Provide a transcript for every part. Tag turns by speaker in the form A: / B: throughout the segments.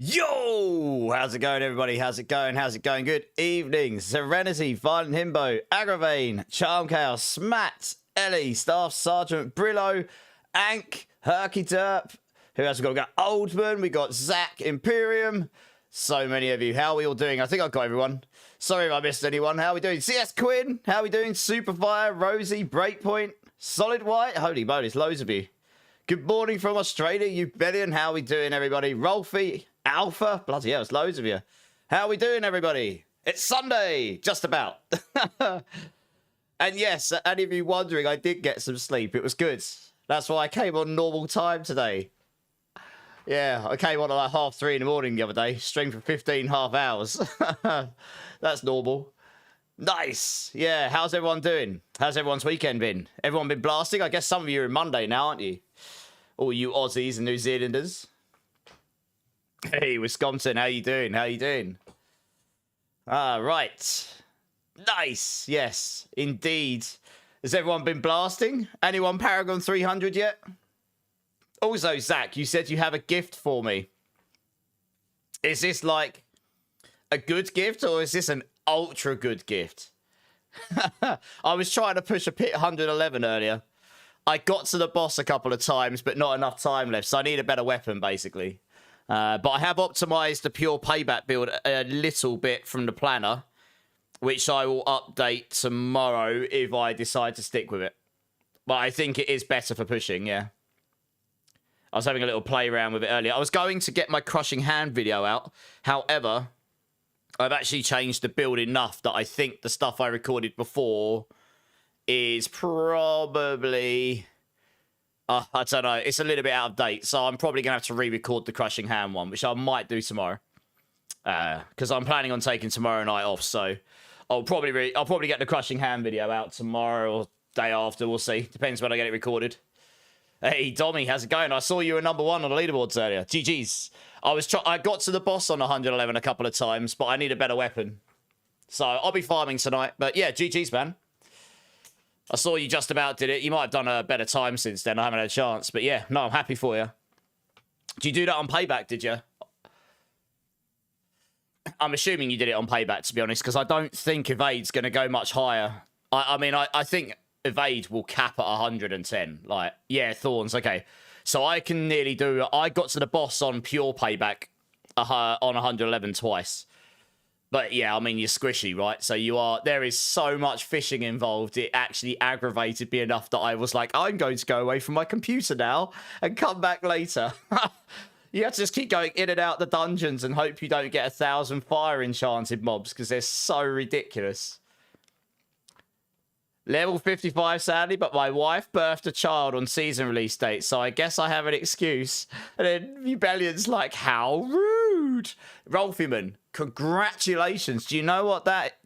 A: Yo! How's it going, everybody? How's it going? How's it going? Good evening. Serenity, Violent Himbo, Agravane, Charm Chaos, Smat, Ellie, Staff Sergeant, Brillo, Ank, Herky Derp. Who else we got? We got Oldman, we got Zach, Imperium. So many of you. How are we all doing? I think I've got everyone. Sorry if I missed anyone. How are we doing? CS Quinn, how are we doing? Superfire, Rosie, Breakpoint, Solid White. Holy moly, there's loads of you. Good morning from Australia, you billion. How are we doing, everybody? Rolfie, Alpha. Bloody hell, there's loads of you. How are we doing, everybody? It's Sunday, just about. And yes, any of you wondering, I did get some sleep. It was good. That's why I came on normal time today. Yeah, I came on at like 3:30 in the morning the other day, streamed for 15 half hours. That's normal. Nice. Yeah, how's everyone doing? How's everyone's weekend been? Everyone been blasting? I guess some of you are in Monday now, aren't you? All you Aussies and New Zealanders. Hey, Wisconsin, how you doing? How you doing? Ah, right. Nice. Yes, indeed. Has everyone been blasting? Anyone Paragon 300 yet? Also, Zach, you said you have a gift for me. Is this like a good gift or is this an ultra good gift? I was trying to push a pit 111 earlier. I got to the boss a couple of times, but not enough time left, so I need a better weapon, basically. But I have optimized the pure payback build a little bit from the planner, which I will update tomorrow if I decide to stick with it. But I think it is better for pushing, yeah. I was having a little play around with it earlier. I was going to get my crushing hand video out. However, I've actually changed the build enough that I think the stuff I recorded before is probably... I don't know. It's a little bit out of date. So I'm probably going to have to re-record the crushing hand one, which I might do tomorrow. Because I'm planning on taking tomorrow night off. So I'll probably get the crushing hand video out tomorrow or day after. We'll see. Depends when I get it recorded. Hey, Dommy, how's it going? I saw you were number 1 on the leaderboards earlier. GG's. I got to the boss on 111 a couple of times, but I need a better weapon. So I'll be farming tonight. But yeah, GG's, man. I saw you just about did it. You might have done a better time since then. I haven't had a chance. But yeah, no, I'm happy for you. Did you do that on payback, did you? I'm assuming you did it on payback, to be honest, because I don't think Evade's going to go much higher. I mean, I think Evade will cap at 110. Like, yeah, Thorns, okay. So I can nearly do... I got to the boss on pure payback on 111 twice. But yeah, I mean, you're squishy, right? So you are... There is so much fishing involved. It actually aggravated me enough that I was like, I'm going to go away from my computer now and come back later. You have to just keep going in and out the dungeons and hope you don't get 1,000 fire enchanted mobs because they're so ridiculous. Level 55, sadly, but my wife birthed a child on season release date, so I guess I have an excuse. And then Rebellion's like, how rude. Rolfieman, congratulations. Do you know what that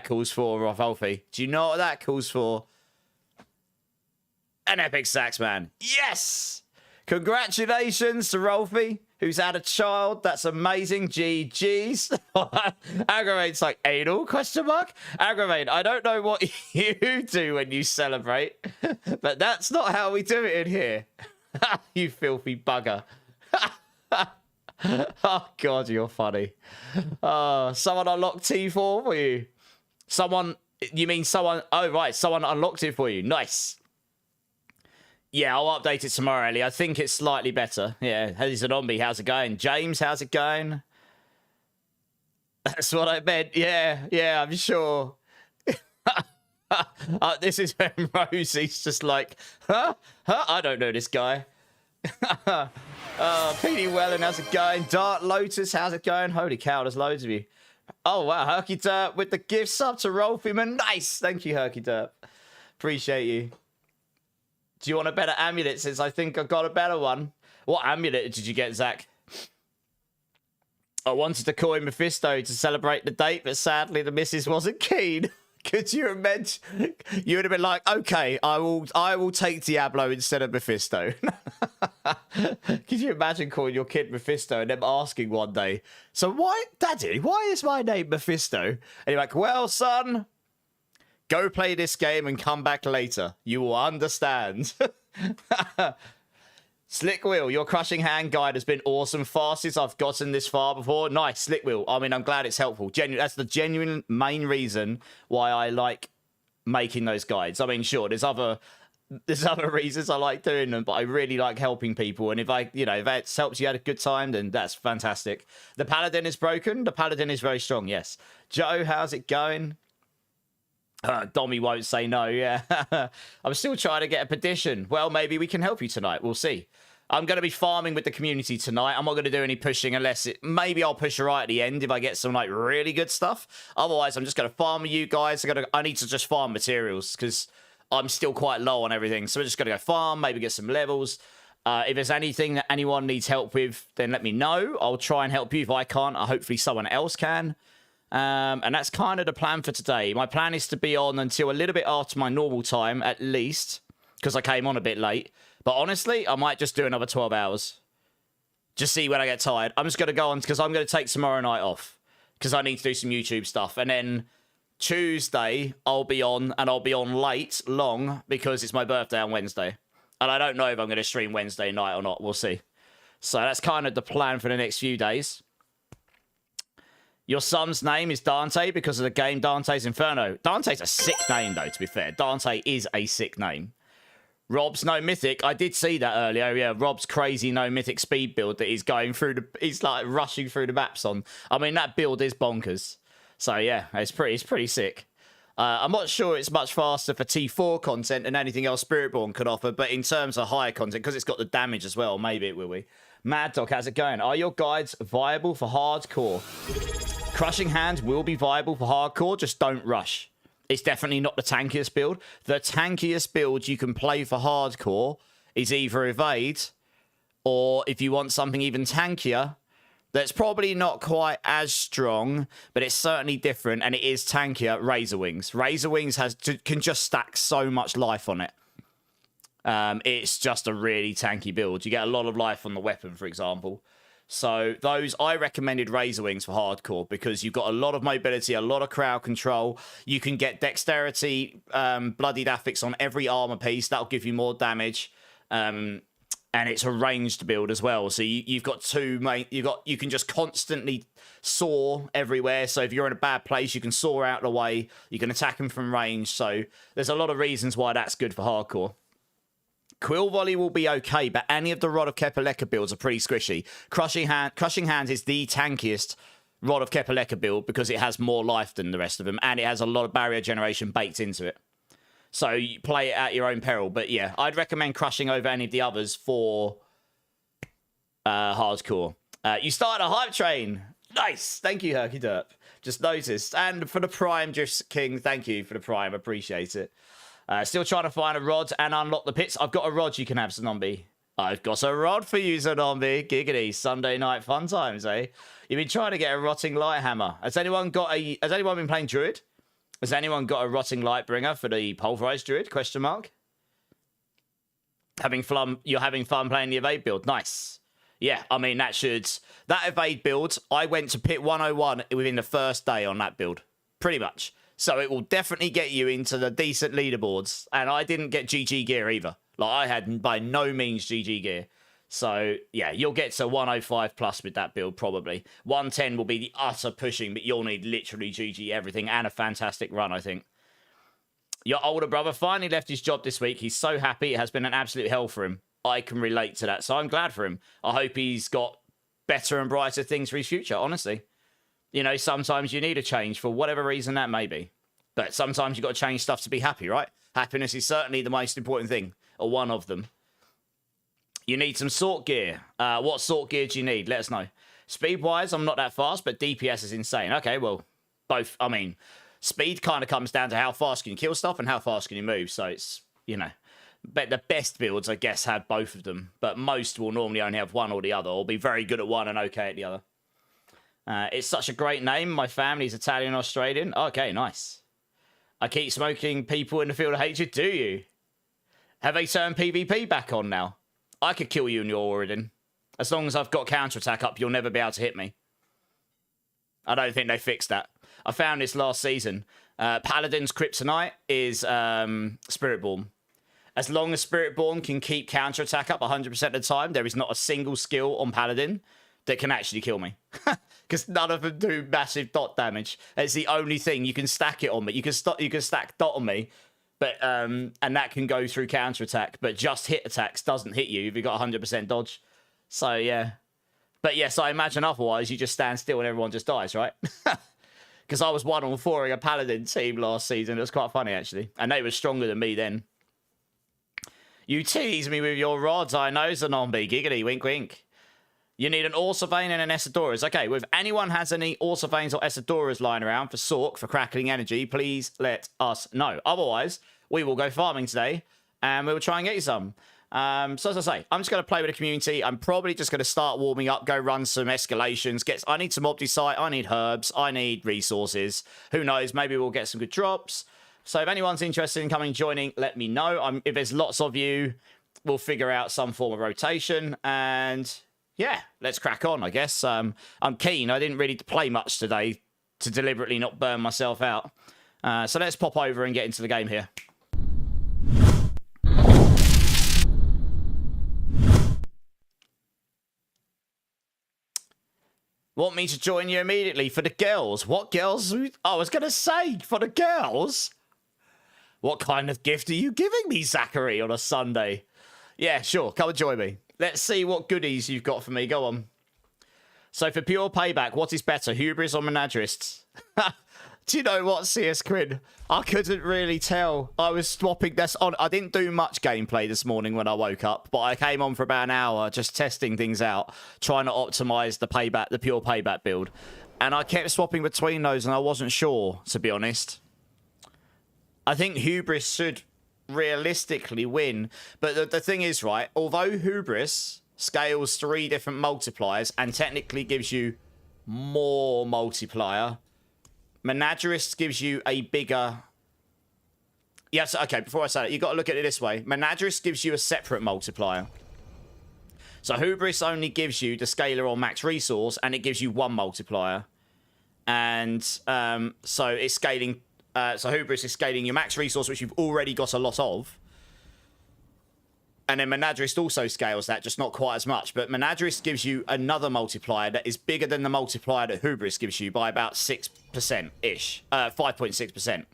A: calls for, Rolfie? Do you know what that calls for? An epic sax, man. Yes! Congratulations to Rolfie, who's had a child. That's amazing. GG's. Aggravate's like, anal? Question mark? Aggravate, I don't know what you do when you celebrate, but that's not how we do it in here. You filthy bugger. Oh, God, you're funny. Someone unlocked T4 for you. Someone, you mean someone, oh, right, someone unlocked it for you. Nice. Yeah, I'll update it tomorrow, Ellie. I think it's slightly better. Yeah, hey, Zombie, how's it going? James, how's it going? That's what I meant. Yeah, I'm sure. This is when Rosie's just like, huh? I don't know this guy. Petey Wellen, how's it going? Dart Lotus, how's it going? Holy cow, there's loads of you. Oh, wow, Herky Derp with the gift sub to Rolfieman. Nice. Thank you, Herky Derp. Appreciate you. Do you want a better amulet since I think I've got a better one? What amulet did you get, Zach? I wanted to call him Mephisto to celebrate the date, but sadly the missus wasn't keen. Could you imagine? You would have been like, okay, I will take Diablo instead of Mephisto. Could you imagine calling your kid Mephisto and them asking one day, so why, Daddy, why is my name Mephisto? And you're like, well, son... Go play this game and come back later. You will understand. Slick Wheel, your crushing hand guide has been awesome. Fastest I've gotten this far before. Nice, Slick Wheel. I mean, I'm glad it's helpful. That's the genuine main reason why I like making those guides. I mean, sure, there's other reasons I like doing them, but I really like helping people. And if it helps you had a good time, then that's fantastic. The Paladin is broken. The Paladin is very strong, yes. Joe, how's it going? Dommy won't say no, yeah. I'm still trying to get a petition. Well, maybe we can help you tonight. We'll see. I'm going to be farming with the community tonight. I'm not going to do any pushing unless maybe I'll push right at the end if I get some like really good stuff. Otherwise, I'm just going to farm with you guys. I need to just farm materials because I'm still quite low on everything. So we're just going to go farm, maybe get some levels. If there's anything that anyone needs help with, then let me know. I'll try and help you. If I can't, hopefully someone else can. And that's kind of the plan for today. My plan is to be on until a little bit after my normal time, at least, because I came on a bit late. But honestly, I might just do another 12 hours. Just see when I get tired. I'm just going to go on because I'm going to take tomorrow night off because I need to do some YouTube stuff. And then Tuesday, I'll be on, and I'll be on long, because it's my birthday on Wednesday. And I don't know if I'm going to stream Wednesday night or not. We'll see. So that's kind of the plan for the next few days. Your son's name is Dante because of the game Dante's Inferno. Dante's a sick name, though, to be fair. Dante is a sick name. Rob's no mythic. I did see that earlier. Yeah, Rob's crazy no mythic speed build that he's going through he's like rushing through the maps on. I mean, that build is bonkers. So yeah, it's pretty sick. I'm not sure it's much faster for T4 content than anything else Spiritborn could offer, but in terms of higher content, because it's got the damage as well, maybe it will be. Mad Dog, how's it going? Are your guides viable for hardcore? Crushing Hand will be viable for hardcore, just don't rush. It's definitely not the tankiest build. The tankiest build you can play for hardcore is either Evade, or if you want something even tankier, that's probably not quite as strong, but it's certainly different, and it is tankier, Razor Wings. Razor Wings can just stack so much life on it. It's just a really tanky build. You get a lot of life on the weapon, for example. So I recommended Razor Wings for hardcore because you've got a lot of mobility, a lot of crowd control. You can get dexterity, bloodied affix on every armor piece. That'll give you more damage. And it's a ranged build as well. So you've got you can just constantly soar everywhere. So if you're in a bad place, you can soar out of the way. You can attack them from range. So there's a lot of reasons why that's good for hardcore. Quill Volley will be okay, but any of the Rod of Kepaleka builds are pretty squishy. Crushing Hand is the tankiest Rod of Kepaleka build because it has more life than the rest of them, and it has a lot of barrier generation baked into it. So you play it at your own peril. But yeah, I'd recommend Crushing over any of the others for hardcore. You started a hype train. Nice. Thank you, Herky Derp. Just noticed. And for the Prime, Just King, thank you for the Prime. Appreciate it. Still trying to find a rod and unlock the pits. I've got a rod you can have, Zombie. I've got a rod for you, Zombie. Giggity. Sunday night fun times, eh? You've been trying to get a rotting light hammer. Has anyone been playing Druid? Has anyone got a rotting light bringer for the pulverized Druid? Question mark. You're having fun playing the Evade build. Nice. Yeah, I mean, that Evade build, I went to pit 101 within the first day on that build. Pretty much. So it will definitely get you into the decent leaderboards. And I didn't get GG gear either. Like, I had by no means GG gear. So, yeah, you'll get to 105 plus with that build, probably. 110 will be the utter pushing, but you'll need literally GG everything and a fantastic run, I think. Your older brother finally left his job this week. He's so happy. It has been an absolute hell for him. I can relate to that. So I'm glad for him. I hope he's got better and brighter things for his future, honestly. You know, sometimes you need a change for whatever reason that may be. But sometimes you've got to change stuff to be happy, right? Happiness is certainly the most important thing, or one of them. You need some sort gear. What sort gear do you need? Let us know. Speed-wise, I'm not that fast, but DPS is insane. Okay, well, both. I mean, speed kind of comes down to how fast can you kill stuff and how fast can you move. So it's, you know, but the best builds, I guess, have both of them. But most will normally only have one or the other, or be very good at one and okay at the other. It's such a great name. My family's Italian-Australian. Okay, nice. I keep smoking people in the field of hatred, do you? Have they turned PvP back on now? I could kill you in your Oregon. As long as I've got counterattack up, you'll never be able to hit me. I don't think they fixed that. I found this last season. Paladin's Kryptonite is Spiritborn. As long as Spiritborn can keep counterattack up 100% of the time, there is not a single skill on Paladin that can actually kill me. Because none of them do massive dot damage. It's the only thing. You can stack it on me. You can stack dot on me, but and that can go through counterattack. But just hit attacks doesn't hit you if you've got 100% dodge. So, yeah. But yes, I imagine otherwise you just stand still and everyone just dies, right? Because I was 1-on-4ing a Paladin team last season. It was quite funny, actually. And they were stronger than me then. You tease me with your rods, I know, Zombie. Giggity, wink, wink. You need an Orsavein and an Essadoras. Okay, if anyone has any Orsaveins or Essadoras lying around for Sork, for crackling energy, please let us know. Otherwise, we will go farming today, and we will try and get you some. So as I say, I'm just going to play with the community. I'm probably just going to start warming up, go run some escalations. I need some Opticite, I need herbs, I need resources. Who knows, maybe we'll get some good drops. So if anyone's interested in coming joining, let me know. If there's lots of you, we'll figure out some form of rotation. And yeah, let's crack on, I guess. I'm keen. I didn't really play much today to deliberately not burn myself out. So let's pop over and get into the game here. Want me to join you immediately for the girls? What girls? I was going to say, for the girls? What kind of gift are you giving me, Zachary, on a Sunday? Yeah, sure. Come and join me. Let's see what goodies you've got for me. Go on. So for pure payback, what is better, Hubris or Menadrists? Do you know what, CS Quinn? I couldn't really tell. I was swapping this on. I didn't do much gameplay this morning when I woke up, but I came on for about an hour just testing things out, trying to optimize the pure payback build. And I kept swapping between those and I wasn't sure, to be honest. I think Hubris should realistically win. But the thing is, right, although Hubris scales 3 different multipliers and technically gives you more multiplier, Menagerist gives you a bigger... Yes, okay, before I say that, you've got to look at it this way. Menagerist gives you a separate multiplier. So Hubris only gives you the scalar on max resource, and it gives you 1 multiplier. And so it's scaling... so Hubris is scaling your max resource, which you've already got a lot of. And then Menagerist also scales that, just not quite as much. But Menagerist gives you another multiplier that is bigger than the multiplier that Hubris gives you by about 6%-ish. 5.6%.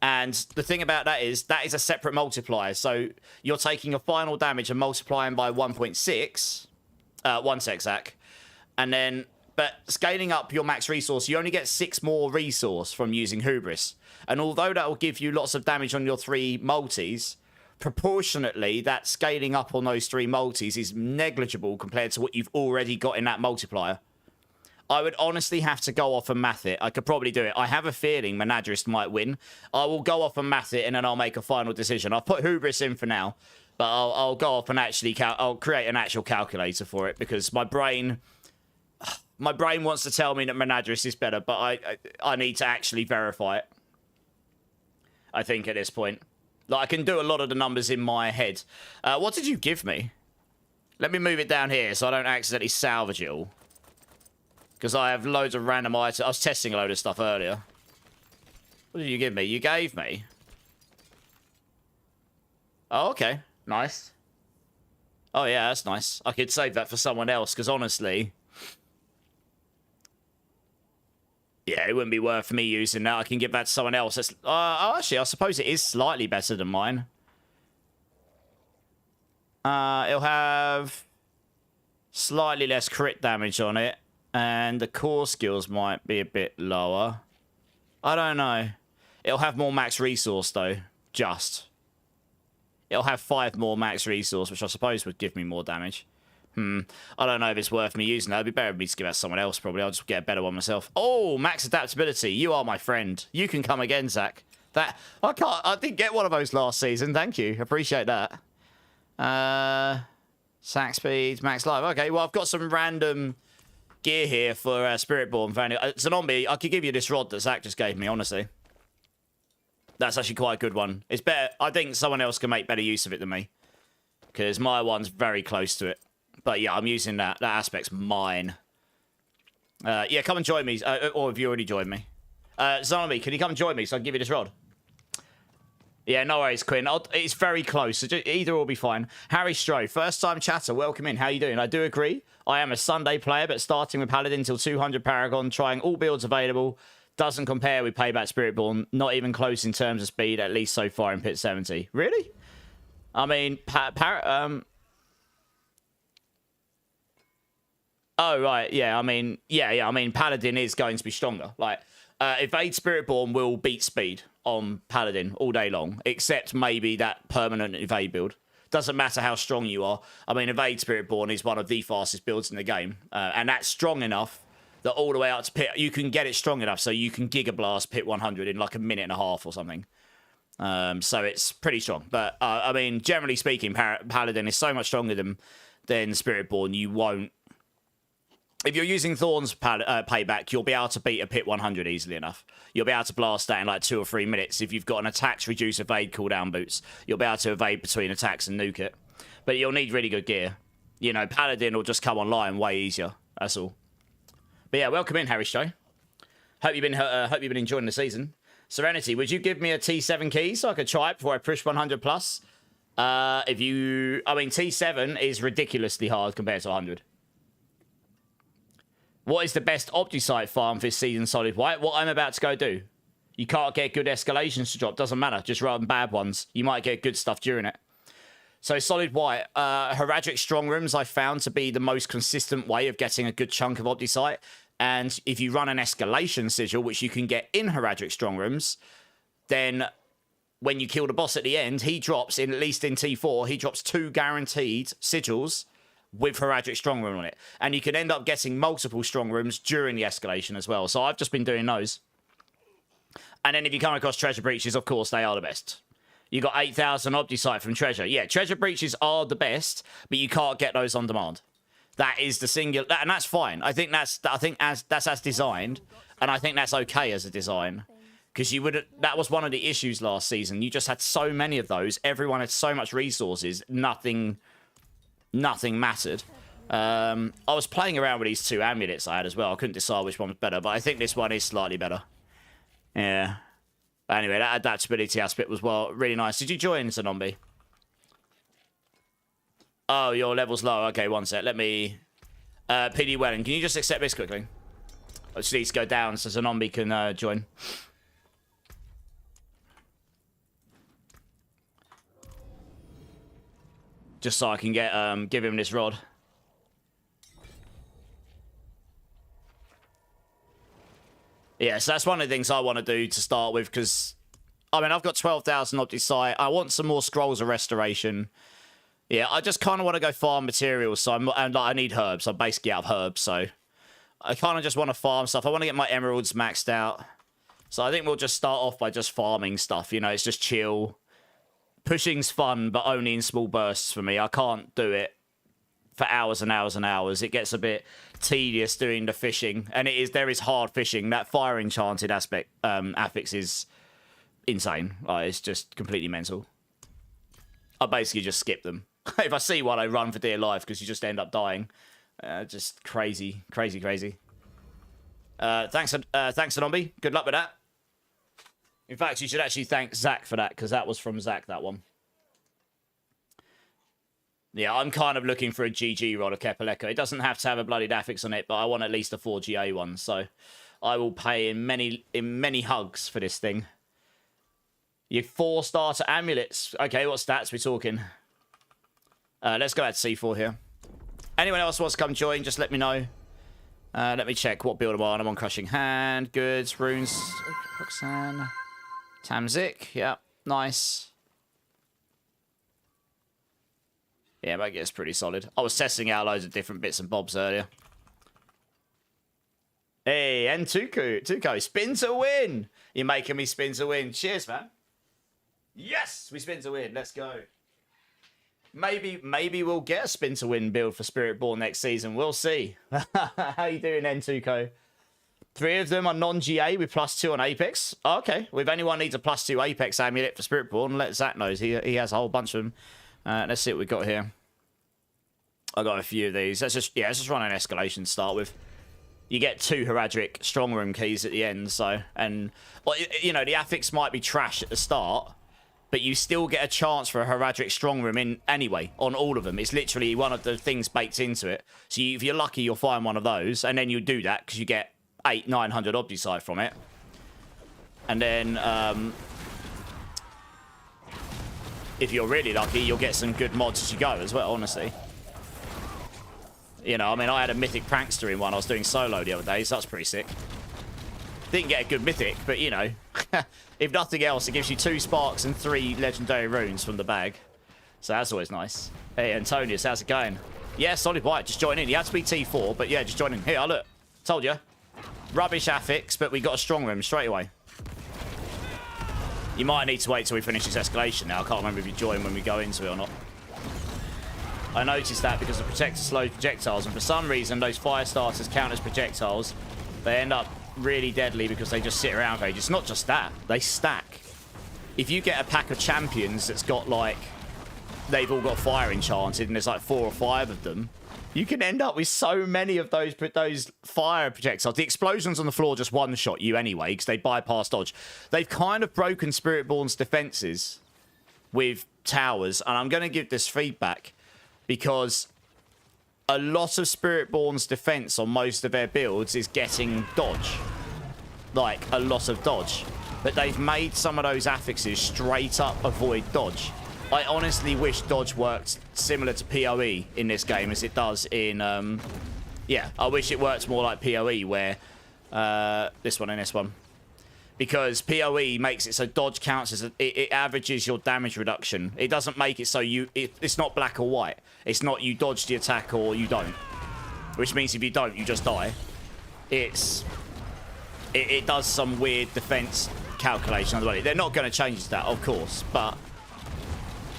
A: And the thing about that is a separate multiplier. So you're taking your final damage and multiplying by 1.6. 1 sec, Zach. And then... But scaling up your max resource, you only get 6 more resource from using Hubris. And although that will give you lots of damage on your 3 multis... proportionately, that scaling up on those 3 multis is negligible compared to what you've already got in that multiplier. I would honestly have to go off and math it. I could probably do it. I have a feeling Menagerist might win. I will go off and math it, and then I'll make a final decision. I'll put Hubris in for now, but I'll go off and actually... I'll create an actual calculator for it, because my brain wants to tell me that Menagerist is better, but I need to actually verify it, I think, at this point. Like, I can do a lot of the numbers in my head. What did you give me? Let me move it down here so I don't accidentally salvage it all. Because I have loads of random items. I was testing a load of stuff earlier. What did you give me? You gave me? Oh, okay. Nice. Oh, yeah, that's nice. I could save that for someone else, because honestly... Yeah, it wouldn't be worth me using that. I can give that to someone else. That's, actually, I suppose it is slightly better than mine. It'll have slightly less crit damage on it. And the core skills might be a bit lower. I don't know. It'll have more max resource, though. Just. It'll have 5 more max resource, which I suppose would give me more damage. I don't know if it's worth me using that. It'd be better for me to give that to someone else, probably. I'll just get a better one myself. Oh, max adaptability. You are my friend. You can come again, Zach. I didn't get one of those last season. Thank you. Appreciate that. Sack speed, max life. Okay, well, I've got some random gear here for Spiritborn. Zombie, I could give you this rod that Zach just gave me, honestly. That's actually quite a good one. It's better. I think someone else can make better use of it than me, because my one's very close to it. But yeah, I'm using that. That aspect's mine. Yeah, come and join me. Or have you already joined me? Zombie, can you come and join me so I can give you this rod? Yeah, no worries, Quinn. It's very close. So either will be fine. Harry Stroh, first time chatter. Welcome in. How you doing? I do agree. I am a Sunday player, but starting with Paladin till 200 Paragon, trying all builds available, doesn't compare with Payback Spiritborn. Not even close in terms of speed, at least so far in Pit 70. Really? I mean, oh, right. Yeah, I mean, I mean, Paladin is going to be stronger. Like, Evade Spiritborn will beat speed on Paladin all day long, except maybe that permanent evade build. Doesn't matter how strong you are. I mean, Evade Spiritborn is one of the fastest builds in the game, and that's strong enough that all the way out to Pit, you can get it strong enough so you can Giga Blast Pit 100 in like a minute and a half or something. So it's pretty strong. But, I mean, generally speaking, Paladin is so much stronger than Spiritborn, you won't... If you're using Thorn's payback, you'll be able to beat a Pit 100 easily enough. You'll be able to blast that in like 2 or 3 minutes. If you've got an attacks reduce evade cooldown boots, you'll be able to evade between attacks and nuke it. But you'll need really good gear. You know, Paladin will just come online way easier. That's all. But yeah, welcome in, Harry Show. Hope you've been enjoying the season. Serenity, would you give me a T7 key so I could try it before I push 100 plus? I mean, T7 is ridiculously hard compared to 100. What is the best Opticite farm this season, Solid White? What I'm about to go do. You can't get good escalations to drop. Doesn't matter. Just run bad ones. You might get good stuff during it. So, Solid White, Heradic Strong Rooms I found to be the most consistent way of getting a good chunk of Opticite. And if you run an escalation sigil, which you can get in Heradic Strong Rooms, then when you kill the boss at the end, he drops, at least in T4, he drops 2 guaranteed sigils with Heradic Strong Room on it. And you can end up getting multiple Strong Rooms during the escalation as well. So I've just been doing those. And then if you come across Treasure Breaches, of course, they are the best. You got 8,000 Opticite from Treasure. Yeah, Treasure Breaches are the best, but you can't get those on demand. That is the singular... And that's fine. I think that's as designed. And I think that's okay as a design. Because that was one of the issues last season. You just had so many of those. Everyone had so much resources. Nothing mattered. I was playing around with these 2 amulets I had as well. I couldn't decide which one was better, but I think this one is slightly better. Yeah. But anyway, that adaptability aspect was really nice. Did you join, Zombie? Oh, your level's low. Okay, one sec. Let me... PD Welling, can you just accept this quickly? I just need to go down so Zombie can join. Just so I can give him this rod. Yeah, so that's one of the things I want to do to start with, because, I mean, I've got 12,000 Opticite. I want some more Scrolls of Restoration. Yeah, I just kind of want to go farm materials, so I need herbs. I'm basically out of herbs, so I kind of just want to farm stuff. I want to get my emeralds maxed out. So I think we'll just start off by just farming stuff, you know, it's just chill. Pushing's fun, but only in small bursts for me. I can't do it for hours and hours and hours. It gets a bit tedious doing the fishing, and there is hard fishing. That fire enchanted affix is insane. Like, it's just completely mental. I basically just skip them. If I see one, I run for dear life because you just end up dying. Just crazy. Thanks, Anombi. Good luck with that. In fact, you should actually thank Zach for that, because that was from Zach, that one. Yeah, I'm kind of looking for a GG rod of Kepaleka. It doesn't have to have a bloody affix on it, but I want at least a 4GA one, so I will pay in many hugs for this thing. Your 4-starter amulets. Okay, what stats we talking? Let's go add C4 here. Anyone else wants to come join, just let me know. Let me check what build I'm on. I'm on Crushing Hand, Goods, Runes, Roxanne, Tamzik. Yep, nice. Yeah, that gets pretty solid. I was testing out loads of different bits and bobs earlier. Hey, and Tuco, spin to win. You're making me spin to win. Cheers, man. Yes, we spin to win. Let's go. Maybe we'll get a spin to win build for Spiritborn next season. We'll see. How you doing, N2Co? 3 of them are non-GA with +2 on Apex. Oh, okay. Well, if anyone needs a +2 Apex amulet for Spiritborn, let Zach know. He has a whole bunch of them. Let's see what we've got here. I got a few of these. Let's just run an escalation to start with. You get 2 Heradic Strongroom keys at the end, so... And, well, you know, the affix might be trash at the start, but you still get a chance for a Heraldric Strong Room in anyway, on all of them. It's literally one of the things baked into it. So if you're lucky, you'll find one of those, and then you do that, because you get 800-900 Obdicite from it. And then, if you're really lucky, you'll get some good mods as you go as well, honestly. You know, I mean, I had a Mythic Prankster in one I was doing solo the other day, so that's pretty sick. Didn't get a good Mythic, but, you know, if nothing else, it gives you 2 Sparks and 3 Legendary Runes from the bag. So that's always nice. Hey, Antonius, how's it going? Yeah, solid white, just join in. You have to be T4, but yeah, just join in. Here, look. Told you. Rubbish affix, but we got a strong room straight away. You might need to wait till we finish this escalation now. I can't remember if you join when we go into it or not. I noticed that because the Protector slows projectiles, and for some reason, those fire starters count as projectiles. They end up really deadly because they just sit around for ages. It's not just that. They stack. If you get a pack of champions that's got, like, they've all got fire enchanted, and there's, like, 4 or 5 of them, you can end up with so many of those fire projectiles. The explosions on the floor just one-shot you anyway, because they bypass dodge. They've kind of broken Spiritborn's defenses with towers, and I'm going to give this feedback because a lot of Spiritborn's defense on most of their builds is getting dodge. Like, a lot of dodge. But they've made some of those affixes straight up avoid dodge. I honestly wish dodge worked similar to PoE in this game as it does in, yeah, I wish it worked more like PoE where, this one and this one. Because PoE makes it so dodge counts as, it averages your damage reduction. It doesn't make it so it's not black or white. It's not you dodge the attack or you don't. Which means if you don't, you just die. It does some weird defense calculation on the way. They're not going to change that, of course, but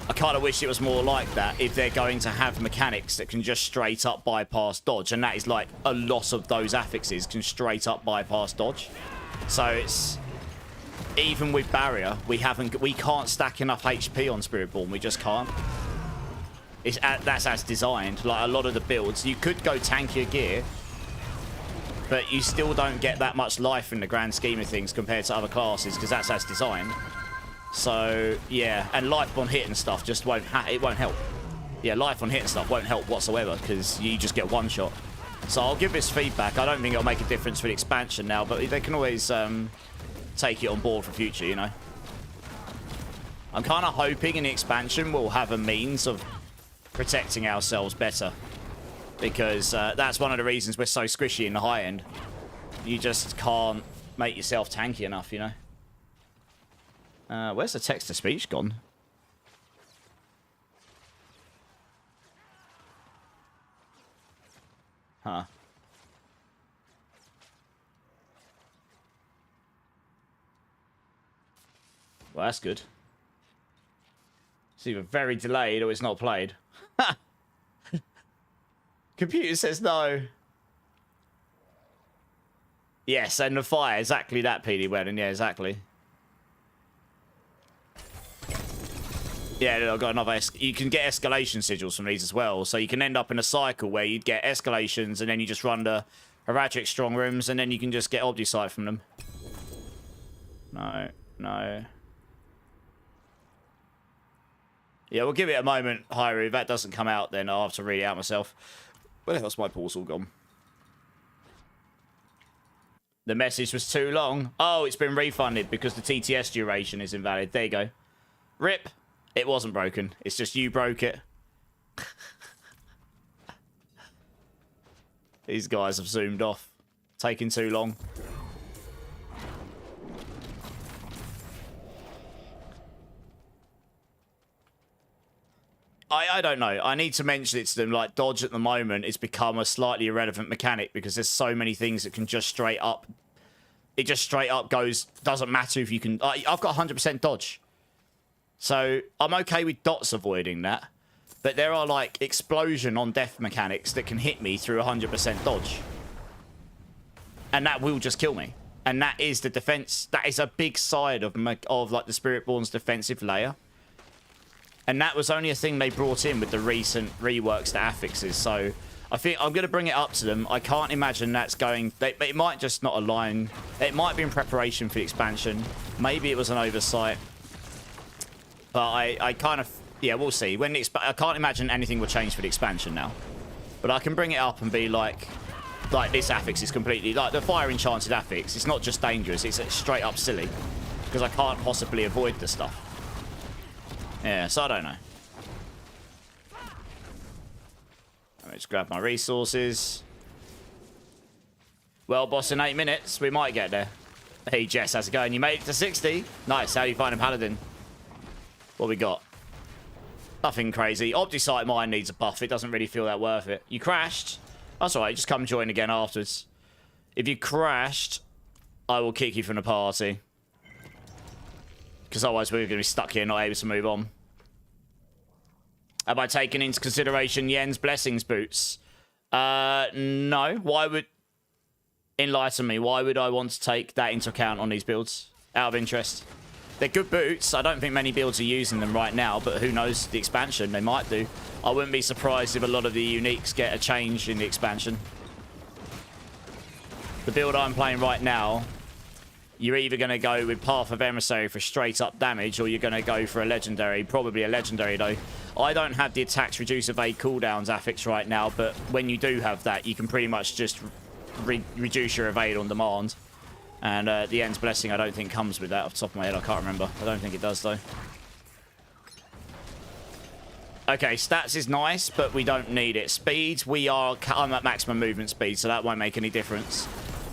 A: I kind of wish it was more like that if they're going to have mechanics that can just straight up bypass dodge. And that is like a lot of those affixes can straight up bypass dodge. So it's, even with barrier, we can't stack enough HP on Spiritborn. We just can't. That's as designed. Like a lot of the builds, you could go tankier gear, but you still don't get that much life in the grand scheme of things compared to other classes because that's as designed. So yeah, and life on hit and stuff just won't help. Yeah, life on hit and stuff won't help whatsoever because you just get one shot. So I'll give this feedback. I don't think it'll make a difference for the expansion now, but they can always take it on board for future, you know. I'm kind of hoping in the expansion we'll have a means of protecting ourselves better, because that's one of the reasons we're so squishy in the high end. You just can't make yourself tanky enough, you know. Where's the text-to-speech gone? Huh. Well, that's good. It's either very delayed or it's not played. Computer says no. Yes, and the fire. Exactly that, PD Wedding. Yeah, exactly. Yeah, I've got another. You can get escalation sigils from these as well, so you can end up in a cycle where you'd get escalations, and then you just run the Heraldric Strong Rooms, and then you can just get Obdicite from them. No, no. Yeah, we'll give it a moment, Hyru. If that doesn't come out, then I'll have to read it out myself. Where the hell's my portal gone? The message was too long. Oh, it's been refunded because the TTS duration is invalid. There you go. RIP. It wasn't broken. It's just you broke it. These guys have zoomed off. Taking too long. I don't know. I need to mention it to them. Like, dodge at the moment has become a slightly irrelevant mechanic because there's so many things that can just straight up... It just straight up goes... Doesn't matter if you can... I've got 100% dodge. So, I'm okay with dots avoiding that. But there are, like, explosion on death mechanics that can hit me through 100% dodge. And that will just kill me. And that is the defense. That is a big side of like, the Spiritborn's defensive layer. And that was only a thing they brought in with the recent reworks to affixes. So, I think I'm going to bring it up to them. I can't imagine that's going... It might just not align. It might be in preparation for the expansion. Maybe it was an oversight. But I kind of... Yeah, we'll see. When I can't imagine anything will change for the expansion now. But I can bring it up and be like this affix is completely... Like, the fire enchanted affix, it's not just dangerous, it's straight up silly. Because I can't possibly avoid the stuff. Yeah, so I don't know. Let me just grab my resources. Well, boss, in 8 minutes, we might get there. Hey, Jess, how's it going? You made it to 60? Nice, how you finding Paladin? What we got? Nothing crazy. Opticite mine needs a buff. It doesn't really feel that worth it. You crashed? That's alright, just come join again afterwards. If you crashed, I will kick you from the party. Because otherwise we're going to be stuck here, not able to move on. Have I taken into consideration Yen's Blessings boots? No. Why would... Enlighten me. Why would I want to take that into account on these builds? Out of interest. They're good boots. I don't think many builds are using them right now, but who knows the expansion? They might do. I wouldn't be surprised if a lot of the uniques get a change in the expansion. The build I'm playing right now, you're either going to go with Path of Emissary for straight up damage, or you're going to go for a legendary. Probably a legendary, though. I don't have the attacks reduce evade cooldowns affix right now, but when you do have that, you can pretty much just reduce your evade on demand. And the End's Blessing, I don't think comes with that off the top of my head. I can't remember. I don't think it does, though. Okay, stats is nice, but we don't need it. Speed, I'm at maximum movement speed, so that won't make any difference.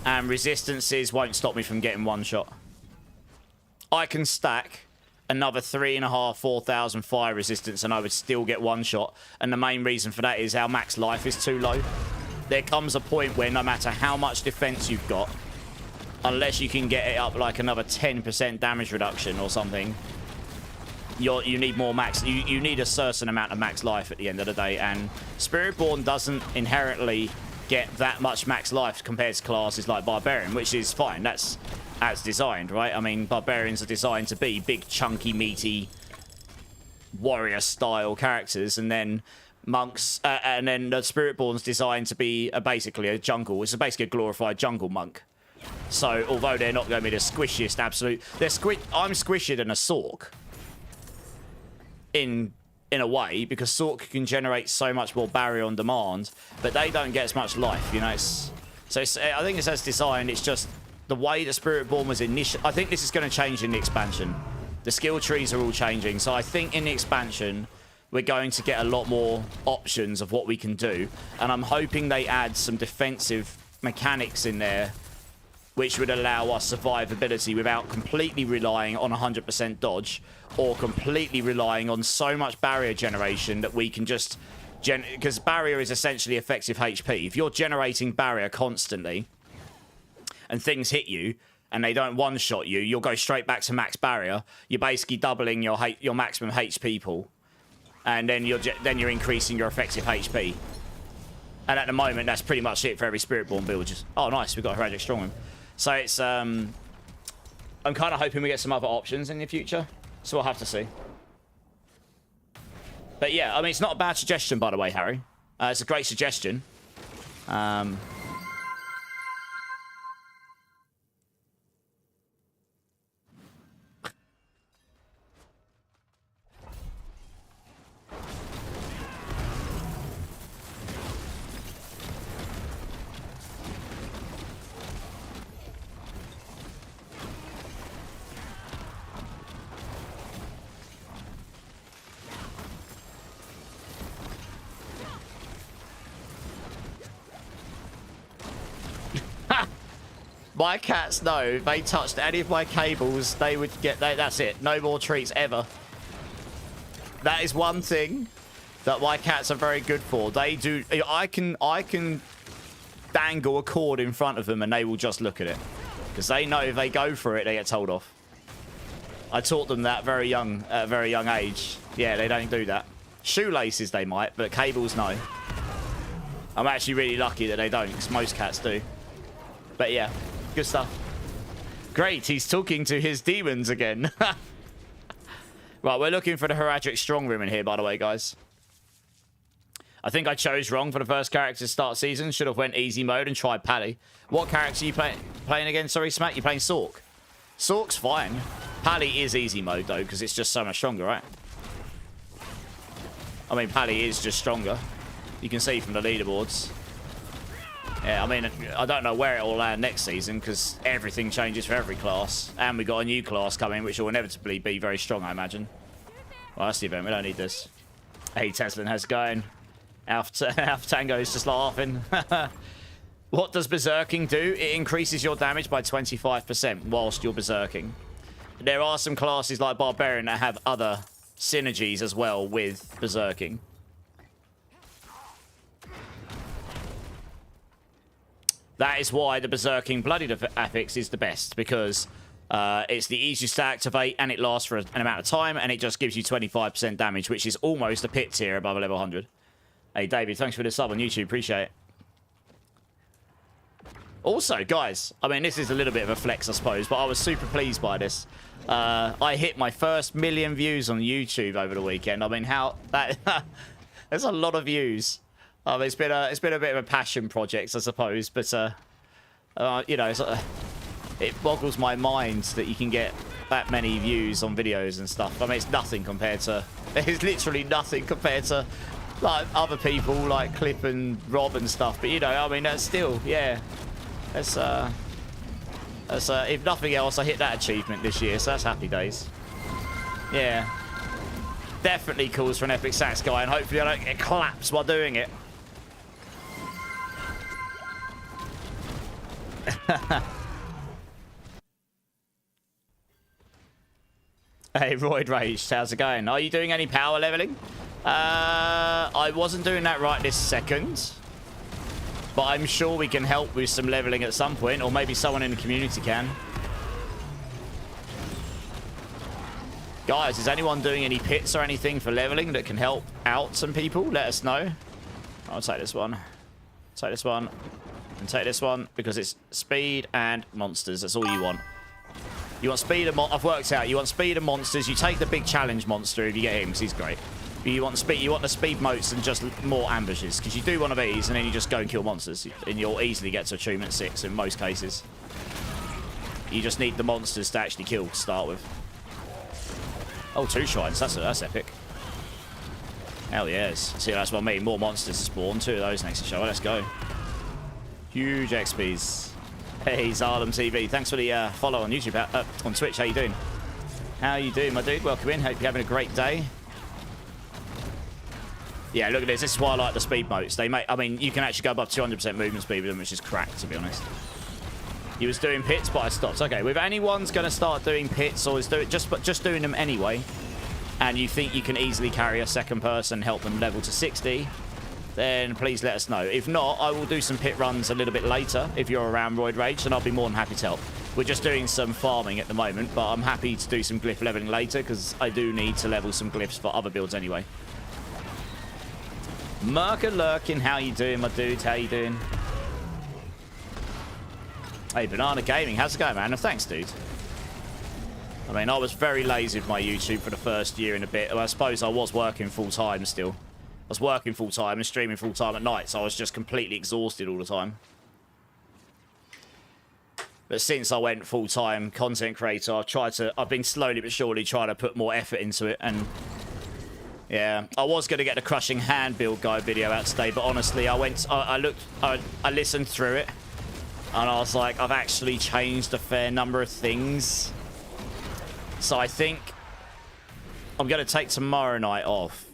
A: And resistances won't stop me from getting one shot. I can stack another 3,500, 4,000 fire resistance, and I would still get one shot. And the main reason for that is our max life is too low. There comes a point where no matter how much defense you've got, unless you can get it up like another 10% damage reduction or something, you need more max. You need a certain amount of max life at the end of the day, and Spiritborn doesn't inherently get that much max life compared to classes like Barbarian, which is fine. That's as designed, right? I mean, Barbarians are designed to be big, chunky, meaty, warrior-style characters, and then monks, and then the Spiritborn's designed to be basically a jungle. It's basically a glorified jungle monk. So, although they're not going to be the squishiest, I'm squishier than a Sork. In a way, because Sork can generate so much more barrier on demand, but they don't get as much life, you know. I think it's as designed. It's just the way the Spiritborn was initially. I think this is going to change in the expansion. The skill trees are all changing, so I think in the expansion we're going to get a lot more options of what we can do, and I'm hoping they add some defensive mechanics in there which would allow us survivability without completely relying on 100% dodge, or completely relying on so much barrier generation that we can just... Because barrier is essentially effective HP. If you're generating barrier constantly, and things hit you, and they don't one-shot you, you'll go straight back to max barrier. You're basically doubling your maximum HP pool. And then you're increasing your effective HP. And at the moment, that's pretty much it for every Spiritborn build. Oh, nice, we've got a Heraldic Strongman. So it's, I'm kind of hoping we get some other options in the future. So we'll have to see. But yeah, I mean, it's not a bad suggestion, by the way, Harry. It's a great suggestion. My cats know if they touched any of my cables, they would get... That's it. No more treats ever. That is one thing that my cats are very good for. They do... I can dangle a cord in front of them and they will just look at it. Because they know if they go for it, they get told off. I taught them that very young, at a very young age. Yeah, they don't do that. Shoelaces they might, but cables no. I'm actually really lucky that they don't, because most cats do. But yeah. Good stuff. Great, he's talking to his demons again. Right, we're looking for the Heraldic Strong Room in here, by the way, guys. I think I chose wrong for the first character to start season. Should have went easy mode and tried Pally. What character are you playing again? Sorry, Smack, you're playing Sork. Sork's fine. Pally is easy mode, though, because it's just so much stronger, right? I mean, Pally is just stronger. You can see from the leaderboards. Yeah, I mean, I don't know where it will land next season, because everything changes for every class. And we got a new class coming, which will inevitably be very strong, I imagine. Well, that's the event. We don't need this. Hey, Teslin, how's it going? Alpha Tango is just laughing. What does berserking do? It increases your damage by 25% whilst you're berserking. There are some classes like Barbarian that have other synergies as well with berserking. That is why the berserking bloodied affix is the best, because it's the easiest to activate and it lasts for an amount of time, and it just gives you 25% damage, which is almost a pit tier above a level 100. Hey, David, thanks for the sub on YouTube. Appreciate it. Also, guys, I mean, this is a little bit of a flex, I suppose, but I was super pleased by this. I hit my first 1 million views on YouTube over the weekend. I mean, how that there's a lot of views. It's been a bit of a passion project, I suppose, but you know, it boggles my mind that you can get that many views on videos and stuff. I mean, it's nothing compared to it's literally nothing compared to like other people like Clip and Rob and stuff. But you know, I mean, that's still, yeah. That's if nothing else, I hit that achievement this year, so that's happy days. Yeah. Definitely calls for an epic sax guy, and hopefully I don't get claps while doing it. Hey, Royd Rage, how's it going? Are you doing any power leveling? I wasn't doing that right this second. But I'm sure we can help with some leveling at some point, or maybe someone in the community can. Guys, is anyone doing any pits or anything for leveling that can help out some people? Let us know. I'll take this one. Take this one. And take this one, because it's speed and monsters. That's all you want. You want speed and I've worked out. You want speed and monsters. You take the big challenge monster if you get him, because he's great. You want the speed motes and just more ambushes, because you do one of these and then you just go and kill monsters, and you'll easily get to achievement 6 in most cases. You just need the monsters to actually kill to start with. Oh, 2 shrines. That's epic. Hell yes. See, that's what I mean. More monsters to spawn. 2 of those next to show. Let's go. Huge XPs. Hey, Zarlem TV. Thanks for the follow on YouTube, on Twitch. How you doing? How you doing, my dude? Welcome in. Hope you're having a great day. Yeah, look at this. This is why I like the speed motes. They make, I mean, you can actually go above 200% movement speed with them, which is crack, to be honest. He was doing pits, but I stopped. Okay, if anyone's going to start doing pits, or is just doing them anyway, and you think you can easily carry a second person, help them level to 60, then please let us know. If not, I will do some pit runs a little bit later, if you're around Roid Rage, and I'll be more than happy to help. We're just doing some farming at the moment, but I'm happy to do some glyph leveling later, because I do need to level some glyphs for other builds anyway. Merker Lurkin, how you doing, my dude? How you doing? Hey, Banana Gaming, how's it going, man? And thanks, dude. I mean, I was very lazy with my YouTube for the first year and a bit. I suppose I was working full-time still. I was working full-time and streaming full-time at night, so I was just completely exhausted all the time. But since I went full-time content creator, I've been slowly but surely trying to put more effort into it, and yeah, I was going to get the crushing hand build guide video out today, but honestly, I listened through it, and I was like, I've actually changed a fair number of things. So I think I'm going to take tomorrow night off.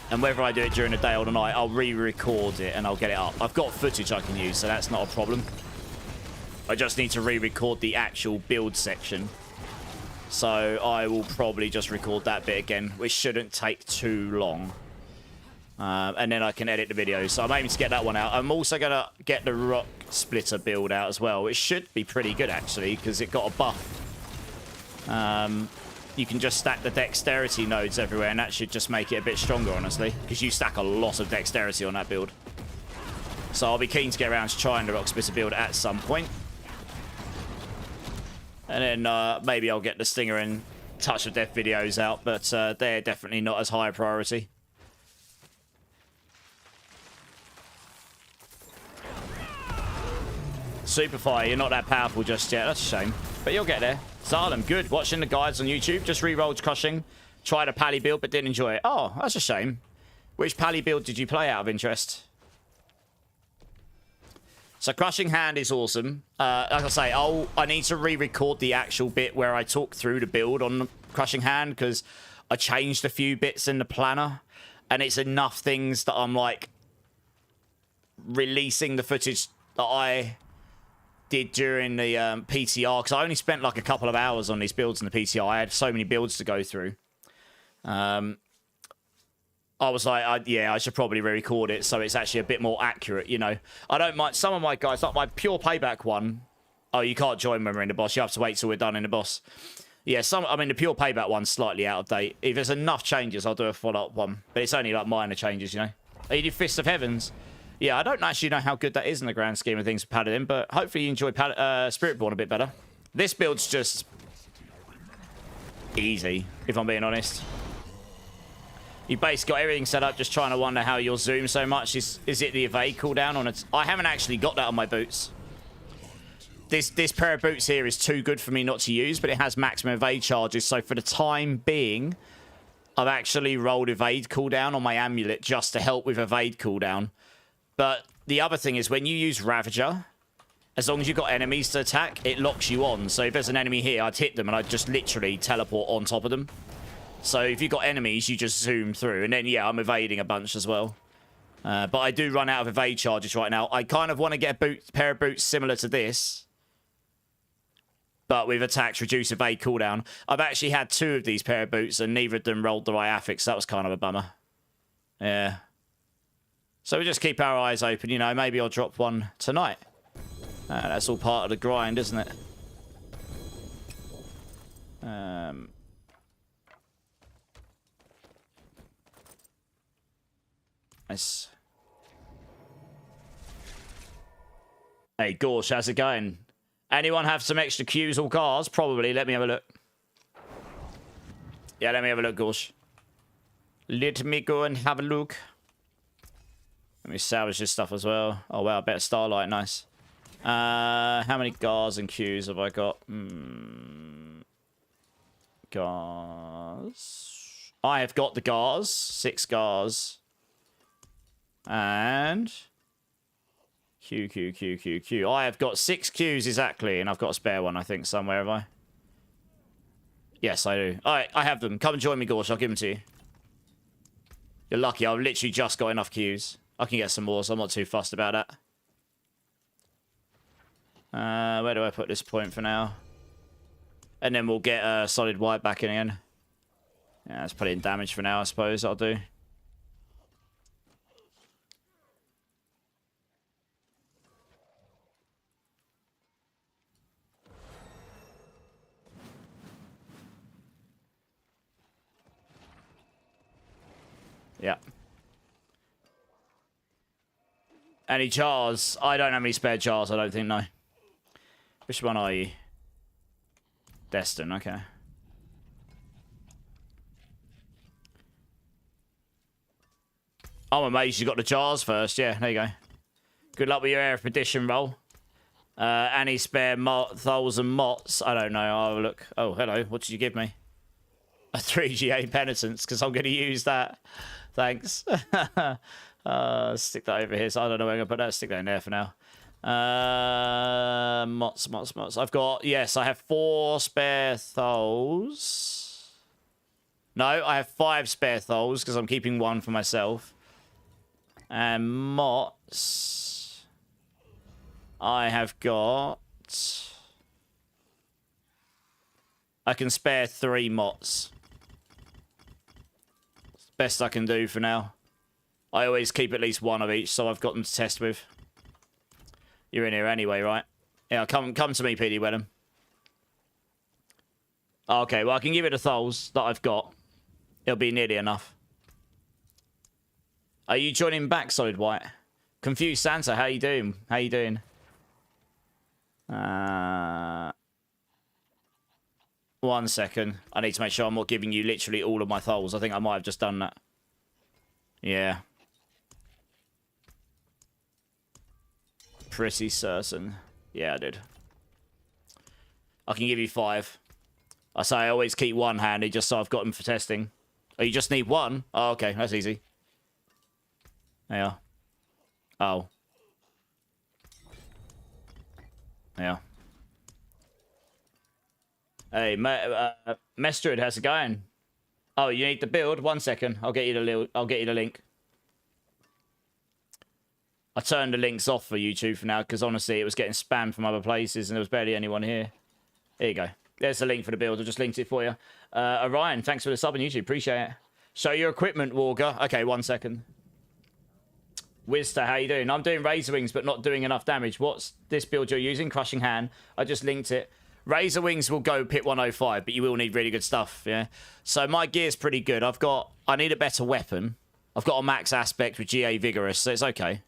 A: And whether I do it during the day or the night, I'll re-record it and I'll get it up. I've got footage I can use, so that's not a problem. I just need to re-record the actual build section. So I will probably just record that bit again, which shouldn't take too long. And then I can edit the video. So I'm aiming to get that one out. I'm also going to get the rock splitter build out as well, which should be pretty good, actually, because it got a buff. You can just stack the dexterity nodes everywhere, and that should just make it a bit stronger, honestly, because you stack a lot of dexterity on that build. So I'll be keen to get around to trying the rock splitter build at some point. And then maybe I'll get the Stinger and Touch of Death videos out, but they're definitely not as high a priority. Superfire, you're not that powerful just yet. That's a shame. But you'll get there. Salem, good. Watching the guides on YouTube. Just re-rolled Crushing. Tried a Pally build, but didn't enjoy it. Oh, that's a shame. Which Pally build did you play out of interest? So Crushing Hand is awesome. Like I say, I need to re-record the actual bit where I talk through the build on Crushing Hand, because I changed a few bits in the planner, and it's enough things that I'm like releasing the footage that I did during the PTR, because I only spent like a couple of hours on these builds in the PTR. I had so many builds to go through. I was like, yeah, I should probably re-record it so it's actually a bit more accurate, you know. I don't mind some of my guys, like my pure payback one. Oh, you can't join when we're in the boss. You have to wait till we're done in the boss. Yeah, I mean, the pure payback one's slightly out of date. If there's enough changes, I'll do a follow-up one. But it's only like minor changes, you know. Oh, you did Fist of Heavens. Yeah, I don't actually know how good that is in the grand scheme of things for Paladin, but hopefully you enjoy Spiritborn a bit better. This build's just easy, if I'm being honest. You basically got everything set up, just trying to wonder how you'll zoom so much. Is it the evade cooldown on it? I haven't actually got that on my boots. This pair of boots here is too good for me not to use, but it has maximum evade charges. So for the time being, I've actually rolled evade cooldown on my amulet just to help with evade cooldown. But the other thing is when you use Ravager, as long as you've got enemies to attack, it locks you on. So if there's an enemy here, I'd hit them and I'd just literally teleport on top of them. So if you've got enemies, you just zoom through. And then, yeah, I'm evading a bunch as well. But I do run out of evade charges right now. I kind of want to get a pair of boots similar to this, but with attacks reduce evade cooldown. I've actually had 2 of these pair of boots, and neither of them rolled the right affix. So that was kind of a bummer. Yeah. So we just keep our eyes open. You know, maybe I'll drop one tonight. That's all part of the grind, isn't it? Nice. Hey, Gorsh, how's it going? Anyone have some extra Qs or Gars? Probably. Let me have a look. Yeah, let me have a look, Gorsh. Let me go and have a look. Let me salvage this stuff as well. Oh, wow, better Starlight. Nice. How many Gars and Qs have I got? Gars. I have got the Gars. 6 Gars. And Q. I have got 6 Qs exactly, and I've got a spare one, I think, somewhere, have I? Yes, I do. Alright, I have them. Come and join me, Gorsh. I'll give them to you. You're lucky. I've literally just got enough Qs. I can get some more, so I'm not too fussed about that. Where do I put this point for now? And then we'll get solid white back in again. Yeah, let's put it in damage for now, I suppose. I'll do. Yeah. Any jars? I don't have any spare jars, I don't think, no. Which one are you? Destin, okay. I'm amazed you got the jars first. Yeah, there you go. Good luck with your Air of Perdition roll. Any spare tholes and mots? I don't know. I'll have a look. Oh, hello. What did you give me? A 3GA penitence, because I'm going to use that. Thanks. Stick that over here. So I don't know where I'm going to put that. Stick that in there for now. Mots. I've got, yes, I have 4 spare tholes. No, I have 5 spare tholes, because I'm keeping 1 for myself. And mots, I have got... I can spare 3 mots. Best I can do for now. I always keep at least 1 of each, so I've got them to test with. You're in here anyway, right? Yeah, come to me, PD Wenham. Okay, well, I can give it the tholes that I've got. It'll be nearly enough. Are you joining back, Solid White? Confused Santa, how you doing? How you doing? 1 second. I need to make sure I'm not giving you literally all of my tholes. I think I might have just done that. Yeah. Pretty certain. Yeah, I did. I can give you 5. I say I always keep one handy just so I've got them for testing. Oh, you just need 1? Oh, okay, that's easy. Yeah. Oh. Yeah. Hey, Mestrid, how's it going? Oh, you need the build? 1 second. I'll get you the link. I turned the links off for YouTube for now because honestly it was getting spammed from other places and there was barely anyone here. Here you go. There's the link for the build. I just linked it for you. Orion, thanks for the sub on YouTube. Appreciate it. Show your equipment, Walker. Okay, 1 second. Wizster, how you doing? I'm doing Razor Wings, but not doing enough damage. What's this build you're using? Crushing Hand. I just linked it. Razor Wings will go pit 105, but you will need really good stuff, yeah? So my gear's pretty good. I need a better weapon. I've got a max aspect with GA Vigorous, so it's okay.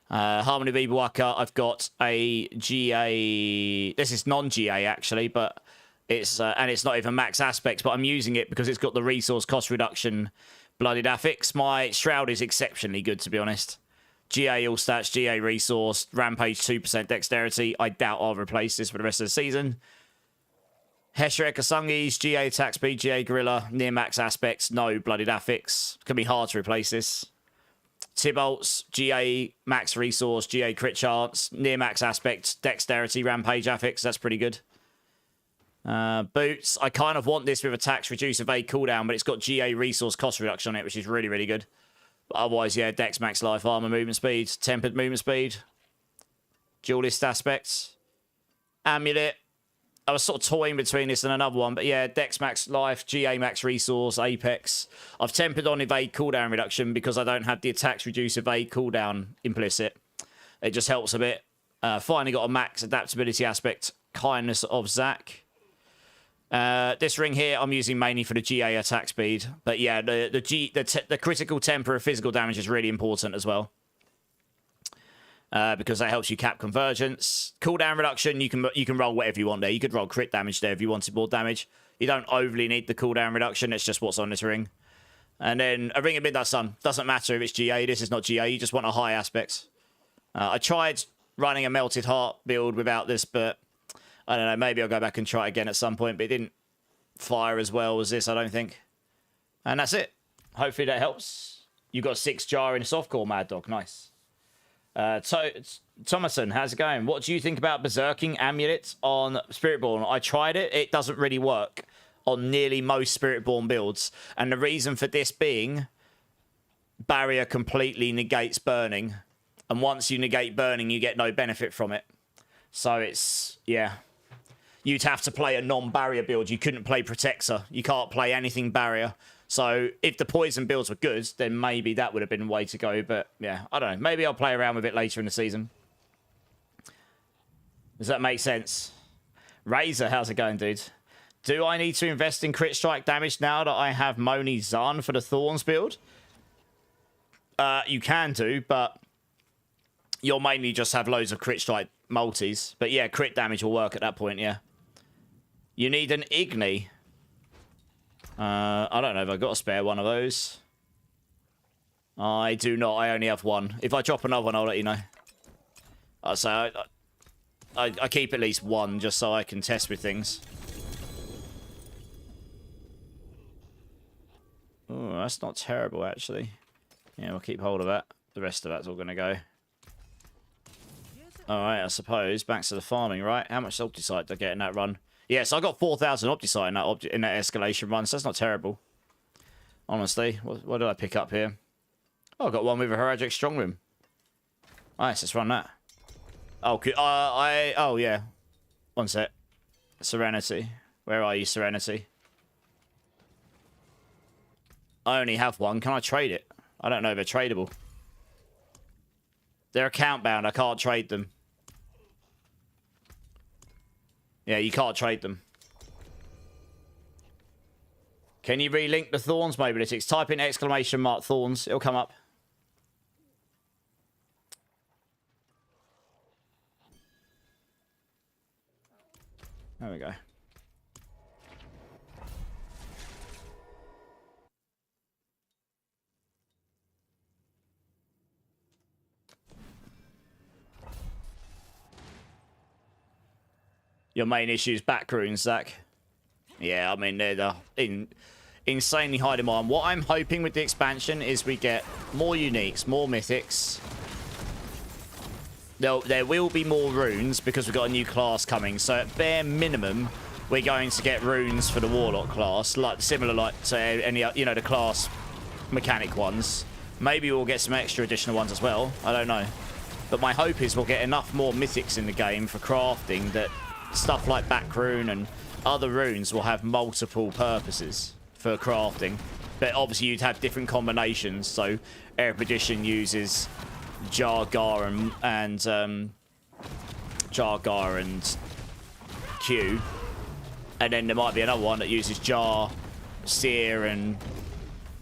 A: Harmony Bibawaka, I've got a GA... This is non-GA, actually, but it's... and it's not even max aspects, but I'm using it because it's got the resource cost reduction blooded affix. My Shroud is exceptionally good, to be honest. GA all stats, GA resource, Rampage 2% dexterity. I doubt I'll replace this for the rest of the season. Hesher Kasungi's GA attack speed, GA gorilla, near max aspects, no blooded affix. It's going to be hard to replace this. Tybalt's GA max resource, GA crit chance, near max aspect, dexterity, rampage affix. That's pretty good. Boots. I kind of want this with attacks, reduce evade cooldown, but it's got GA resource cost reduction on it, which is really, really good. But otherwise, yeah, dex max life, armor movement speed, tempered movement speed, duelist aspects, amulet. I was sort of toying between this and another one, but yeah, dex max life, GA max resource, apex. I've tempered on evade cooldown reduction because I don't have the attacks reduce evade cooldown implicit. It just helps a bit. Finally got a max adaptability aspect, kindness of Zach. This ring here I'm using mainly for the GA attack speed, but yeah, the critical temper of physical damage is really important as well. Because that helps you cap convergence. Cooldown reduction, you can roll whatever you want there. You could roll crit damage there if you wanted more damage. You don't overly need the cooldown reduction. It's just what's on this ring. And then a ring of Midnight Sun. Doesn't matter if it's GA. This is not GA. You just want a high aspect. I tried running a Melted Heart build without this, but I don't know. Maybe I'll go back and try again at some point. But it didn't fire as well as this, I don't think. And that's it. Hopefully that helps. You got 6 jar in softcore, Mad Dog. Nice. Thomason, how's it going? What do you think about berserking amulet on Spiritborn? I tried it. It doesn't really work on nearly most Spiritborn builds. And the reason for this being barrier completely negates burning. And once you negate burning, you get no benefit from it. So it's, yeah. You'd have to play a non-barrier build. You couldn't play Protector. You can't play anything barrier. So if the poison builds were good, then maybe that would have been the way to go. But yeah, I don't know. Maybe I'll play around with it later in the season. Does that make sense? Razor, how's it going, dude? Do I need to invest in crit strike damage now that I have Moni Zahn for the Thorns build? You can do, but you'll mainly just have loads of crit strike multis. But yeah, crit damage will work at that point, yeah. You need an Igni. I don't know if I've got a spare one of those. I do not. I only have one. If I drop another one, I'll let you know. So I keep at least one just so I can test with things. Oh, that's not terrible, actually. Yeah, we'll keep hold of that. The rest of that's all going to go. Alright, I suppose. Back to the farming, right? How much Opticite did I get in that run? Yeah, so I got 4,000 Opticite in that escalation run, so that's not terrible. Honestly, what did I pick up here? Oh, I got one with a Heraldic Strongroom. Nice, let's run that. Oh, oh yeah. One sec. Serenity. Where are you, Serenity? I only have one. Can I trade it? I don't know if they're tradable. They're account bound. I can't trade them. Yeah, you can't trade them. Can you relink the Thorns mobilities? Type in exclamation mark Thorns. It'll come up. There we go. Your main issue is back runes, Zach. Yeah, I mean, they're insanely high demand. What I'm hoping with the expansion is we get more uniques, more mythics. There will be more runes because we've got a new class coming. So at bare minimum, we're going to get runes for the Warlock class, like similar like to any, you know, the class mechanic ones. Maybe we'll get some extra additional ones as well. I don't know. But my hope is we'll get enough more mythics in the game for crafting that stuff like back rune and other runes will have multiple purposes for crafting. But obviously you'd have different combinations. So Erudition uses Jargar and Q. And then there might be another one that uses Jar, Seer, and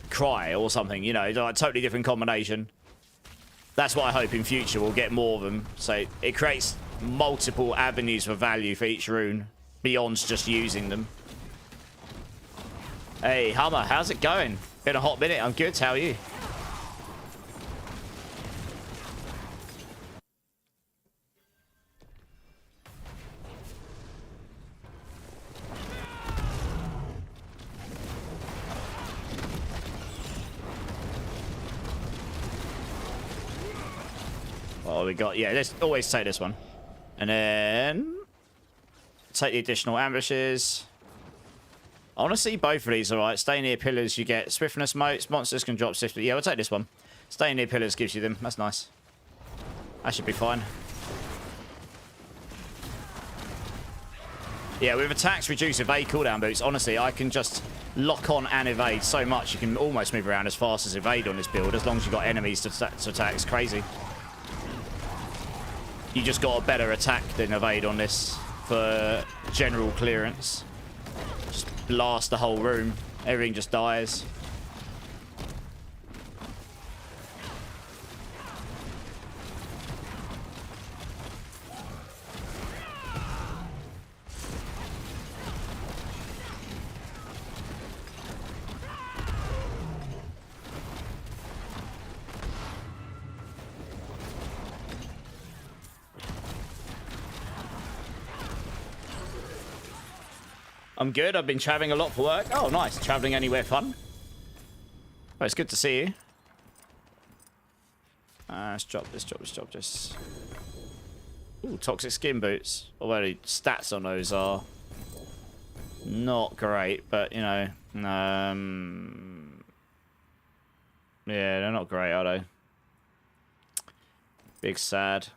A: Cry or something. You know, like a totally different combination. That's what I hope in future we'll get more of them. So it creates multiple avenues for value for each rune beyond just using them. Hey, Hummer, how's it going? Been a hot minute. I'm good. How are you? Oh, we got, yeah, let's always take this one. And then take the additional ambushes. I want to see both of these, alright. Stay near pillars, you get swiftness motes. Monsters can drop swiftly. Yeah, we'll take this one. Stay near pillars gives you them. That's nice. That should be fine. Yeah, with attacks reduce evade cooldown boots, honestly, I can just lock on and evade so much. You can almost move around as fast as evade on this build, as long as you've got enemies to attack. It's crazy. You just got a better attack than evade on this for general clearance. Just blast the whole room. Everything just dies. I'm good. I've been traveling a lot for work. Oh, nice. Traveling anywhere fun. Well, it's good to see you. Let's drop this. Ooh, toxic skin boots. Although the stats on those are not great, but, you know, yeah, they're not great, are they? Big sad.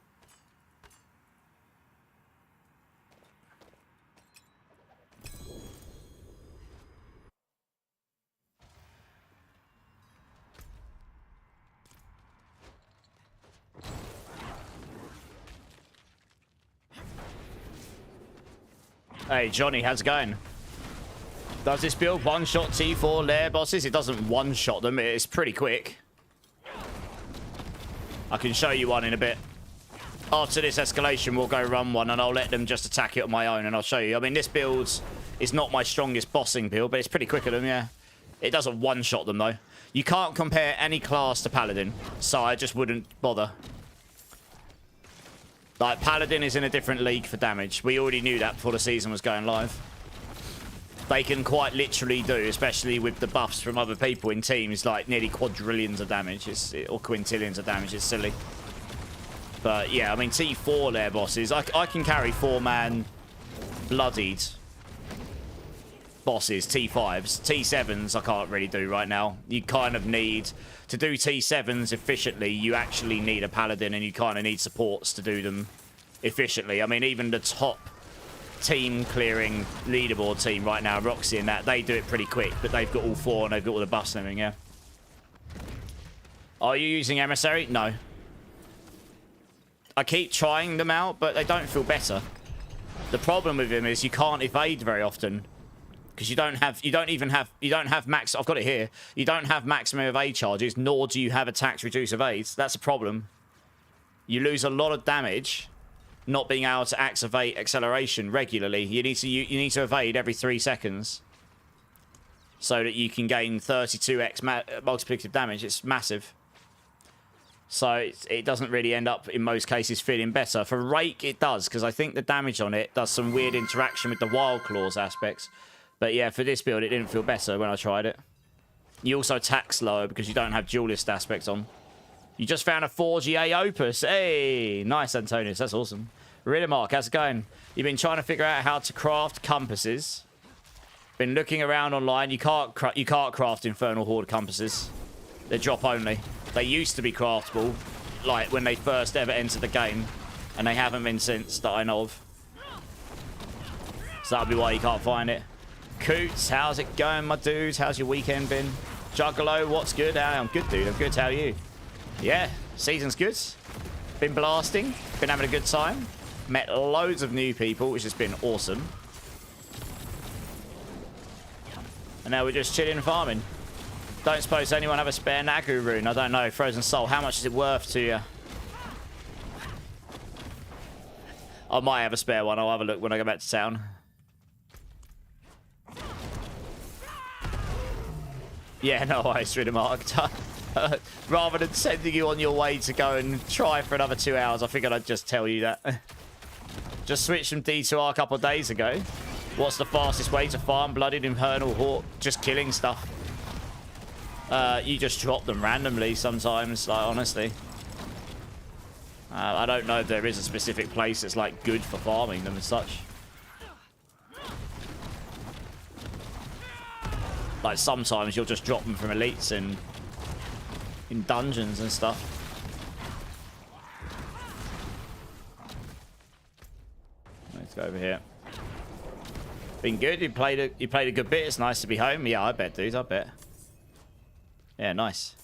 A: Hey, Johnny, how's it going? Does this build one-shot T4 lair bosses? It doesn't one-shot them. It's pretty quick. I can show you one in a bit. After this escalation, we'll go run one, and I'll let them just attack it on my own, and I'll show you. I mean, this build is not my strongest bossing build, but it's pretty quick at them, yeah. It doesn't one-shot them, though. You can't compare any class to Paladin, so I just wouldn't bother. Like, Paladin is in a different league for damage. We already knew that before the season was going live. They can quite literally do, especially with the buffs from other people in teams, like nearly quadrillions of damage. Or quintillions of damage. It's silly. But, yeah, I mean, T4 lair bosses. I can carry 4-man bloodied bosses, T5s. T7s I can't really do right now. You kind of need... To do T7s efficiently, you actually need a Paladin, and you kind of need supports to do them efficiently. I mean, even the top team clearing leaderboard team right now, Roxy and that, they do it pretty quick, but they've got all 4 and they've got all the buffs and everything, yeah. Are you using Emissary? No. I keep trying them out, but they don't feel better. The problem with them is you can't evade very often. Because you don't have max, I've got it here. You don't have maximum evade charges, nor do you have attacks reduce evades. That's a problem. You lose a lot of damage not being able to activate acceleration regularly. You need to evade every 3 seconds so that you can gain 32x multiplicative damage. It's massive. So it doesn't really end up, in most cases, feeling better. For Rake, it does, because I think the damage on it does some weird interaction with the Wild Claws aspects. But yeah, for this build, it didn't feel better when I tried it. You also attack slower because you don't have duelist aspects on. You just found a 4GA Opus. Hey, nice, Antonius. That's awesome. Riddermark, how's it going? You've been trying to figure out how to craft compasses. Been looking around online. You can't craft Infernal Horde compasses. They're drop only. They used to be craftable, like when they first ever entered the game, and they haven't been since that I know of. So that'll be why you can't find it. Coots, how's it going, my dudes? How's your weekend been? Juggalo, what's good? I'm good, dude. I'm good. How are you? Yeah, season's good. Been blasting. Been having a good time. Met loads of new people, which has been awesome. And now we're just chilling and farming. Don't suppose anyone have a spare Nagu rune? I don't know. Frozen Soul, how much is it worth to you? I might have a spare one. I'll have a look when I go back to town. Yeah, no worries, Riddermark. Rather than sending you on your way to go and try for another 2 hours, I figured I'd just tell you that. Just switched from D2R a couple of days ago. What's the fastest way to farm Blooded Infernal Horde? Just killing stuff. You just drop them randomly sometimes, like, honestly. I don't know if there is a specific place that's, like, good for farming them and such. Like, sometimes you'll just drop them from elites in dungeons and stuff. Let's go over here. Been good. You played a good bit. It's nice to be home. Yeah, I bet, dude. I bet. Yeah, nice.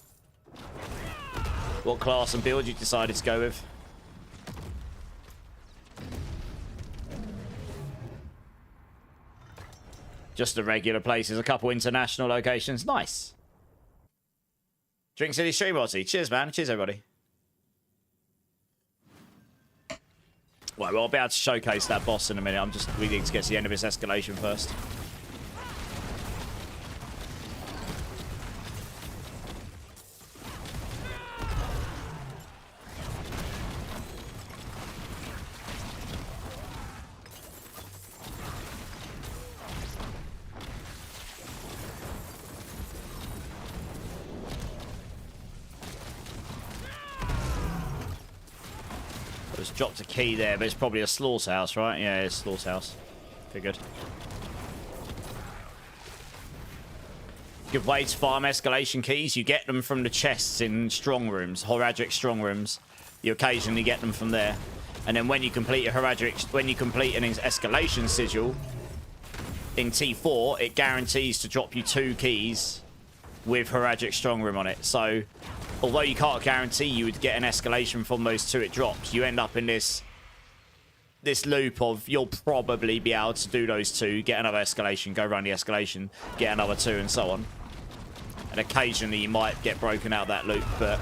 A: What class and build you decided to go with? Just the regular places. A couple international locations. Nice. Drink City Stream, Aussie. Cheers, man. Cheers, everybody. Right, well, I'll be able to showcase that boss in a minute. We need to get to the end of his escalation first. Dropped a key there, but it's probably a slaughterhouse, right? Yeah, it's a slaughterhouse. Figured. Good way to farm escalation keys. You get them from the chests in strong rooms, Horadric strong rooms. You occasionally get them from there. And then when you complete an escalation sigil in T4, it guarantees to drop you 2 keys with Horadric strong room on it. So although you can't guarantee you would get an escalation from those 2 it drops, you end up in this loop of you'll probably be able to do those 2, get another escalation, go run the escalation, get another 2, and so on. And occasionally you might get broken out of that loop, but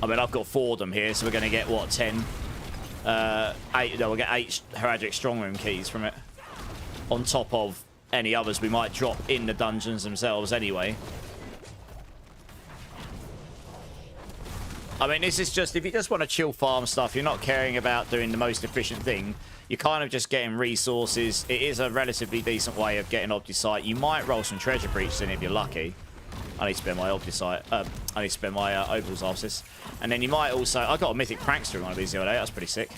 A: I mean, I've got 4 of them here, so we're going to get, what, 10? 8, no, we'll get 8 Horadric Strongroom keys from it. On top of any others we might drop in the dungeons themselves anyway. I mean, this is just, if you just want to chill farm stuff, you're not caring about doing the most efficient thing, you're kind of just getting resources. It is a relatively decent way of getting Obdusite. You might roll some Treasure Breach in if you're lucky. I need to spend my Obdusite. I need to spend my Opals after this. And then you might also, I got a Mythic Prankster in one of these the other day. That's pretty sick.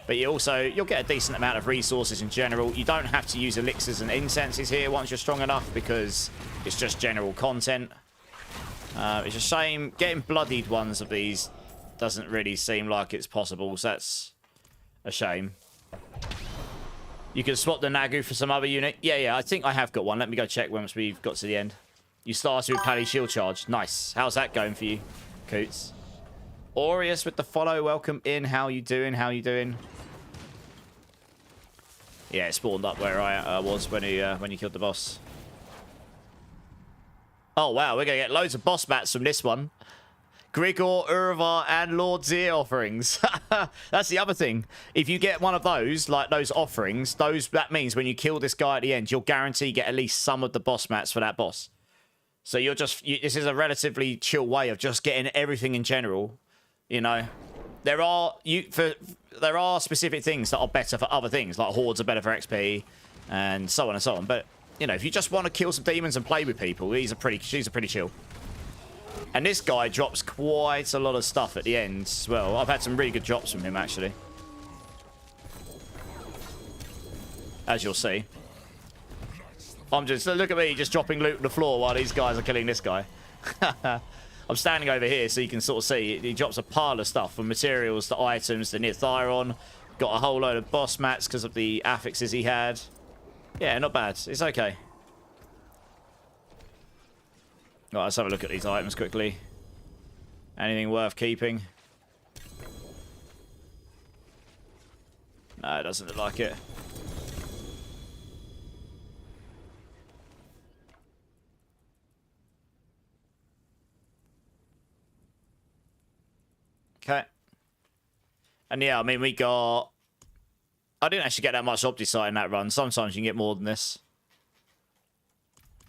A: But you'll get a decent amount of resources in general. You don't have to use elixirs and incenses here once you're strong enough, because it's just general content. It's a shame getting bloodied ones of these doesn't really seem like it's possible, so that's a shame. You can swap the Nagu for some other unit. Yeah, I think I have got one. Let me go check once we've got to the end. You started with Pally Shield Charge. Nice. How's that going for you, Coots? Aureus with the follow. Welcome in. How you doing? How you doing? Yeah, it spawned up where I was when you killed the boss. Oh, wow. We're going to get loads of boss mats from this one. Grigor, Urvar, and Lord Zir offerings. That's the other thing. If you get one of those, like those offerings, that means when you kill this guy at the end, you'll guarantee get at least some of the boss mats for that boss. So you're just... this is a relatively chill way of just getting everything in general, you know. There are specific things that are better for other things, like hordes are better for XP, and so on and so on. But, you know, if you just want to kill some demons and play with people, she's a pretty chill. And this guy drops quite a lot of stuff at the end as well. I've had some really good drops from him, actually. As you'll see. I'm just... look at me just dropping loot on the floor while these guys are killing this guy. I'm standing over here so you can sort of see. He drops a pile of stuff, from materials to items to Neothyron. Got a whole load of boss mats because of the affixes he had. Yeah, not bad. It's okay. Right, let's have a look at these items quickly. Anything worth keeping? No, it doesn't look like it. Okay. And yeah, I mean, we got... I didn't actually get that much Opticite in that run. Sometimes you can get more than this.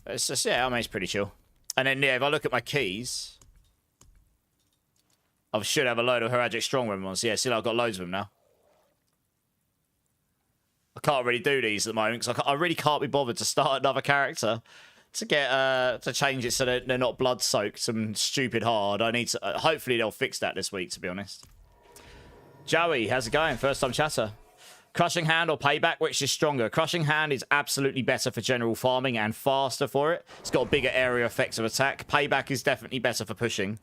A: It's just, yeah, I mean, it's pretty chill. And then, yeah, if I look at my keys, I should have a load of Heragic Strongman ones. Yeah, see, I've got loads of them now. I can't really do these at the moment, because I really can't be bothered to start another character to get to change it so that they're not blood-soaked and stupid hard. I need to... hopefully they'll fix that this week, to be honest. Joey, how's it going? First-time chatter. Crushing Hand or Payback, which is stronger? Crushing Hand is absolutely better for general farming and faster for it. It's got a bigger area effect of attack. Payback is definitely better for pushing.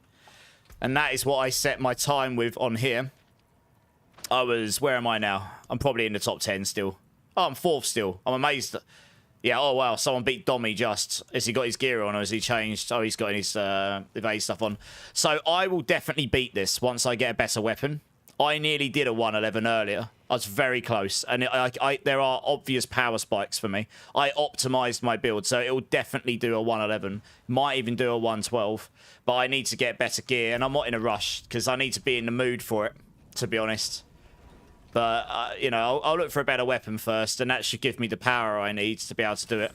A: And that is what I set my time with on here. I was... where am I now? I'm probably in the top 10 still. Oh, I'm 4th still. I'm amazed. Yeah, oh wow, someone beat Dommy just. Has he got his gear on or has he changed? Oh, he's got his evade stuff on. So I will definitely beat this once I get a better weapon. I nearly did a 111 earlier. I was very close. And there are obvious power spikes for me. I optimized my build, so it will definitely do a 111. Might even do a 112. But I need to get better gear, and I'm not in a rush, because I need to be in the mood for it, to be honest. But, you know, I'll look for a better weapon first, and that should give me the power I need to be able to do it.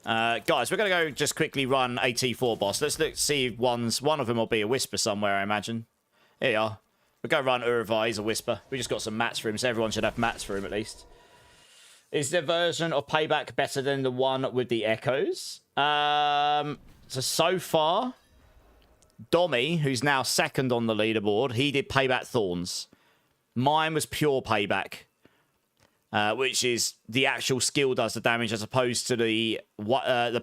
A: Guys, we're going to go just quickly run a T4 boss. Let's see if one of them will be a Whisper somewhere, I imagine. Here you are. We'll go run Uruvai. He's a Whisper. We just got some mats for him, so everyone should have mats for him at least. Is the version of Payback better than the one with the echoes? So far, Dommy, who's now 2nd on the leaderboard, he did Payback Thorns. Mine was pure Payback, which is the actual skill does the damage as opposed to the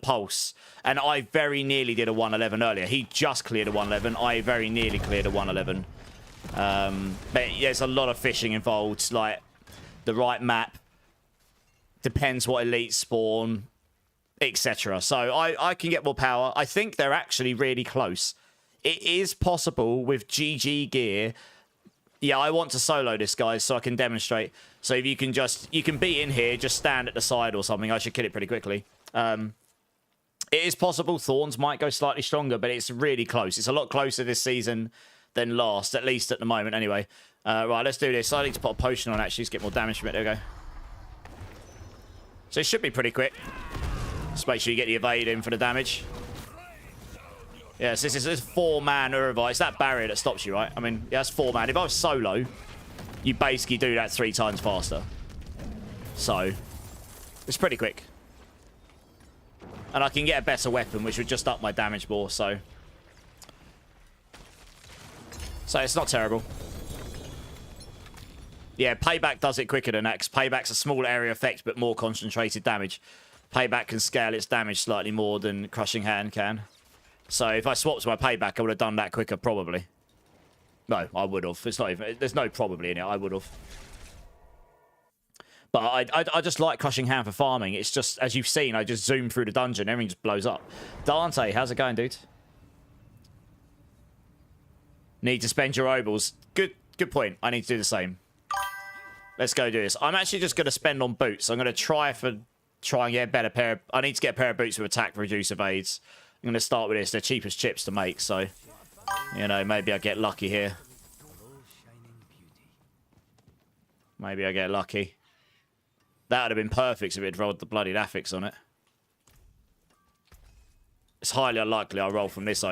A: pulse. And I very nearly did a 111 earlier. He just cleared a 111. I very nearly cleared a 111. But there's a lot of fishing involved, like the right map. Depends what elites spawn, etc. So I can get more power. I think they're actually really close. It is possible with GG gear. Yeah, I want to solo this, guys, so I can demonstrate. So if you can be in here, just stand at the side or something. I should kill it pretty quickly. It is possible Thorns might go slightly stronger, but it's really close. It's a lot closer this season than last, at least at the moment, anyway. Right, let's do this. I need to put a potion on, actually, to get more damage from it. There we go. So it should be pretty quick. Just make sure you get the evade in for the damage. Yes, this is a 4-man Uruvai. It's that barrier that stops you, right? I mean, yeah, that's 4-man. If I was solo, you basically do that 3 times faster. So, it's pretty quick. And I can get a better weapon, which would just up my damage more, so... So it's not terrible. Yeah, Payback does it quicker than X. Payback's a small area effect, but more concentrated damage. Payback can scale its damage slightly more than Crushing Hand can. So if I swapped my Payback, I would have done that quicker, probably. No, I would have. It's not even... There's no probably in it. I would have. But I just like Crushing Hand for farming. It's just, as you've seen, I just zoom through the dungeon. Everything just blows up. Dante, how's it going, dude? Need to spend your obols. Good point. I need to do the same. Let's go do this. I'm actually just going to spend on boots. I'm going to try and get a better pair of... I need to get a pair of boots with attack for reduce evades. I'm going to start with this. They're cheapest chips to make, so... You know, maybe I get lucky here. Maybe I get lucky. That would have been perfect if it rolled the bloody affix on it. It's highly unlikely I'll roll from this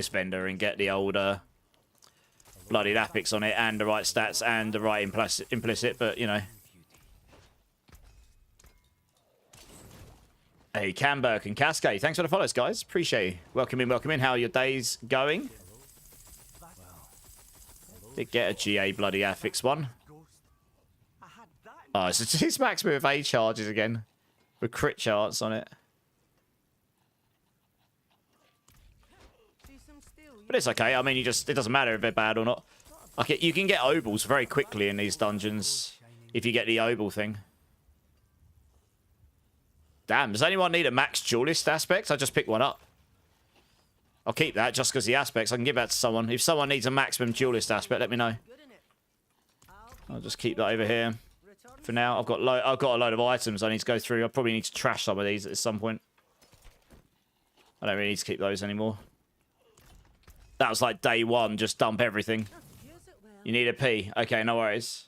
A: vendor and get the old bloodied apex on it and the right stats and the right implicit, but you know. Hey, Camberk and Cascade, thanks for the follows, guys. Appreciate you. Welcome in, welcome in. How are your days going? Did get a GA bloody affix one. Oh, it's max with A charges again. With crit charts on it. But it's okay. I mean, it doesn't matter if they're bad or not. Okay, you can get obals very quickly in these dungeons if you get the obal thing. Damn, does anyone need a max duelist aspect? I just picked one up. I'll keep that just because the aspects. I can give that to someone. If someone needs a maximum duelist aspect, let me know. I'll just keep that over here. For now, I've got a load of items I need to go through. I probably need to trash some of these at some point. I don't really need to keep those anymore. That was like day one, just dump everything. You need a pee. Okay, no worries.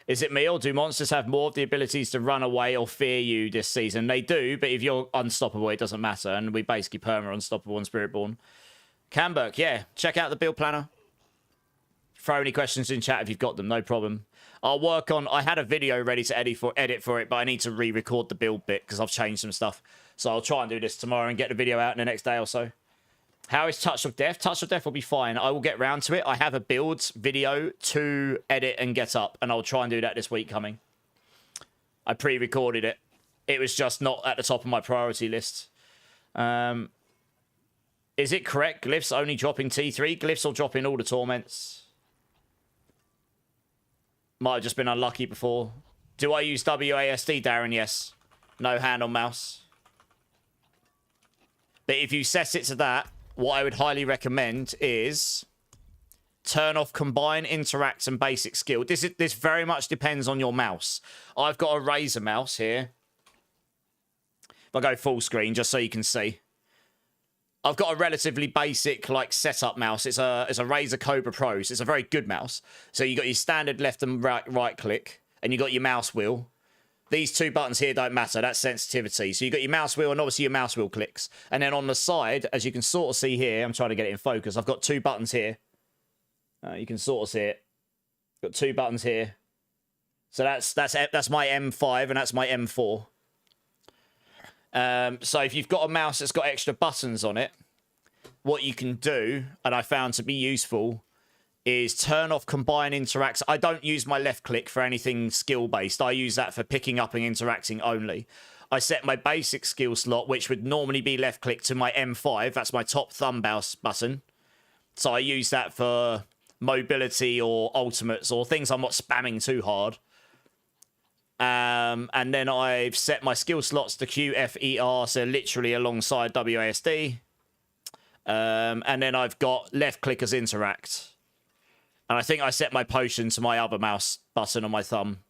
A: Is it me or do monsters have more of the abilities to run away or fear you this season? They do, but if you're unstoppable, it doesn't matter. And we basically perma unstoppable on Spiritborn. Camberk, yeah. Check out the build planner. Throw any questions in chat if you've got them, no problem. I'll work on... I had a video ready to edit for it, but I need to re-record the build bit because I've changed some stuff. So I'll try and do this tomorrow and get the video out in the next day or so. How is Touch of Death? Touch of Death will be fine. I will get round to it. I have a build video to edit and get up, and I'll try and do that this week coming. I pre-recorded it. It was just not at the top of my priority list. Is it correct? Glyphs only dropping T3? Glyphs will drop in all the torments. Might have just been unlucky before. Do I use WASD, Darren? Yes. No hand on mouse. But if you set it to that, what I would highly recommend is turn off combine, interact, and basic skill. This very much depends on your mouse. I've got a Razer mouse here. If I go full screen, just so you can see. I've got a relatively basic like setup mouse. It's a Razer Cobra Pro. So it's a very good mouse. So you got your standard left and right click, and you got your mouse wheel. These two buttons here don't matter. That's sensitivity. So you got your mouse wheel and obviously your mouse wheel clicks. And then on the side, as you can sort of see here, I'm trying to get it in focus. I've got two buttons here. You can sort of see it. Got two buttons here. So that's my M5 and that's my M4. So if you've got a mouse that's got extra buttons on it, what you can do, and I found to be useful, is turn off combine interacts. I don't use my left click for anything skill based. I use that for picking up and interacting only. I set my basic skill slot, which would normally be left click, to my M5. That's my top thumb mouse button. So I use that for mobility or ultimates or things I'm not spamming too hard. And then I've set my skill slots to Q, F, E, R, so literally alongside WASD. And then I've got left click as interact. And I think I set my potion to my other mouse button on my thumb,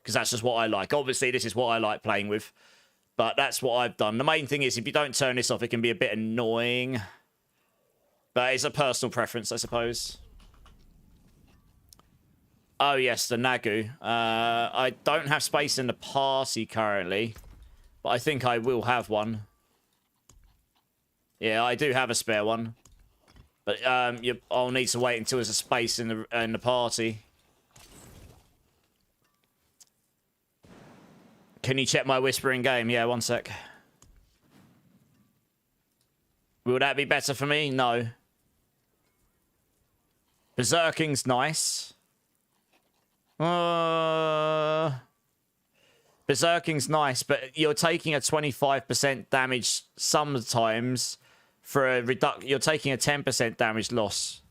A: because that's just what I like. Obviously, this is what I like playing with, but that's what I've done. The main thing is, if you don't turn this off, it can be a bit annoying. But it's a personal preference, I suppose. Oh, yes, the Nagu. I don't have space in the party currently, but I think I will have one. Yeah, I do have a spare one. But I'll need to wait until there's a space in the party. Can you check my whispering game? Yeah, one sec. Will that be better for me? No. Berserking's nice. Berserking's nice, but you're taking a 25% damage sometimes. For a you're taking a 10% damage loss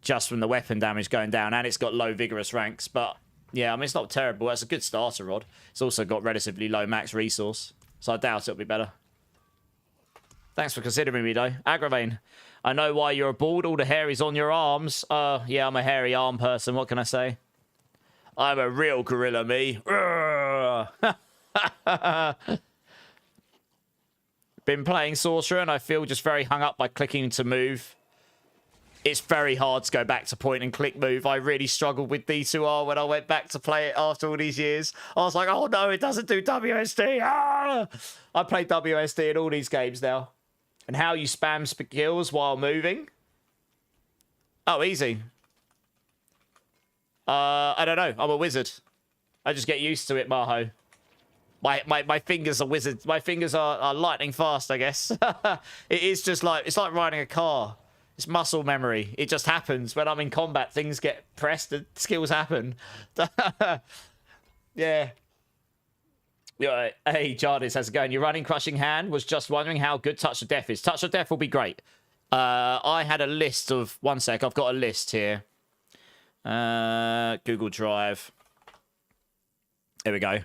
A: just from the weapon damage going down, and it's got low vigorous ranks. But yeah, I mean, it's not terrible. That's a good starter rod. It's also got relatively low max resource, so I doubt it'll be better. Thanks for considering me, though. Agravane, I know why you're bald. All the hair is on your arms. Yeah, I'm a hairy arm person. What can I say? I'm a real gorilla, me. Been playing Sorcerer, and I feel just very hung up by clicking to move. It's very hard to go back to point and click move. I really struggled with D2R when I went back to play it after all these years. I was like, oh no, it doesn't do WSD. Ah! I play WSD in all these games now. and how you spam skills while moving. Oh, easy. I don't know. I'm a wizard. I just get used to it, Maho. My fingers are wizards. My fingers are lightning fast, I guess. It is just like, it's like riding a car. It's muscle memory. It just happens. When I'm in combat, things get pressed and skills happen. Yeah. Hey, Jardis, how's it going? You're running Crushing Hand. Was just wondering how good Touch of Death is. Touch of Death will be great. I had a list of... One sec, I've got a list here. Google Drive. There we go.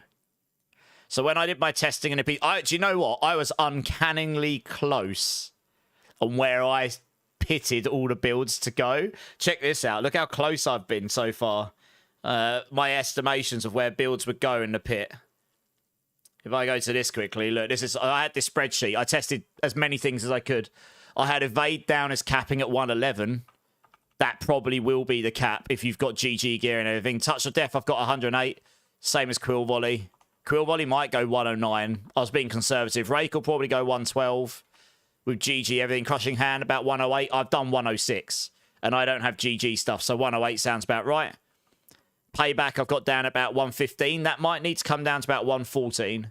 A: So when I did my testing in a piece... Do you know what? I was uncannily close on where I pitted all the builds to go. Check this out. Look how close I've been so far. My estimations of where builds would go in the pit. If I go to this quickly, look, I had this spreadsheet. I tested as many things as I could. I had Evade down as capping at 111. That probably will be the cap if you've got GG gear and everything. Touch of Death, I've got 108. Same as Quill Volley. Quill Volley might go 109. I was being conservative. Rake will probably go 112. With GG, everything. Crushing Hand, about 108. I've done 106. And I don't have GG stuff, so 108 sounds about right. Payback, I've got down about 115. That might need to come down to about 114.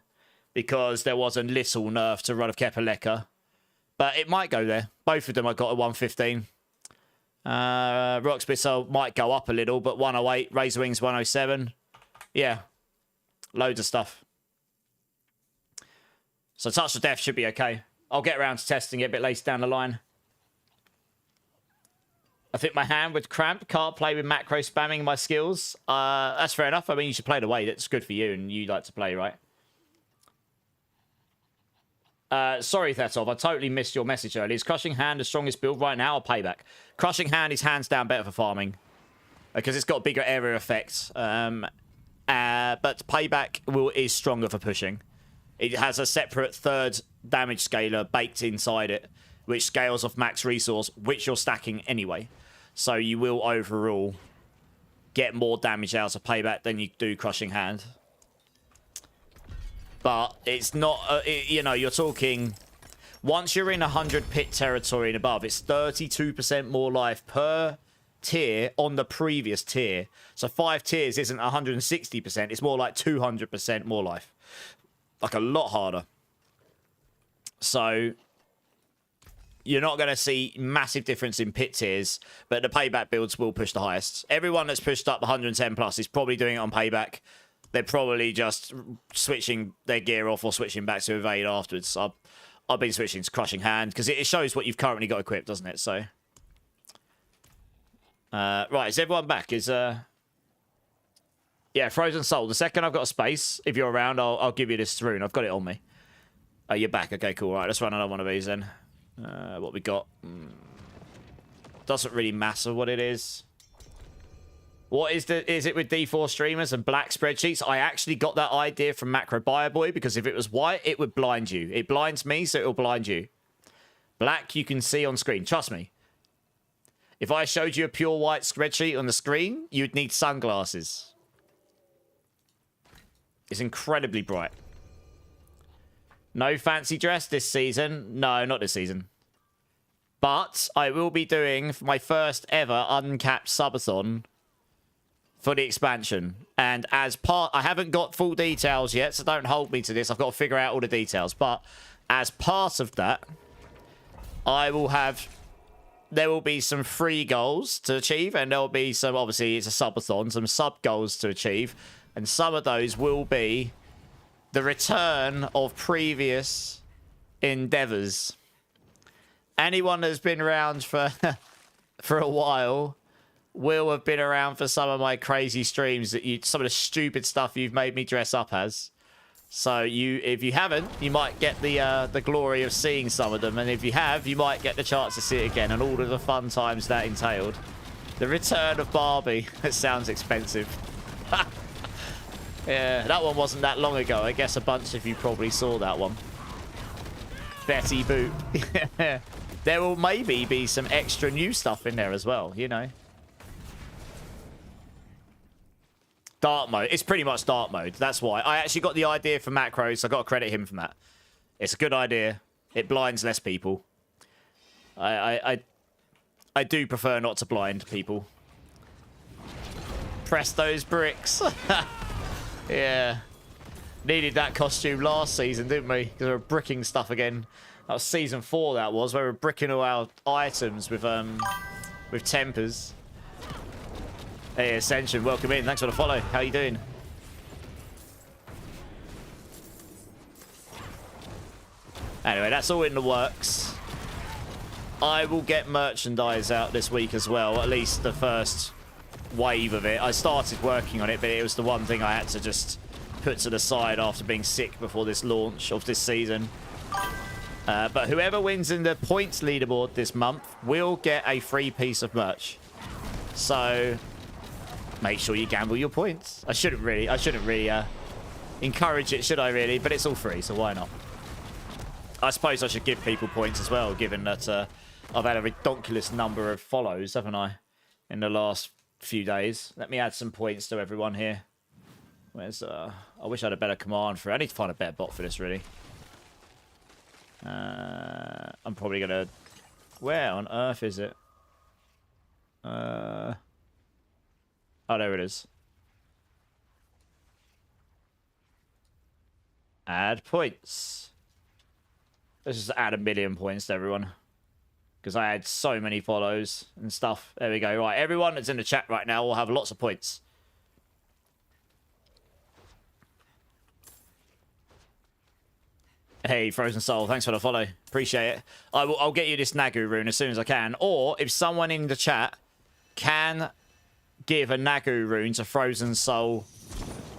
A: Because there was a little nerf to Rod of Kepaleka. But it might go there. Both of them I got at 115. Rockspittle might go up a little, but 108. Razor Wings 107. Yeah. Loads of stuff. So Touch of Death should be okay. I'll get around to testing it a bit later down the line. I think my hand would cramp. Can't play with macro spamming my skills. That's fair enough. I mean, you should play the way that's good for you and you like to play, right? Sorry, Thetov, I totally missed your message earlier. Is Crushing Hand the strongest build right now or Payback? Crushing Hand is hands down better for farming. Because it's got bigger area effects. But Payback is stronger for pushing. It has a separate third damage scaler baked inside it, which scales off max resource, which you're stacking anyway. So you will overall get more damage out of Payback than you do Crushing Hand. But it's not, you know, you're talking... Once you're in 100 pit territory and above, it's 32% more life per tier on the previous tier. So 5 tiers isn't 160%. It's more like 200% more life. Like a lot harder. So you're not going to see massive difference in pit tiers, but the Payback builds will push the highest. Everyone that's pushed up 110 plus is probably doing it on Payback. They're probably just switching their gear off or switching back to Evade afterwards. I've been switching to Crushing Hand because it shows what you've currently got equipped, doesn't it? So, right, is everyone back? Yeah, Frozen Soul. The second I've got a space, if you're around, I'll give you this rune. I've got it on me. Oh, you're back. Okay, cool. Right, let's run another one of these then. What we got? Doesn't really matter what it is. What is it with D4 streamers and black spreadsheets? I actually got that idea from Macro Buyer Boy because if it was white, it would blind you. It blinds me, so it'll blind you. Black, you can see on screen. Trust me. If I showed you a pure white spreadsheet on the screen, you'd need sunglasses. It's incredibly bright. No fancy dress this season. No, not this season. But I will be doing my first ever uncapped subathon for the expansion. And as part... I haven't got full details yet, so don't hold me to this. I've got to figure out all the details. But as part of that, I will have... There will be some free goals to achieve, and there will be some... Obviously, it's a subathon, some sub-goals to achieve. And some of those will be the return of previous endeavours. Anyone that's been around for for a while will have been around for some of my crazy streams some of the stupid stuff you've made me dress up as. So if you haven't, you might get the glory of seeing some of them, and if you have, you might get the chance to see it again and all of the fun times that entailed. The return of Barbie. It sounds expensive. Yeah, that one wasn't that long ago. I guess a bunch of you probably saw that one. Betty Boop. There will maybe be some extra new stuff in there as well, you know. Dark mode. It's pretty much dark mode. That's why. I actually got the idea for macros. So I got to credit him for that. It's a good idea. It blinds less people. I do prefer not to blind people. Press those bricks. Yeah. Needed that costume last season, didn't we? Because we were bricking stuff again. That was season 4, that was, where we were bricking all our items with tempers. Hey, Ascension, welcome in. Thanks for the follow. How you doing? Anyway, that's all in the works. I will get merchandise out this week as well, at least the first wave of it. I started working on it, but it was the one thing I had to just put to the side after being sick before this launch of this season. But whoever wins in the points leaderboard this month will get a free piece of merch. So make sure you gamble your points. I shouldn't really encourage it, should I really? But it's all free, so why not? I suppose I should give people points as well, given that I've had a ridiculous number of follows, haven't I, in the last few days. Let me add some points to everyone here. Where's I wish I had a better command for it. I need to find a better bot for this, really. I'm probably gonna... Where on earth is it? Oh, there it is. Add points. Let's just add 1 million points to everyone. Because I had so many follows and stuff. There we go. Right, everyone that's in the chat right now will have lots of points. Hey, Frozen Soul, thanks for the follow. Appreciate it. I'll get you this Nagu rune as soon as I can. Or if someone in the chat can give a Nagu rune to Frozen Soul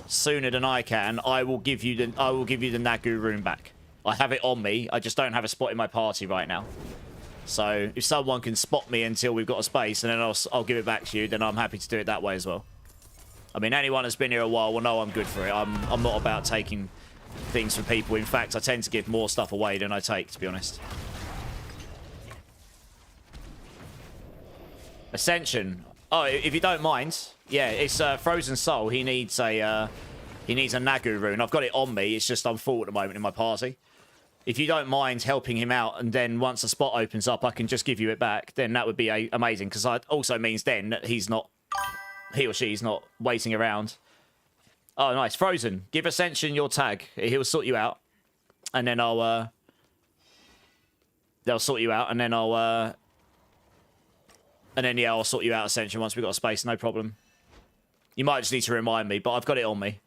A: sooner than I can, I will give you the Nagu rune back. I have it on me. I just don't have a spot in my party right now. So if someone can spot me until we've got a space, and then I'll give it back to you, then I'm happy to do it that way as well. I mean, anyone that's been here a while will know I'm good for it. I'm not about taking things from people. In fact, I tend to give more stuff away than I take, to be honest. Ascension. Oh, if you don't mind, yeah, it's Frozen Soul. He needs a Nagu rune. I've got it on me. It's just I'm full at the moment in my party. If you don't mind helping him out, and then once the spot opens up, I can just give you it back, then that would be amazing, because that also means then that he or she's not waiting around. Oh, nice. Frozen, give Ascension your tag. He'll sort you out. And then they'll sort you out, and then yeah, I'll sort you out, Ascension, once we've got a space, no problem. You might just need to remind me, but I've got it on me.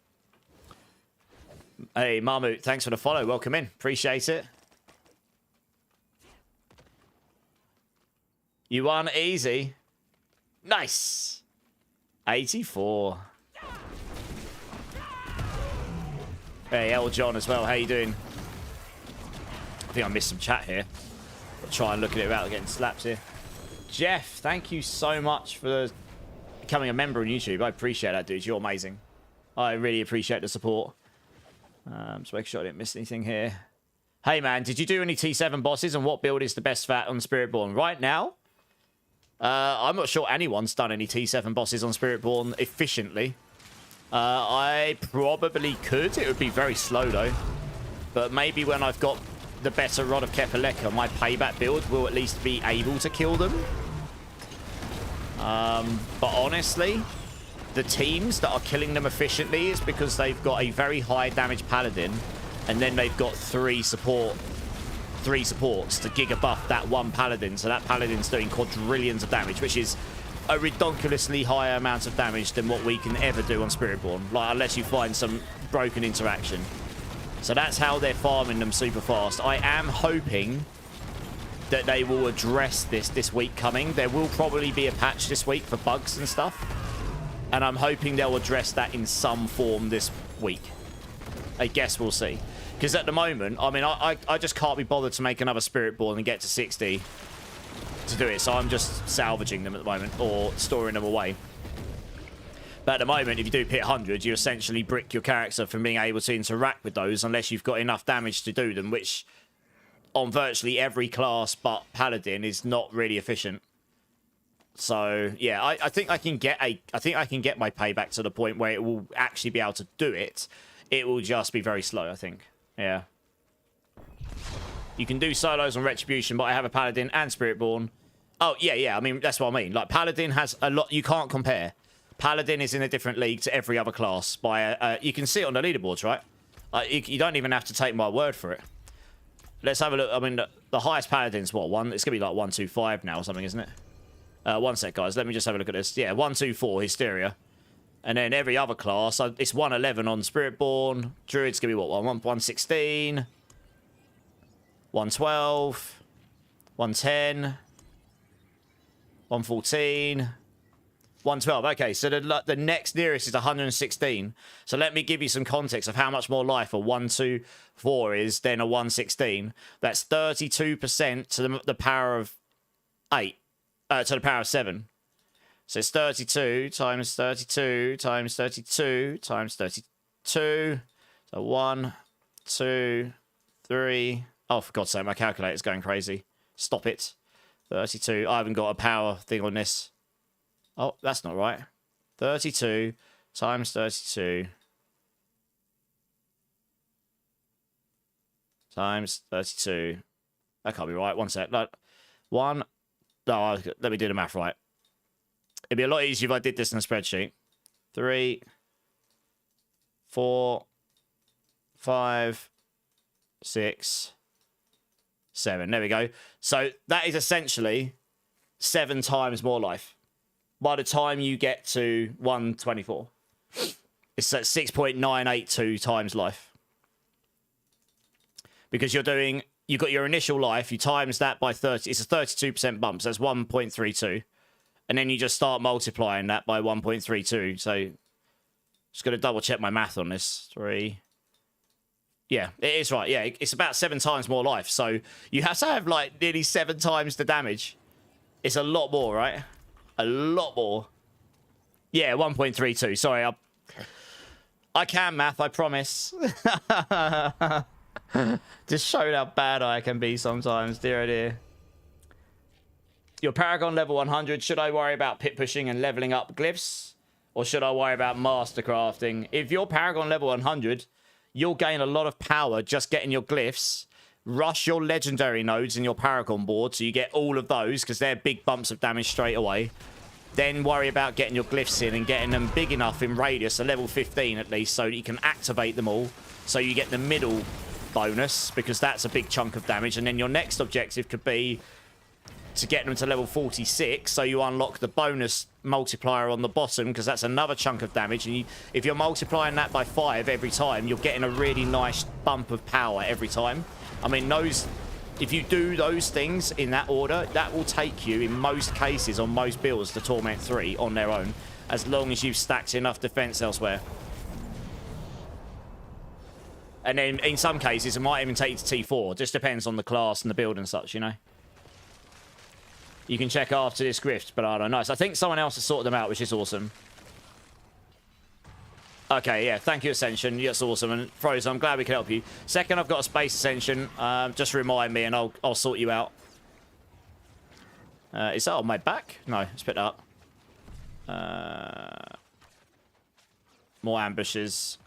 A: Hey, Marmoot, thanks for the follow. Welcome in. Appreciate it. You won easy. Nice. 84. Hey, El John as well. How you doing? I think I missed some chat here. I'll try and look at it without getting slapped here. Jeff, thank you so much for becoming a member on YouTube. I appreciate that, dude. You're amazing. I really appreciate the support. Just make sure I didn't miss anything here. Hey, man, did you do any T7 bosses, and what build is the best fat on Spiritborn? Right now, I'm not sure anyone's done any T7 bosses on Spiritborn efficiently. I probably could. It would be very slow, though. But maybe when I've got the better Rod of Kepaleka, my payback build will at least be able to kill them. But honestly, the teams that are killing them efficiently is because they've got a very high damage paladin, and then they've got three supports to giga buff that one paladin. So that paladin's doing quadrillions of damage, which is a ridiculously higher amount of damage than what we can ever do on Spiritborn, like, unless you find some broken interaction. So that's how they're farming them super fast. I am hoping that they will address this week coming. There will probably be a patch this week for bugs and stuff, and I'm hoping they'll address that in some form this week. I guess we'll see. Because at the moment, I mean, I just can't be bothered to make another Spiritborn and get to 60 to do it. So I'm just salvaging them at the moment, or storing them away. But at the moment, if you do hit 100, you essentially brick your character from being able to interact with those unless you've got enough damage to do them, which on virtually every class but Paladin is not really efficient. So yeah, I think I can get my payback to the point where it will actually be able to do it. It will just be very slow, I think. Yeah. You can do solos on Retribution, but I have a Paladin and Spiritborn. Oh, yeah. I mean, that's what I mean. Like, Paladin has a lot... You can't compare. Paladin is in a different league to every other class. You can see it on the leaderboards, right? You don't even have to take my word for it. Let's have a look. I mean, the highest Paladin's what? It's going to be like 125 now or something, isn't it? One sec, guys. Let me just have a look at this. Yeah, 124 Hysteria. And then every other class, it's 111 on Spiritborn. Druid's going to be what? 116. 112. 110. 114. 112. Okay, so the next nearest is 116. So let me give you some context of how much more life a 124 is than a 116. That's 32% to the power of 8. To the power of 7. So it's 32 times 32 times 32 times 32. So 1, 2, 3. Oh, for God's sake, my calculator's going crazy. Stop it. 32. I haven't got a power thing on this. Oh, that's not right. 32 times 32 times 32. That can't be right. One sec. No, let me do the math right. It'd be a lot easier if I did this in a spreadsheet. 3, 4, 5, 6, 7. There we go. So that is essentially 7 times more life. By the time you get to 124, it's at 6.982 times life. Because you've got your initial life, you times that by 30, it's a 32% bump, so that's 1.32. And then you just start multiplying that by 1.32. So, just got to double check my math on this. 3. Yeah, it is right. Yeah, it's about 7 times more life. So, you have to have like nearly 7 times the damage. It's a lot more, right? A lot more. Yeah, 1.32. Sorry, I can math, I promise. Just showed how bad I can be sometimes, dear oh dear. Your Paragon level 100. Should I worry about pit pushing and leveling up glyphs? Or should I worry about master crafting? If you're Paragon level 100, you'll gain a lot of power just getting your glyphs. Rush your legendary nodes in your Paragon board so you get all of those because they're big bumps of damage straight away. Then worry about getting your glyphs in and getting them big enough in radius, a level 15 at least, so that you can activate them all. So you get the middle bonus because that's a big chunk of damage. And then your next objective could be to get them to level 46 so you unlock the bonus multiplier on the bottom because that's another chunk of damage. And if you're multiplying that by 5 every time, you're getting a really nice bump of power every time. I mean, if you do those things in that order, that will take you, in most cases, on most builds, to Torment 3 on their own, as long as you've stacked enough defense elsewhere. And then, in some cases, it might even take you to T4. Just depends on the class and the build and such, you know? You can check after this grift, but I don't know. Nice. I think someone else has sorted them out, which is awesome. Okay, yeah, thank you, Ascension. That's awesome. And Frozen, I'm glad we can help you. Second, I've got a space Ascension. Just remind me and I'll sort you out. Is that on my back? No, let's pick that up. More ambushes.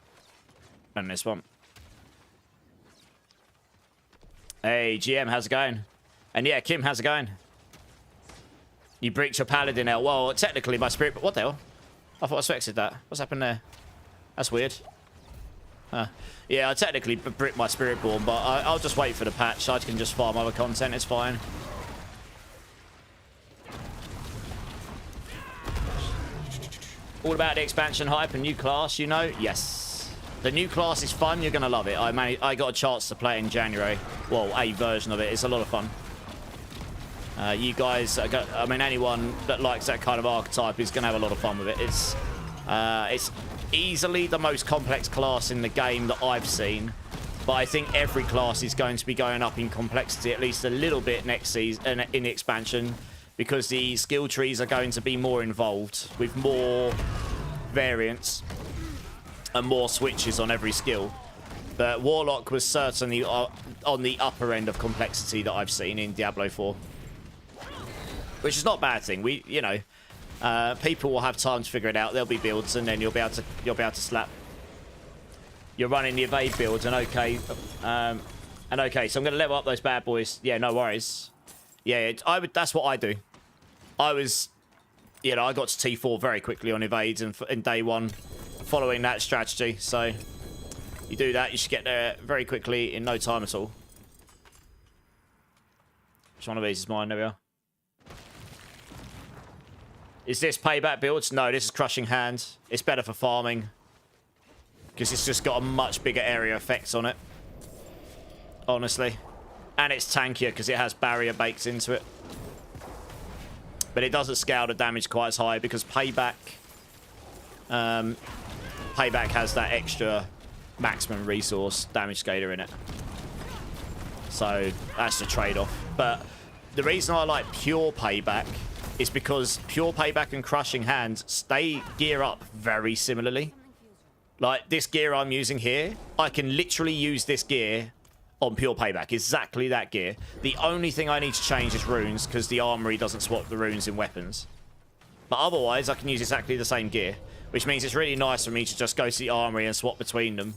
A: And this one. Hey, GM, how's it going? And yeah, Kim, how's it going? You bricked your Paladin out. Well, technically, my spirit... What the hell? I thought I expected that. What's happened there? That's weird. Yeah, I technically bricked my Spiritborn, but I'll just wait for the patch. I can just farm other content. It's fine. All about the expansion hype and new class, you know? Yes. The new class is fun. You're going to love it. I got a chance to play it in January. Well, a version of it. It's a lot of fun. You guys, I mean, anyone that likes that kind of archetype is going to have a lot of fun with it. It's easily the most complex class in the game that I've seen, but I think every class is going to be going up in complexity at least a little bit next season in the expansion, because the skill trees are going to be more involved with more variants and more switches on every skill. But Warlock was certainly on the upper end of complexity that I've seen in Diablo 4, which is not a bad thing. People will have time to figure it out. There'll be builds, and then you'll be able to slap. You're running the evade build, and okay, And okay, so I'm going to level up those bad boys. Yeah, no worries. Yeah, that's what I do. I was, you know, I got to T4 very quickly on evades and in day one following that strategy. So you do that, you should get there very quickly in no time at all. Which one of these is mine? There we are. Is this payback builds? No, this is crushing hand. It's better for farming because it's just got a much bigger area effects on it. Honestly. And it's tankier because it has barrier baked into it. But it doesn't scale the damage quite as high because payback has that extra maximum resource damage scaler in it. So that's the trade-off. But the reason I like pure payback is because pure payback and crushing hands, they gear up very similarly. Like this gear I'm using here, I can literally use this gear on pure payback. Exactly that gear. The only thing I need to change is runes because the armory doesn't swap the runes in weapons. But otherwise, I can use exactly the same gear, which means it's really nice for me to just go to the armory and swap between them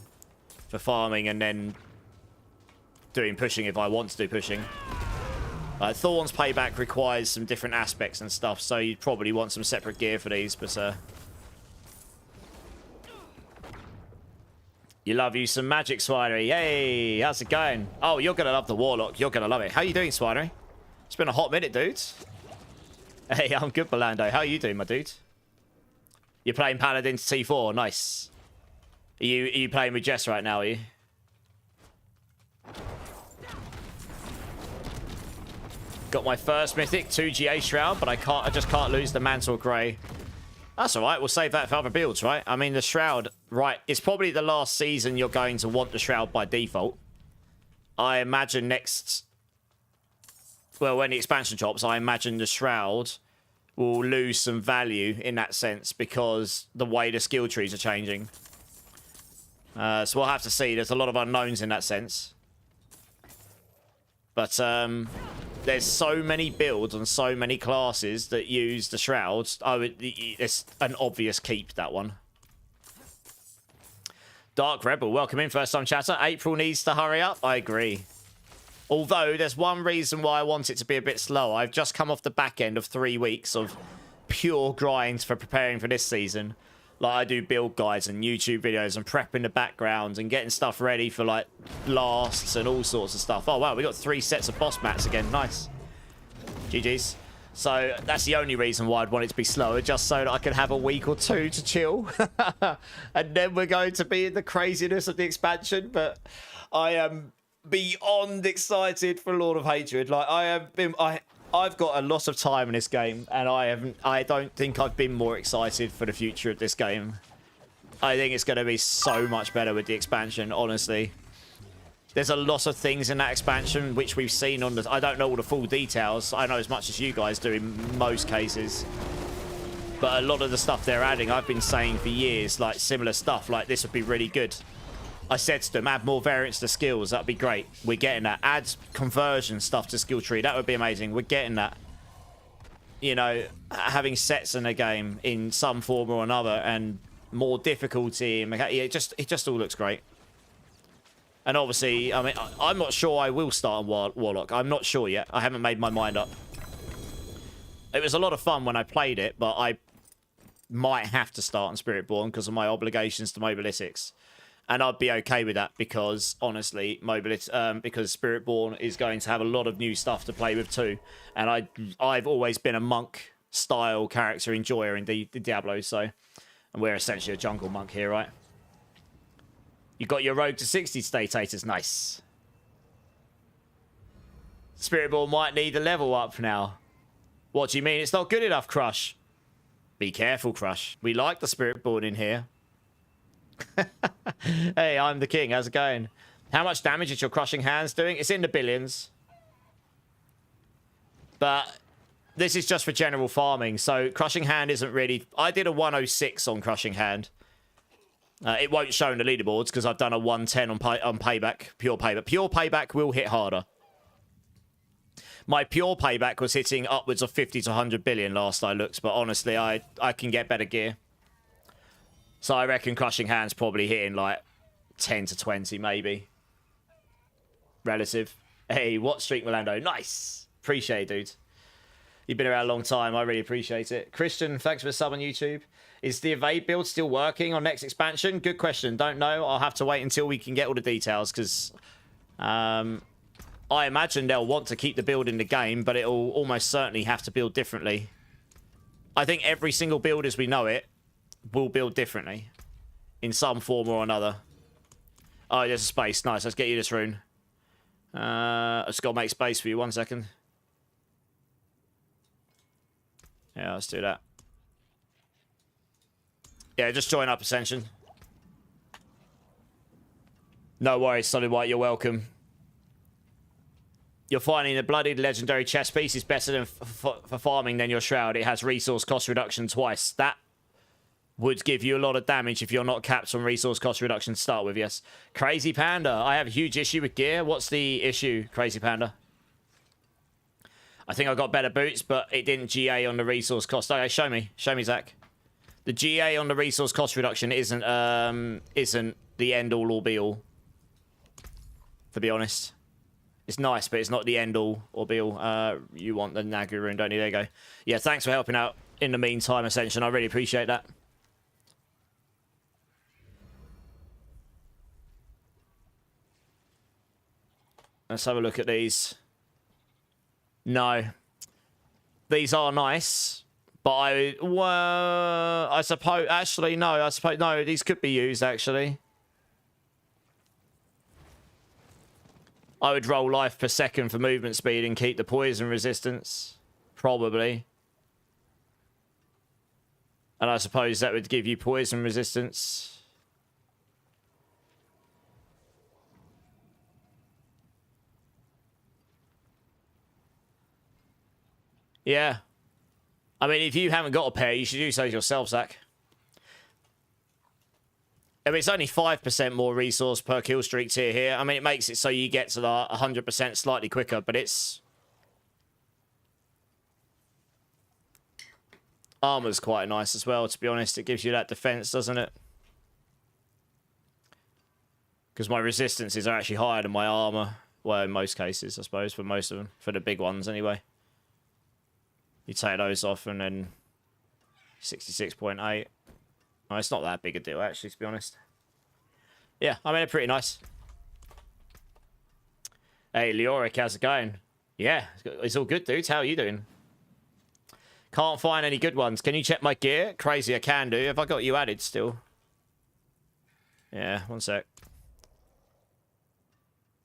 A: for farming and then doing pushing if I want to do pushing. Thorn's payback requires some different aspects and stuff, so you'd probably want some separate gear for these, but you love you some magic, Swinery. Yay! How's it going? Oh, you're going to love the Warlock. You're going to love it. How you doing, Swinery? It's been a hot minute, dude. Hey, I'm good, Belando. How are you doing, my dude? You're playing Paladin to T4. Nice. Are you playing with Jess right now, are you? Got my first mythic, 2 GA Shroud, but I just can't lose the Mantle Grey. That's alright, we'll save that for other builds, right? I mean, the Shroud, right, it's probably the last season you're going to want the Shroud by default. I imagine next... Well, when the expansion drops, I imagine the Shroud will lose some value in that sense because the way the skill trees are changing. So we'll have to see. There's a lot of unknowns in that sense. But there's so many builds on so many classes that use the Shrouds. It's an obvious keep, that one. Dark Rebel, welcome in, first time chatter. April needs to hurry up. I agree. Although, there's one reason why I want it to be a bit slower. I've just come off the back end of 3 weeks of pure grind for preparing for this season. Like, I do build guides and YouTube videos and prepping the background and getting stuff ready for, like, blasts and all sorts of stuff. Oh, wow, we got 3 sets of boss mats again. Nice. GG's. So, that's the only reason why I'd want it to be slower, just so that I can have a week or 2 to chill. And then we're going to be in the craziness of the expansion. But I am beyond excited for Lord of Hatred. Like, I've got a lot of time in this game, and I don't think I've been more excited for the future of this game. I think it's going to be so much better with the expansion, honestly. There's a lot of things in that expansion which we've seen on the... I don't know all the full details. I know as much as you guys do in most cases. But a lot of the stuff they're adding, I've been saying for years, like similar stuff, like this would be really good. I said to them, add more variants to skills. That'd be great. We're getting that. Add conversion stuff to skill tree. That would be amazing. We're getting that. You know, having sets in a game in some form or another and more difficulty. It just all looks great. And obviously, I mean, I'm not sure I will start on Warlock. I'm not sure yet. I haven't made my mind up. It was a lot of fun when I played it, but I might have to start on Spiritborn because of my obligations to Mobalytics. And I'd be okay with that because, honestly, because Spiritborn is going to have a lot of new stuff to play with too. And I've always been a monk-style character enjoyer in the Diablo, so... And we're essentially a jungle monk here, right? You got your rogue to 60 status. Nice. Spiritborn might need a level up now. What do you mean? It's not good enough, Crush. Be careful, Crush. We like the Spiritborn in here. Hey, I'm the king. How's it going? How much damage is your crushing hands doing? It's in the billions. But this is just for general farming. So crushing hand isn't really... I did a 106 on crushing hand. It won't show in the leaderboards because I've done a 110 on payback. Pure payback. Pure payback will hit harder. My pure payback was hitting upwards of 50 to 100 billion last I looked. But honestly, I can get better gear. So I reckon crushing hands probably hitting like 10 to 20 maybe. relative. Hey, what streak, Milando? Nice. Appreciate it, dude. You've been around a long time. I really appreciate it. Christian, thanks for the sub on YouTube. Is the evade build still working on next expansion? Good question. Don't know. I'll have to wait until we can get all the details because I imagine they'll want to keep the build in the game, but it'll almost certainly have to build differently. I think every single build as we know it will build differently in some form or another. Oh, there's a space. Nice. Let's get you this rune. I just got to make space for you. 1 second. Yeah, let's do that. Yeah, just join up, Ascension. No worries, Solid White. You're welcome. You're finding the bloodied legendary chest piece is better than for farming than your shroud. It has resource cost reduction twice. That would give you a lot of damage if you're not capped on resource cost reduction to start with, yes. Crazy Panda. I have a huge issue with gear. What's the issue, Crazy Panda? I think I got better boots, but it didn't GA on the resource cost. Okay, show me. Show me, Zach. The GA on the resource cost reduction isn't the end-all or be-all. To be honest. It's nice, but it's not the end-all or be-all. You want the Nagu rune, don't you? There you go. Yeah, thanks for helping out in the meantime, Ascension. I really appreciate that. Let's have a look at these. No. These are nice, but I suppose, actually, no, I suppose, no, these could be used, actually. I would roll life per second for movement speed and keep the poison resistance, probably. And I suppose that would give you poison resistance. Yeah. I mean, if you haven't got a pair, you should do so yourself, Zach. I mean, it's only 5% more resource per kill streak tier here. I mean, it makes it so you get to the 100% slightly quicker, but it's... Armor's quite nice as well, to be honest. It gives you that defense, doesn't it? Because my resistances are actually higher than my armor. Well, in most cases, I suppose, for most of them. For the big ones, anyway. You take those off and then 66.8. Oh, it's not that big a deal, actually, to be honest. Yeah, I mean, they're pretty nice. Hey, Leoric, how's it going? Yeah, it's all good, dudes. How are you doing? Can't find any good ones. Can you check my gear? Crazy, I can do. Have I got you added still? Yeah, 1 sec.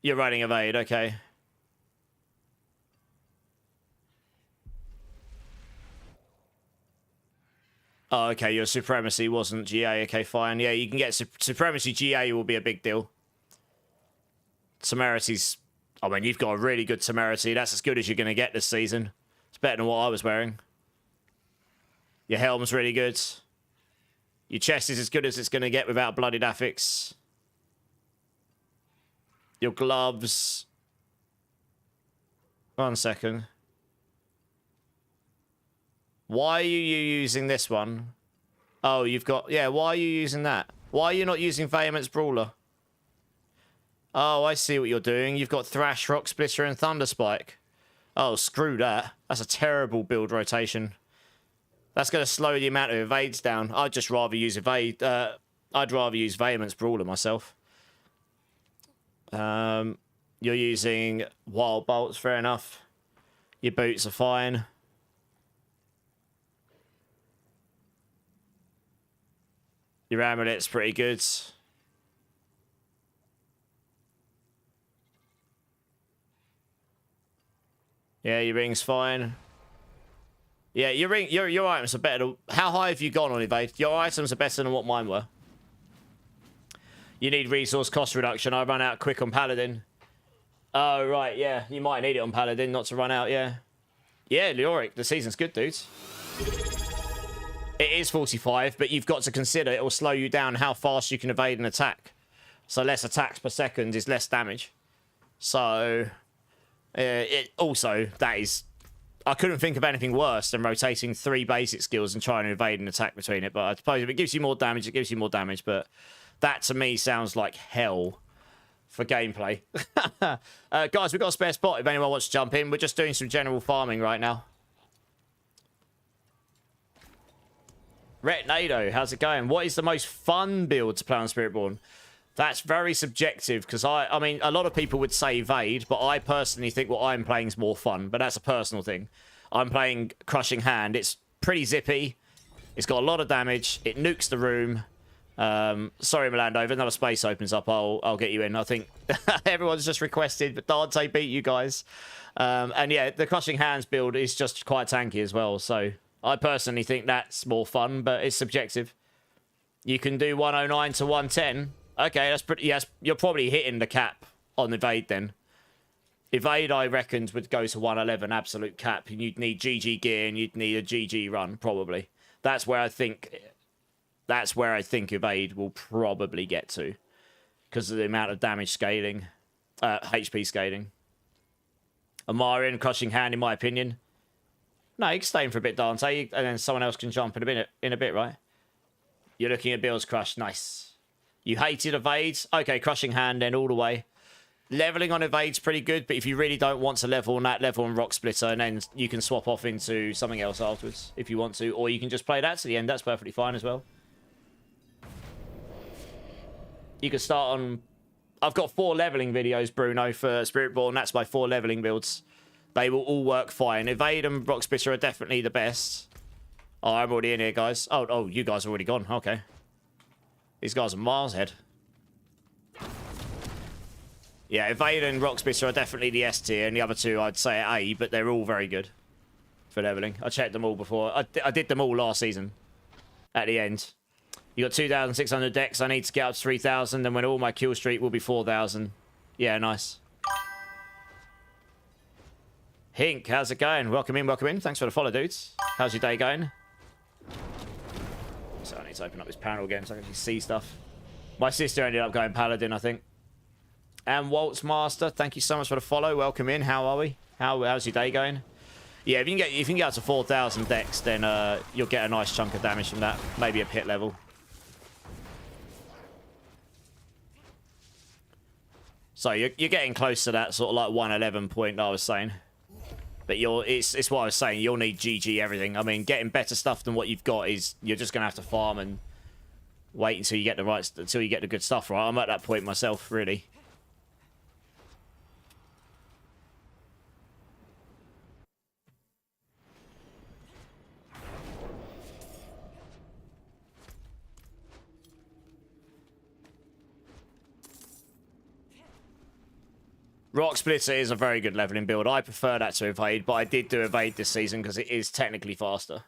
A: You're running evade, okay. Oh, okay, your Supremacy wasn't GA. Okay, fine. Yeah, you can get Supremacy GA will be a big deal. Temerity's... I mean, you've got a really good Temerity. That's as good as you're going to get this season. It's better than what I was wearing. Your helm's really good. Your chest is as good as it's going to get without bloodied affix. Your gloves... 1 second. Why are you using this one? Oh, you've got... Yeah, why are you using that? Why are you not using Vehement's Brawler? Oh, I see what you're doing. You've got Thrash, Rock Splitter, and Thunder Spike. Oh, screw that. That's a terrible build rotation. That's going to slow the amount of evades down. I'd just rather use evade... I'd rather use Vehement's Brawler myself. You're using Wild Bolts, fair enough. Your boots are fine. Your amulet's pretty good. Yeah, your ring's fine. Yeah, your items are better. How high have you gone on evade? Your items are better than what mine were. You need resource cost reduction. I run out quick on Paladin. Oh, right, yeah. You might need it on Paladin not to run out, yeah. Yeah, Leoric, the season's good, dudes. It is 45, but you've got to consider it will slow you down how fast you can evade an attack. So less attacks per second is less damage. So, it also, that is... I couldn't think of anything worse than rotating 3 basic skills and trying to evade an attack between it. But I suppose if it gives you more damage, it gives you more damage. But that, to me, sounds like hell for gameplay. Guys, we've got a spare spot if anyone wants to jump in. We're just doing some general farming right now. Retnado, how's it going? What is the most fun build to play on Spiritborn? That's very subjective, because I mean, a lot of people would say Evade, but I personally think what I'm playing is more fun, but that's a personal thing. I'm playing Crushing Hand. It's pretty zippy. It's got a lot of damage. It nukes the room. Sorry, Milando, if another space opens up, I'll get you in. I think everyone's just requested, but Dante beat you guys. And yeah, the Crushing Hands build is just quite tanky as well, so I personally think that's more fun, but it's subjective. You can do 109 to 110. Okay, that's pretty... Yes, you're probably hitting the cap on Evade then. Evade, I reckoned, would go to 111, absolute cap, and you'd need GG gear and you'd need a GG run, probably. That's where I think Evade will probably get to, because of the amount of damage scaling, HP scaling. Amarian, Crushing Hand, in my opinion. No, you can stay in for a bit, Dante, and then someone else can jump in a bit, right? You're looking at Bill's Crush, nice. You hated Evades? Okay, Crushing Hand then all the way. Leveling on Evade's pretty good, but if you really don't want to level on that, level on Rock Splitter, and then you can swap off into something else afterwards if you want to, or you can just play that to the end. That's perfectly fine as well. You can start on... I've got 4 leveling videos, Bruno, for Spiritborn. That's my 4 leveling builds. They will all work fine. Evade and Rock Splitter are definitely the best. Oh, I'm already in here, guys. Oh, you guys are already gone. Okay. These guys are miles ahead. Yeah, Evade and Rock Splitter are definitely the S tier, and the other two I'd say are A, but they're all very good for leveling. I checked them all before. I did them all last season at the end. You got 2,600 decks. I need to get up to 3,000, and when all my kill streak will be 4,000. Yeah, nice. Hink, how's it going? Welcome in, welcome in. Thanks for the follow, dudes. How's your day going? So I need to open up this panel again so I can actually see stuff. My sister ended up going Paladin, I think. And Waltz Master, thank you so much for the follow. Welcome in. How are we? How's your day going? Yeah, if you can get up to 4,000 decks, then you'll get a nice chunk of damage from that. Maybe a pit level. So you're getting close to that sort of like 111 point that I was saying. But it's what I was saying. You'll need GG everything. I mean, getting better stuff than what you've got is you're just gonna have to farm and wait until you get the good stuff right. I'm at that point myself, really. Rock Splitter is a very good leveling build. I prefer that to Evade, but I did do Evade this season because it is technically faster.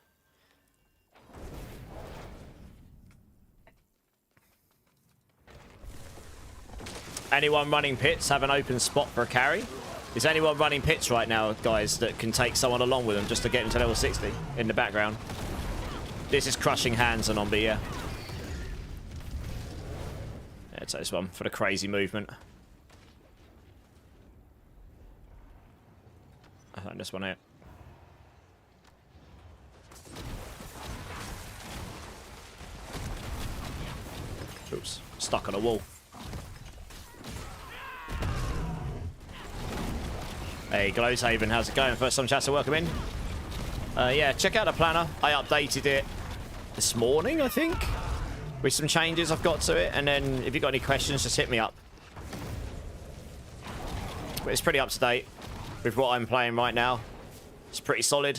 A: Anyone running pits have an open spot for a carry? Is anyone running pits right now, guys, that can take someone along with them just to get them to level 60 in the background? This is Crushing Hands and Zombie, yeah. Yeah, take this one for the crazy movement. I found this one out. Oops, stuck on a wall. Hey, Glowshaven, how's it going? First time chatter, welcome in. Yeah, check out the planner. I updated it this morning, I think, with some changes I've got to it. And then if you've got any questions, just hit me up. But it's pretty up to date with what I'm playing right now. It's pretty solid.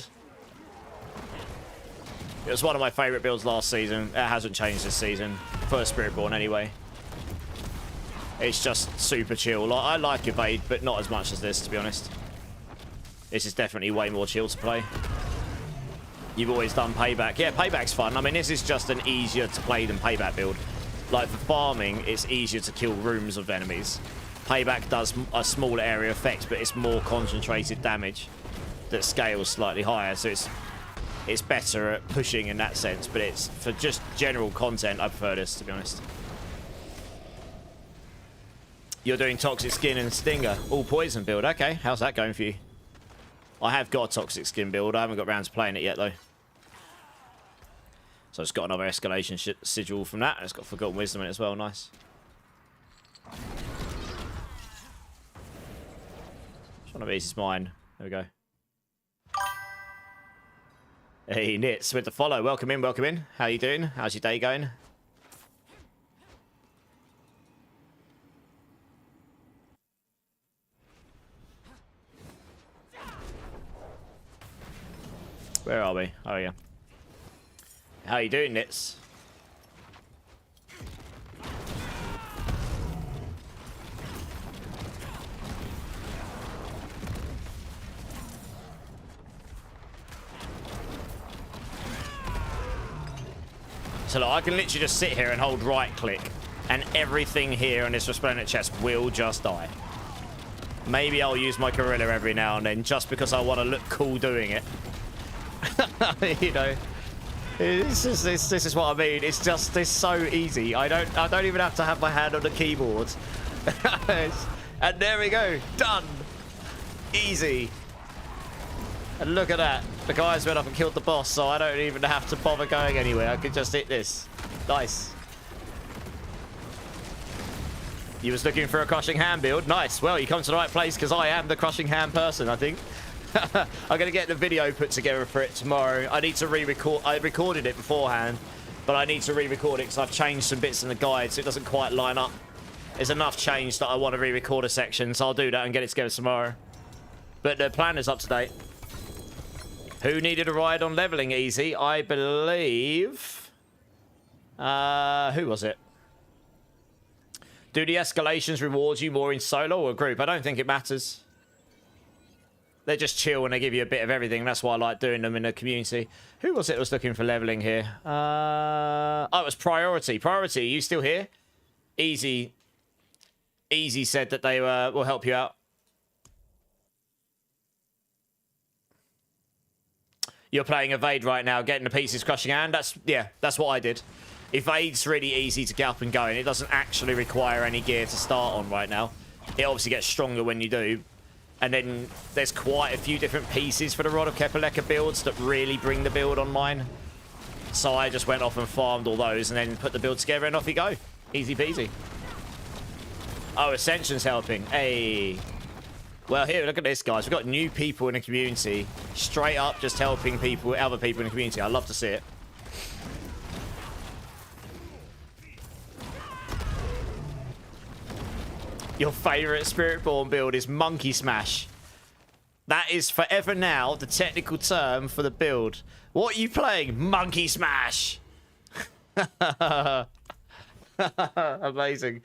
A: It was one of my favourite builds last season. It hasn't changed this season. For Spiritborn anyway. It's just super chill. Like, I like Evade, but not as much as this, to be honest. This is definitely way more chill to play. You've always done Payback. Yeah, Payback's fun. I mean, this is just an easier to play than Payback build. Like, for farming, it's easier to kill rooms of enemies. Payback does a smaller area effect, but it's more concentrated damage that scales slightly higher, so it's better at pushing in that sense, but it's for just general content, I prefer this, to be honest. You're doing Toxic Skin and Stinger, all poison build. Okay, how's that going for you? I have got a Toxic Skin build. I haven't got around to playing it yet, though. So it's got another escalation sigil from that. It's got Forgotten Wisdom in it as well. Nice. Just want to ease his mind. There we go. Hey, Nits with the follow. Welcome in, welcome in. How you doing? How's your day going? Where are we? Oh, yeah. How you doing, Nits? So look, I can literally just sit here and hold right click and everything here on this resplendent chest will just die. Maybe I'll use my gorilla every now and then just because I want to look cool doing it. You know, this is what I mean. It's so easy. I don't even have to have my hand on the keyboard. And there we go, done. Easy. And look at that. The guys went up and killed the boss, so I don't even have to bother going anywhere. I can just hit this. Nice. You was looking for a crushing hand build? Nice. Well, you come to the right place because I am the crushing hand person, I think. I'm going to get the video put together for it tomorrow. I need to re-record. I recorded it beforehand, but I need to re-record it because I've changed some bits in the guide, so it doesn't quite line up. There's enough change that I want to re-record a section, so I'll do that and get it together tomorrow. But the plan is up to date. Who needed a ride on leveling easy? I believe... who was it? Do the escalations reward you more in solo or group? I don't think it matters. They're just chill and they give you a bit of everything. That's why I like doing them in a community. Who was it that was looking for leveling here? Oh, it was Priority. Priority, are you still here? Easy said that they will help you out. You're playing Evade right now, getting the pieces, crushing hand. That's what I did. Evade's really easy to get up and going. It doesn't actually require any gear to start on right now. It obviously gets stronger when you do. And then there's quite a few different pieces for the Rod of Kepaleka builds that really bring the build on mine. So I just went off and farmed all those and then put the build together and off you go. Easy peasy. Oh, Ascension's helping. Hey. Well, here, look at this, guys. We've got new people in the community. Straight up just helping people, other people in the community. I love to see it. Your favourite Spiritborn build is Monkey Smash. That is forever now the technical term for the build. What are you playing? Monkey Smash! Amazing.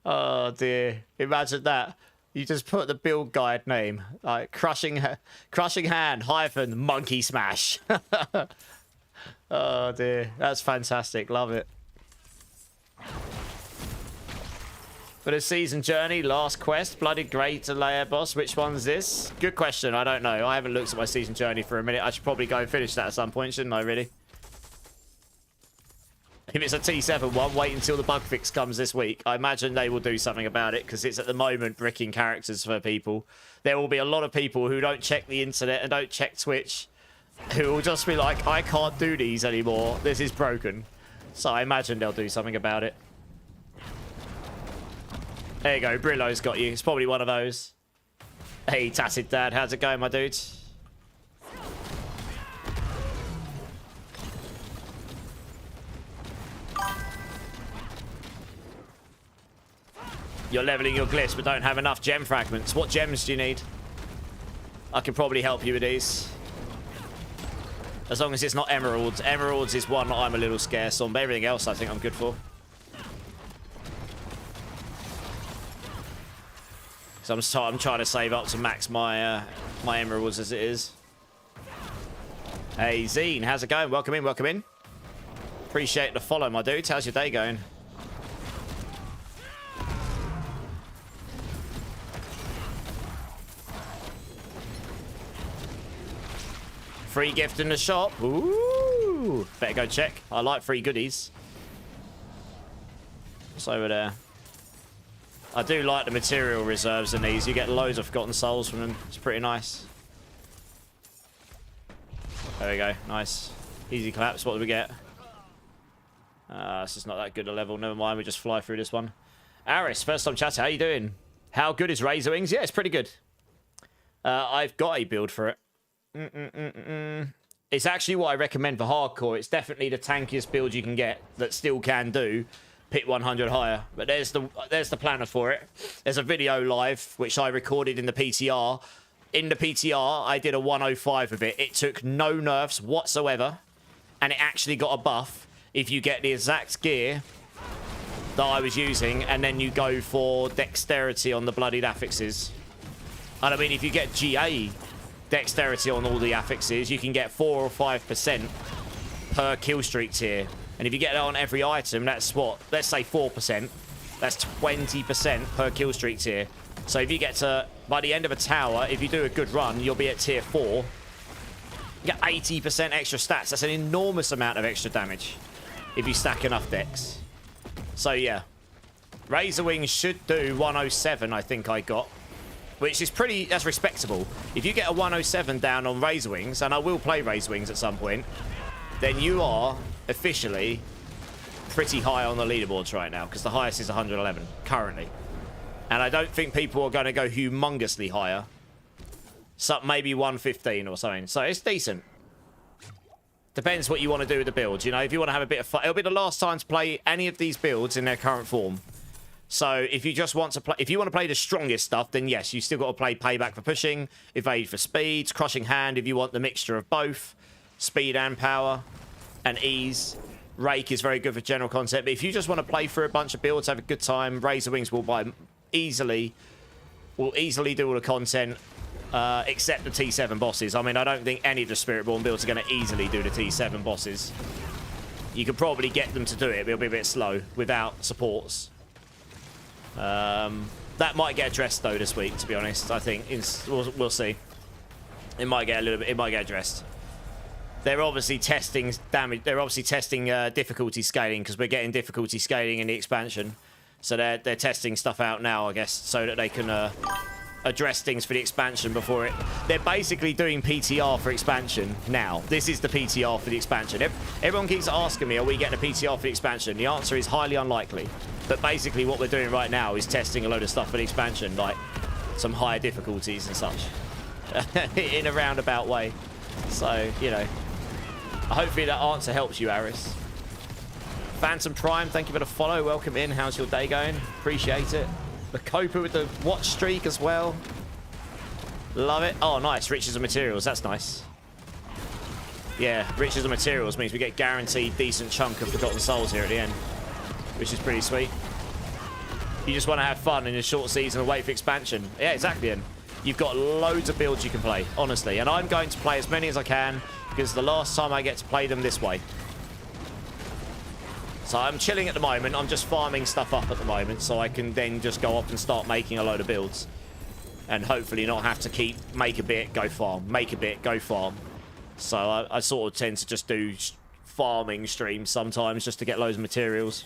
A: Oh, dear. Imagine that. You just put the build guide name. Like, crushing hand hyphen Monkey Smash. Oh, dear. That's fantastic. Love it. For the season journey, last quest, Bloody Great Layer boss. Which one's this? Good question. I don't know. I haven't looked at my season journey for a minute. I should probably go and finish that at some point, shouldn't I, really? If it's a T7 one, wait until the bug fix comes this week. I imagine they will do something about it because it's at the moment bricking characters for people. There will be a lot of people who don't check the internet and don't check Twitch who will just be like, I can't do these anymore. This is broken. So I imagine they'll do something about it. There you go, Brillo's got you. It's probably one of those. Hey, Tatted Dad, how's it going, my dude? You're leveling your glyphs, but don't have enough gem fragments. What gems do you need? I can probably help you with these. As long as it's not emeralds. Emeralds is one that I'm a little scarce on, but everything else I think I'm good for. So I'm trying to save up to max my my emeralds as it is. Hey Zine, how's it going? Welcome in, welcome in. Appreciate the follow, my dudes. How's your day going? Free gift in the shop. Ooh, better go check. I like free goodies. It's over there. I do like the material reserves in these. You get loads of forgotten souls from them. It's pretty nice. There we go. Nice. Easy collapse. What do we get? This is not that good a level. Never mind. We just fly through this one. Aris, first time chatter. How you doing? How good is Razor Wings? Yeah, it's pretty good. I've got a build for it. It's actually what I recommend for hardcore. It's definitely the tankiest build you can get that still can do pit 100 higher. But there's the planner for it. There's a video live which I recorded in the PTR. In the PTR, I did a 105 of it. It took no nerfs whatsoever, and it actually got a buff if you get the exact gear that I was using, and then you go for dexterity on the bloodied affixes. And I mean, if you get GA dexterity on all the affixes, you can get 4 or 5% per kill streak tier. And if you get that on every item, that's what? Let's say 4%. That's 20% per kill streak tier. So if you get to, by the end of a tower, if you do a good run, you'll be at tier 4. You get 80% extra stats. That's an enormous amount of extra damage if you stack enough dex. So yeah, Razor Wings should do 107, I think I got. Which is pretty, that's respectable. If you get a 107 down on Razor Wings, and I will play Razor Wings at some point, then you are officially pretty high on the leaderboards right now, because the highest is 111 currently. And I don't think people are going to go humongously higher. So maybe 115 or something. So it's decent. Depends what you want to do with the builds. You know, if you want to have a bit of fun, it'll be the last time to play any of these builds in their current form. So if you just want to play, if you want to play the strongest stuff, then yes, you still got to play Payback for pushing, Evade for speed, Crushing Hand if you want the mixture of both, speed and power, and ease. Rake is very good for general concept. But if you just want to play through a bunch of builds, have a good time, Razor Wings will easily do all the content, except the T7 bosses. I mean, I don't think any of the Spiritborn builds are going to easily do the T7 bosses. You could probably get them to do it, but it'll be a bit slow without supports. That might get addressed though this week, to be honest. I think we'll see. It might get a little bit. It might get addressed. They're obviously testing damage. They're obviously testing difficulty scaling, because we're getting difficulty scaling in the expansion. So they're testing stuff out now, I guess, so that they can address things for the expansion before it. They're basically doing PTR for expansion now. This is the PTR for the expansion. Everyone keeps asking me, are we getting a PTR for the expansion? The answer is highly unlikely. But basically what we're doing right now is testing a load of stuff for the expansion, like some higher difficulties and such, in a roundabout way. So, you know, hopefully that answer helps you, Aris. Phantom Prime, thank you for the follow. Welcome in. How's your day going? Appreciate it. The Copa with the watch streak as well. Love it. Oh, nice. Riches of materials. That's nice. Yeah, riches of materials means we get guaranteed decent chunk of Forgotten Souls here at the end, which is pretty sweet. You just want to have fun in a short season and wait for expansion. Yeah, exactly. And you've got loads of builds you can play, honestly. And I'm going to play as many as I can, because the last time I get to play them this way. So I'm chilling at the moment. I'm just farming stuff up at the moment, so I can then just go off and start making a load of builds. And hopefully not have to keep make a bit, go farm, make a bit, go farm. So I sort of tend to just do farming streams sometimes just to get loads of materials.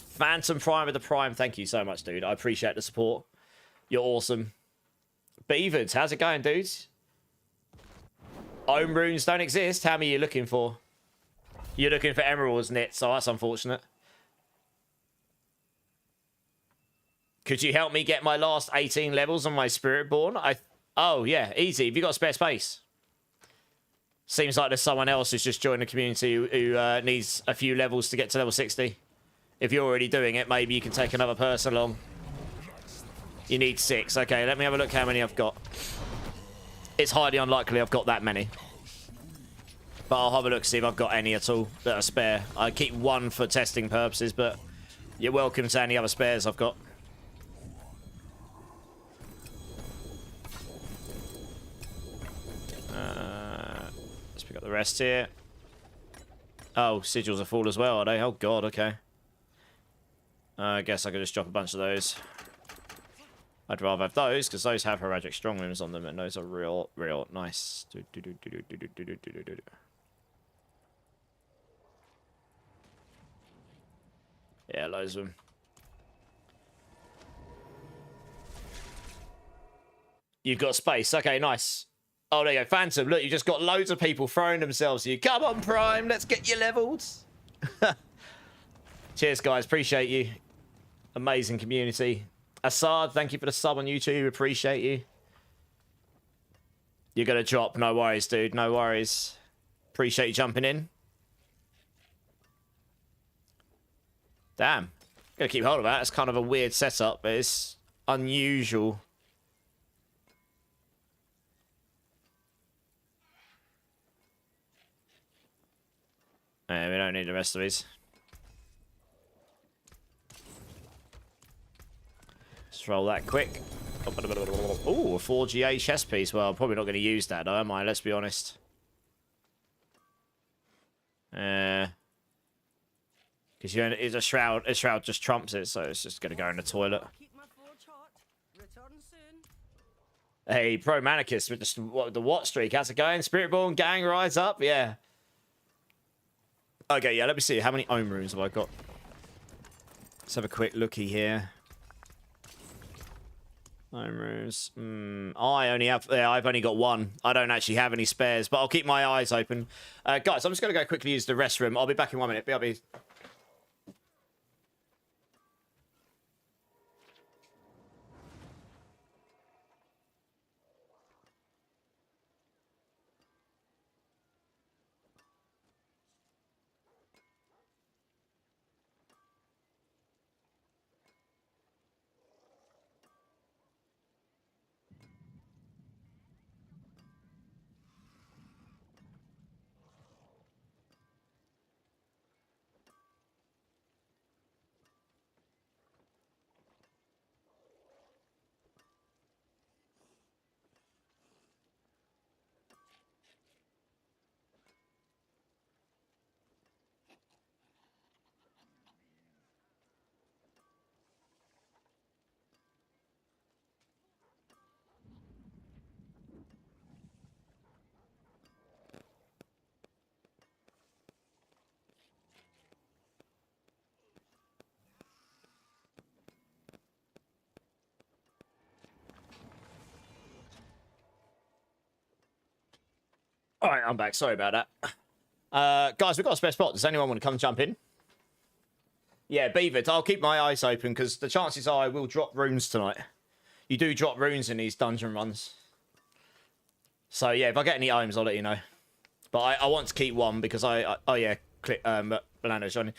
A: Phantom Prime with the Prime. Thank you so much, dude. I appreciate the support. You're awesome. Beavers, how's it going, dudes? Ohm runes don't exist. How many are you looking for? You're looking for emeralds, Nit, so that's unfortunate. Could you help me get my last 18 levels on my Spiritborn? Oh, yeah, easy. Have you got spare space? Seems like there's someone else who's just joined the community who needs a few levels to get to level 60. If you're already doing it, maybe you can take another person along. You need 6. Okay, let me have a look how many I've got. It's highly unlikely I've got that many. But I'll have a look, see if I've got any at all that are spare. I keep 1 for testing purposes, but you're welcome to any other spares I've got. Let's pick up the rest here. Oh, sigils are full as well, are they? Oh, God, okay. I guess I could just drop a bunch of those. I'd rather have those, because those have Heraldic Strong Limbs on them, and those are real nice. Yeah, loads of them. You've got space. Okay, nice. Oh, there you go. Phantom, look, you just got loads of people throwing themselves at you. Come on, Prime, let's get you levels. Cheers, guys. Appreciate you. Amazing community. Assad, thank you for the sub on YouTube. Appreciate you. You're going to drop. No worries, dude. No worries. Appreciate you jumping in. Damn. Gonna keep hold of that. It's kind of a weird setup, but it's unusual. Yeah, we don't need the rest of these. Let's roll that quick. Ooh, a 4GA chess piece. Well, I'm probably not going to use that, though, am I? Let's be honest. Because it's a shroud. A shroud just trumps it, so it's just going to go in the toilet. Hey, Pro Manicus with the what streak? How's it going? Spiritborn gang rise up? Yeah. Okay, yeah, let me see. How many ohm runes have I got? Let's have a quick looky here. Ohm runes. I've only got one. I don't actually have any spares, but I'll keep my eyes open. Guys, I'm just going to go quickly use the restroom. I'll be back in 1 minute. BRB. All right, I'm back. Sorry about that. Guys, we've got a spare spot. Does anyone want to come jump in? Yeah, Beavered. I'll keep my eyes open because the chances are I will drop runes tonight. You do drop runes in these dungeon runs. So, yeah, if I get any ohms, I'll let you know. But I want to keep one because oh, yeah, click, Banana Johnny.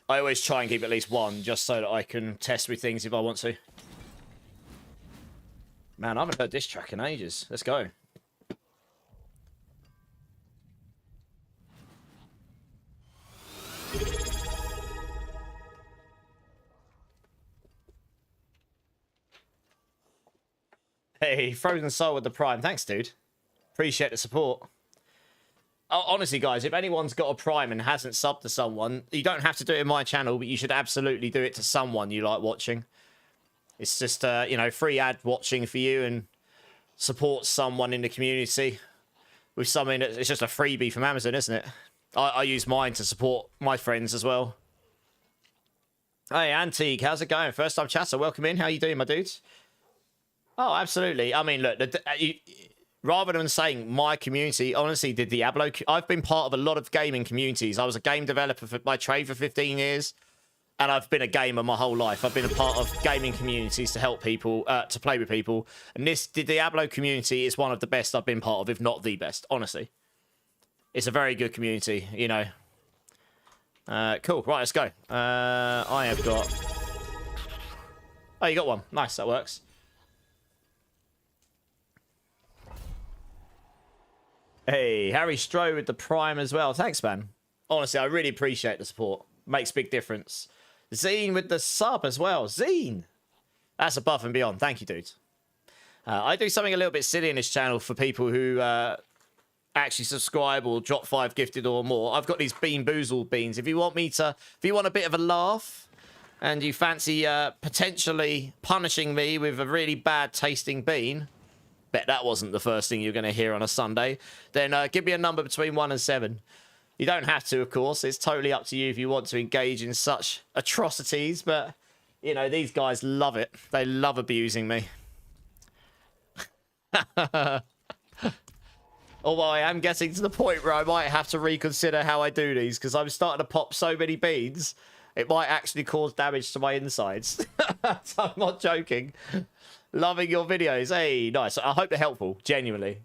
A: I always try and keep at least one just so that I can test with things if I want to. Man, I haven't heard this track in ages. Let's go. Hey, Frozen Soul with the Prime. Thanks, dude. Appreciate the support. Honestly, guys, if anyone's got a Prime and hasn't subbed to someone, you don't have to do it in my channel, but you should absolutely do it to someone you like watching. It's just, you know, free ad watching for you and support someone in the community with something that it's just a freebie from Amazon, isn't it? I use mine to support my friends as well. Hey, Antique, how's it going? First time chatter, welcome in. How you doing, my dudes? Oh, absolutely. I mean, look, rather than saying my community, honestly, the Diablo, I've been part of a lot of gaming communities. I was a game developer by trade for 15 years, and I've been a gamer my whole life. I've been a part of gaming communities to help people, to play with people. And the Diablo community is one of the best I've been part of, if not the best, honestly. It's a very good community, you know. Cool. Right, let's go. I have got... Oh, you got one. Nice, that works. Hey, Harry Stroh with the Prime as well. Thanks, man. Honestly, I really appreciate the support. Makes a big difference. Zine with the sub as well. Zine! That's above and beyond. Thank you, dude. I do something a little bit silly in this channel for people who actually subscribe or drop 5 gifted or more. I've got these Bean Boozled beans. If you want a bit of a laugh and you fancy potentially punishing me with a really bad tasting bean, bet that wasn't the first thing you're going to hear on a Sunday, then give me a number between 1 and 7. You don't have to, of course. It's totally up to you if you want to engage in such atrocities, but, you know, these guys love it. They love abusing me. Although I am getting to the point where I might have to reconsider how I do these, because I'm starting to pop so many beans, it might actually cause damage to my insides. So I'm not joking. Loving your videos. Hey, nice. I hope they're helpful, genuinely.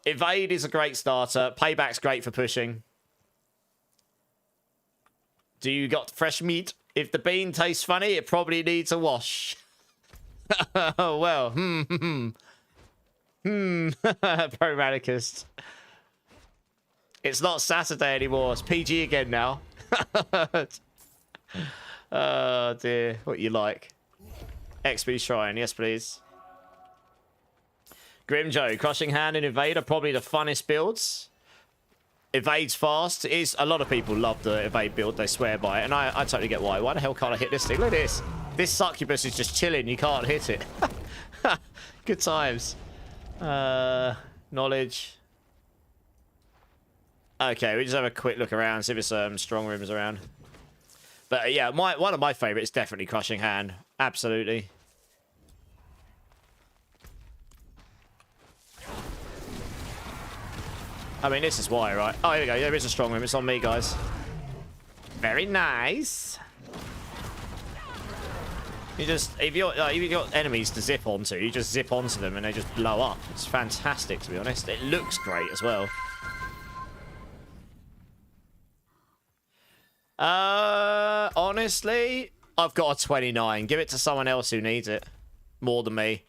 A: Evade is a great starter. Payback's great for pushing. Do you got fresh meat? If the bean tastes funny, it probably needs a wash. Oh, well. Pro-radicist. It's not Saturday anymore. It's PG again now. Oh, dear. What you like? XP Shrine. Yes, please. Grim Joe. Crushing Hand and Evade are probably the funnest builds. Evade's fast. Is a lot of people love the Evade build. They swear by it. And I totally get why. Why the hell can't I hit this thing? Look at this. This succubus is just chilling. You can't hit it. Good times. Knowledge. Okay, we just have a quick look around, see if there's strong rooms around. But yeah, one of my favourites is definitely Crushing Hand. Absolutely. I mean, this is why, right? Oh, here we go. There is a strong room. It's on me, guys. Very nice. You just, if you've got enemies to zip onto, you just zip onto them and they just blow up. It's fantastic, to be honest. It looks great as well. Honestly, I've got a 29. Give it to someone else who needs it more than me.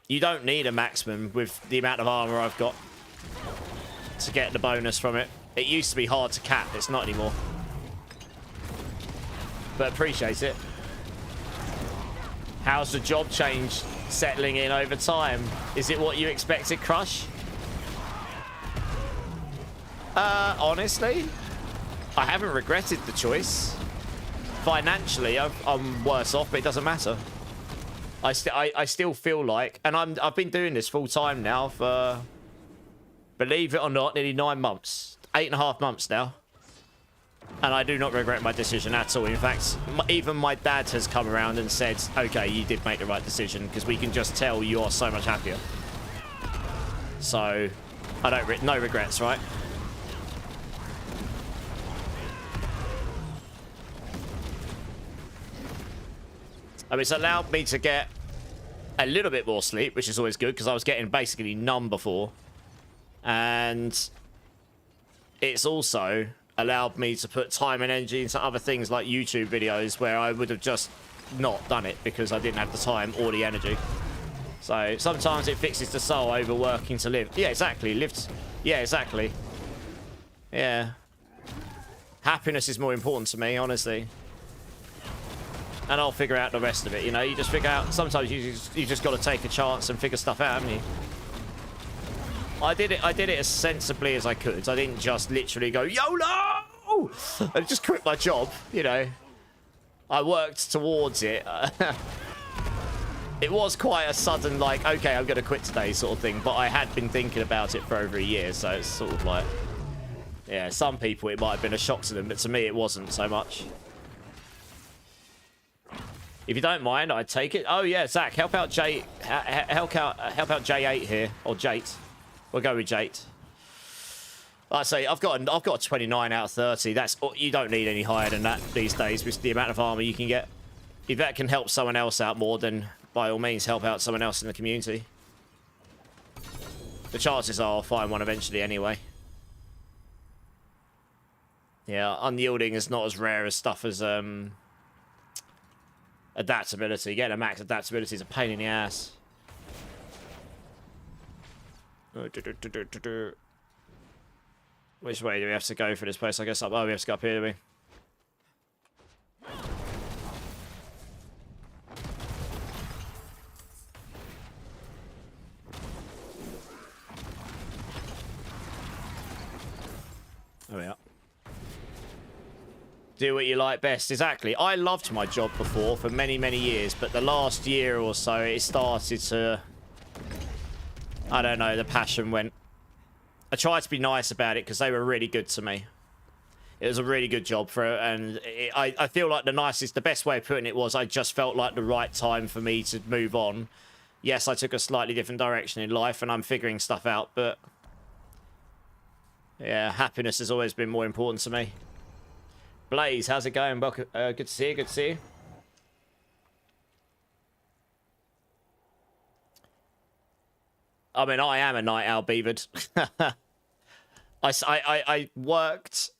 A: You don't need a maximum with the amount of armor I've got to get the bonus from it. It used to be hard to cap. It's not anymore. But appreciate it. How's the job change settling in over time? Is it what you expected, Crush? Honestly, I haven't regretted the choice. Financially, I'm worse off, but it doesn't matter. I still feel like, and I've been doing this full time now for, believe it or not, nearly 9 months, 8.5 months now, and I do not regret my decision at all. In fact, even my dad has come around and said, "Okay, you did make the right decision," because we can just tell you are so much happier. So, no regrets, right? I mean, it's allowed me to get a little bit more sleep, which is always good, because I was getting basically none before. And it's also allowed me to put time and energy into other things like YouTube videos where I would have just not done it because I didn't have the time or the energy. So sometimes it fixes the soul over working to live. Yeah, exactly. Yeah, exactly. Yeah. Happiness is more important to me, honestly. And I'll figure out the rest of it, you know? You just figure out... Sometimes you just got to take a chance and figure stuff out, haven't you? I did it as sensibly as I could. I didn't just literally go, YOLO! And just quit my job, you know? I worked towards it. It was quite a sudden, like, okay, I'm going to quit today sort of thing. But I had been thinking about it for over a year, so it's sort of like... Yeah, some people it might have been a shock to them, but to me it wasn't so much. If you don't mind, I'd take it. Oh yeah, Zach, help out J. Help out J8 here, or Jate. We'll go with Jate. Like I say, I've got a 29 out of 30. That's, you don't need any higher than that these days with the amount of armor you can get. If that can help someone else out more, then by all means help out someone else in the community. The chances are I'll find one eventually anyway. Yeah, unyielding is not as rare as stuff as adaptability. Getting a max adaptability is a pain in the ass. Which way do we have to go for this place? I guess up. Oh, we have to go up here, do we? There we are. Do what you like best. Exactly. I loved my job before for many, many years, but the last year or so it started to... I don't know, the passion went. I tried to be nice about it because they were really good to me. It was a really good job for it, and I feel like the best way of putting it was I just felt like the right time for me to move on. Yes, I took a slightly different direction in life and I'm figuring stuff out, but yeah, happiness has always been more important to me. Blaze, how's it going? Welcome. Good to see you, good to see you. I mean, I am a night owl, Beavered. I worked...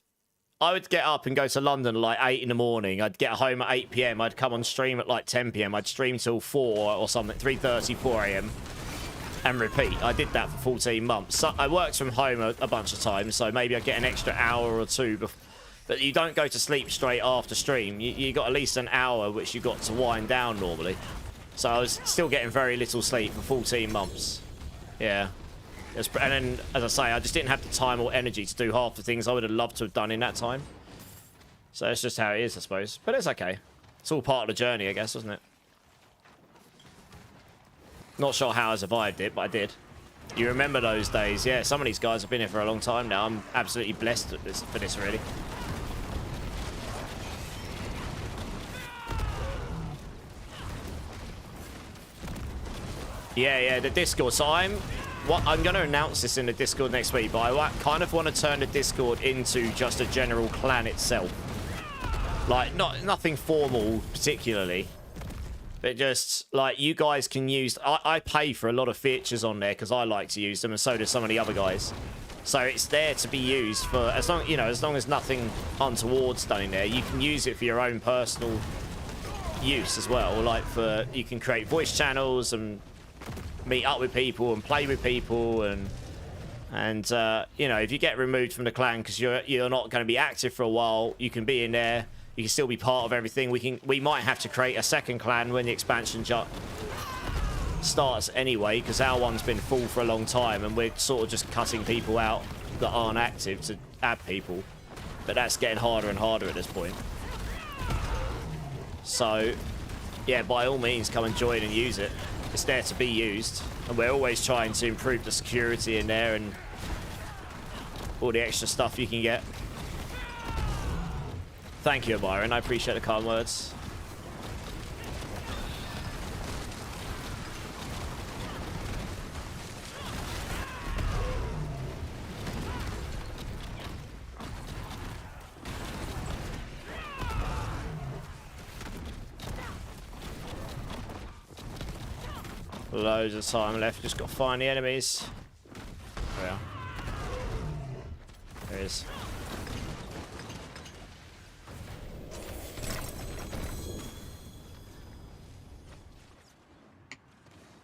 A: I would get up and go to London at like 8 in the morning. I'd get home at 8 p.m. I'd come on stream at like 10 p.m. I'd stream till 4 or something, 3:30, 4 a.m. and repeat. I did that for 14 months. So I worked from home a bunch of times, so maybe I'd get an extra hour or two. But you don't go to sleep straight after stream. You got at least an hour which you got to wind down normally. So I was still getting very little sleep for 14 months. Yeah. And then, as I say, I just didn't have the time or energy to do half the things I would have loved to have done in that time. So it's just how it is, I suppose. But it's okay. It's all part of the journey, I guess, isn't it? Not sure how I survived it, but I did. You remember those days? Yeah, some of these guys have been here for a long time now. I'm absolutely blessed for this, really. Yeah, the Discord. So I'm going to announce this in the Discord next week, but I kind of want to turn the Discord into just a general clan itself. Like, nothing formal particularly, but just, like, you guys can use... I pay for a lot of features on there because I like to use them, and so do some of the other guys. So it's there to be used for... As long as nothing untoward's done in there, you can use it for your own personal use as well. Like, you can create voice channels and meet up with people and play with people, and you know, if you get removed from the clan because you're not going to be active for a while, you can be in there. You can still be part of everything. We might have to create a second clan when the expansion starts anyway, because our one's been full for a long time, and we're sort of just cutting people out that aren't active to add people. But that's getting harder and harder at this point. So, yeah, by all means, come and join and use it. It's there to be used, and we're always trying to improve the security in there and all the extra stuff you can get. Thank you, Byron. I appreciate the kind words. Loads of time left. Just got to find the enemies. Yeah. There he is.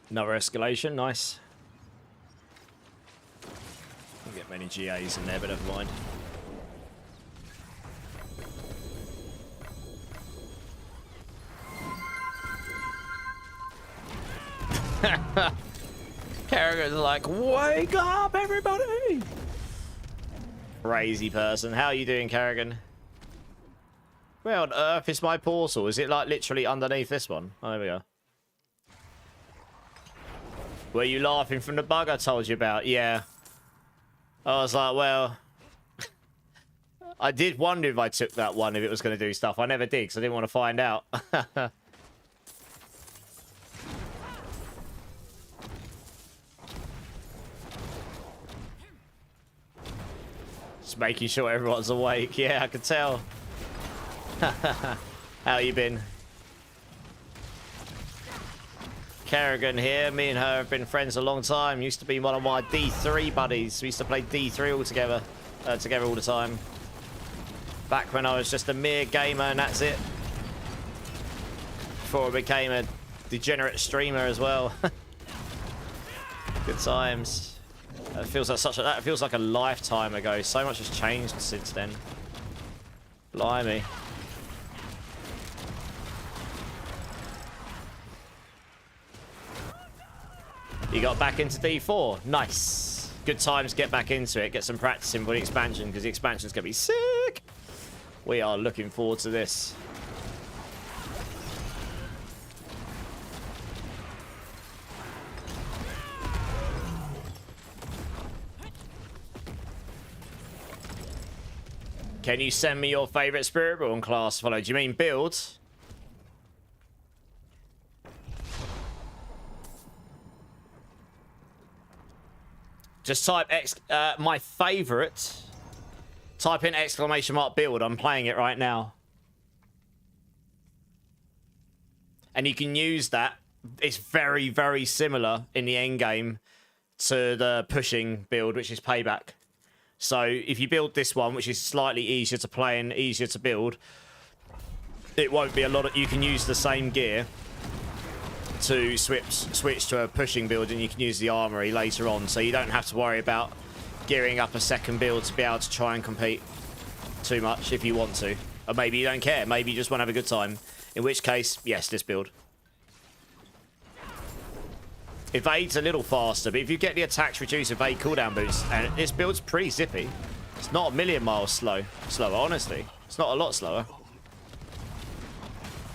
A: Another escalation. Nice. Don't get many GAs in there, but never mind. Kerrigan's like, wake up, everybody! Crazy person. How are you doing, Kerrigan? Where on earth is my portal? Is it like literally underneath this one? Oh, there we go. Were you laughing from the bug I told you about? Yeah. I was like, well... I did wonder if I took that one, if it was going to do stuff. I never did, because I didn't want to find out. Just making sure everyone's awake. Yeah, I could tell. How you been? Kerrigan here. Me and her have been friends a long time. Used to be one of my D3 buddies. We used to play D3 all together, together all the time. Back when I was just a mere gamer and that's it. Before I became a degenerate streamer as well. Good times. That feels like a lifetime ago. So much has changed since then. Blimey. You got back into D4. Nice. Good times, get back into it. Get some practice in for the expansion, because the expansion's going to be sick. We are looking forward to this. Can you send me your favourite Spiritborn class follow? Do you mean build? Just type my favourite. Type in !mark build. I'm playing it right now. And you can use that. It's very, very similar in the end game to the pushing build, which is payback. So if you build this one, which is slightly easier to play and easier to build, it won't be a lot of... You can use the same gear to switch to a pushing build, and you can use the armory later on, so you don't have to worry about gearing up a second build to be able to try and compete too much if you want to. Or maybe you don't care. Maybe you just want to have a good time. In which case, yes, this build. Evade's a little faster, but if you get the attacks reduce evade cooldown boost, and this build's pretty zippy. It's not a million miles slower, honestly. It's not a lot slower.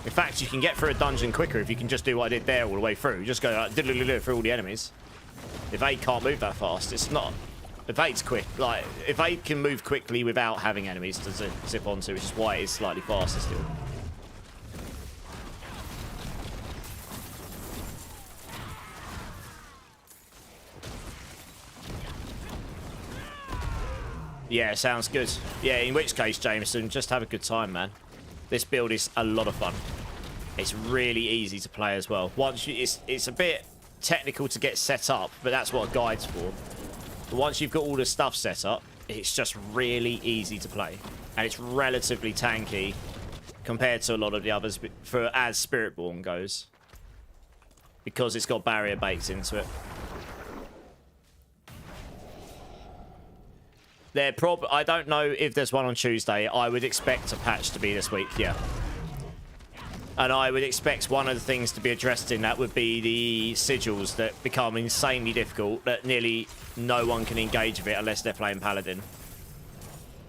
A: In fact, you can get through a dungeon quicker if you can just do what I did there all the way through. Just go like, through all the enemies. Evade can't move that fast. It's not... Evade's quick. Like, Evade can move quickly without having enemies to zip onto, which is why it is slightly faster still. Yeah, sounds good. Yeah, in which case, Jameson, just have a good time, man. This build is a lot of fun. It's really easy to play as well. Once you, it's a bit technical to get set up, but that's what a guide's for. But once you've got all the stuff set up, it's just really easy to play. And it's relatively tanky compared to a lot of the others for as Spiritborn goes. Because it's got barrier baked into it. I don't know if there's one on Tuesday. I would expect a patch to be this week, yeah. And I would expect one of the things to be addressed in that would be the sigils that become insanely difficult, that nearly no one can engage with it unless they're playing Paladin.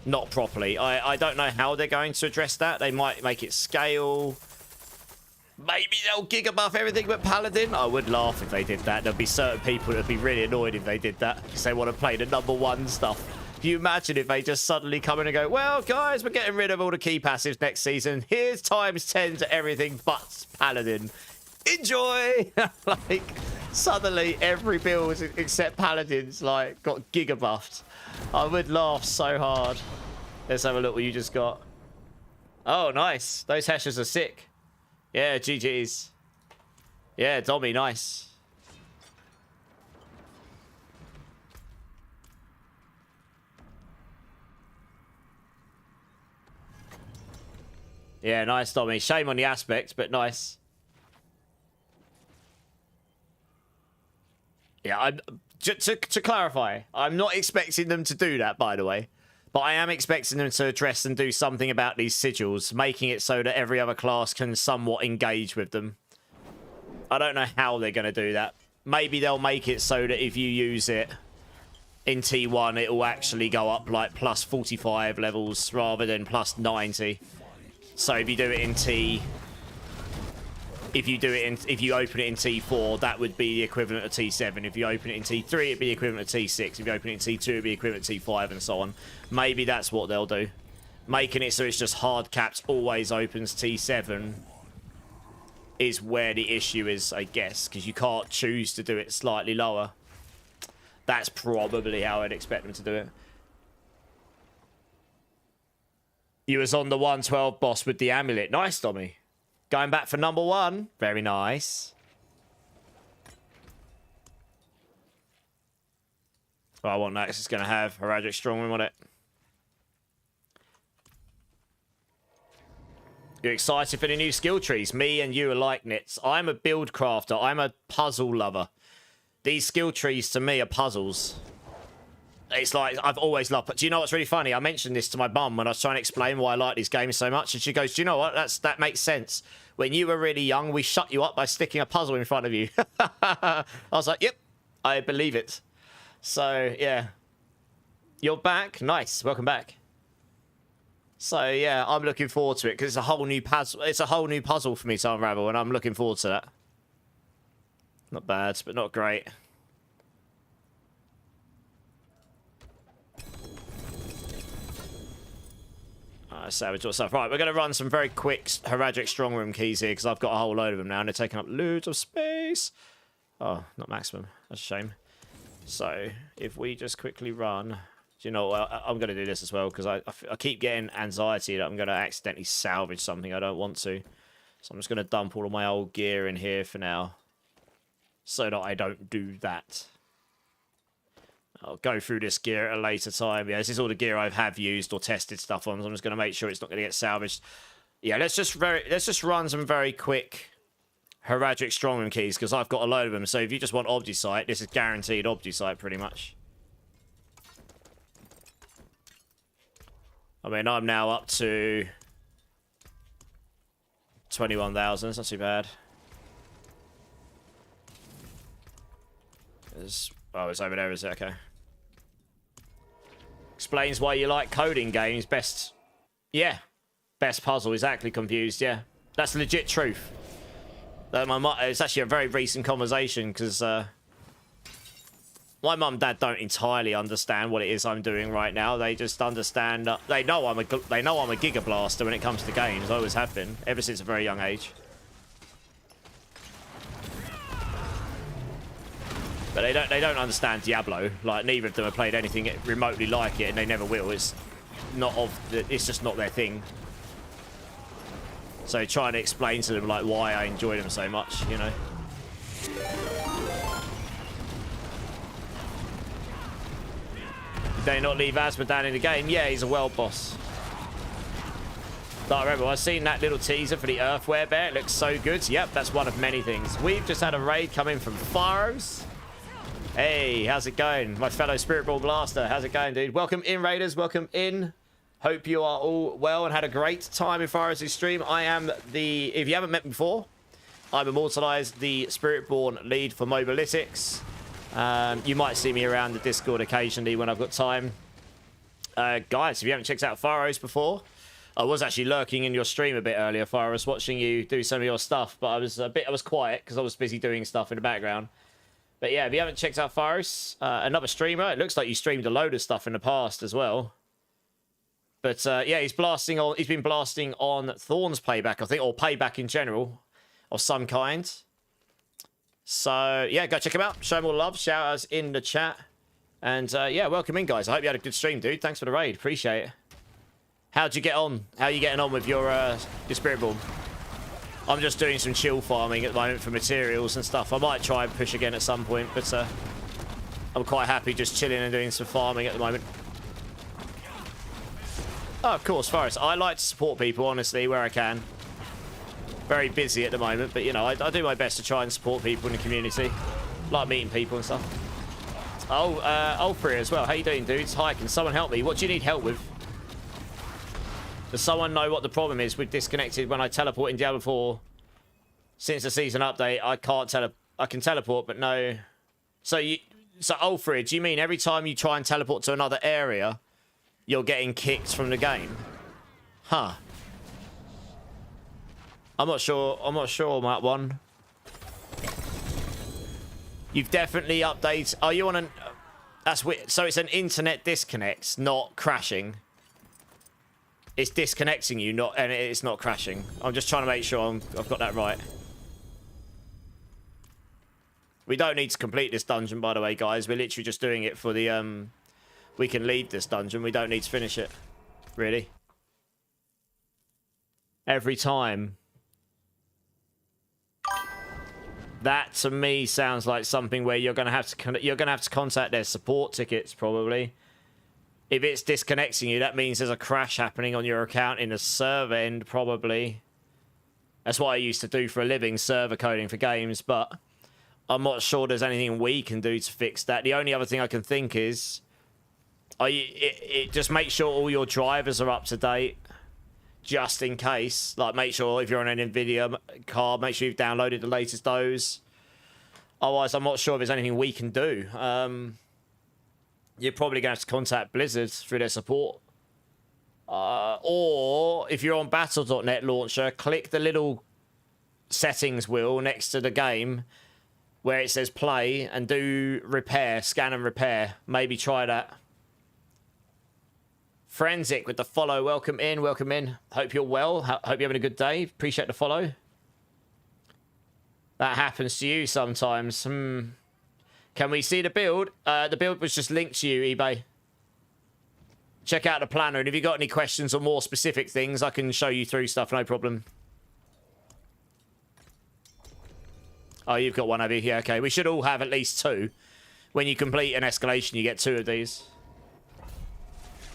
A: Not properly. I don't know how they're going to address that. They might make it scale. Maybe they'll gigabuff everything but Paladin. I would laugh if they did that. There'll be certain people that would be really annoyed if they did that, because they want to play the #1 stuff. Can you imagine if they just suddenly come in and go, well, guys, we're getting rid of all the key passives next season. Here's ×10 to everything but Paladin. Enjoy! Like, suddenly every build except Paladin's, like, got gigabuffed. I would laugh so hard. Let's have a look what you just got. Oh, nice. Those hashers are sick. Yeah, GG's. Yeah, Dommy, nice. Yeah, nice, Dommy. Shame on the aspect, but nice. Yeah, to clarify, I'm not expecting them to do that, by the way. But I am expecting them to address and do something about these sigils, making it so that every other class can somewhat engage with them. I don't know how they're going to do that. Maybe they'll make it so that if you use it in T1, it will actually go up like plus 45 levels rather than plus 90. So if you do it in if you open it in T4, that would be the equivalent of T7. If you open it in T3, it'd be equivalent to T6. If you open it in T2, it'd be equivalent to T5, and so on. Maybe that's what they'll do. Making it so it's just hard caps always opens T7 is where the issue is, I guess, because you can't choose to do it slightly lower. That's probably how I'd expect them to do it. You was on the 112 boss with the amulet. Nice, Tommy. Going back for #1. Very nice. Oh, I want that. It's going to have Heraldic Strongman on it. You're excited for the new skill trees. Me and you are like knits. I'm a build crafter. I'm a puzzle lover. These skill trees to me are puzzles. It's like, I've always loved... But do you know what's really funny? I mentioned this to my mum when I was trying to explain why I like these games so much. And she goes, do you know what? That makes sense. When you were really young, we shut you up by sticking a puzzle in front of you. I was like, yep, I believe it. So, yeah. You're back? Nice. Welcome back. So, yeah, I'm looking forward to it because it's a whole new puzzle. It's a whole new puzzle for me to unravel, and I'm looking forward to that. Not bad, but not great. Savage, what's up? Right, we're going to run some very quick Heraldic Strong Room keys here because I've got a whole load of them now and they're taking up loads of space. Oh, not maximum. That's a shame. So, if we just quickly run... Do you know what? I'm going to do this as well because I keep getting anxiety that I'm going to accidentally salvage something I don't want to. So I'm just going to dump all of my old gear in here for now so that I don't do that. I'll go through this gear at a later time. Yeah, this is all the gear I have used or tested stuff on. So I'm just going to make sure it's not going to get salvaged. Yeah, let's just run some very quick Heraldic Strongman keys because I've got a load of them. So if you just want Obdusite, this is guaranteed Obdusite pretty much. I mean, I'm now up to 21,000. It's not too bad. Oh, it's over there, is it? Okay. Explains why you like coding games. Best... Yeah. Best puzzle. Exactly. Confused. Yeah. That's legit truth. It's actually a very recent conversation because my mum and dad don't entirely understand what it is I'm doing right now. They just understand... they know I'm a Giga Blaster when it comes to games. I always have been. Ever since a very young age. But they don't understand Diablo. Like, neither of them have played anything remotely like it, and they never will. It's just not their thing. So trying to explain to them like why I enjoy them so much, you know. Did they not leave Asmodan in the game? Yeah, he's a world boss. But remember, I've seen that little teaser for the Earthware Bear. It looks so good. Yep, that's one of many things. We've just had a raid come in from Pharos. Hey, how's it going? My fellow Spiritborn Blaster, how's it going, dude? Welcome in, Raiders. Welcome in. Hope you are all well and had a great time in Pharos' stream. I am if you haven't met me before, I'm Immortalized, the Spiritborn lead for Mobalytics. You might see me around the Discord occasionally when I've got time. Guys, if you haven't checked out Pharos before, I was actually lurking in your stream a bit earlier, Pharos, watching you do some of your stuff, but I was quiet because I was busy doing stuff in the background. But yeah, if you haven't checked out Pharos, another streamer, it looks like you streamed a load of stuff in the past as well. But yeah, he's been blasting on Thorn's playback, I think, or payback in general, of some kind. So yeah, go check him out. Show him all the love. Shout outs in the chat. And yeah, welcome in, guys. I hope you had a good stream, dude. Thanks for the raid. Appreciate it. How'd you get on? How are you getting on with your Spiritborn? I'm just doing some chill farming at the moment for materials and stuff. I might try and push again at some point, but I'm quite happy just chilling and doing some farming at the moment. Oh, of course, Forrest. I like to support people, honestly, where I can. Very busy at the moment, but, you know, I do my best to try and support people in the community. Like meeting people and stuff. Oh, Ulfrey as well. How you doing, dudes? Hi, can someone help me? What do you need help with? Does someone know what the problem is with disconnected when I teleport in Diablo 4? Since the season update, I can teleport, but no. So Ulfred, do you mean every time you try and teleport to another area, you're getting kicked from the game? Huh. I'm not sure on that one. You've definitely updated. Are you on an... That's weird. So it's an internet disconnect, not crashing. It's disconnecting you, and it's not crashing. I'm just trying to make sure I've got that right. We don't need to complete this dungeon, by the way, guys. We're literally just doing it for the... We can leave this dungeon. We don't need to finish it. Really. Every time. That, to me, sounds like something where you're going to have to contact their support tickets, probably. If it's disconnecting you, that means there's a crash happening on your account in a server end, probably. That's what I used to do for a living, server coding for games, but I'm not sure there's anything we can do to fix that. The only other thing I can think is, just make sure all your drivers are up to date, just in case. Like, make sure if you're on an NVIDIA card, make sure you've downloaded the latest those. Otherwise, I'm not sure if there's anything we can do. You're probably going to have to contact Blizzard through their support. Or if you're on Battle.net launcher, click the little settings wheel next to the game where it says play and do repair, scan and repair. Maybe try that. Forensic with the follow. Welcome in, welcome in. Hope you're well. Hope you're having a good day. Appreciate the follow. That happens to you sometimes. Can we see the build? The build was just linked to you, eBay. Check out the planner, and if you've got any questions or more specific things, I can show you through stuff, no problem. Oh, you've got one, Abby. Yeah, okay. We should all have at least two. When you complete an escalation, you get 2 of these.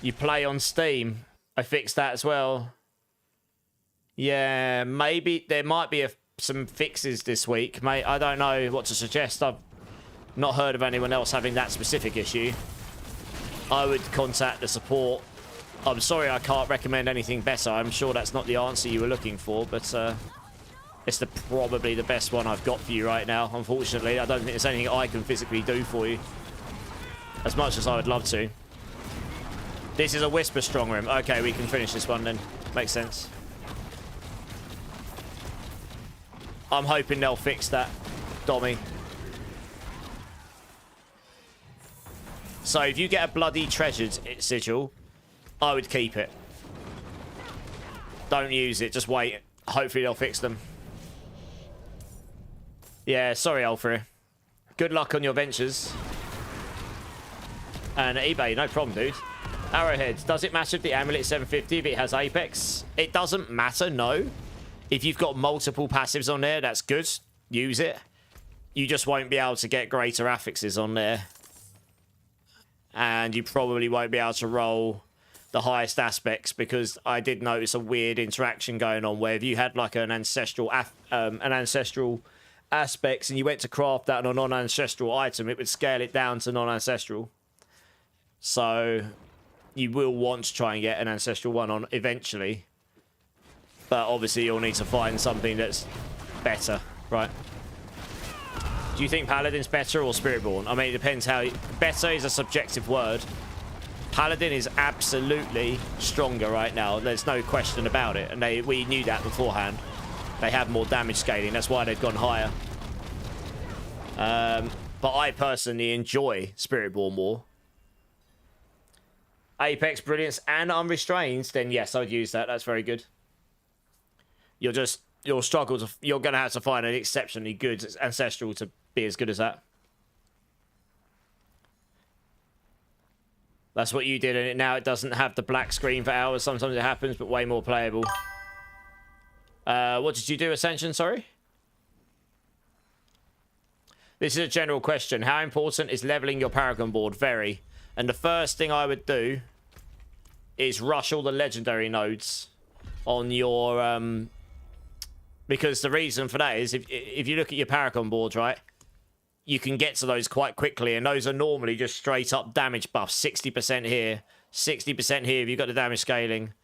A: You play on Steam. I fixed that as well. Yeah, maybe there might be some fixes this week, mate. I don't know what to suggest. I've not heard of anyone else having that specific issue. I would contact the support. I'm sorry I can't recommend anything better. I'm sure that's not the answer you were looking for, but it's probably the best one I've got for you right now. Unfortunately, I don't think there's anything I can physically do for you. As much as I would love to. This is a Whisper Strong Room. Okay, we can finish this one then. Makes sense. I'm hoping they'll fix that, Dommy. So if you get a bloody treasured sigil, I would keep it. Don't use it, just wait. Hopefully they'll fix them. Yeah, sorry, Alfred. Good luck on your ventures. And eBay, no problem, dude. Arrowheads, does it matter if the amulet is 750 if it has Apex? It doesn't matter, no. If you've got multiple passives on there, that's good. Use it. You just won't be able to get greater affixes on there. And you probably won't be able to roll the highest aspects, because I did notice a weird interaction going on where if you had like an ancestral aspects and you went to craft that on a non-ancestral item, it would scale it down to non-ancestral. So you will want to try and get an ancestral one on eventually. But obviously you'll need to find something that's better, right? Do you think Paladin's better or Spiritborn? I mean, it depends how... Better is a subjective word. Paladin is absolutely stronger right now. There's no question about it. And we knew that beforehand. They have more damage scaling. That's why they've gone higher. But I personally enjoy Spiritborn more. Apex, Brilliance, and Unrestrained, then yes, I'd use that. That's very good. You'll struggle to... You're going to have to find an exceptionally good Ancestral to be as good as that. That's what you did, and now it doesn't have the black screen for hours. Sometimes it happens, but way more playable. What did you do, Ascension? Sorry? This is a general question. How important is leveling your Paragon board? Very. And the first thing I would do is rush all the legendary nodes on your... Because the reason for that is if you look at your Paragon boards, right, you can get to those quite quickly, and those are normally just straight up damage buffs. 60% here, 60% here if you've got the damage scaling,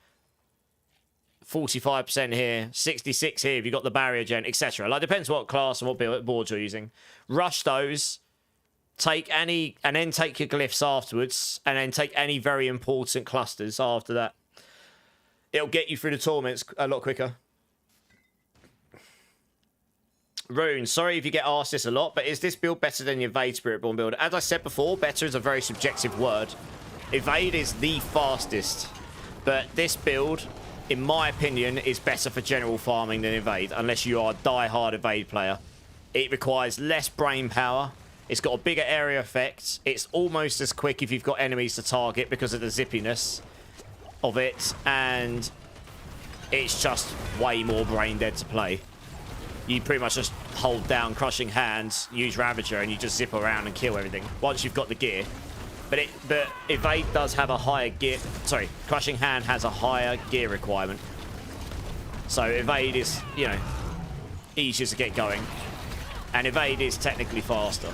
A: 45% here, 66 here if you've got the barrier gen, etc. Like, depends what class and what boards you're using. Rush those, take any, and then take your glyphs afterwards, and then take any very important clusters after that. It'll get you through the torments a lot quicker. Rune, sorry if you get asked this a lot, but is this build better than the Evade Spiritborn build? As I said before, better is a very subjective word. Evade is the fastest, but this build, in my opinion, is better for general farming than Evade, unless you are a die-hard Evade player. It requires less brain power. It's got a bigger area effect. It's almost as quick if you've got enemies to target because of the zippiness of it, and it's just way more brain dead to play. You pretty much just hold down Crushing Hands, use Ravager, and you just zip around and kill everything once you've got the gear. But Evade does have a higher gear... Sorry, Crushing Hand has a higher gear requirement. So Evade is, you know, easier to get going. And Evade is technically faster.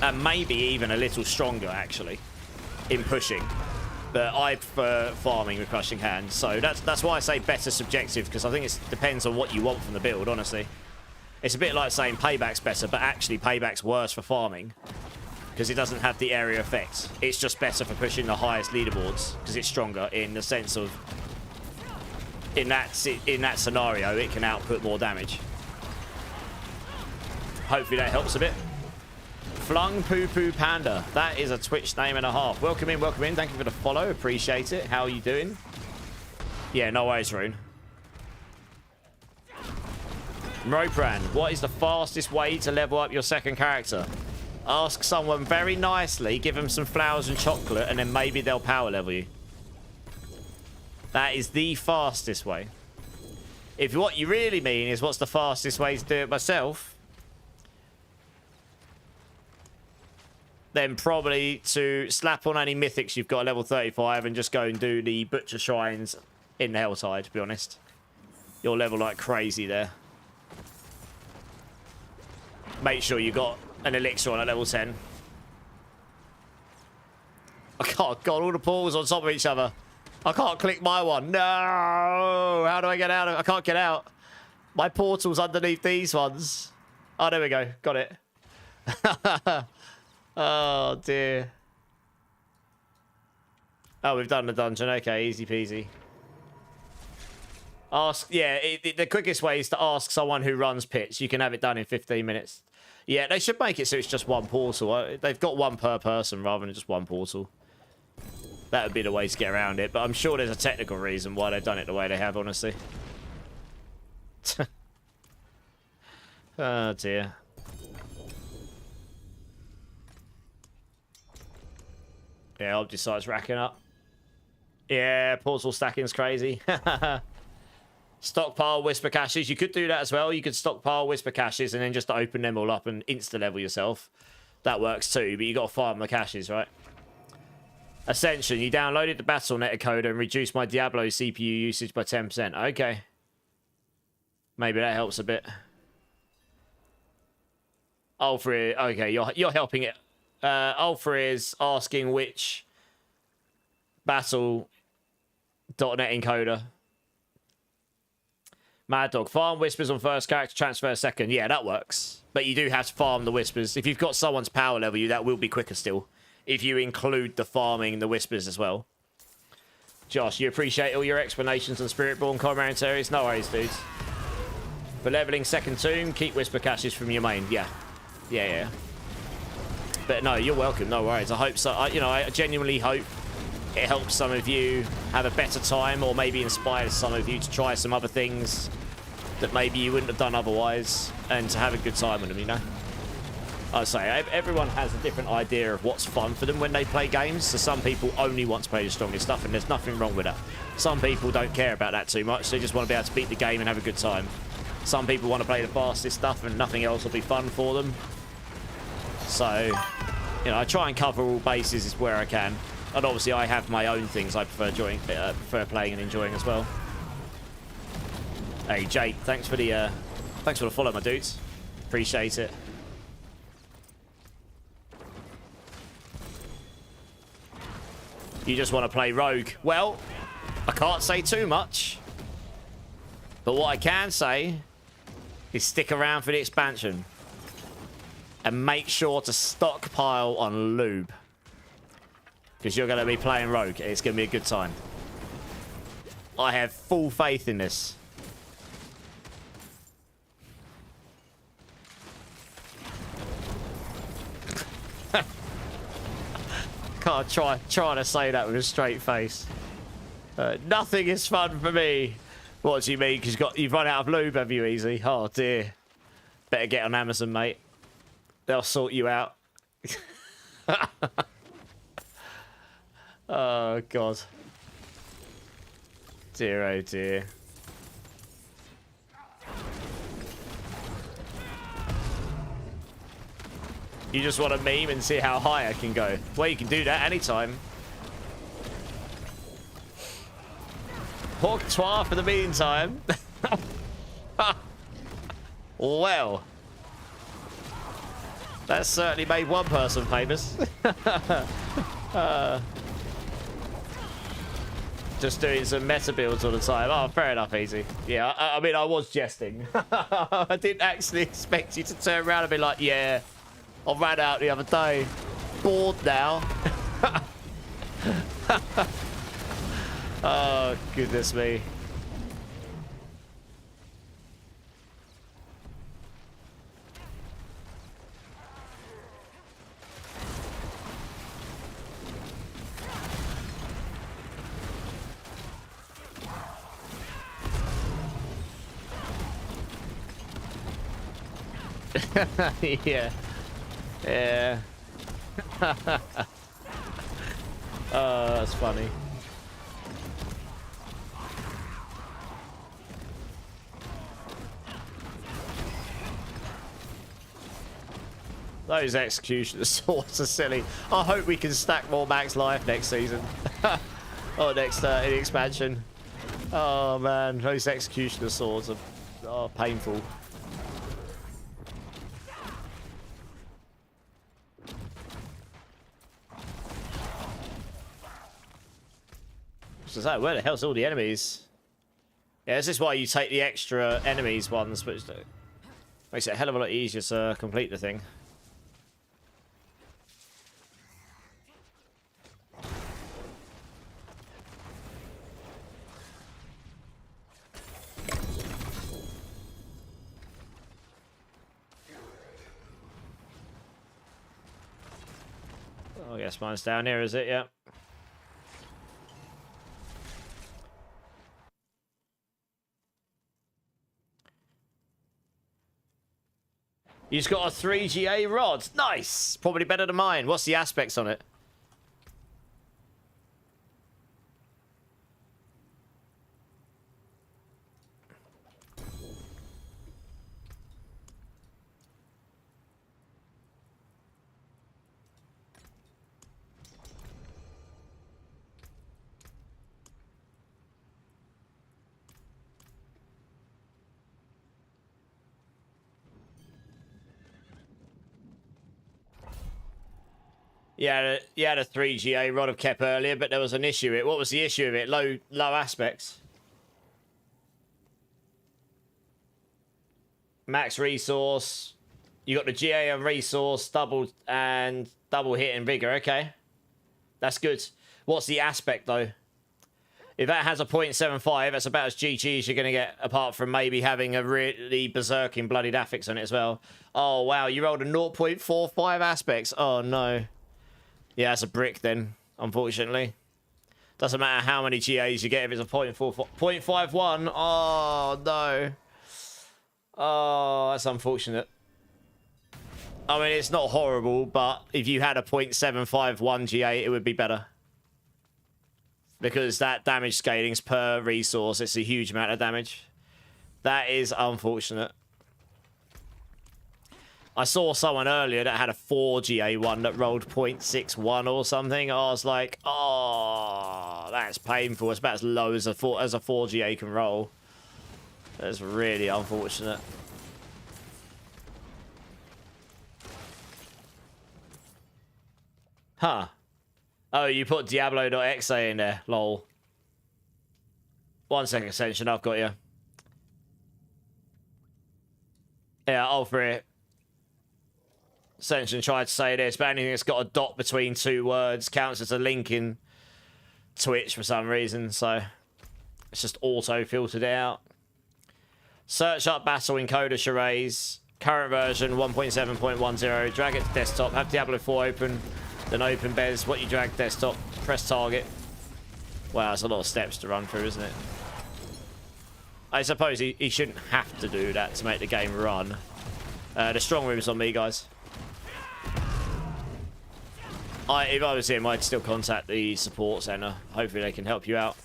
A: And maybe even a little stronger, actually, in pushing. But I prefer farming with Crushing Hands. So that's why I say better subjective, because I think it depends on what you want from the build, honestly. It's a bit like saying Payback's better, but actually Payback's worse for farming, because it doesn't have the area effect. It's just better for pushing the highest leaderboards, because it's stronger in the sense of... In that scenario, it can output more damage. Hopefully that helps a bit. Flung Poo Poo Panda. That is a Twitch name and a half. Welcome in, welcome in. Thank you for the follow. Appreciate it. How are you doing? Yeah, no worries, Rune. Mropran, what is the fastest way to level up your second character? Ask someone very nicely, give them some flowers and chocolate, and then maybe they'll power level you. That is the fastest way. If what you really mean is what's the fastest way to do it myself, then probably to slap on any mythics you've got at level 35 and just go and do the butcher shrines in the Helltide, to be honest. You'll level like crazy there. Make sure you got an elixir on at level 10. I can't, God, all the balls on top of each other. I can't click my one. No! How do I get out of it? I can't get out. My portal's underneath these ones. Oh, there we go. Got it. Oh, dear. Oh, we've done the dungeon. Okay, easy peasy. Ask, yeah, the quickest way is to ask someone who runs pits. You can have it done in 15 minutes. Yeah, they should make it so it's just one portal. They've got one per person rather than just one portal. That would be the way to get around it, but I'm sure there's a technical reason why they've done it the way they have, honestly. Oh, dear. Yeah, Obdicide's racking up. Yeah, portal stacking's crazy. Stockpile Whisper Caches. You could do that as well. You could stockpile Whisper Caches and then just open them all up and insta-level yourself. That works too, but you got to farm the caches, right? Ascension. You downloaded the Battle.net encoder and reduced my Diablo CPU usage by 10%. Okay. Maybe that helps a bit. Ulfri, okay, you're helping it. Ulfri is asking which Battle.net encoder. Mad Dog. Farm Whispers on first character, transfer second. Yeah, that works. But you do have to farm the Whispers. If you've got someone's power level you, that will be quicker still. If you include the farming the Whispers as well. Josh, you appreciate all your explanations on Spiritborn commentaries? No worries, dudes. For leveling second tomb, keep Whisper Caches from your main. Yeah. Yeah. But no, you're welcome. No worries. I hope so. I genuinely hope it helps some of you have a better time, or maybe inspires some of you to try some other things that maybe you wouldn't have done otherwise, and to have a good time with them, you know? I say, everyone has a different idea of what's fun for them when they play games. So some people only want to play the strongest stuff, and there's nothing wrong with that. Some people don't care about that too much. They just want to be able to beat the game and have a good time. Some people want to play the fastest stuff, and nothing else will be fun for them. So, I try and cover all bases where I can. And obviously, I have my own things I prefer playing and enjoying as well. Hey, Jake, thanks for the follow, my dudes. Appreciate it. You just want to play Rogue. Well, I can't say too much. But what I can say is stick around for the expansion. And make sure to stockpile on lube. Because you're going to be playing Rogue. And it's going to be a good time. I have full faith in this. Can't try to say that with a straight face. Nothing is fun for me. What do you mean? Because you've run out of lube, have you, Easy? Oh, dear. Better get on Amazon, mate. They'll sort you out. Oh, God. Dear, oh, dear. You just want to meme and see how high I can go. Well, you can do that anytime. Pourquoi for the meantime. Well. That certainly made one person famous. Just doing some meta builds all the time. Oh, fair enough, Easy. Yeah, I mean, I was jesting. I didn't actually expect you to turn around and be like, yeah, I ran out the other day. Bored now. Oh, goodness me. Yeah. Yeah. Oh, that's funny.
B: Those executioner swords are silly. I hope we can stack more max life next season. Or next in the expansion. Oh man, those executioner swords are painful. So where the hell's all the enemies? Yeah, this is why you take the extra enemies ones, which makes it a hell of a lot easier to complete the thing. Oh, I guess mine's down here, is it? Yeah. You just got a 3GA rod. Nice! Probably better than mine. What's the aspects on it? You had a 3GA rod of Kep earlier, but there was an issue. What was the issue of it? Low aspects. Max resource. You got the GA and resource, double hit and vigor. Okay. That's good. What's the aspect, though? If that has a 0.75, that's about as GG as you're going to get, apart from maybe having a really berserking bloodied affix on it as well. Oh, wow. You rolled a 0.45 aspects. Oh, no. Yeah, that's a brick then, unfortunately. Doesn't matter how many GAs you get if it's a 0.51. Oh, no. Oh, that's unfortunate. I mean, it's not horrible, but if you had a 0.751 GA, it would be better. Because that damage scaling's per resource. It's a huge amount of damage. That is unfortunate. I saw someone earlier that had a 4GA one that rolled 0.61 or something. I was like, oh, that's painful. It's about as low as a 4GA can roll. That's really unfortunate. Huh. Oh, you put Diablo.exe in there. Lol. 1 second, Ascension. I've got you. Yeah, I'll for it. Ascension tried to say this, but anything that's got a dot between two words counts as a link in Twitch for some reason, so it's just auto-filtered out. Search up Battle Encoder Charades. Current version 1.7.10. Drag it to desktop. Have Diablo 4 open. Then open Bez. What you drag desktop. Press target. Wow, that's a lot of steps to run through, isn't it? I suppose he shouldn't have to do that to make the game run. The strong room's on me, guys. If I was him, I'd still contact the support center. Hopefully they can help you out.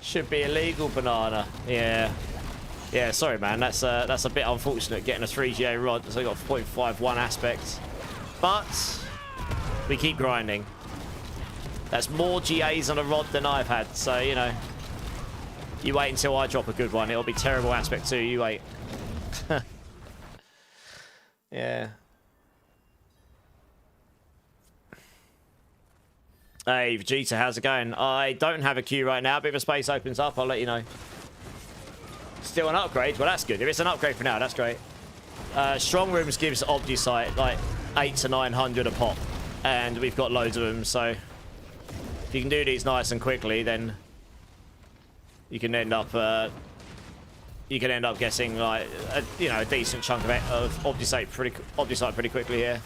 B: Should be illegal, banana. Yeah. Yeah, sorry, man. That's a bit unfortunate getting a 3GA rod. So I got 0.51 aspects. But we keep grinding. That's more GAs on a rod than I've had. So, you know, you wait until I drop a good one. It'll be terrible aspect too. You wait. Yeah. Hey, Vegeta, how's it going? I don't have a queue right now, but if a space opens up, I'll let you know. Still an upgrade? Well, that's good. If it's an upgrade for now, that's great. Strong Rooms gives Obdusite like 800 to 900 a pop, and we've got loads of them, so if you can do these nice and quickly, then you can end up getting like a decent chunk of Obdusite pretty quickly here.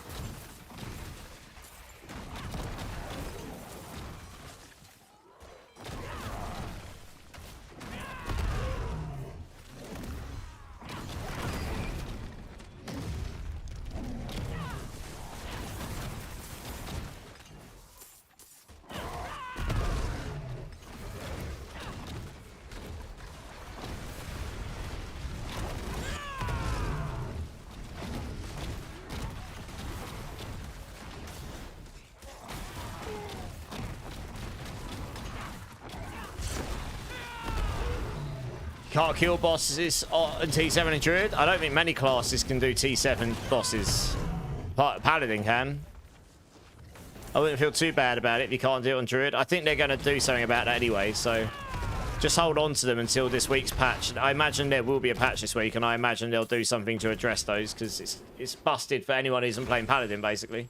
B: Can't kill bosses on T7 and Druid. I don't think many classes can do T7 bosses. Paladin can. I wouldn't feel too bad about it if you can't do it on Druid. I think they're going to do something about that anyway, so just hold on to them until this week's patch. I imagine there will be a patch this week, and I imagine they'll do something to address those, because it's busted for anyone who isn't playing Paladin, basically.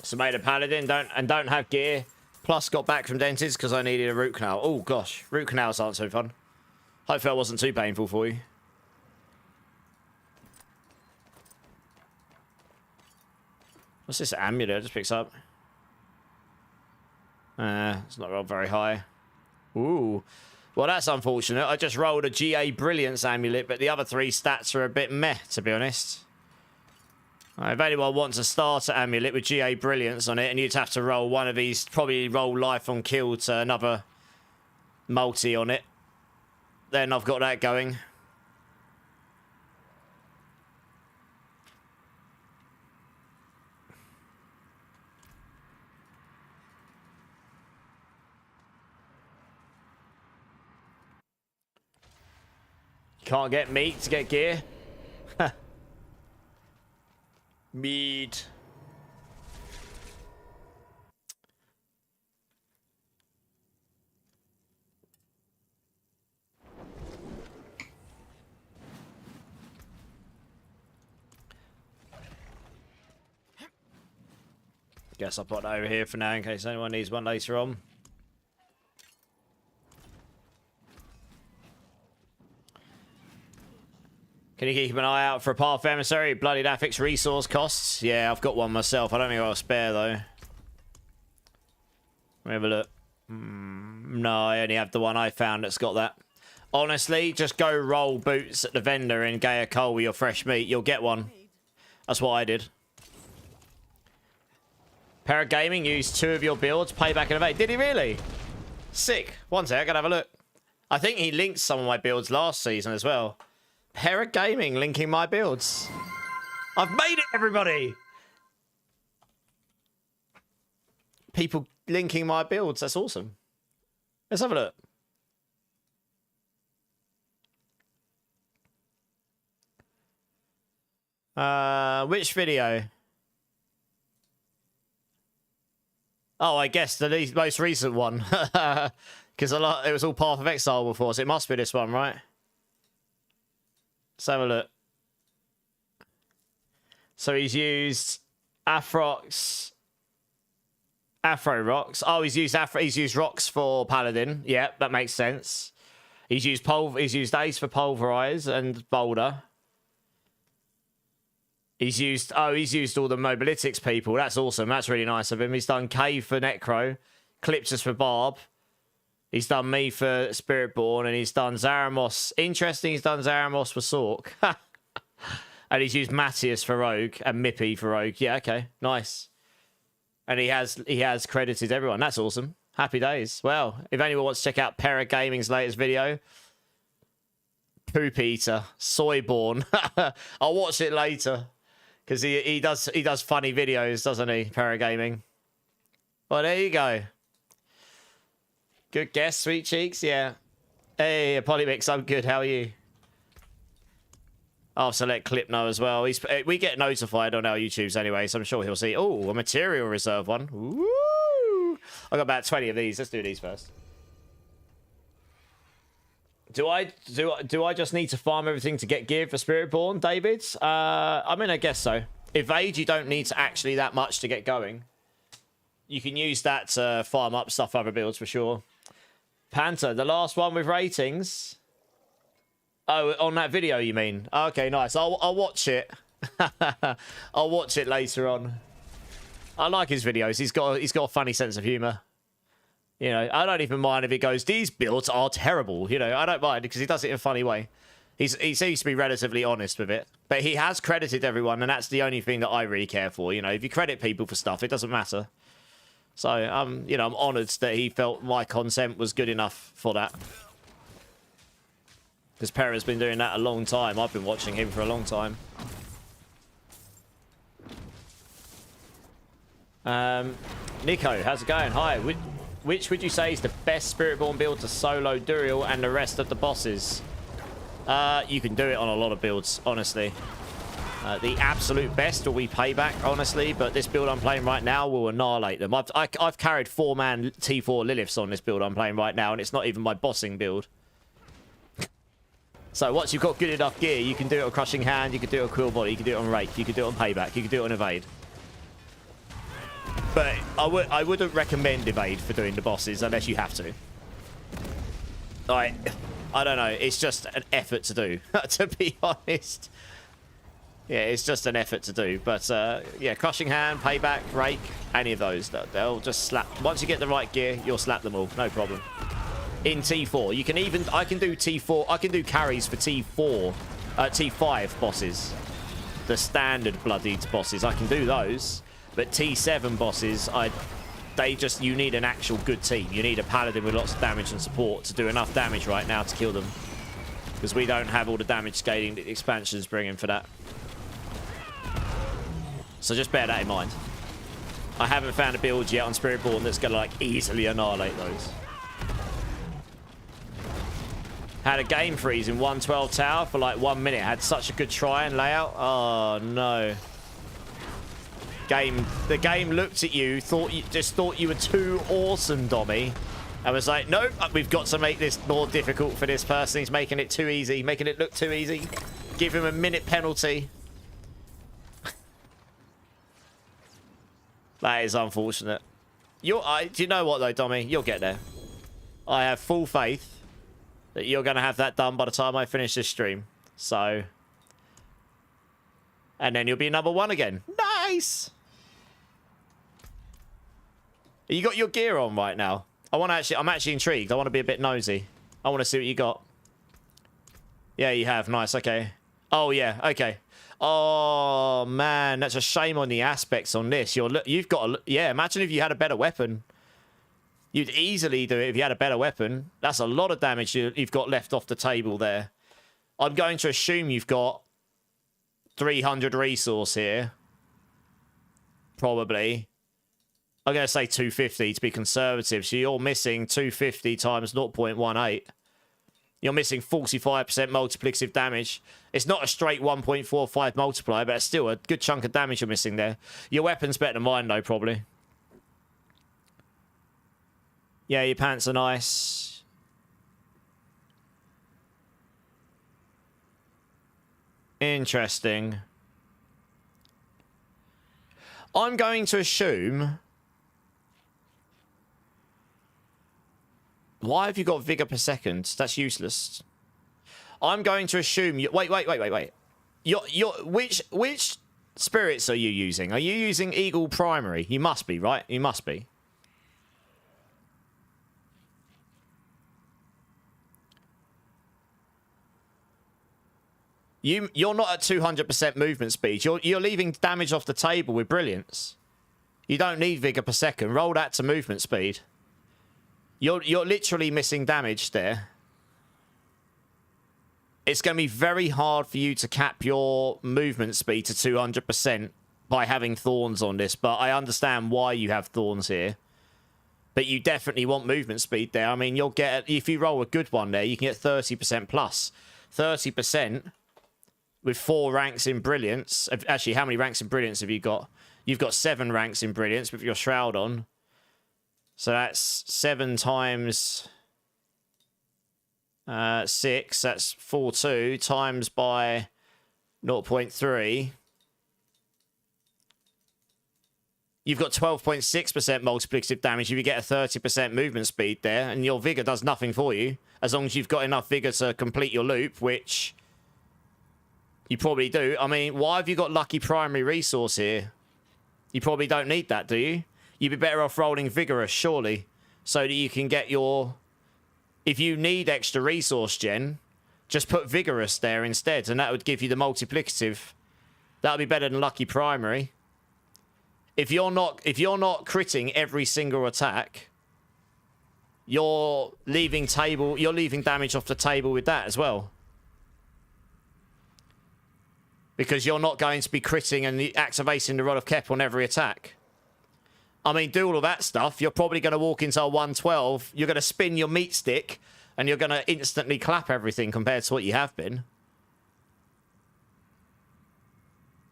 B: So made a Paladin, don't have gear. Plus got back from dentist because I needed a root canal. Oh gosh, root canals aren't so fun. Hopefully that wasn't too painful for you. What's this amulet? It just picks up. It's not rolled very high. Ooh. Well, that's unfortunate. I just rolled a GA Brilliance amulet, but the other 3 stats are a bit meh, to be honest. If anyone wants a starter amulet with GA Brilliance on it, and you'd have to roll one of these, probably roll Life on Kill to another multi on it, then I've got that going. Can't get meat to get gear. Meat. Guess I'll put that over here for now in case anyone needs one later on. Can you keep an eye out for a Path Emissary? Bloody that fixed resource costs. Yeah, I've got one myself. I don't think I'll spare though. Let me have a look. No, I only have the one I found that's got that. Honestly, just go roll boots at the vendor in Gaia Coal with your fresh meat. You'll get one. That's what I did. Paragaming used 2 of your builds. Payback and evade. Did he really? Sick. One sec, I gotta have a look. I think he linked some of my builds last season as well. Paragaming linking my builds. I've made it, everybody! People linking my builds. That's awesome. Let's have a look. Which video? Oh, I guess the most recent one. Because it was all Path of Exile before, so it must be this one, right? Let's have a look. So he's used Afro rocks. Oh, he's used rocks for Paladin. Yeah, that makes sense. He's used Ace for Pulverize and Boulder. He's used all the Mobilytics people. That's awesome. That's really nice of him. He's done Cave for Necro, Cliptus for Barb. He's done me for Spiritborn, and he's done Zaramos. Interesting, he's done Zaramos for Sork. And he's used Matthias for Rogue and Mippy for Rogue. Yeah, okay, nice. And he has credited everyone. That's awesome. Happy days. Well, if anyone wants to check out Paragaming's latest video, Poop Eater, Soyborn. I'll watch it later because he does funny videos, doesn't he? Paragaming. Well, there you go. Good guess, Sweet Cheeks. Yeah. Hey, Polymix, I'm good. How are you? I'll select Clip now as well. We get notified on our YouTubes anyway, so I'm sure he'll see. Oh, a material reserve one. Woo! I got about 20 of these. Let's do these first. Do I just need to farm everything to get gear for Spiritborn, David? I mean, I guess so. Evade, you don't need to actually that much to get going. You can use that to farm up stuff for other builds for sure. Panther, the last one with ratings. Oh, on that video, you mean? Okay, nice. I'll watch it. I'll watch it later on. I like his videos. He's got a funny sense of humor. You know, I don't even mind if he goes, these builds are terrible. You know, I don't mind because he does it in a funny way. He seems to be relatively honest with it. But he has credited everyone, and that's the only thing that I really care for. You know, if you credit people for stuff, it doesn't matter. So, you know, I'm honoured that he felt my consent was good enough for that. Because Pera's been doing that a long time. I've been watching him for a long time. Nico, how's it going? Hi. Which would you say is the best Spiritborn build to solo Duriel and the rest of the bosses? You can do it on a lot of builds, honestly. The absolute best will be Payback, honestly, but this build I'm playing right now will annihilate them. I've carried 4-man T4 Liliths on this build I'm playing right now, and it's not even my bossing build. So once you've got good enough gear, you can do it on Crushing Hand, you can do it on Quill Body, you can do it on Rake, you can do it on Payback, you can do it on Evade. But I wouldn't recommend Evade for doing the bosses unless you have to. Like, I don't know, it's just an effort to do, to be honest. Yeah, it's just an effort to do. But, yeah, Crushing Hand, Payback, Rake, any of those, they'll just slap. Once you get the right gear, you'll slap them all, no problem. In T4, you can even, I can do T4, I can do carries for T4, T5 bosses. The standard bloodied bosses, I can do those. But T7 bosses, you need an actual good team. You need a paladin with lots of damage and support to do enough damage right now to kill them. Because we don't have all the damage scaling that the expansion's bringing for that. So just bear that in mind. I haven't found a build yet on Spiritborn that's going to like easily annihilate those. Had a game freeze in 112 tower for like 1 minute. Had such a good try and layout. Oh no. The game looked at you, just thought you were too awesome, Dommy. I was like, nope, we've got to make this more difficult for this person. He's making it too easy, making it look too easy. Give him a minute penalty. That is unfortunate. Do you know what though, Dommy? You'll get there. I have full faith that you're going to have that done by the time I finish this stream. So, and then you'll be number 1 again. Nice. You got your gear on right now. I'm actually intrigued. I want to be a bit nosy. I want to see what you got. Yeah, you have. Nice. Okay. Oh yeah. Okay. Oh man, that's a shame on the aspects on this. You've got yeah. Imagine if you had a better weapon. You'd easily do it if you had a better weapon. That's a lot of damage you've got left off the table there. I'm going to assume you've got 300 resource here. Probably. I'm going to say 250 to be conservative. So you're missing 250 times 0.18. You're missing 45% multiplicative damage. It's not a straight 1.45 multiplier, but it's still a good chunk of damage you're missing there. Your weapon's better than mine, though, probably. Yeah, your pants are nice. Interesting. I'm going to assume... Why have you got vigor per second? That's useless. I'm going to assume you... Wait. Which spirits are you using? Are you using Eagle Primary? You must be, right? You must be. You're not at 200% movement speed. You're leaving damage off the table with brilliance. You don't need vigor per second. Roll that to movement speed. You're literally missing damage there. It's going to be very hard for you to cap your movement speed to 200% by having thorns on this, but I understand why you have thorns here. But you definitely want movement speed there. I mean, you'll get, if you roll a good one there, you can get 30% plus. 30% with 4 ranks in Brilliance. Actually, how many ranks in Brilliance have you got? You've got 7 ranks in Brilliance with your Shroud on. So that's 7 times 6. That's 42 times by 0.3. You've got 12.6% multiplicative damage if you get a 30% movement speed there, and your vigor does nothing for you, as long as you've got enough vigor to complete your loop, which you probably do. I mean, why have you got lucky primary resource here? You probably don't need that, do you? You'd be better off rolling vigorous, surely, so that you can get your... If you need extra resource gen, just put vigorous there instead, and that would give you the multiplicative. That would be better than lucky primary. If you're not critting every single attack, you're leaving damage off the table with that as well. Because you're not going to be critting and activating the Rod of Kep on every attack. I mean, do all of that stuff. You're probably going to walk into a 112. You're going to spin your meat stick, and you're going to instantly clap everything compared to what you have been.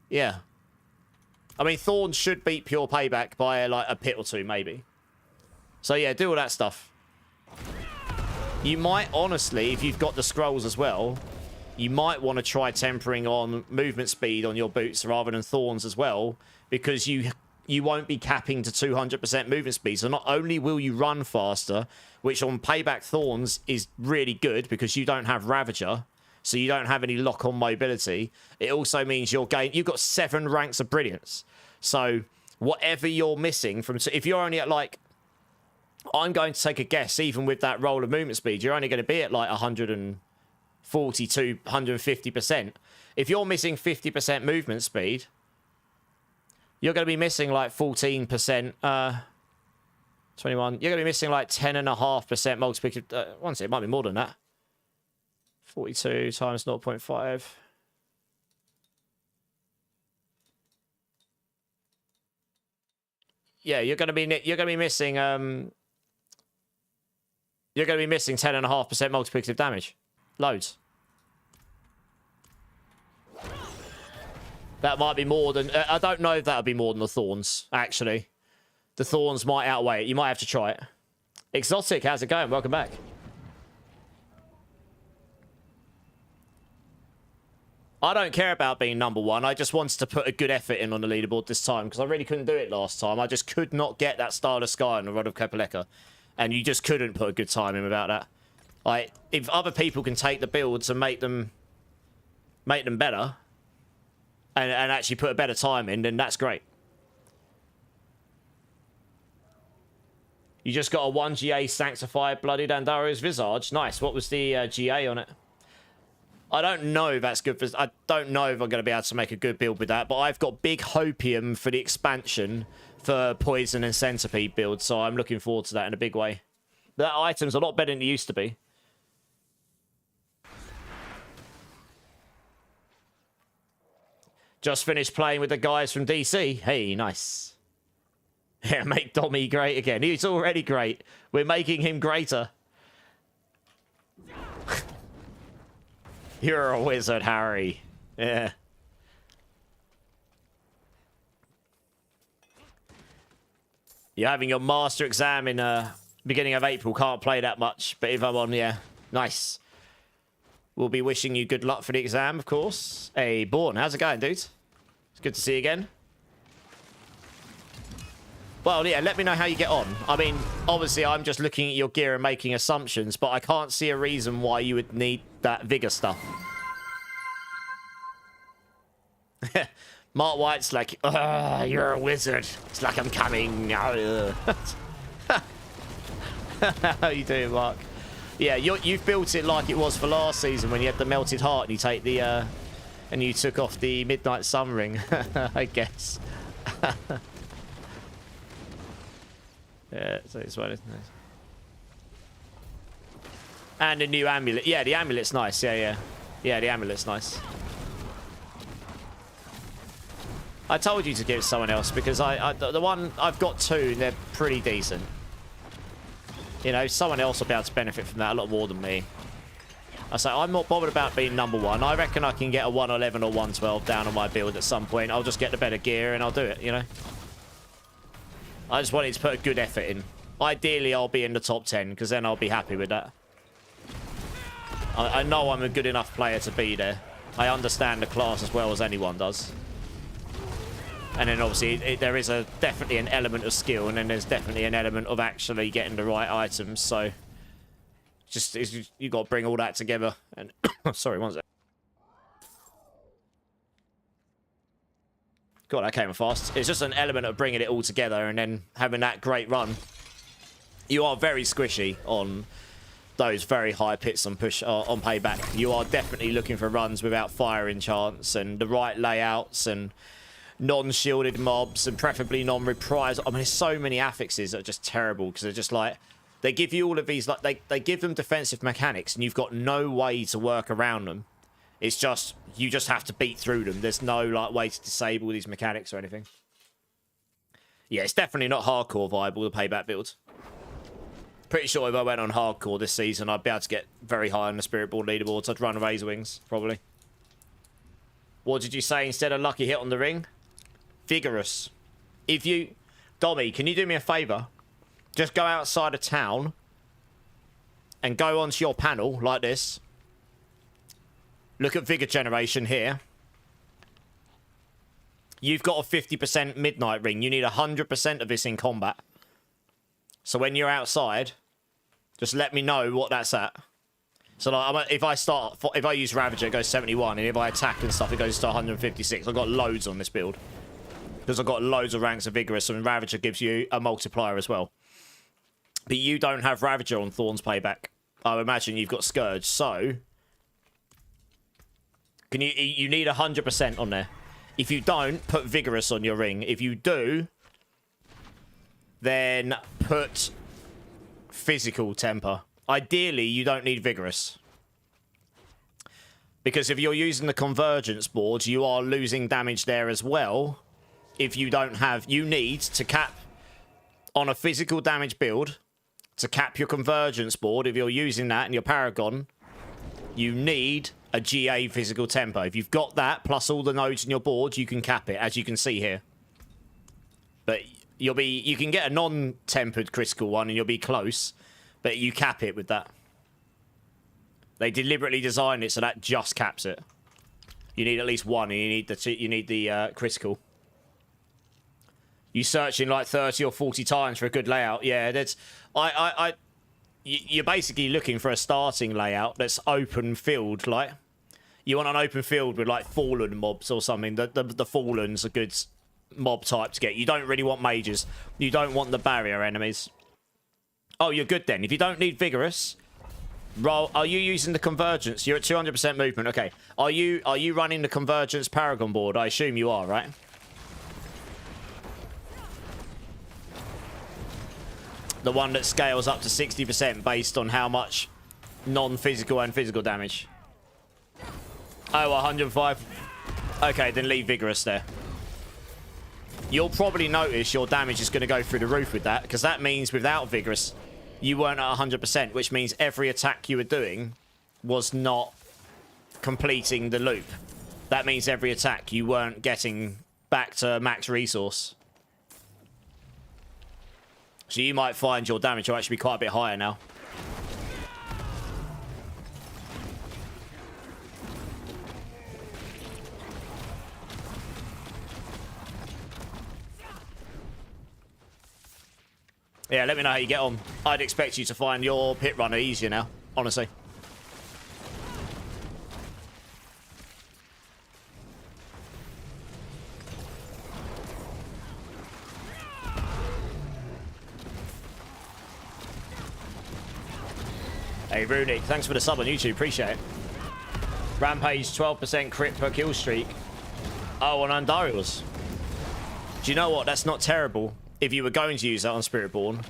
B: Yeah. I mean, Thorns should beat Pure Payback by, like, a pit or two, maybe. So, yeah, do all that stuff. You might, honestly, if you've got the scrolls as well, you might want to try tempering on movement speed on your boots rather than Thorns as well, because you won't be capping to 200% movement speed. So not only will you run faster, which on Payback Thorns is really good because you don't have Ravager, so you don't have any lock-on mobility. It also means you've got 7 ranks of Brilliance. So whatever you're missing from... So if you're only at, like... I'm going to take a guess, even with that roll of movement speed, you're only going to be at, like, 140 to 150%. If you're missing 50% movement speed... You're going to be missing like 14%, 21. You're going to be missing like 10.5% multiplicative. One second, it might be more than that. 42 times 0.5. Yeah, you're going to be missing 10.5% multiplicative damage. Loads. That might be more than... I don't know if that would be more than the Thorns, actually. The Thorns might outweigh it. You might have to try it. Exotic, how's it going? Welcome back. I don't care about being number 1. I just wanted to put a good effort in on the leaderboard this time, because I really couldn't do it last time. I just could not get that Star of Sky on the Rod of Kopeleka. And you just couldn't put a good time in without that. Like, if other people can take the builds and make them better... And actually put a better time in, then that's great. You just got a 1 GA Sanctified Bloody Dandara's Visage. Nice. What was the GA on it? I don't know if that's good for... I don't know if I'm going to be able to make a good build with that, but I've got big hopium for the expansion for Poison and Centipede build, so I'm looking forward to that in a big way. That item's a lot better than it used to be. Just finished playing with the guys from DC. Hey, nice. Yeah, make Dommy great again. He's already great. We're making him greater. You're a wizard, Harry. Yeah. You're having your master exam in beginning of April. Can't play that much, but if I'm on, yeah. Nice. We'll be wishing you good luck for the exam, of course. Hey, Born, how's it going, dude? It's good to see you again. Well, yeah, let me know how you get on. I mean, obviously, I'm just looking at your gear and making assumptions, but I can't see a reason why you would need that vigor stuff. Mark White's like, you're a wizard. It's like I'm coming. How you doing, Mark? Yeah, you've built it like it was for last season when you had the melted heart and you take the and you took off the midnight sun ring, I guess. Yeah, so it's well, isn't it? And a new amulet. Yeah, the amulet's nice. Yeah, the amulet's nice. I told you to give it to someone else because the one I've got 2 and they're pretty decent. You know, someone else will be able to benefit from that a lot more than me. I say, I'm not bothered about being number 1. I reckon I can get a 111 or 112 down on my build at some point. I'll just get the better gear and I'll do it, you know? I just wanted to put a good effort in. Ideally, I'll be in the top 10, because then I'll be happy with that. I know I'm a good enough player to be there. I understand the class as well as anyone does. And then obviously there is definitely an element of skill, and then there's definitely an element of actually getting the right items. So you got to bring all that together. And sorry, one sec. God, that came fast. It's just an element of bringing it all together and then having that great run. You are very squishy on those very high pits on push on payback. You are definitely looking for runs without firing chance and the right layouts and non-shielded mobs and preferably non-reprise. I mean, there's so many affixes that are just terrible because they're just like, they give you all of these, like they give them defensive mechanics and you've got no way to work around them. It's just, you just have to beat through them. There's no like way to disable these mechanics or anything. Yeah, it's definitely not hardcore viable, the payback build. Pretty sure if I went on hardcore this season, I'd be able to get very high on the Spiritborn leaderboards. I'd run Razor Wings, probably. What did you say instead of lucky hit on the ring? Vigorous. If you... Dommy, can you do me a favour? Just go outside of town and go onto your panel like this. Look at Vigor Generation here. You've got a 50% Midnight Ring. You need 100% of this in combat. So when you're outside, just let me know what that's at. So like, if I use Ravager, it goes 71, and if I attack and stuff, it goes to 156. I've got loads on this build. Because I've got loads of ranks of Vigorous, and Ravager gives you a multiplier as well. But you don't have Ravager on Thorn's payback. I imagine you've got Scourge, so... You need 100% on there. If you don't, put Vigorous on your ring. If you do, then put Physical Temper. Ideally, you don't need Vigorous. Because if you're using the Convergence board, you are losing damage there as well. If you don't have... You need to cap on a physical damage build to cap your Convergence board. If you're using that in your Paragon, you need a GA physical tempo. If you've got that, plus all the nodes in your board, you can cap it, as you can see here. But you can get a non-tempered critical one and you'll be close, but you cap it with that. They deliberately designed it so that just caps it. You need at least one, and you need the critical. You searching like 30 or 40 times for a good layout. Yeah, that's... You're basically looking for a starting layout that's open field, like... You want an open field with, like, Fallen mobs or something. The Fallen's a good mob type to get. You don't really want mages. You don't want the barrier enemies. Oh, you're good then. If you don't need Vigorous... Roll. Are you using the Convergence? You're at 200% movement. Okay. Are you running the Convergence Paragon board? I assume you are, right? The one that scales up to 60% based on how much non-physical and physical damage. Oh, 105. Okay, then leave Vigorous there. You'll probably notice your damage is going to go through the roof with that, because that means without Vigorous, you weren't at 100%, which means every attack you were doing was not completing the loop. That means every attack you weren't getting back to max resource. So you might find your damage will actually be quite a bit higher now. Yeah, let me know how you get on. I'd expect you to find your pit runner easier now, honestly. Hey, Runic, thanks for the sub on YouTube. Appreciate it. Rampage, 12% crit per kill streak. Oh, on Undarials. Do you know what? That's not terrible if you were going to use that on Spiritborn.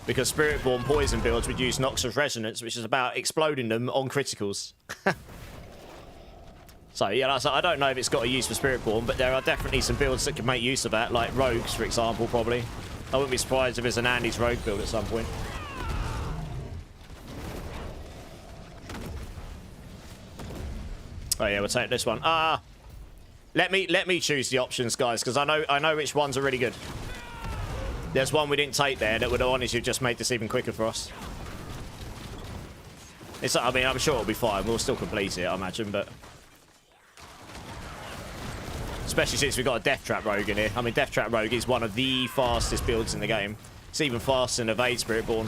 B: Because Spiritborn poison builds would use Nox of Resonance, which is about exploding them on criticals. So, yeah, I don't know if it's got a use for Spiritborn, but there are definitely some builds that can make use of that, like Rogues, for example, probably. I wouldn't be surprised if there's an Andy's Rogue build at some point. Oh yeah, we'll take this one. Let me choose the options, guys, because I know which ones are really good. There's one we didn't take there that would have honestly just made this even quicker for us. I mean, I'm sure it'll be fine. We'll still complete it, I imagine, but especially since we've got a Death Trap Rogue in here. I mean, Death Trap Rogue is one of the fastest builds in the game. It's even faster than Evade Spiritborn.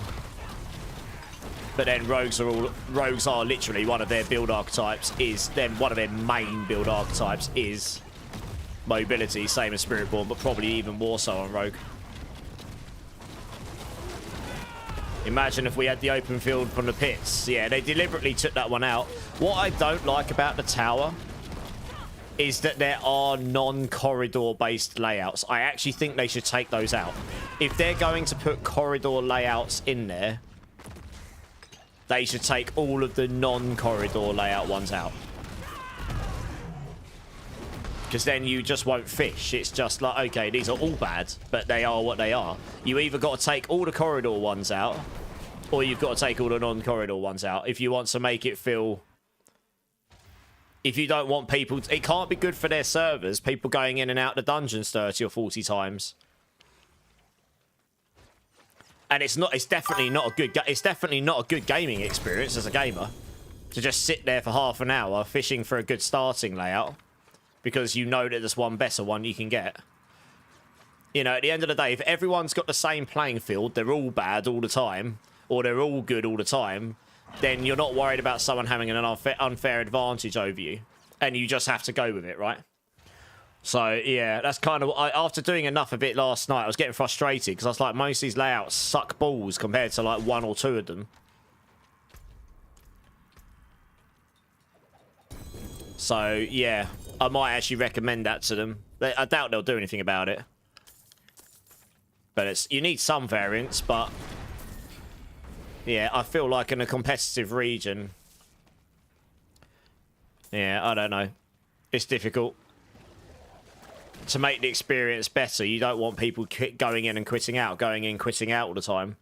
B: But then rogues are literally one of their build archetypes one of their main build archetypes is mobility, same as Spiritborn, but probably even more so on Rogue. Imagine if we had the open field from the pits. Yeah, they deliberately took that one out. What I don't like about the tower is that there are non-corridor based layouts. I actually think they should take those out. If they're going to put corridor layouts in there, they should take all of the non-corridor layout ones out. because then you just won't fish. It's just like, okay, these are all bad, but they are what they are. You either got to take all the corridor ones out, or you've got to take all the non-corridor ones out if you want to make it feel... If you don't want people... It can't be good for their servers, people going in and out the dungeons 30 or 40 times. And it's definitely not a good gaming experience as a gamer to just sit there for half an hour fishing for a good starting layout because you know that there's one better one you can get. You know, at the end of the day, if everyone's got the same playing field, they're all bad all the time, or they're all good all the time, then you're not worried about someone having an unfair advantage over you, and you just have to go with it, right? So, yeah, that's kind of... after doing enough of it last night, I was getting frustrated, because I was like, most of these layouts suck balls compared to, like, one or two of them. So, yeah, I might actually recommend that to them. I doubt they'll do anything about it. But you need some variance, but... Yeah, I feel like in a competitive region... Yeah, I don't know. It's difficult. To make the experience better, you don't want people going in and quitting out, going in, quitting out all the time.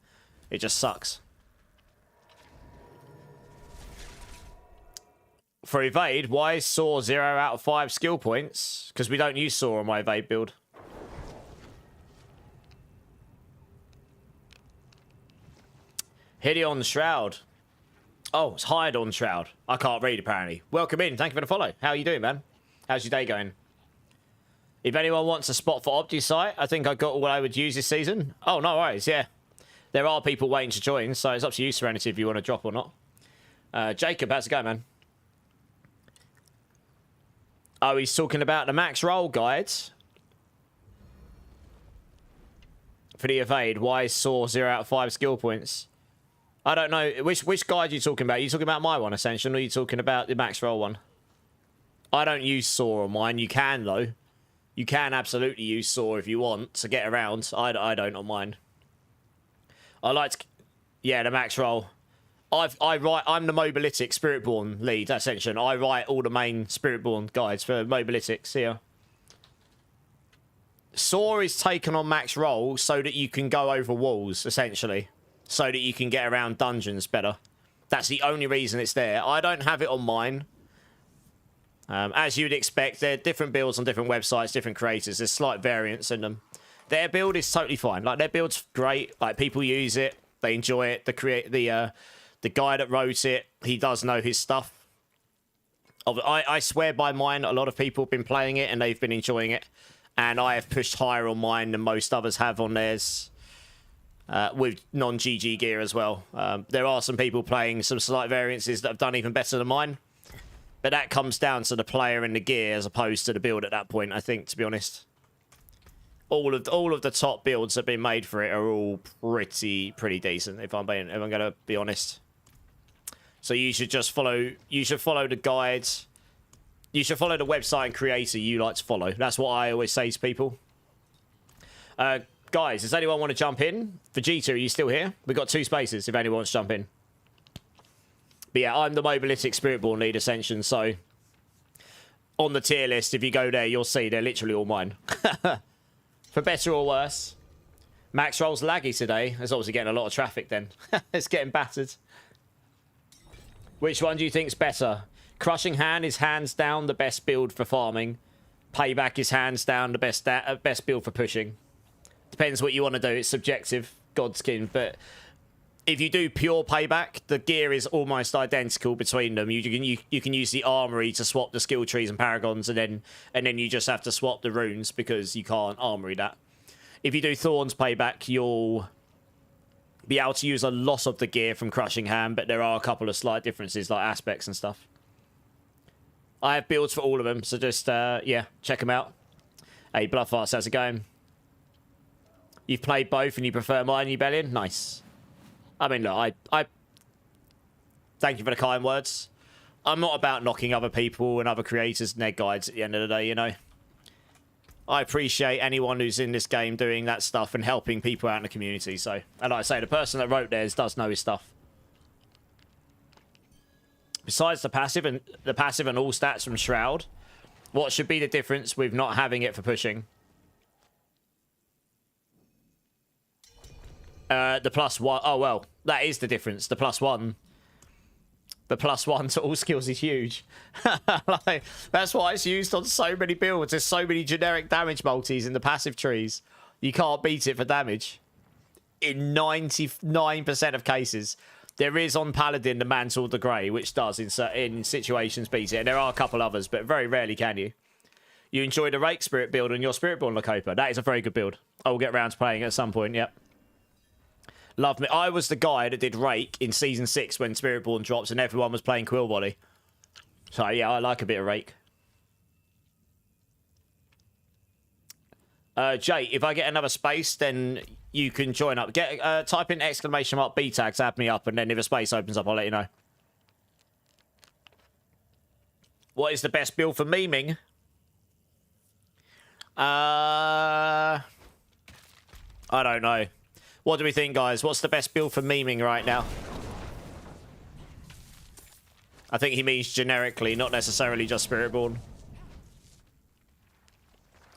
B: It just sucks. For evade, why is Saw 0 out of 5 skill points? Because we don't use Saw on my evade build. Hideon Shroud. Oh, it's Hydon Shroud. I can't read, apparently. Welcome in. Thank you for the follow. How are you doing, man? How's your day going? If anyone wants a spot for OptiSite, I think I got what I would use this season. Oh, no worries, yeah. There are people waiting to join, so it's up to you, Serenity, if you want to drop or not. Jacob, how's it going, man? Oh, he's talking about the max roll guides. For the evade, why is Saw 0 out of 5 skill points? I don't know. Which guide are you talking about? Are you talking about my one, Ascension, or are you talking about the max roll one? I don't use Saw on mine. You can, though. You can absolutely use Saw if you want to get around. I don't on mine. I like to... Yeah, the max roll. I'm the Mobilytics Spiritborn lead, Ascension. I write all the main Spiritborn guides for Mobilytics here. Saw is taken on max roll so that you can go over walls, essentially. So that you can get around dungeons better. That's the only reason it's there. I don't have it on mine. As you'd expect, they're different builds on different websites, different creators. There's slight variance in them. Their build is totally fine. Like, their build's great. Like, people use it. They enjoy it. The guy that wrote it, he does know his stuff. I swear by mine, a lot of people have been playing it and they've been enjoying it. And I have pushed higher on mine than most others have on theirs. With non-GG gear as well. There are some people playing some slight variances that have done even better than mine. But that comes down to the player and the gear as opposed to the build at that point, I think, to be honest. All of the top builds that have been made for it are all pretty decent, if I'm going to be honest. So you should just follow the guides. You should follow the website and creator you like to follow. That's what I always say to people. Guys, does anyone want to jump in? Vegeta, are you still here? We've got 2 spaces if anyone wants to jump in. But yeah, I'm the Mobilytic Spiritborn lead, Ascension, so... On the tier list, if you go there, you'll see they're literally all mine. For better or worse. Max roll's laggy today. It's obviously getting a lot of traffic then. It's getting battered. Which one do you think's better? Crushing Hand is hands down the best build for farming. Payback is hands down the best build for pushing. Depends what you want to do. It's subjective, Godskin. But if you do pure Payback, the gear is almost identical between them. You can use the armory to swap the skill trees and paragons, and then you just have to swap the runes because you can't armory that. If you do Thorns Payback, you'll be able to use a lot of the gear from Crushing Hand, but there are a couple of slight differences, like aspects and stuff. I have builds for all of them, so just, yeah, check them out. Hey, Bloodfast, how's it going? You've played both and you prefer mine, Rebellion? Nice. I mean, look, I thank you for the kind words. I'm not about knocking other people and other creators and their guides at the end of the day, you know. I appreciate anyone who's in this game doing that stuff and helping people out in the community, so... And like I say, the person that wrote theirs does know his stuff. Besides the passive and all stats from Shroud, What should be the difference with not having it for pushing? The +1. Oh, well, that is the difference. The +1. The +1 to all skills is huge. Like, that's why it's used on so many builds. There's so many generic damage multis in the passive trees. You can't beat it for damage. In 99% of cases. There is on Paladin the Mantle of the Grey, which does in situations beat it. And there are a couple others, but very rarely can you. You enjoy the Rake Spirit build on your Spiritborn Lacopa. That is a very good build. I will get around to playing it at some point, yep. Love me. I was the guy that did Rake in Season 6 when Spiritborn drops and everyone was playing Quill Body. So, yeah, I like a bit of Rake. Jay, if I get another space, then you can join up. Type in !B tags, add me up, and then if a space opens up, I'll let you know. What is the best build for memeing? I don't know. What do we think, guys? What's the best build for memeing right now? I think he means generically, not necessarily just Spiritborn.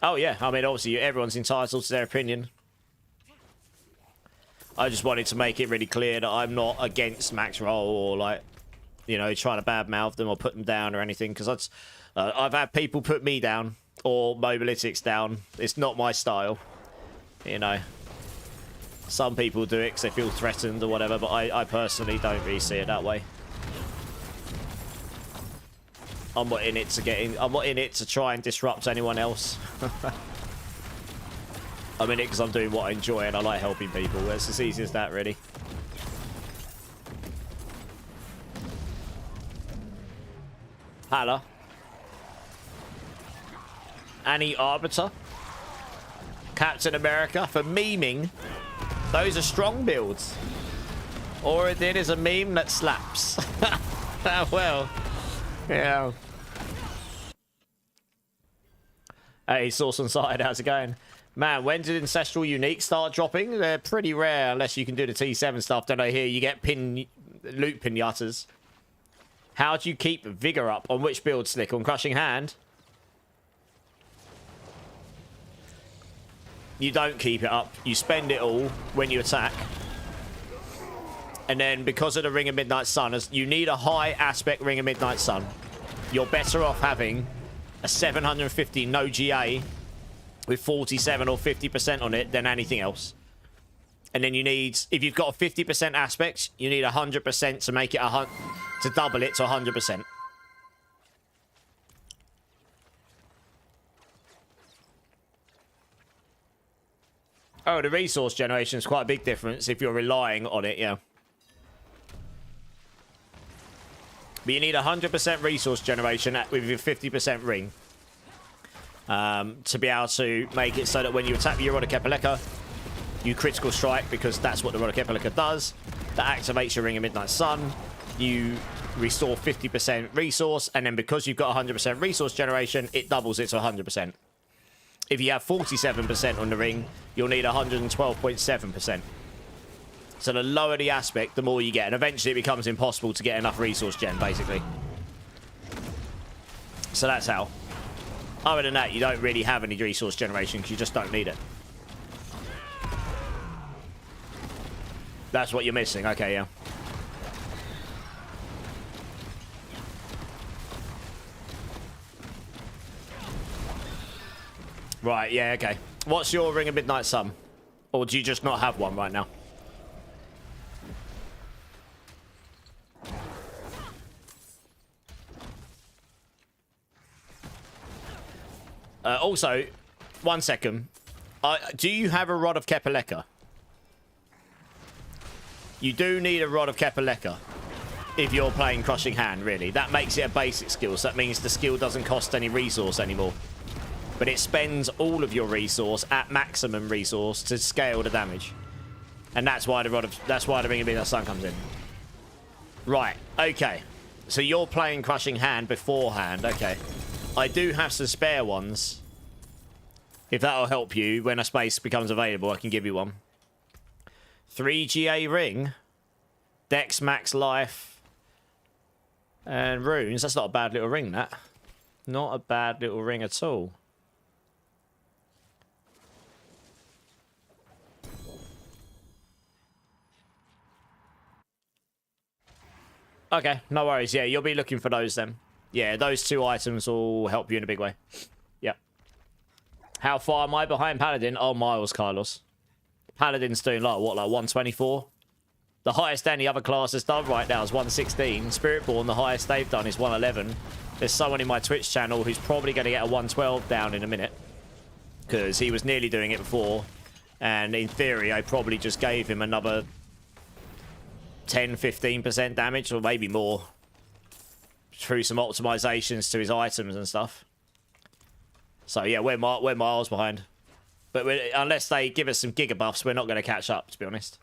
B: Oh, yeah. I mean, obviously, everyone's entitled to their opinion. I just wanted to make it really clear that I'm not against max roll or, like, you know, trying to badmouth them or put them down or anything. Because I've had people put me down or Mobalytics down. It's not my style. You know. Some people do it because they feel threatened or whatever, but I personally don't really see it that way. I'm not in it to I'm not in it to try and disrupt anyone else. I'm in it because I'm doing what I enjoy and I like helping people. It's as easy as that, really. Hala. Annie Arbiter. Captain America. For memeing, those are strong builds. All it did is a meme that slaps. Well, yeah. Hey, Source on Side, how's it going? Man, when did Ancestral Unique start dropping? They're pretty rare unless you can do the T7 stuff. Don't I hear you get loot pinatas. How do you keep Vigor up? On which build, Slick? On Crushing Hand? You don't keep it up. You spend it all when you attack. And then because of the Ring of Midnight Sun, you need a high aspect Ring of Midnight Sun. You're better off having a 750 no GA with 47 or 50% on it than anything else. And then you need, if you've got a 50% aspect, you need 100% to make it to double it to 100%. Oh, the resource generation is quite a big difference if you're relying on it, yeah. But you need 100% resource generation with your 50% ring. To be able to make it so that when you attack the Erotic Epileka, you critical strike, because that's what the Erotic Epileka does. That activates your Ring of Midnight Sun. You restore 50% resource, and then because you've got 100% resource generation, it doubles it to 100%. If you have 47% on the ring, you'll need 112.7%. So the lower the aspect, the more you get. And eventually it becomes impossible to get enough resource gen, basically. So that's how. Other than that, you don't really have any resource generation because you just don't need it. That's what you're missing. Okay, yeah. Right, yeah, okay. What's your Ring of Midnight Sun? Or do you just not have one right now? Also, 1 second. Do you have a Rod of Kepaleka? You do need a Rod of Kepaleka if you're playing Crushing Hand, really. That makes it a basic skill, so that means the skill doesn't cost any resource anymore. But it spends all of your resource at maximum resource to scale the damage. And that's why the Ring of Midnight Sun comes in. Right, okay. So you're playing Crushing Hand beforehand, okay. I do have some spare ones. If that'll help you, when a space becomes available, I can give you one. 3 GA ring. Dex, max life. And runes. That's not a bad little ring, that. Not a bad little ring at all. Okay, no worries. Yeah, you'll be looking for those then. Yeah, those 2 items will help you in a big way. Yep. How far am I behind Paladin? Oh, miles, Carlos. Paladin's doing like, what, like 124? The highest any other class has done right now is 116. Spiritborn, the highest they've done is 111. There's someone in my Twitch channel who's probably going to get a 112 down in a minute. Because he was nearly doing it before. And in theory, I probably just gave him another 10-15% damage, or maybe more, through some optimizations to his items and stuff. So yeah, we're miles behind. But unless they give us some giga buffs, we're not going to catch up, to be honest.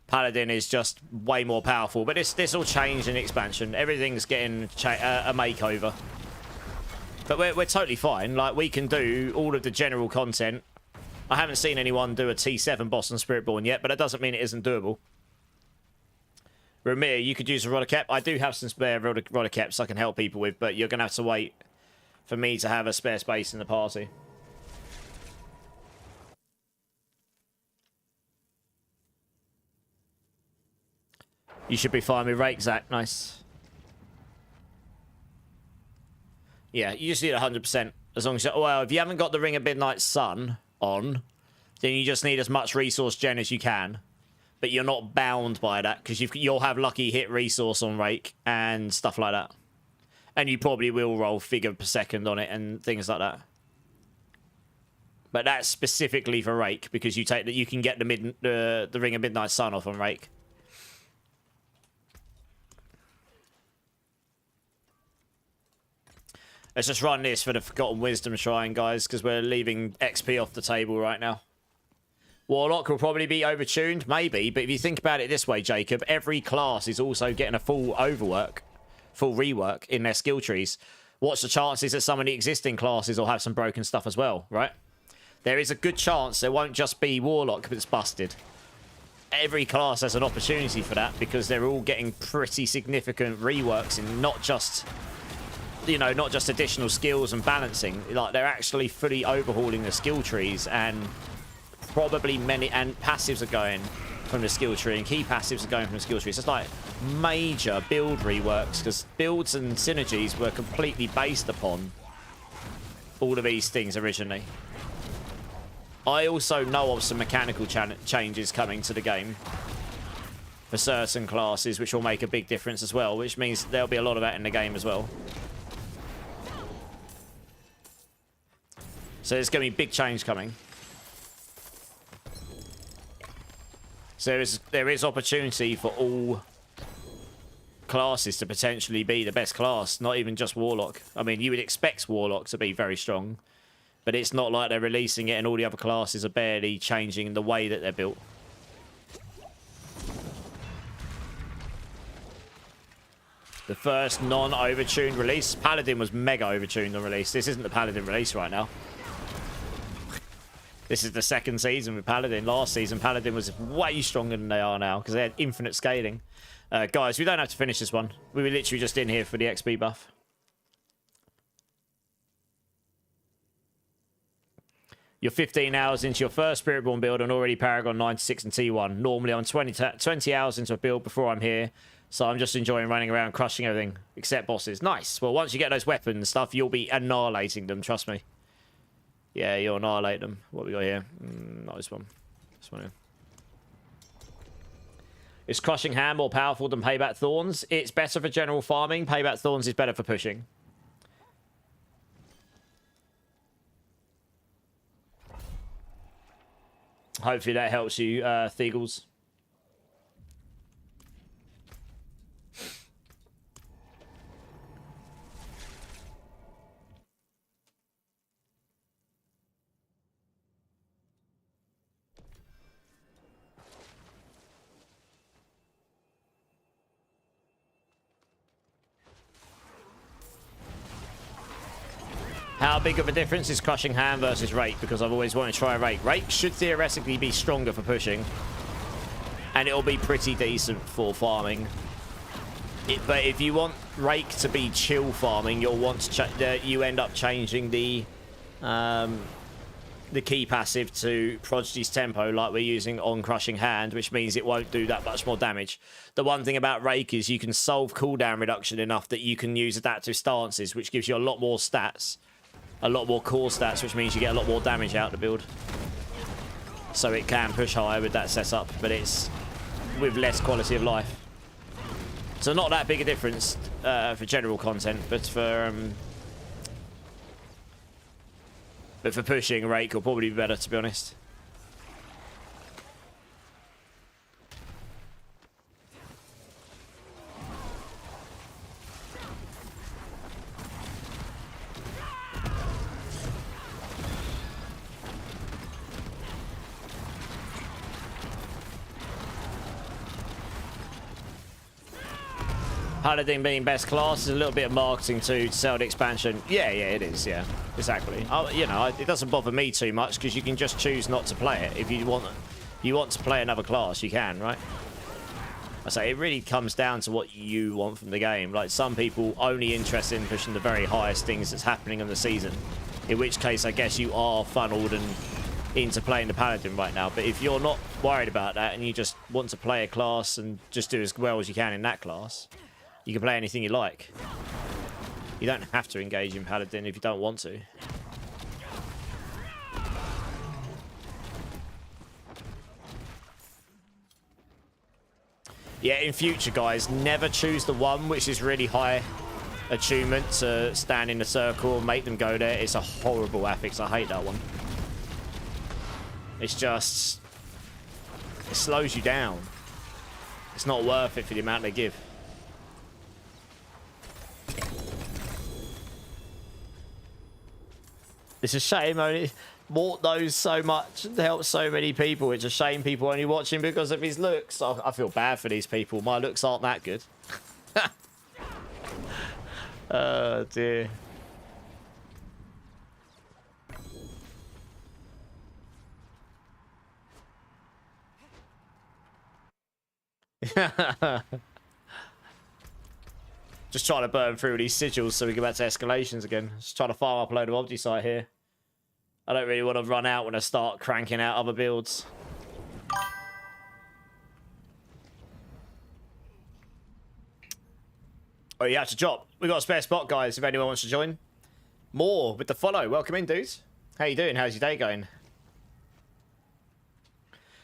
B: Paladin is just way more powerful, but this all changed in the expansion. Everything's getting a makeover. But we're totally fine. Like, we can do all of the general content. I haven't seen anyone do a T7 boss on Spiritborn yet, but that doesn't mean it isn't doable. Ramir, you could use a Rodder Cap. I do have some spare Rodder Caps I can help people with, but you're going to have to wait for me to have a spare space in the party. You should be fine with Rake, Zach. Nice. Yeah, you just need 100%. As long as well, if you haven't got the Ring of Midnight Sun on, then you just need as much resource gen as you can. But you're not bound by that, because you'll have lucky hit resource on Rake and stuff like that. And you probably will roll figure per second on it and things like that. But that's specifically for Rake, because you can get the Ring of Midnight Sun off on Rake. Let's just run this for the Forgotten Wisdom Shrine, guys, because we're leaving XP off the table right now. Warlock will probably be overtuned, maybe, but if you think about it this way, Jacob, every class is also getting a full rework in their skill trees. What's the chances that some of the existing classes will have some broken stuff as well, right? There is a good chance there won't just be Warlock that's busted. Every class has an opportunity for that, because they're all getting pretty significant reworks in not just, you know, not just additional skills and balancing. Like, they're actually fully overhauling the skill trees, and probably many passives are going from the skill tree, and key passives are going from the skill tree. So it's like major build reworks, because builds and synergies were completely based upon all of these things originally. I also know of some mechanical changes coming to the game for certain classes, which will make a big difference as well, which means there'll be a lot of that in the game as well. So there's going to be big change coming. So there is opportunity for all classes to potentially be the best class, not even just Warlock. I mean, you would expect Warlock to be very strong, but it's not like they're releasing it and all the other classes are barely changing the way that they're built. The first non-overtuned release. Paladin was mega overtuned on release. This isn't the Paladin release right now. This is the second season with Paladin. Last season, Paladin was way stronger than they are now, because they had infinite scaling. Guys, we don't have to finish this one. We were literally just in here for the XP buff. You're 15 hours into your first Spiritborn build and already Paragon 96 and T1. Normally I'm 20 hours into a build before I'm here, so I'm just enjoying running around crushing everything except bosses. Nice. Well, once you get those weapons and stuff, you'll be annihilating them, trust me. Yeah, you'll annihilate them. What we got here? Not this one. This one here. Is Crushing Hand more powerful than Payback Thorns? It's better for general farming. Payback Thorns is better for pushing. Hopefully that helps you, Thegals. How big of a difference is Crushing Hand versus Rake? Because I've always wanted to try Rake. Rake should theoretically be stronger for pushing. And it'll be pretty decent for farming. But if you want Rake to be chill farming, you'll want to you end up changing the key passive to Prodigy's Tempo, like we're using on Crushing Hand, which means it won't do that much more damage. The one thing about Rake is you can solve cooldown reduction enough that you can use adaptive stances, which gives you a lot more stats, a lot more core stats, which means you get a lot more damage out of the build. So it can push higher with that setup, but it's with less quality of life. So not that big a difference for general content, but for pushing, Rake will probably be better, to be honest. Paladin being best class is a little bit of marketing to sell the expansion. Yeah, it is. Yeah, exactly. You know, it doesn't bother me too much because you can just choose not to play it. If you want to play another class, you can, right? I say it really comes down to what you want from the game. Like some people only interested in pushing the very highest things that's happening in the season. In which case, I guess you are funneled and into playing the Paladin right now. But if you're not worried about that and you just want to play a class and just do as well as you can in that class, you can play anything you like. You don't have to engage in Paladin if you don't want to. Yeah, in future, guys, never choose the one which is really high attunement to stand in a circle and make them go there. It's a horrible affix. I hate that one. It's just... it slows you down. It's not worth it for the amount they give. It's a shame only Mort knows so much and helps so many people. It's a shame people only watch him because of his looks. I feel bad for these people. My looks aren't that good. Oh dear. Just trying to burn through these sigils so we get back to escalations again. Just trying to farm up a load of Obdicite here. I don't really want to run out when I start cranking out other builds. Oh, you have to drop. We've got a spare spot, guys, if anyone wants to join. More with the follow. Welcome in, dudes. How you doing? How's your day going?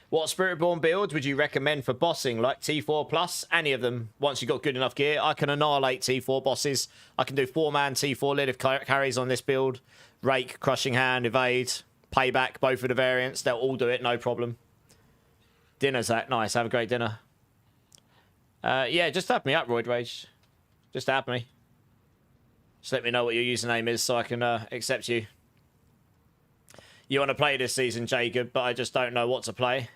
B: What Spiritborn build would you recommend for bossing, like T4 plus? Any of them, once you've got good enough gear. I can annihilate T4 bosses. I can do 4-man T4 lead of carries on this build. Rake, Crushing Hand, Evade, Payback, both of the variants. They'll all do it, no problem. Dinner, Zach. Nice, have a great dinner. Yeah, just add me up, Roid Rage. Just add me. Just let me know what your username is so I can accept you. You want to play this season, Jacob, but I just don't know what to play.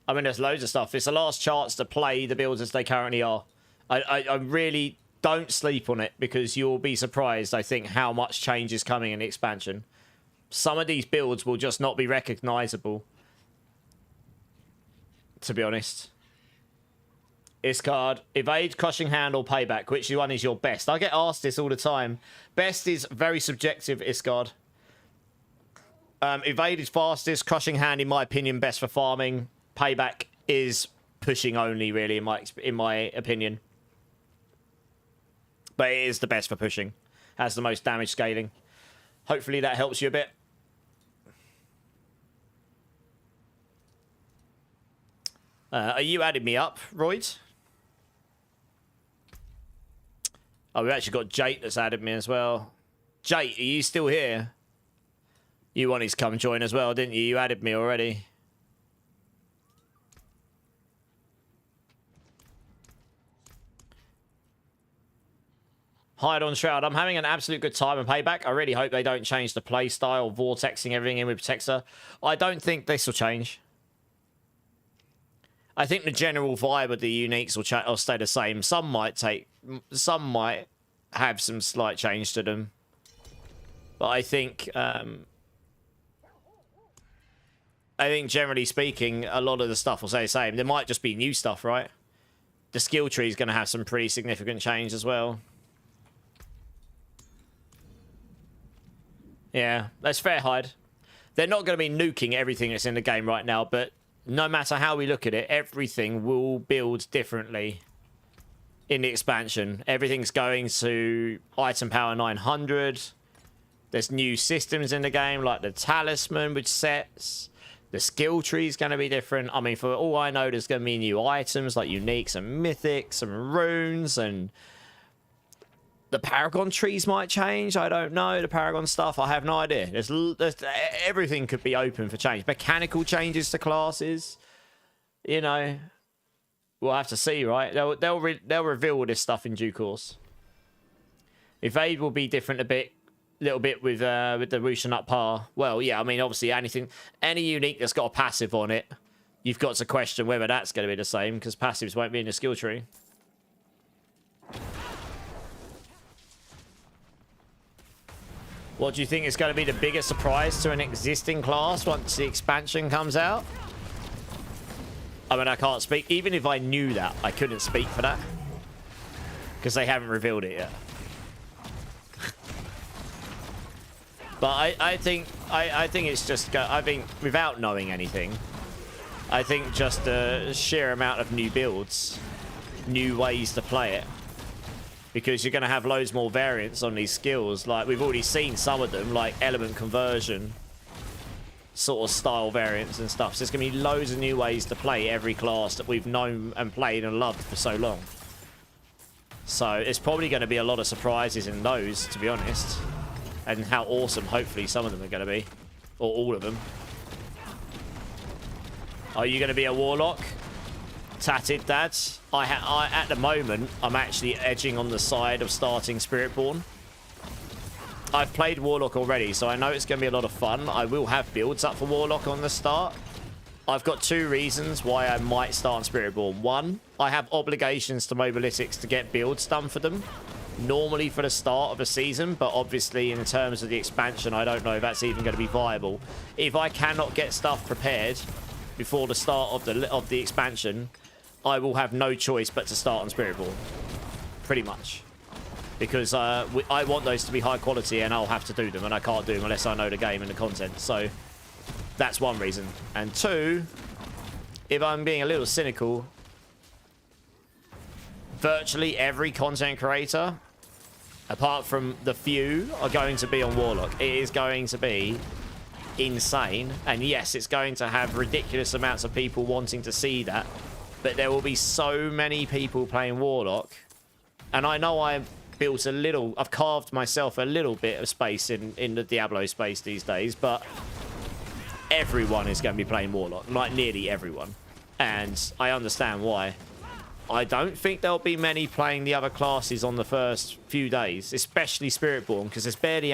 B: I mean, there's loads of stuff. It's the last chance to play the builds as they currently are. I really don't sleep on it because you'll be surprised, I think, how much change is coming in the expansion. Some of these builds will just not be recognizable, to be honest. Iscard, Evade, Crushing Hand, or Payback. Which one is your best? I get asked this all the time. Best is very subjective, Iscard. Evade is fastest. Crushing Hand, in my opinion, best for farming. Payback is pushing only, really, in my opinion. But it is the best for pushing. Has the most damage scaling. Hopefully that helps you a bit. Are you adding me up, Royd? Oh, we've actually got Jate that's added me as well. Jate, are you still here? You wanted to come join as well, didn't you? You added me already. Hide on Shroud. I'm having an absolute good time in Payback. I really hope they don't change the play style, vortexing everything in with Protector. I don't think this will change. I think the general vibe of the uniques will stay the same. Some might have some slight change to them. But I think generally speaking, a lot of the stuff will stay the same. There might just be new stuff, right? the skill tree is going to have some pretty significant change as well. Yeah, that's fair, Hyde. They're not going to be nuking everything that's in the game right now, but no matter how we look at it, everything will build differently in the expansion. Everything's going to item power 900. There's new systems in the game, like the talisman, which sets. The skill tree is going to be different. I mean, for all I know, there's going to be new items like uniques and mythics and runes, and the Paragon trees might change. I don't know. The Paragon stuff, I have no idea. There's everything could be open for change. Mechanical changes to classes, you know, we'll have to see, right? They'll reveal all this stuff in due course. Evade will be different a little bit with the Roshan up par. Well, yeah, I mean, obviously any unique that's got a passive on it, you've got to question whether that's going to be the same, because passives won't be in the skill tree. What do you think is going to be the biggest surprise to an existing class once the expansion comes out? I mean, I can't speak. Even if I knew that, I couldn't speak for that, because they haven't revealed it yet. But I think it's just, I think without knowing anything, I think just the sheer amount of new builds, new ways to play it, because you're going to have loads more variants on these skills. Like, we've already seen some of them, like element conversion sort of style variants and stuff. So there's going to be loads of new ways to play every class that we've known and played and loved for so long. So it's probably going to be a lot of surprises in those, to be honest. And how awesome, hopefully, some of them are going to be. Or all of them. Are you going to be a warlock? Tatted dads? At the moment, I'm actually edging on the side of starting Spiritborn. I've played Warlock already, so I know it's going to be a lot of fun. I will have builds up for Warlock on the start. I've got 2 reasons why I might start on Spiritborn. 1, I have obligations to Mobalytics to get builds done for them. Normally for the start of a season, but obviously in terms of the expansion, I don't know if that's even going to be viable. If I cannot get stuff prepared before the start of the expansion, I will have no choice but to start on Spiritborn. Pretty much. Because I want those to be high quality, and I'll have to do them, and I can't do them unless I know the game and the content. So that's one reason. And 2, if I'm being a little cynical, virtually every content creator, apart from the few, are going to be on Warlock. It is going to be insane. And yes, it's going to have ridiculous amounts of people wanting to see that. But there will be so many people playing Warlock. And I know I've carved myself a little bit of space in the Diablo space these days, but everyone is going to be playing Warlock. Like, nearly everyone. And I understand why. I don't think there'll be many playing the other classes on the first few days, especially Spiritborn, because there's barely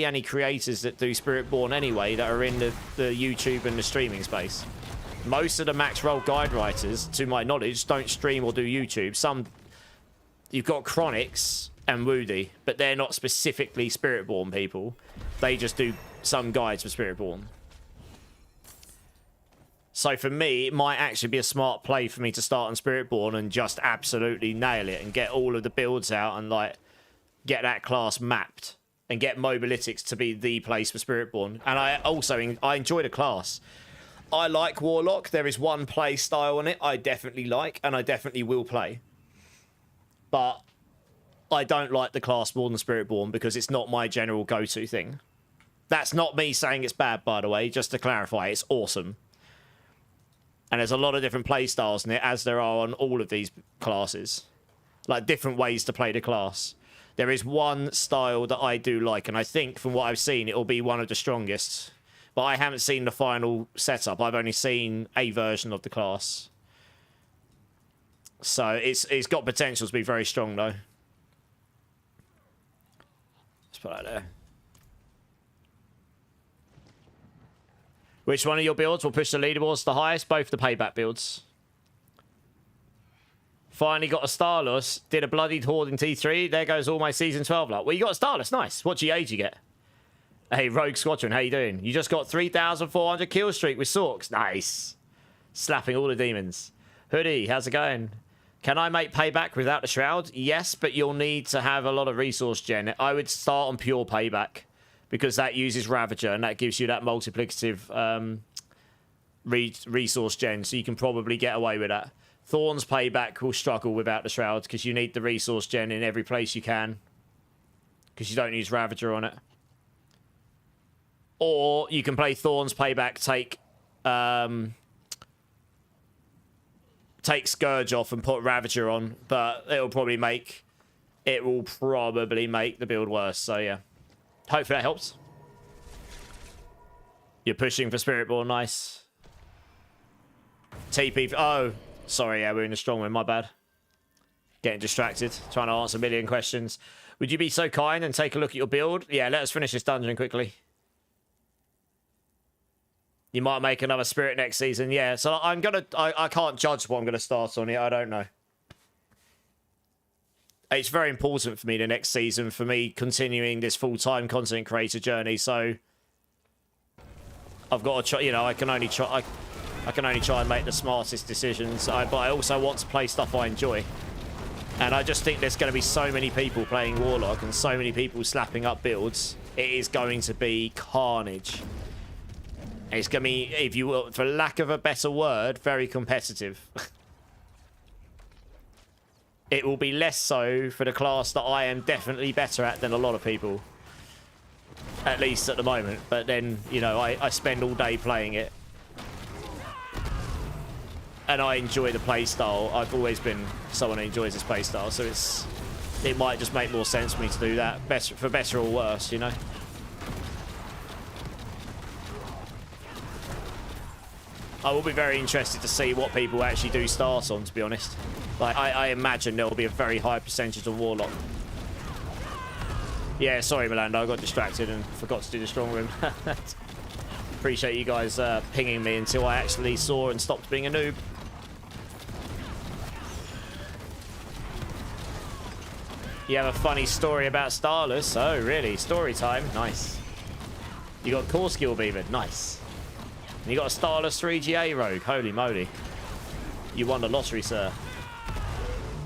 B: any creators that do Spiritborn anyway that are in the YouTube and the streaming space. Most of the max roll guide writers, to my knowledge, don't stream or do YouTube. You've got Chronics and Woody, but they're not specifically Spiritborn people. They just do some guides for Spiritborn. So for me, it might actually be a smart play for me to start on Spiritborn and just absolutely nail it and get all of the builds out and, like, get that class mapped and get Mobalytics to be the place for Spiritborn. And I enjoy the class. I like Warlock. There is one play style on it I definitely like, and I definitely will play. But I don't like the class more than Spiritborn because it's not my general go-to thing. That's not me saying it's bad, by the way. Just to clarify, it's awesome. And there's a lot of different play styles in it, as there are on all of these classes. Like, different ways to play the class. There is one style that I do like, and I think, from what I've seen, it'll be one of the strongest. But I haven't seen the final setup. I've only seen a version of the class. So it's got potential to be very strong, though. Let's put that there. Which one of your builds will push the leaderboards the highest? Both the payback builds. Finally got a Starless. Did a bloodied Horde in T3. There goes all my Season 12 luck. Well, you got a Starless. Nice. What GA did you get? Hey, Rogue Squadron. How you doing? You just got 3,400 kill streak with Sorks. Nice. Slapping all the demons. Hoodie, how's it going? Can I make payback without the shroud? Yes, but you'll need to have a lot of resource gen. I would start on pure payback because that uses Ravager and that gives you that multiplicative resource gen, so you can probably get away with that. Thorn's payback will struggle without the shroud because you need the resource gen in every place you can because you don't use Ravager on it. Or you can play Thorn's payback, take Scourge off and put Ravager on, but it will probably make the build worse. So yeah, hopefully that helps. You're pushing for Spiritborn, nice. TP. Oh, sorry, yeah, we're in the strong one. My bad. Getting distracted, trying to answer a million questions. Would you be so kind and take a look at your build? Yeah, let us finish this dungeon quickly. You might make another Spirit next season. Yeah, so I can't judge what I'm gonna start on it. I don't know. It's very important for me the next season for me continuing this full-time content creator journey. So I've got to try. You know, I can only try and make the smartest decisions. But I also want to play stuff I enjoy. And I just think there's going to be so many people playing Warlock and so many people slapping up builds. It is going to be carnage. It's going to be, if you will, for lack of a better word, very competitive. It will be less so for the class that I am definitely better at than a lot of people. At least at the moment. But then, you know, I spend all day playing it. And I enjoy the playstyle. I've always been someone who enjoys this playstyle, so it might just make more sense for me to do that, for better or worse, you know? I will be very interested to see what people actually do start on, to be honest. Like, I imagine there will be a very high percentage of Warlock. Yeah, sorry, Melando, I got distracted and forgot to do the strong room. Appreciate you guys pinging me until I actually saw and stopped being a noob. You have a funny story about Starless. Oh, really? Story time. Nice. You got core skill beavered. Nice. And you got a Starless 3GA rogue. Holy moly. You won the lottery, sir.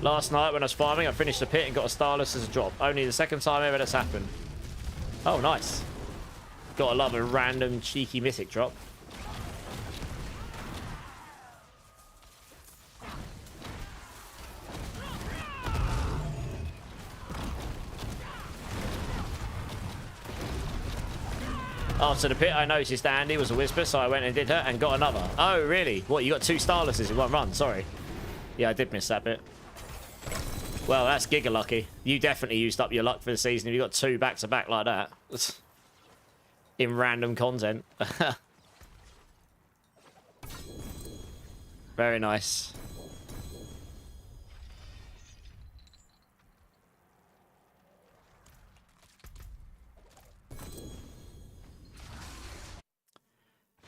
B: Last night when I was farming, I finished the pit and got a Starless as a drop. Only the second time ever that's happened. Oh, nice. Gotta love a random cheeky mythic drop. After the pit, I noticed Andy was a Whisper, so I went and did her and got another. Oh, really? What, you got 2 Starlesses in one run? Sorry. Yeah, I did miss that bit. Well, that's giga lucky. You definitely used up your luck for the season if you got 2 back-to-back like that. In random content. Very nice.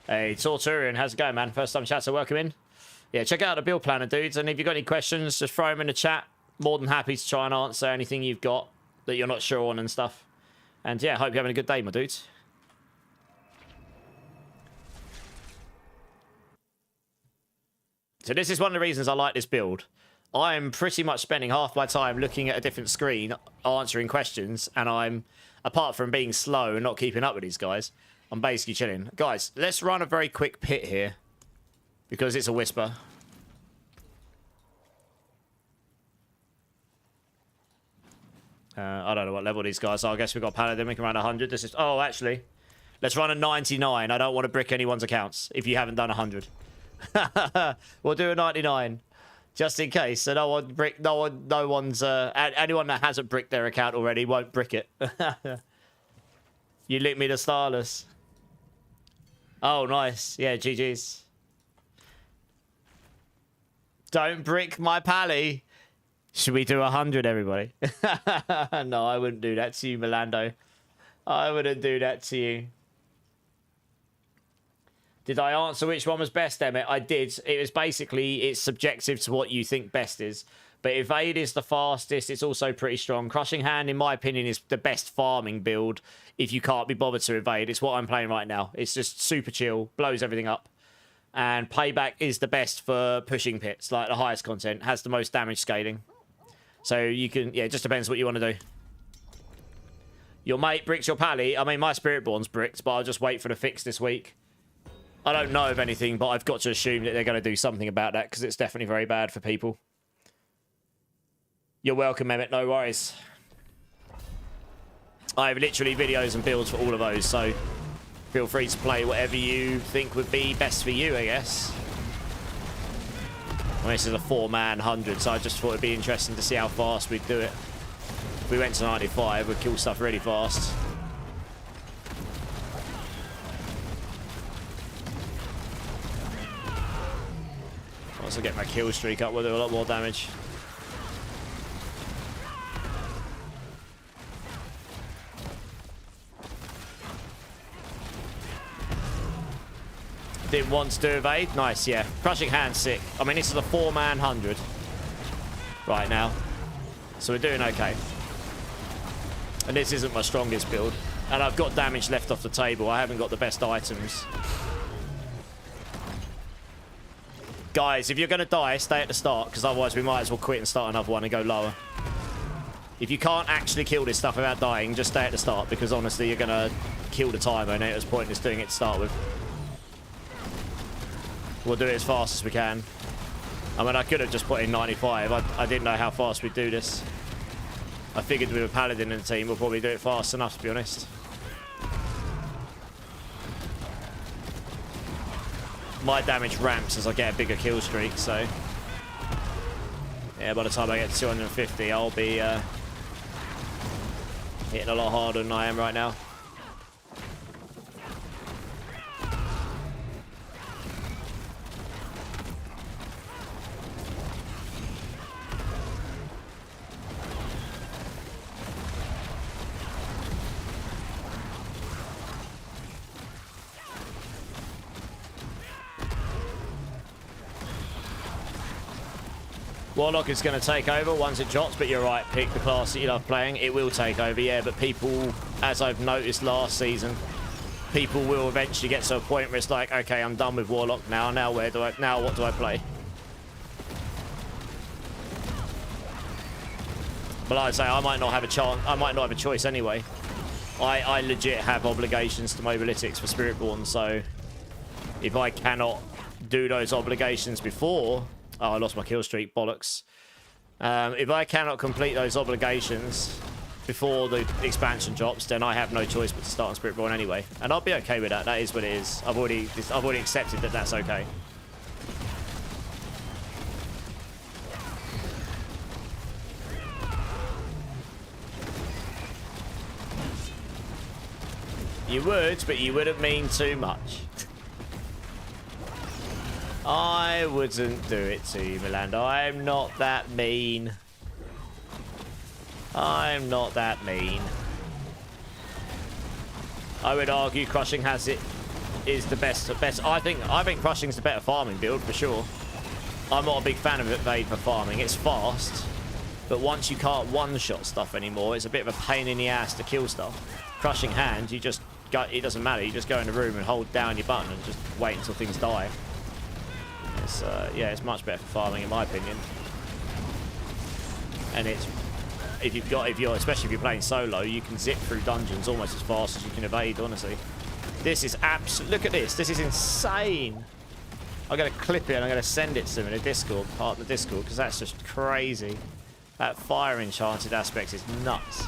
B: Hey, Torturian, how's it going, man? First time chat, so welcome in. Yeah, check out the build planner, dudes. And if you've got any questions, just throw them in the chat. More than happy to try and answer anything you've got that you're not sure on and stuff. And yeah, hope you're having a good day, my dudes. So this is one of the reasons I like this build. I'm pretty much spending half my time looking at a different screen, answering questions, and I'm, apart from being slow and not keeping up with these guys, I'm basically chilling. Guys, let's run a very quick pit here, because it's a Whisper. I don't know what level these guys are. I guess we've got Paladin. We can run 100. This is... Oh, actually, let's run a 99. I don't want to brick anyone's accounts if you haven't done 100. We'll do a 99 just in case, so no one's anyone that hasn't bricked their account already won't brick it. You linked me to Starless. Oh, nice. Yeah, GG's. Don't brick my pally. Should we do 100, everybody? No, I wouldn't do that to you, Melando. I wouldn't do that to you. Did I answer which one was best, Emmett? I did. It was basically, it's subjective to what you think best is. But Evade is the fastest. It's also pretty strong. Crushing Hand, in my opinion, is the best farming build if you can't be bothered to evade. It's what I'm playing right now. It's just super chill. Blows everything up. And payback is the best for pushing pits, like the highest content, has the most damage scaling. So you can, yeah, it just depends what you want to do. Your mate bricks your pally. I mean, my Spiritborn's bricked, but I'll just wait for the fix this week. I don't know of anything, but I've got to assume that they're going to do something about that because it's definitely very bad for people. You're welcome, Emmett. No worries. I have literally videos and builds for all of those, so feel free to play whatever you think would be best for you, I guess. Well, this is a 4-man 100, so I just thought it'd be interesting to see how fast we'd do it. If we went to 95, we'd kill stuff really fast. Once I get my kill streak up, we'll do a lot more damage. Didn't want to do evade. Nice, yeah. Crushing Hand's sick. I mean, this is a 4-man 100 right now. So we're doing okay. And this isn't my strongest build. And I've got damage left off the table. I haven't got the best items. Guys, if you're going to die, stay at the start. Because otherwise we might as well quit and start another one and go lower. If you can't actually kill this stuff without dying, just stay at the start. Because honestly, you're going to kill the timer. And it was pointless doing it to start with. We'll do it as fast as we can. I mean, I could have just put in 95. I didn't know how fast we'd do this. I figured with a paladin in the team, we'll probably do it fast enough, to be honest. My damage ramps as I get a bigger kill streak, so... yeah, by the time I get to 250, I'll be hitting a lot harder than I am right now. Warlock is going to take over once it drops, but you're right, pick the class that you love playing. It will take over, yeah, but people, as I've noticed last season, people will eventually get to a point where it's like, okay, I'm done with Warlock now. Now what do I play? But like I say, I might not have a chance. I might not have a choice anyway. I legit have obligations to Mobalytics for Spiritborn, so if I cannot do those obligations before... oh, I lost my kill streak, bollocks. If I cannot complete those obligations before the expansion drops, then I have no choice but to start on Spiritborn anyway. And I'll be okay with that. That is what it is. I've already accepted that that's okay. You would, but you wouldn't mean too much. I wouldn't do it to you, Milanda. I'm not that mean. I'm not that mean. I would argue Crushing is the best. I think Crushing's the better farming build for sure. I'm not a big fan of Evade for farming. It's fast, but once you can't one-shot stuff anymore, it's a bit of a pain in the ass to kill stuff. Crushing Hand, you just go. It doesn't matter. You just go in the room and hold down your button and just wait until things die. It's, yeah, it's much better for farming in my opinion. And it's especially if you're playing solo, you can zip through dungeons almost as fast as you can evade. Honestly, this is look at this. This is insane. I'm gonna clip it and I'm gonna send it to them in a Discord, part of the Discord, because that's just crazy. That fire enchanted aspect is nuts.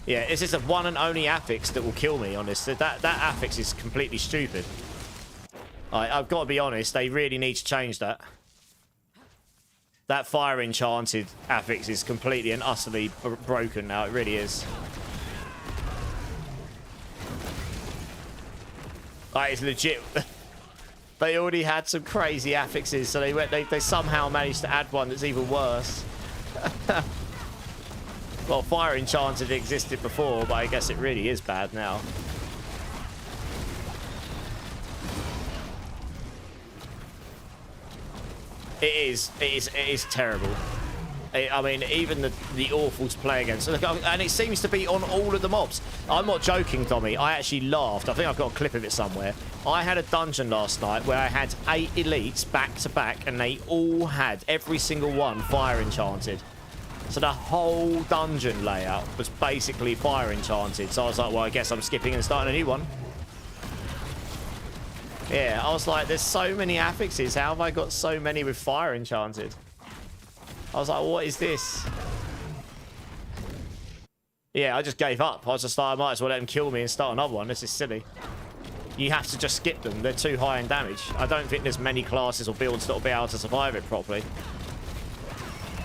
B: Yeah, this is the one and only affix that will kill me on this. That affix is completely stupid. I've got to be honest, they really need to change that. That fire enchanted affix is completely and utterly broken now. It really is. It's legit. They already had some crazy affixes, so they somehow managed to add one that's even worse. Well, fire enchanted existed before, but I guess it really is bad now. It is terrible. I mean, even the awful to play against. Look, and it seems to be on all of the mobs. I'm not joking, Tommy. I actually laughed. I think I've got a clip of it somewhere. I had a dungeon last night where I had 8 elites back to back, and they all had, every single one, fire enchanted. So the whole dungeon layout was basically fire enchanted. So I was like, well, I guess I'm skipping and starting a new one. Yeah, I was like, there's so many affixes. How have I got so many with fire enchanted? I was like, what is this? Yeah, I just gave up. I was just like, I might as well let them kill me and start another one. This is silly. You have to just skip them. They're too high in damage. I don't think there's many classes or builds that will be able to survive it properly.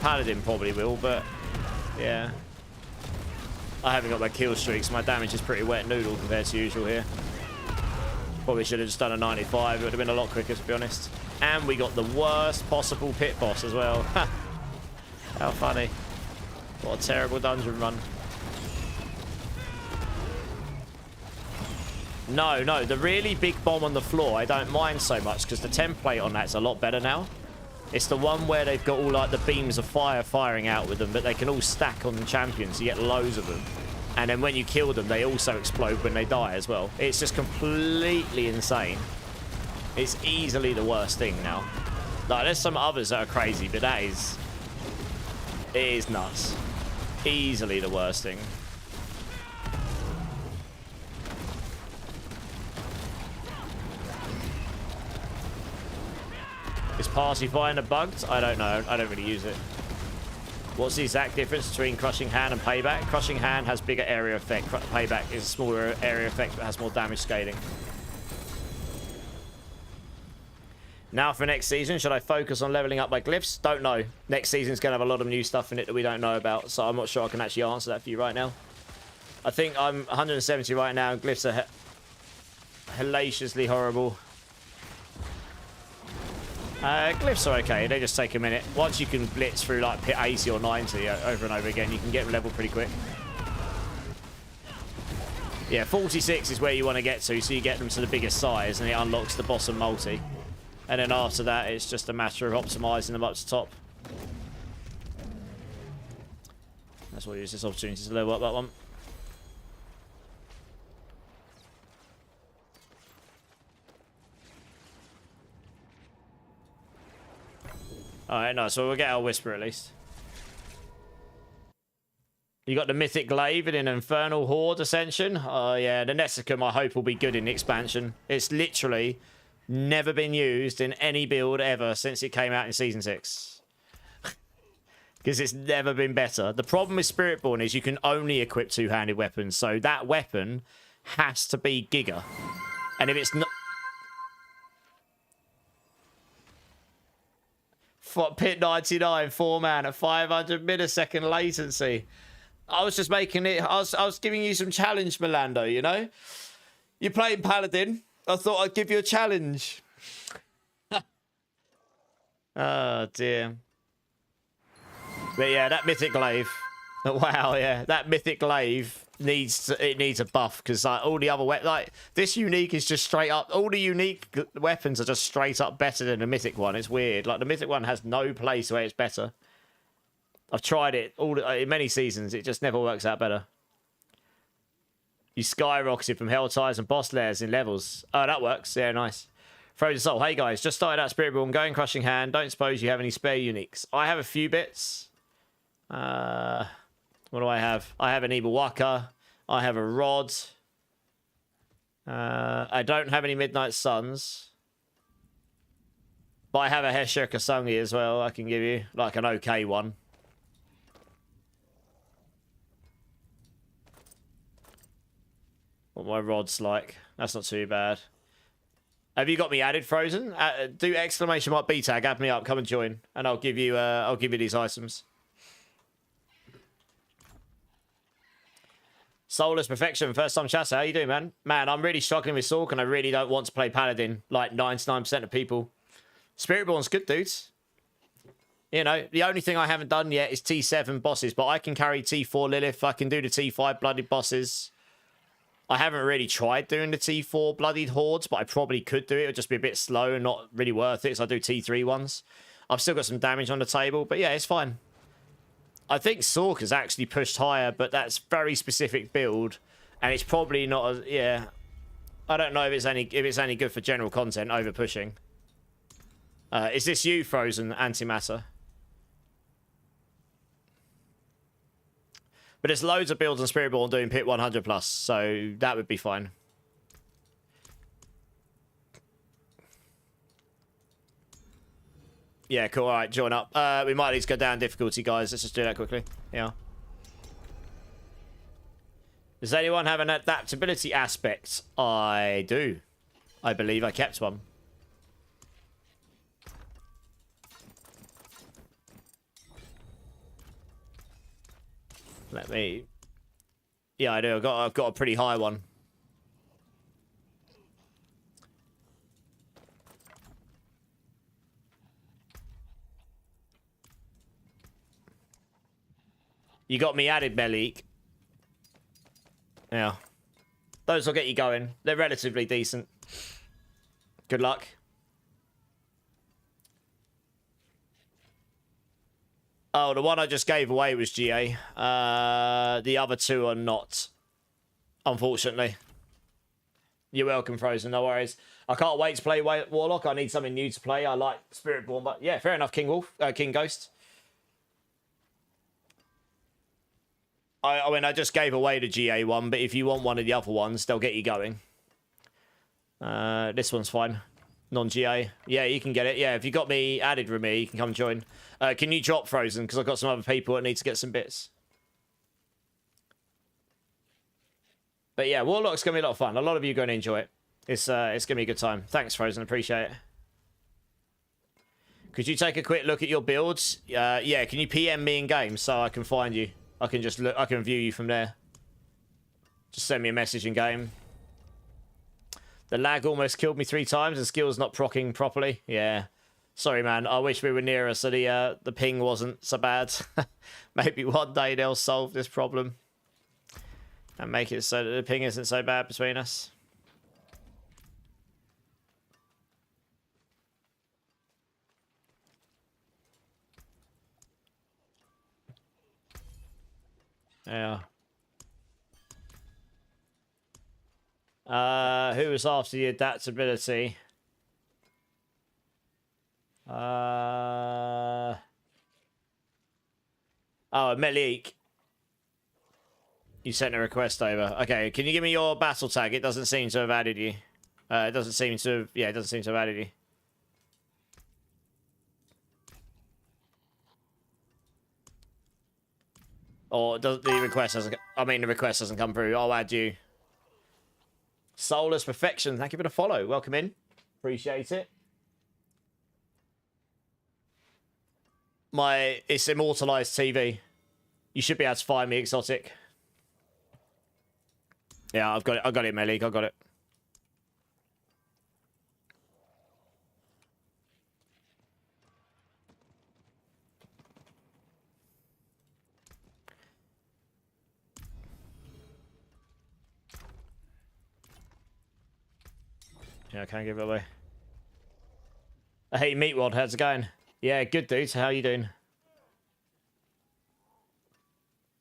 B: Paladin probably will, but yeah. I haven't got my kill streaks. My damage is pretty wet noodle compared to usual here. Probably should have just done a 95. It would have been a lot quicker, to be honest. And we got the worst possible pit boss as well. How funny. What a terrible dungeon run. No, the really big bomb on the floor, I don't mind so much because the template on that's a lot better now. It's the one where they've got all like the beams of fire firing out with them, but they can all stack on the champions. You get loads of them. And then when you kill them, they also explode when they die as well. It's just completely insane. It's easily the worst thing now. Like, there's some others that are crazy, but that is... It is nuts. Easily the worst thing. Is Party Finder bugged? I don't know. I don't really use it. What's the exact difference between Crushing Hand and Payback? Crushing Hand has bigger area effect. Payback is a smaller area effect but has more damage scaling. Now for next season, should I focus on leveling up my glyphs? Don't know. Next season's going to have a lot of new stuff in it that we don't know about, so I'm not sure I can actually answer that for you right now. I think I'm 170 right now, and glyphs are hellaciously horrible. Glyphs are okay, they just take a minute. Once you can blitz through like pit 80 or 90 over and over again, you can get them level pretty quick. Yeah, 46 is where you want to get to, so you get them to the biggest size and it unlocks the boss and multi. And then after that, it's just a matter of optimizing them up to top. That's why I use this opportunity to level up that one. Alright, nice. So we'll get our Whisper at least. You got the Mythic Glaive in an Infernal Horde Ascension. Oh, yeah. The Nessicum, I hope, will be good in the expansion. It's literally never been used in any build ever since it came out in Season 6. Because it's never been better. The problem with Spiritborn is you can only equip two-handed weapons. So that weapon has to be Giga. And if it's not... Pit 99, 4-man at 500 millisecond latency. I was just making it... I was giving you some challenge, Milando, you know? You're playing Paladin. I thought I'd give you a challenge. Oh, dear. But yeah, that Mythic Glaive. Wow, yeah. That Mythic Glaive needs a buff because like all the other like this unique is just straight up. All the unique weapons are just straight up better than the Mythic one. It's weird. Like the Mythic one has no place where it's better. I've tried it in many seasons. It just never works out better. You skyrocketed from Hell Ties and boss layers in levels. Oh, that works. Yeah, nice. Frozen Soul. Hey guys, just started out Spiritborn, going Crushing Hand. Don't suppose you have any spare uniques? I have a few bits. What do I have? I have an Ibawaka. I have a Rod. I don't have any Midnight Suns. But I have a Hesher Kasungi as well I can give you. Like an okay one. What my Rod's like. That's not too bad. Have you got me added, Frozen? Do exclamation mark B tag. Add me up. Come and join. And I'll give you these items. Soulless Perfection, first time chatter. How you doing, man? Man, I'm really struggling with Sork and I really don't want to play Paladin like 99% of people. Spiritborn's good, dudes. You know, the only thing I haven't done yet is T7 bosses, but I can carry T4 Lilith. I can do the T5 bloodied bosses. I haven't really tried doing the T4 bloodied hordes, but I probably could do it. It would just be a bit slow and not really worth it, so I do T3 ones. I've still got some damage on the table, but yeah, it's fine. I think Sork is actually pushed higher, but that's very specific build, and it's probably not as yeah. I don't know if it's any good for general content over pushing. Is this you, Frozen Antimatter? But there's loads of builds on Spiritborn doing pit 100 plus, so that would be fine. Yeah, cool. All right, join up. We might need to go down difficulty, guys. Let's just do that quickly. Yeah. Does anyone have an adaptability aspect? I do. I believe I kept one. Let me... Yeah, I do. I've got a pretty high one. You got me added, Melik. Yeah. Those will get you going. They're relatively decent. Good luck. Oh, the one I just gave away was GA. The other two are not. Unfortunately. You're welcome, Frozen. No worries. I can't wait to play Warlock. I need something new to play. I like Spiritborn, but yeah, fair enough, King Wolf. King Ghost. I mean, I just gave away the GA one, but if you want one of the other ones, they'll get you going. This one's fine. Non-GA. Yeah, you can get it. Yeah, if you got me added with me, you can come join. Can you drop Frozen? Because I've got some other people that need to get some bits. But yeah, Warlock's going to be a lot of fun. A lot of you are going to enjoy it. It's going to be a good time. Thanks, Frozen. Appreciate it. Could you take a quick look at your builds? Yeah, can you PM me in game so I can find you? I can just look. I can view you from there. Just send me a message in game. The lag almost killed me 3 times and skill's not proccing properly. Yeah. Sorry, man. I wish we were nearer so the ping wasn't so bad. Maybe one day they'll solve this problem. And make it so that the ping isn't so bad between us. Yeah. Who was after the adaptability? Oh, Melik. You sent a request over. Okay, can you give me your battle tag? It doesn't seem to have added you. It doesn't seem to have, yeah, it doesn't seem to have added you. Or does the request hasn't? I mean, the request hasn't come through. I'll add you. Soulless Perfection. Thank you for the follow. Welcome in. Appreciate it. It's immortalized TV. You should be able to find me exotic. Yeah, I've got it. I got it, Melik. I got it. Yeah, I can't give it away. Hey, Meatwad, how's it going? Yeah, good, dude. How you doing?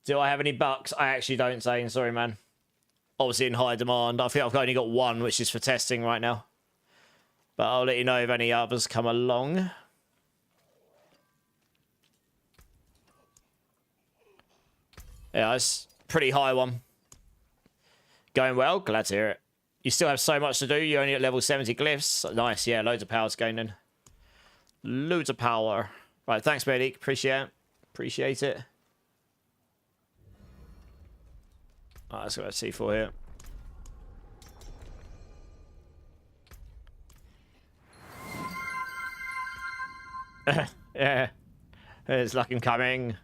B: Do I have any bucks? I actually don't, Zane. Sorry, man. Obviously in high demand. I think I've only got one, which is for testing right now. But I'll let you know if any others come along. Yeah, it's a pretty high one. Going well? Glad to hear it. You still have so much to do. You're only at level 70 glyphs. Nice, yeah. Loads of power to gain in. Loads of power. Right, thanks, Melik. Appreciate it. Appreciate it. Alright, let's go to C4 here. Yeah. There's luck coming.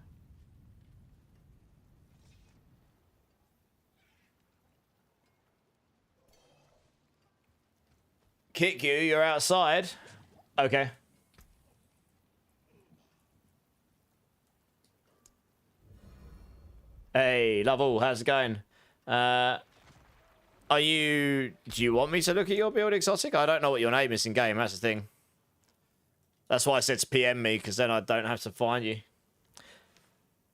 B: Kick you, you're outside. Okay. Hey, Lovell, how's it going? Do you want me to look at your build, Exotic? I don't know what your name is in game, that's the thing. That's why I said to PM me, because then I don't have to find you.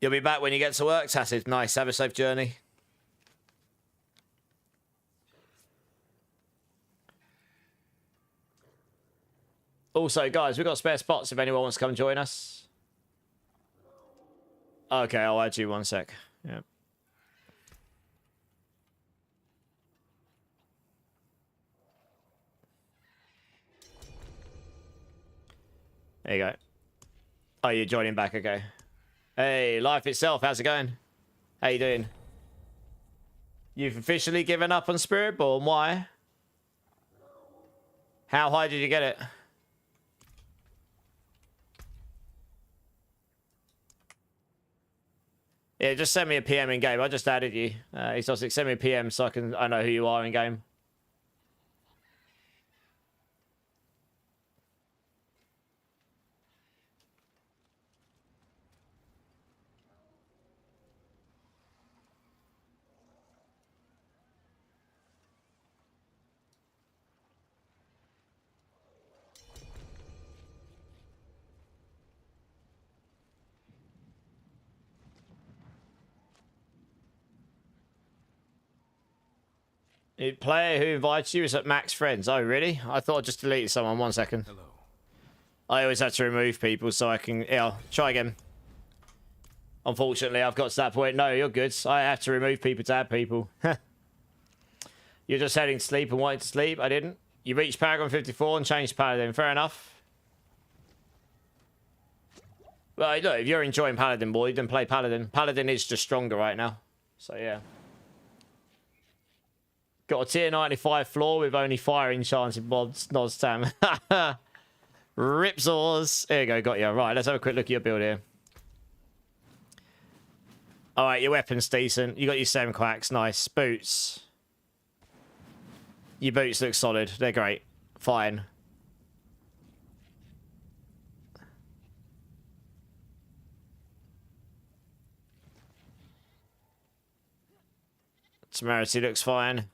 B: You'll be back when you get to work, Tassid. Nice. Have a safe journey. Also, guys, we've got spare spots if anyone wants to come join us. Okay, I'll add you 1 sec. Yeah. There you go. Oh, you're joining back, okay. Hey, life itself, how's it going? How you doing? You've officially given up on Spiritborn, why? How high did you get it? Yeah, just send me a PM in game. I just added you. Exotic, send me a PM so I know who you are in game. Player who invites you is at max friends. Oh, really? I thought I just deleted someone. 1 second.
C: Hello.
B: I always have to remove people so I can... Yeah, try again. Unfortunately, I've got to that point. No, you're good. I have to remove people to add people. You're just heading to sleep and wanting to sleep? I didn't. You reached Paragon 54 and changed Paladin. Fair enough. Well, look, if you're enjoying Paladin, boy, then play Paladin. Paladin is just stronger right now. So, yeah. Got a tier 95 floor with only fire enchanted mods. Noztam. Ripsaws. There you go, got you. Right, let's have a quick look at your build here. Alright, your weapon's decent. You got your 7 quacks. Nice. Boots. Your boots look solid. They're great. Fine. Temerity looks fine.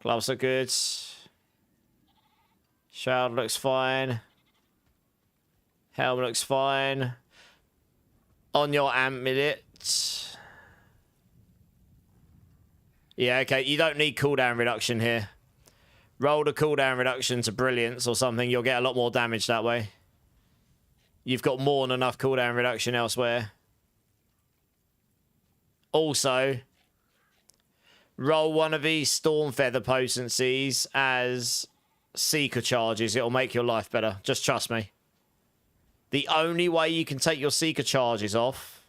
B: Gloves are good. Shroud looks fine. Helm looks fine. On your amulet. Yeah, okay. You don't need cooldown reduction here. Roll the cooldown reduction to brilliance or something. You'll get a lot more damage that way. You've got more than enough cooldown reduction elsewhere. Also, roll one of these Storm Feather potencies as Seeker charges. It'll make your life better. Just trust me. The only way you can take your Seeker charges off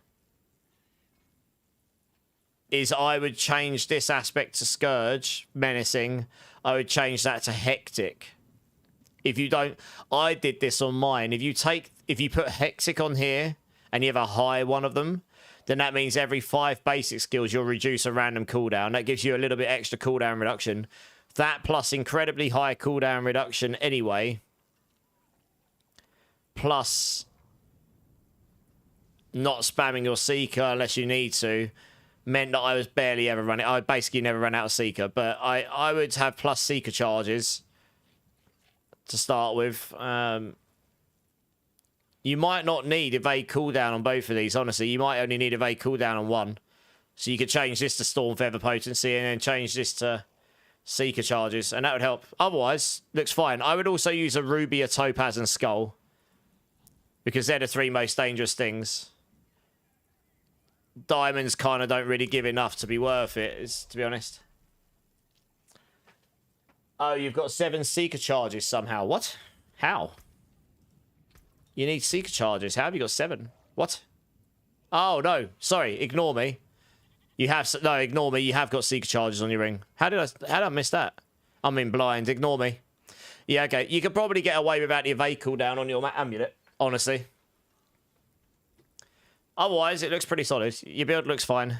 B: is I would change this aspect to Scourge, Menacing. I would change that to Hectic. If you don't... I did this on mine. If you put Hectic on here and you have a high one of them, then that means every 5 basic skills you'll reduce a random cooldown. That gives you a little bit extra cooldown reduction. That plus incredibly high cooldown reduction anyway. Plus not spamming your Seeker unless you need to meant that I was barely ever running. I basically never ran out of Seeker. But I would have plus Seeker charges to start with. You might not need evade cooldown on both of these, honestly. You might only need evade cooldown on one. So you could change this to Storm Feather potency and then change this to Seeker charges, and that would help. Otherwise, looks fine. I would also use a Ruby, a Topaz, and Skull, because they're the 3 most dangerous things. Diamonds kind of don't really give enough to be worth it, to be honest. Oh, you've got 7 Seeker charges somehow. What? How? You need Seeker charges. How have you got 7? What? Oh, no. Sorry. Ignore me. You have... No, ignore me. You have got Seeker charges on your ring. How did I miss that? I'm in blind. Ignore me. Yeah, okay. You could probably get away without the evade cooldown on your amulet, honestly. Otherwise, it looks pretty solid. Your build looks fine.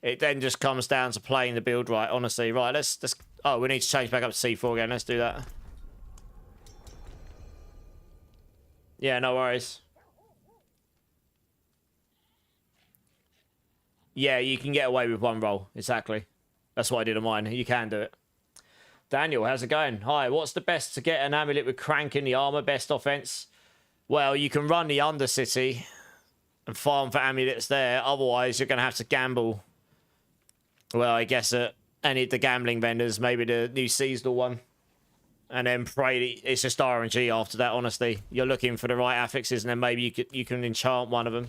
B: It then just comes down to playing the build right, honestly. Right, let's... Oh, we need to change back up to C4 again. Let's do that. Yeah, no worries. Yeah, you can get away with 1 roll. Exactly. That's what I did on mine. You can do it. Daniel, how's it going? Hi, what's the best to get an amulet with crank in the armor? Best offense? Well, you can run the Undercity and farm for amulets there. Otherwise, you're going to have to gamble. Well, I guess at any of the gambling vendors, maybe the new seasonal one. And then pray it's just RNG after that, honestly. You're looking for the right affixes, and then maybe you can enchant one of them.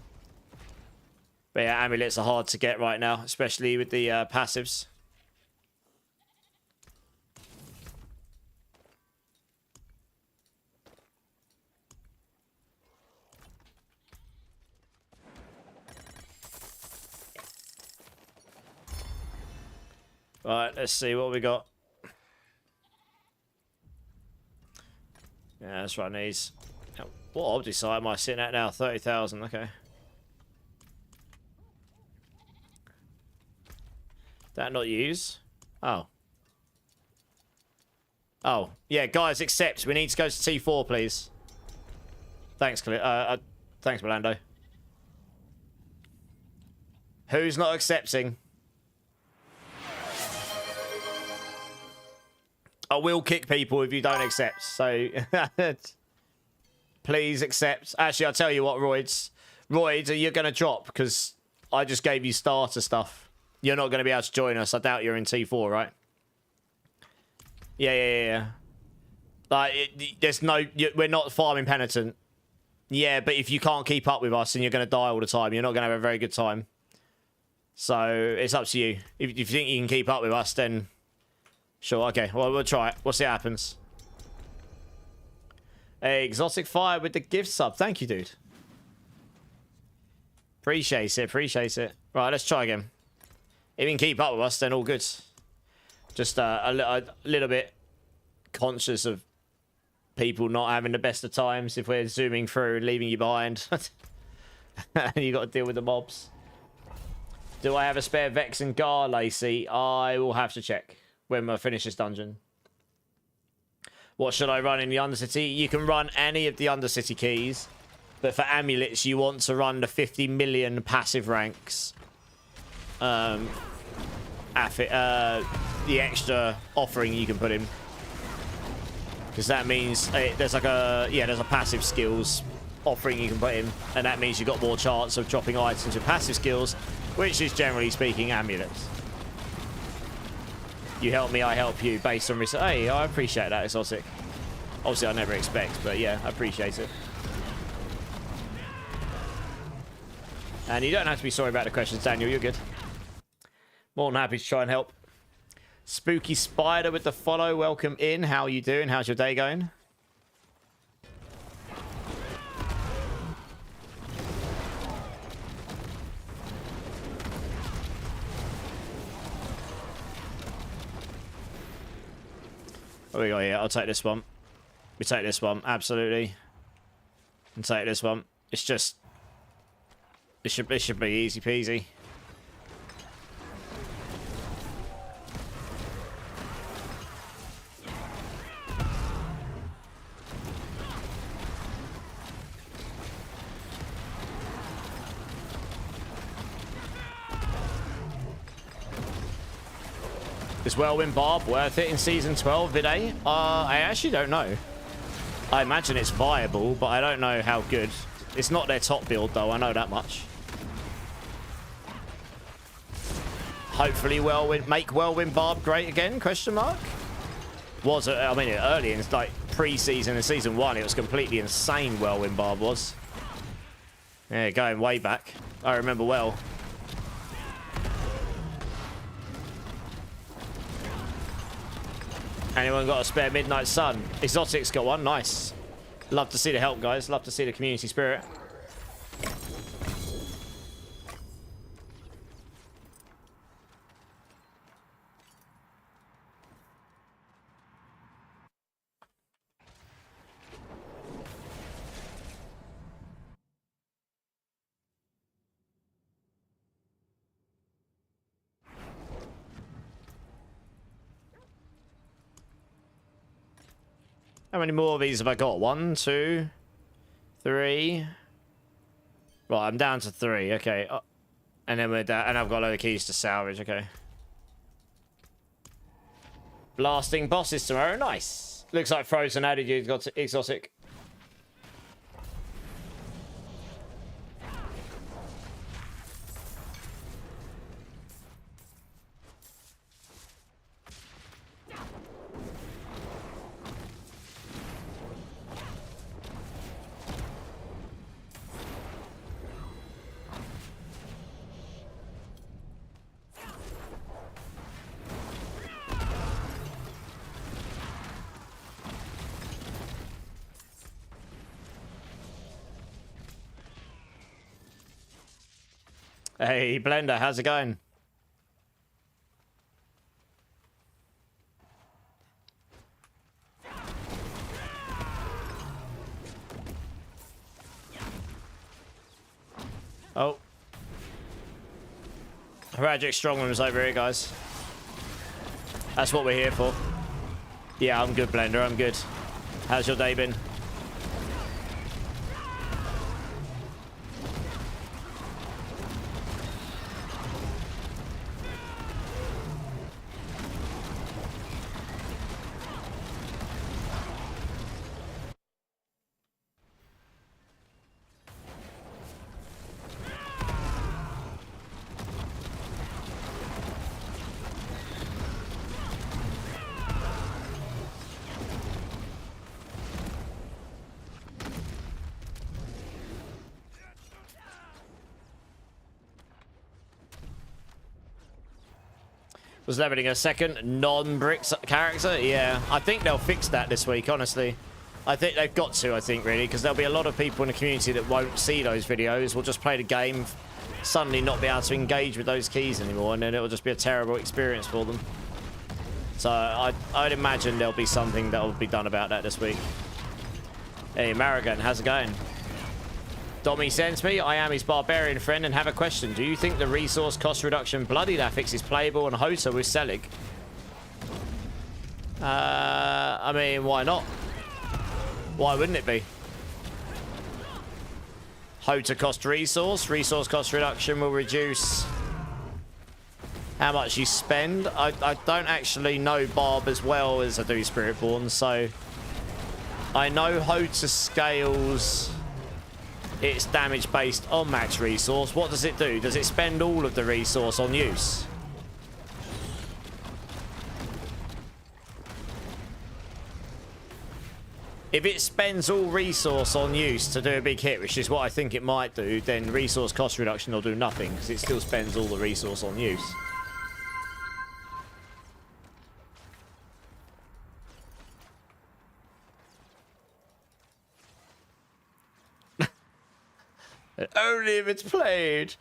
B: But yeah, amulets are hard to get right now, especially with the passives. Right, let's see what we got. Yeah, let's run these. What object site am I sitting at now? 30,000, okay. That not use? Oh. Oh, yeah, guys, accept. We need to go to T4, please. Thanks, thanks, Melando. Who's not accepting? I will kick people if you don't accept, so please accept. Actually, I'll tell you what, Roids, you're going to drop because I just gave you starter stuff. You're not going to be able to join us. I doubt you're in T4, right? Yeah. Like, there's no... we're not farming penitent. Yeah, but if you can't keep up with us and you're going to die all the time, you're not going to have a very good time. So, it's up to you. If you think you can keep up with us, then... Sure, okay. Well, we'll try it. We'll see what happens. Hey, Exotic Fire with the gift sub. Thank you, dude. Appreciate it. Right, let's try again. If you can keep up with us, then all good. Just a little bit conscious of people not having the best of times if we're zooming through and leaving you behind. And you got to deal with the mobs. Do I have a spare Vex and Gar, Lacey? I will have to check when I finish this dungeon. What should I run in the Undercity? You can run any of the Undercity keys, but for amulets, you want to run the 50 million passive ranks. The extra offering you can put in. Because that means there's like there's a passive skills offering you can put in, and that means you've got more chance of dropping items with passive skills, which is generally speaking amulets. You help me, I help you, based on research. Hey, I appreciate that, Exotic. Obviously, I never expect, but yeah, I appreciate it. And you don't have to be sorry about the questions, Daniel. You're good. More than happy to try and help. Spooky Spider with the follow. Welcome in. How are you doing? How's your day going? What we got here? I'll take this one. We take this one, absolutely. And take this one. It's just... It should be easy peasy. Is Whirlwind Barb worth it in Season 12, Viday? I actually don't know. I imagine it's viable, but I don't know how good. It's not their top build, though. I know that much. Hopefully, make Whirlwind Barb great again? Question mark. I mean, early in like pre-season and Season 1, it was completely insane. Whirlwind Barb was. Yeah, going way back. I remember well. Anyone got a spare Midnight Sun? Exotic's got one. Nice. Love to see the help, guys. Love to see the community spirit. How many more of these have I got? 1, 2, 3. Right, I'm down to 3. Okay. And then we're down. And I've got a load of keys to salvage. Okay. Blasting bosses tomorrow. Nice. Looks like Frozen added you got exotic. Hey, Blender, how's it going? Oh. Tragic Strongman's over here, guys. That's what we're here for. Yeah, I'm good, Blender, I'm good. How's your day been? Was leveling a second non-bricks character? Yeah, I think they'll fix that this week, honestly. I think they've got to, I think, really, because there'll be a lot of people in the community that won't see those videos, will just play the game, suddenly not be able to engage with those keys anymore, and then it'll just be a terrible experience for them. So I'd imagine there'll be something that will be done about that this week. Hey, Marigan, how's it going? Dommy sends me, I am his barbarian friend and have a question. Do you think the resource cost reduction Bloody Affix is playable on Hota with Selig? I mean, why not? Why wouldn't it be? Hota cost resource cost reduction will reduce how much you spend. I don't actually know Barb as well as I do Spiritborn, so I know Hota scales its damage based on max resource. What does it do? Does it spend all of the resource on use? If it spends all resource on use to do a big hit, which is what I think it might do, then resource cost reduction will do nothing because it still spends all the resource on use. Only if it's played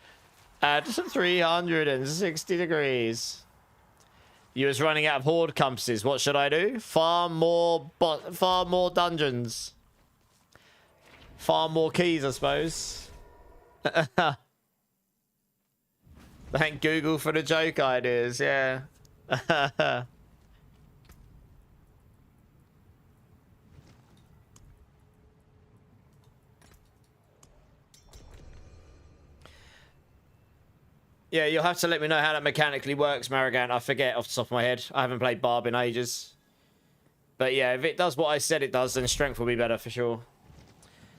B: at 360 degrees. You was running out of horde compasses. What should I do? Farm more dungeons. Farm more keys, I suppose. Thank Google for the joke ideas, yeah. Yeah, you'll have to let me know how that mechanically works, Marigan. I forget off the top of my head. I haven't played Barb in ages. But yeah, if it does what I said it does, then strength will be better for sure.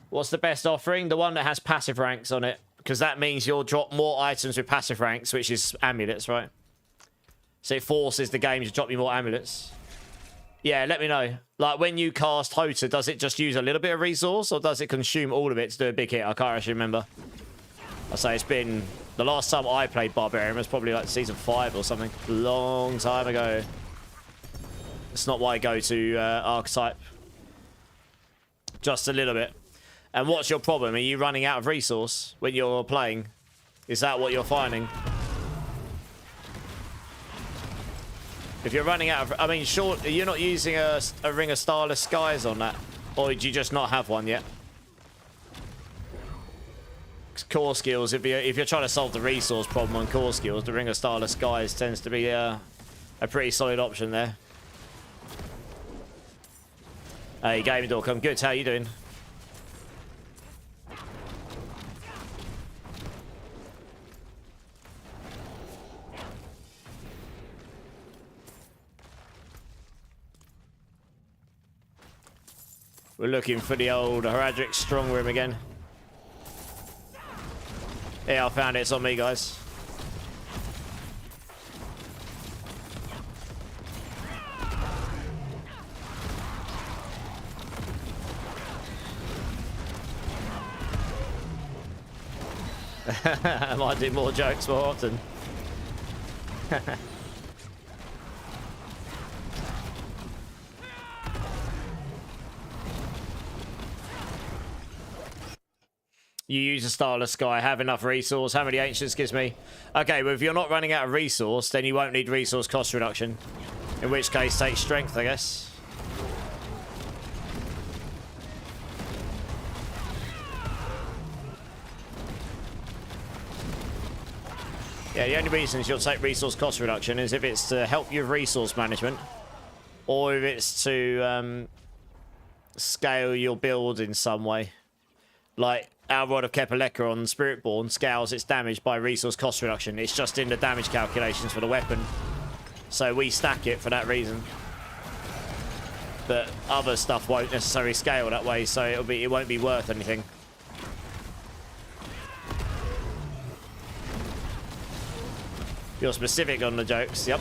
B: What's the best offering? The one that has passive ranks on it. Because that means you'll drop more items with passive ranks, which is amulets, right? So it forces the game to drop you more amulets. Yeah, let me know. Like, when you cast Hota, does it just use a little bit of resource? Or does it consume all of it to do a big hit? I can't actually remember. I say it's been... The last time I played Barbarian was probably like season 5 or something. Long time ago. It's not why I go to Archetype. Just a little bit. And what's your problem? Are you running out of resource when you're playing? Is that what you're finding? If you're running out of... I mean, sure, you're not using a Ring of Starless Skies on that. Or do you just not have one yet? Core skills, if you're trying to solve the resource problem on core skills, the Ring of Starless Skies tends to be a pretty solid option there. Hey, Gaming Dork, I'm good. How you doing? We're looking for the old Heradric strong room again. Yeah, I found it. It's on me, guys. I might do more jokes more often. You use a Starless Sky, have enough resource. How many Ancients gives me? Okay, well, if you're not running out of resource, then you won't need resource cost reduction. In which case, take strength, I guess. Yeah, the only reason you'll take resource cost reduction is if it's to help you with resource management, or if it's to scale your build in some way. Like, our Rod of Kepaleka on Spiritborn scales its damage by resource cost reduction. It's just in the damage calculations for the weapon. So we stack it for that reason. But other stuff won't necessarily scale that way, so it won't be worth anything. You're specific on the jokes, yep.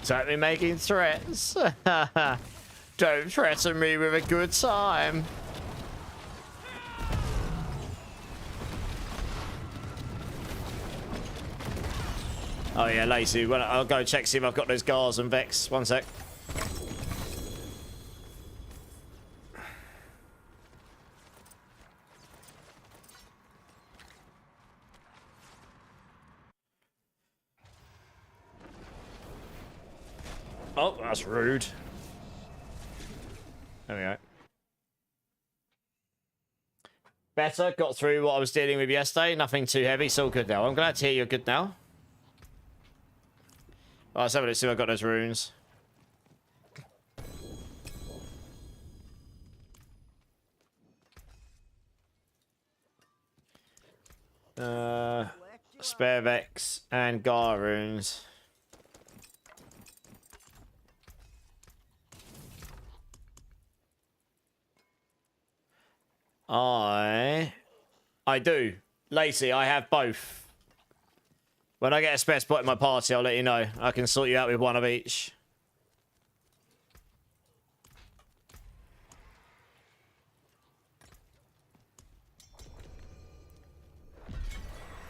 B: Don't be making threats. Don't threaten me with a good time. Oh yeah, Lacey. Well, I'll go check, see if I've got those Gars and Vex. One sec. Oh, that's rude. There we go. Better. Got through what I was dealing with yesterday. Nothing too heavy. It's all good now. I'm glad to hear you're good now. Right, let's have a look, see if I've got those runes. Spare Vex and Gar runes. I do. Lacey, I have both. When I get a spare spot in my party, I'll let you know. I can sort you out with one of each.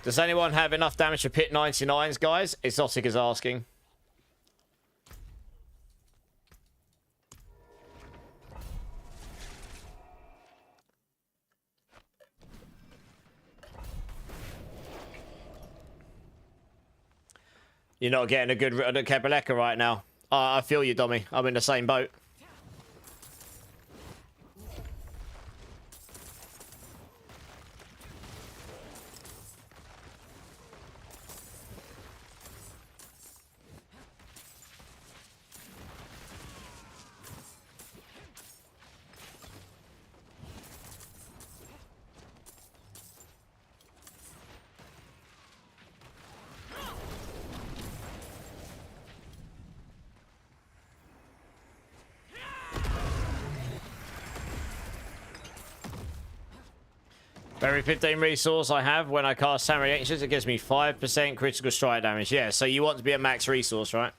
B: Does anyone have enough damage for Pit 99s, guys? Exotic is asking. You're not getting a good Kepaleka right now. I feel you, Dommy. I'm in the same boat. Every 15 resource I have when I cast Samurai Ancients, it gives me 5% critical strike damage. Yeah, so you want to be at max resource, right?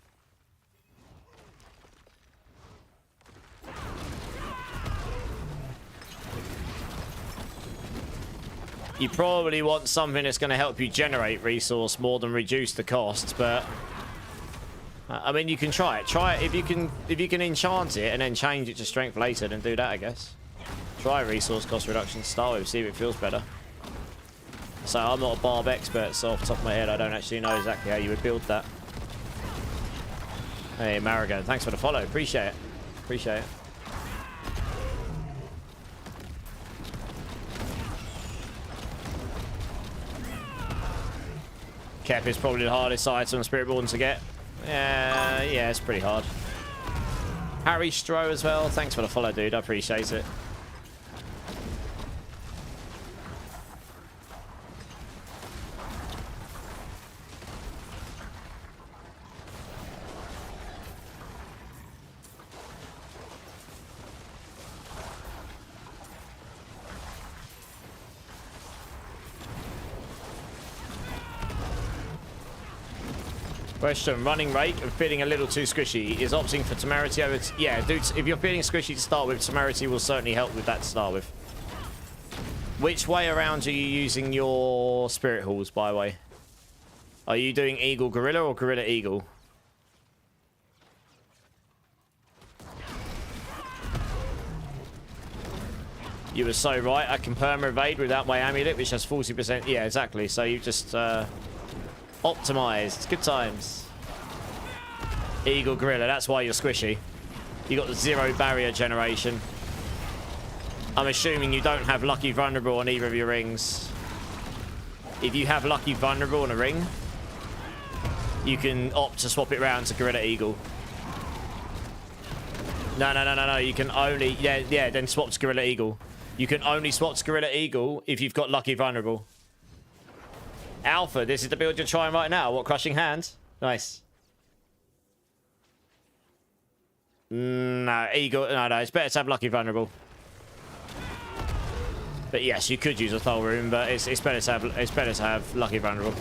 B: You probably want something that's going to help you generate resource more than reduce the cost, but I mean, you can try it. Try it if you can enchant it and then change it to strength later, then do that, I guess. Try resource cost reduction to start with, see if it feels better. So I'm not a barb expert, so off the top of my head, I don't actually know exactly how you would build that. Hey, Marigo, thanks for the follow. Appreciate it. Appreciate it. Kep is probably the hardest item on Spiritborn to get. Yeah, it's pretty hard. Harry Stroh as well. Thanks for the follow, dude. I appreciate it. Question, running rate and feeling a little too squishy. Is opting for temerity over... Yeah, dude, if you're feeling squishy to start with, temerity will certainly help with that to start with. Which way around are you using your spirit halls, by the way? Are you doing Eagle Gorilla or Gorilla Eagle? You were so right. I can perma evade without my amulet, which has 40%. Yeah, exactly. So you just... optimized. Good times. Eagle Gorilla, that's why you're squishy. You got the 0 barrier generation. I'm assuming you don't have Lucky Vulnerable on either of your rings. If you have Lucky Vulnerable on a ring, you can opt to swap it around to Gorilla Eagle. No. You can only... Yeah, then swap to Gorilla Eagle. You can only swap to Gorilla Eagle if you've got Lucky Vulnerable. Alpha, this is the build you're trying right now. What, Crushing Hand? Nice. No, Eagle. No, it's better to have Lucky Vulnerable. But yes, you could use a Thol Room, but it's better to have Lucky Vulnerable.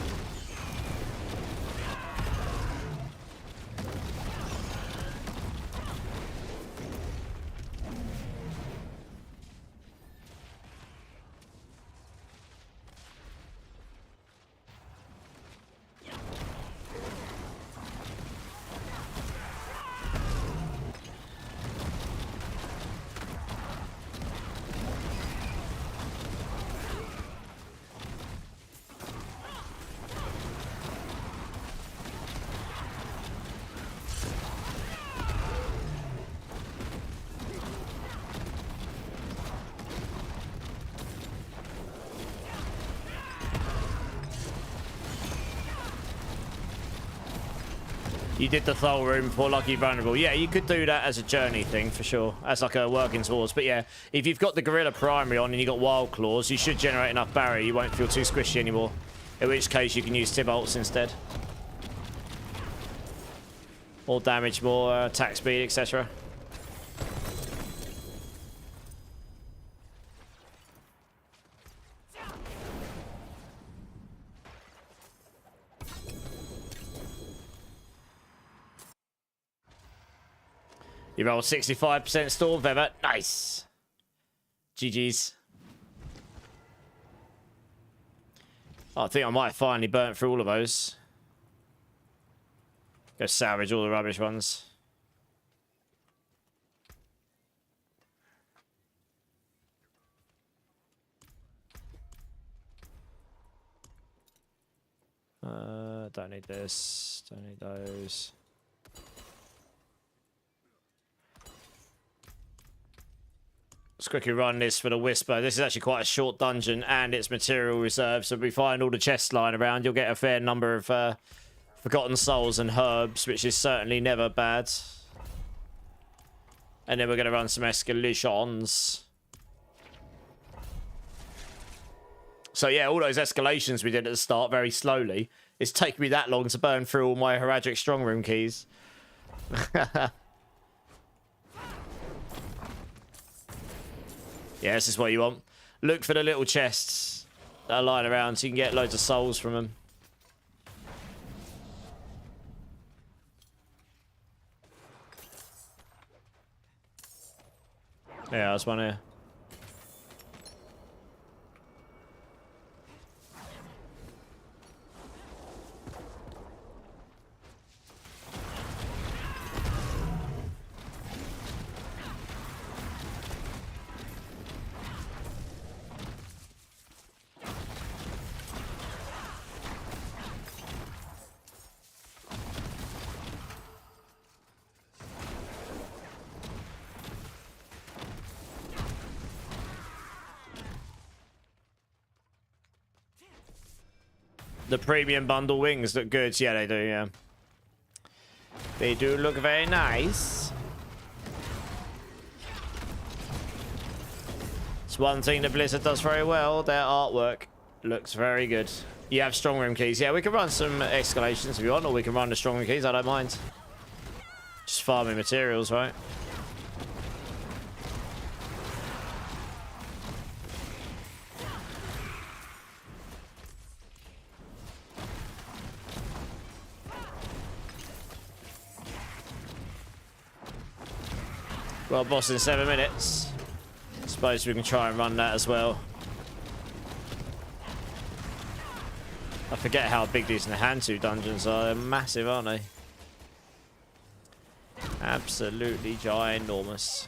B: You did the Thol Room for Lucky Vulnerable. Yeah, you could do that as a journey thing, for sure. As like a working towards. But yeah, if you've got the Gorilla Primary on and you got Wild Claws, you should generate enough barrier. You won't feel too squishy anymore. In which case, you can use Tibolts instead. More damage, more attack speed, etc. You rolled 65% Storm Feather. Nice. GG's. I think I might have finally burnt through all of those. Go salvage all the rubbish ones. Don't need this. Don't need those. Let's quickly run this for the Whisper. This is actually quite a short dungeon and it's material reserve. So if we find all the chests lying around, you'll get a fair number of Forgotten Souls and Herbs, which is certainly never bad. And then we're going to run some escalations. So yeah, all those escalations we did at the start very slowly. It's taken me that long to burn through all my Heradic Strongroom keys. Yeah, this is what you want. Look for the little chests that are lying around so you can get loads of souls from them. Yeah, there's one here. The premium bundle wings look good. Yeah, they do, yeah. They do look very nice. It's one thing that Blizzard does very well. Their artwork looks very good. You have strong room keys. Yeah, we can run some escalations if you want, or we can run the strong room keys. I don't mind. Just farming materials, right? Well, boss in 7 minutes. Suppose we can try and run that as well. I forget how big these Nahantu dungeons are. They're massive, aren't they? Absolutely ginormous.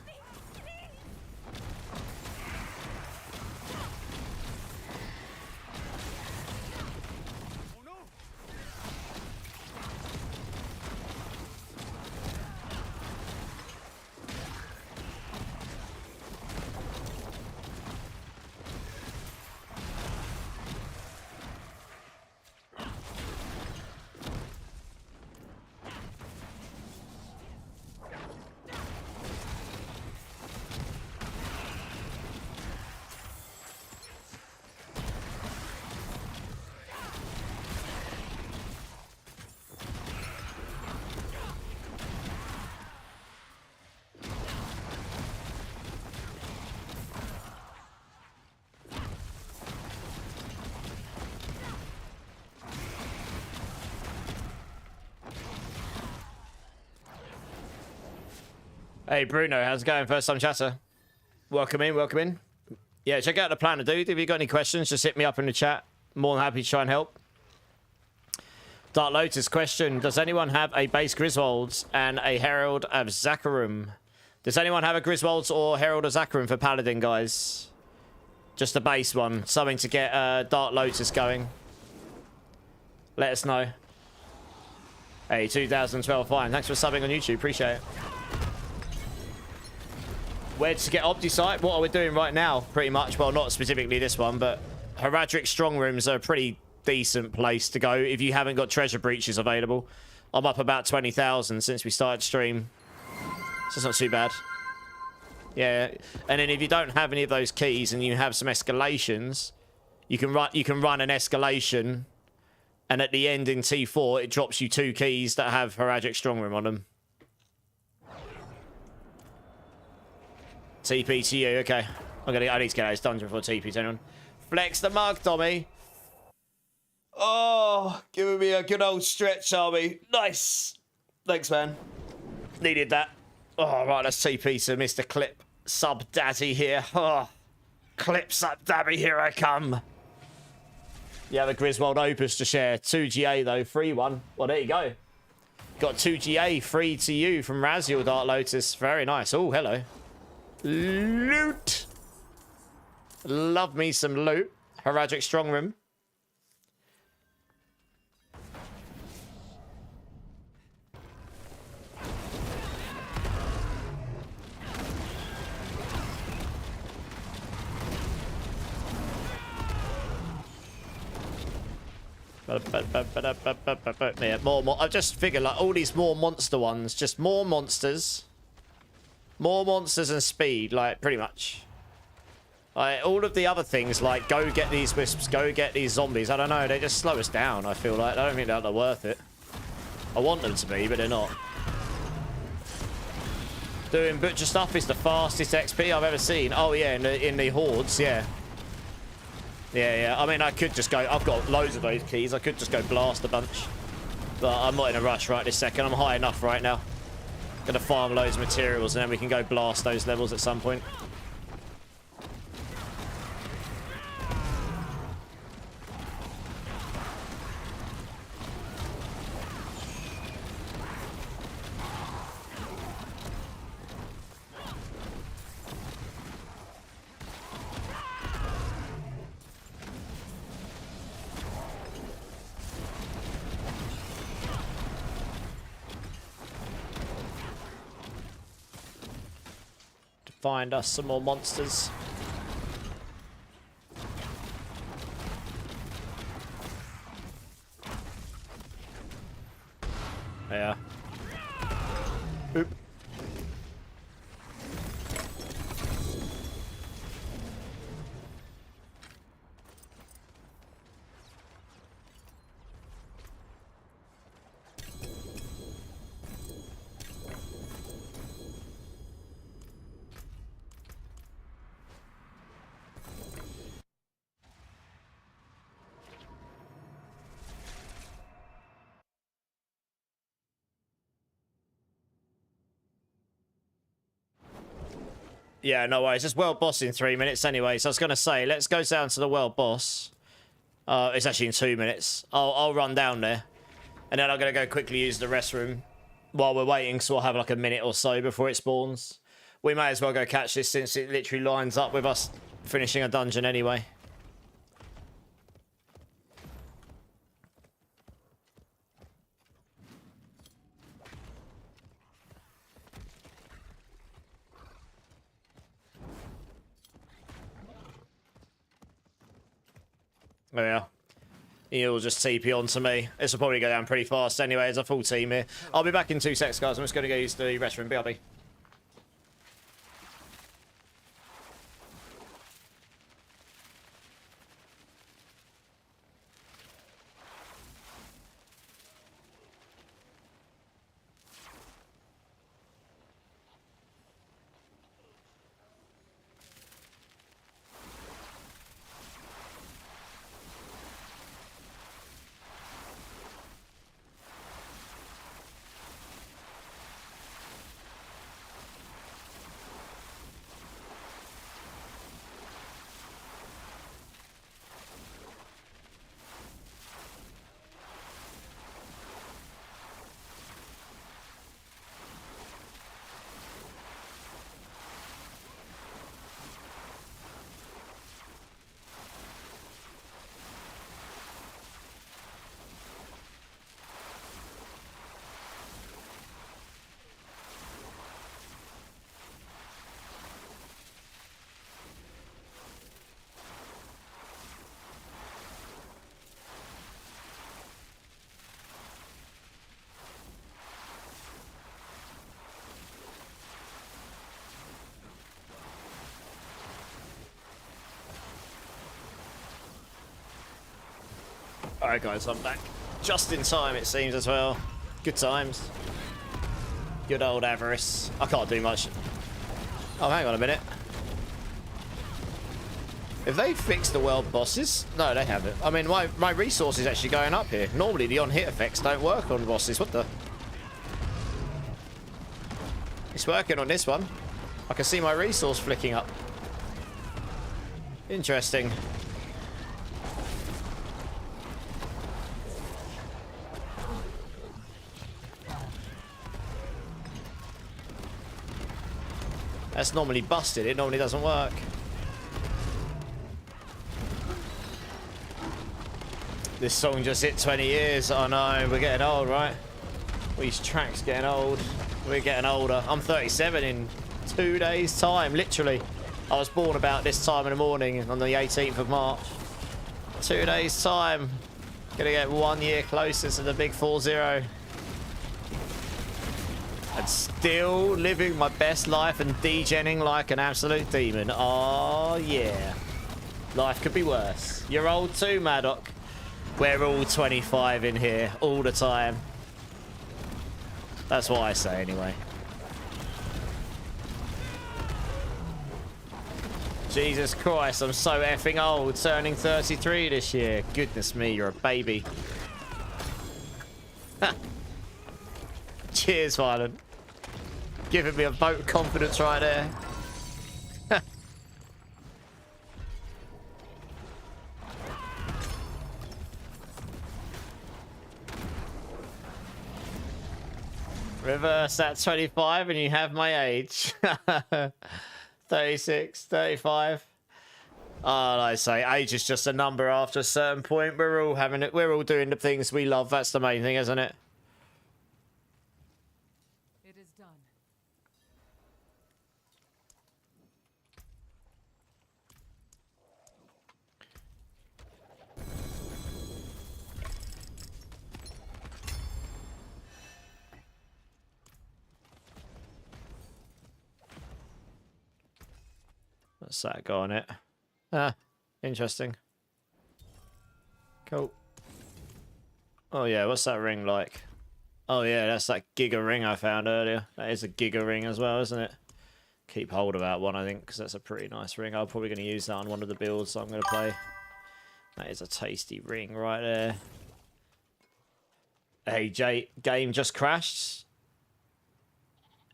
B: Hey Bruno, how's it going? First time chatter. Welcome in, welcome in. Yeah, check out the planner, dude. If you got any questions, just hit me up in the chat. More than happy to try and help. Dark Lotus question. Does anyone have a base Griswolds and a Herald of Zakarum? Does anyone have a Griswolds or Herald of Zakarum for Paladin, guys? Just a base one. Something to get Dark Lotus going. Let us know. Hey, 2012 fine. Thanks for subbing on YouTube. Appreciate it. Where to get Optisite? What are we doing right now? Pretty much. Well, not specifically this one, but Heradric Strong Rooms are a pretty decent place to go if you haven't got Treasure Breaches available. I'm up about 20,000 since we started stream. So it's not too bad. Yeah. And then if you don't have any of those keys and you have some escalations, you can run an escalation, and at the end in T4 it drops you 2 keys that have Heradric Strong Room on them. TP to you, okay. I need to get out of this dungeon before TP to anyone. Flex the mug, Tommy. Oh, giving me a good old stretch, Army. Nice. Thanks, man. Needed that. Oh, right, let's TP to Mr. Clip Sub Daddy here. Oh, Clip Sub Daddy, here I come. You have a Griswold Opus to share. 2 GA, though. Free one. Well, there you go. Got 2 GA free to you from Raziel, Dark Lotus. Very nice. Oh, hello. Loot. Love me some loot. Heradric Strong Room. Yeah, more. I just figured, like, all these more monster ones, just more monsters. More monsters and speed, like, pretty much. Like, all of the other things, like, go get these wisps, go get these zombies, I don't know, they just slow us down, I feel like. I don't think they're worth it. I want them to be, but they're not. Doing butcher stuff is the fastest XP I've ever seen. Oh, yeah, in the hordes, yeah. Yeah. I mean, I could just go... I've got loads of those keys. I could just go blast a bunch. But I'm not in a rush right this second. I'm high enough right now. Gonna farm loads of materials and then we can go blast those levels at some point. Find us some more monsters. Yeah, no worries. It's world boss in 3 minutes anyway. So I was going to say, let's go down to the world boss. It's actually in 2 minutes. I'll run down there. And then I'm going to go quickly use the restroom while we're waiting. So we'll have like a minute or so before it spawns. We may as well go catch this since it literally lines up with us finishing a dungeon anyway. There we are. He'll just TP onto me. This will probably go down pretty fast anyway. There's a full team here. I'll be back in 2 seconds, guys. I'm just going to go use the restroom. BRB. Alright guys, I'm back. Just in time it seems as well. Good times. Good old avarice. I can't do much. Oh, hang on a minute. Have they fixed the world bosses? No, they haven't. I mean, my resource is actually going up here. Normally the on-hit effects don't work on bosses. What the? It's working on this one. I can see my resource flicking up. Interesting. That's normally busted. It normally doesn't work. This song just hit 20 years. Oh no, we're getting old, right? These tracks getting old. We're getting older. I'm 37 in 2 days' time, literally. I was born about this time in the morning on the 18th of March. 2 days' time. Gonna get 1 year closer to the big 4-0. And still living my best life and degenning like an absolute demon. Oh, yeah. Life could be worse. You're old too, Maddock. We're all 25 in here, all the time. That's what I say, anyway. Jesus Christ, I'm so effing old, turning 33 this year. Goodness me, you're a baby. Cheers, Violent. Giving me a vote of confidence right there. Reverse that 25 and you have my age. 36, 35. Oh, like I say, age is just a number after a certain point. We're all doing the things we love. That's the main thing, isn't it?
C: It is done.
B: What's that got on it? Ah, interesting. Cool. Oh yeah, what's that ring like? Oh yeah, that's that Giga ring I found earlier. That is a Giga ring as well, isn't it? Keep hold of that one, I think, because that's a pretty nice ring. I'm probably going to use that on one of the builds I'm going to play. That is a tasty ring right there. Hey, Jay, game just crashed.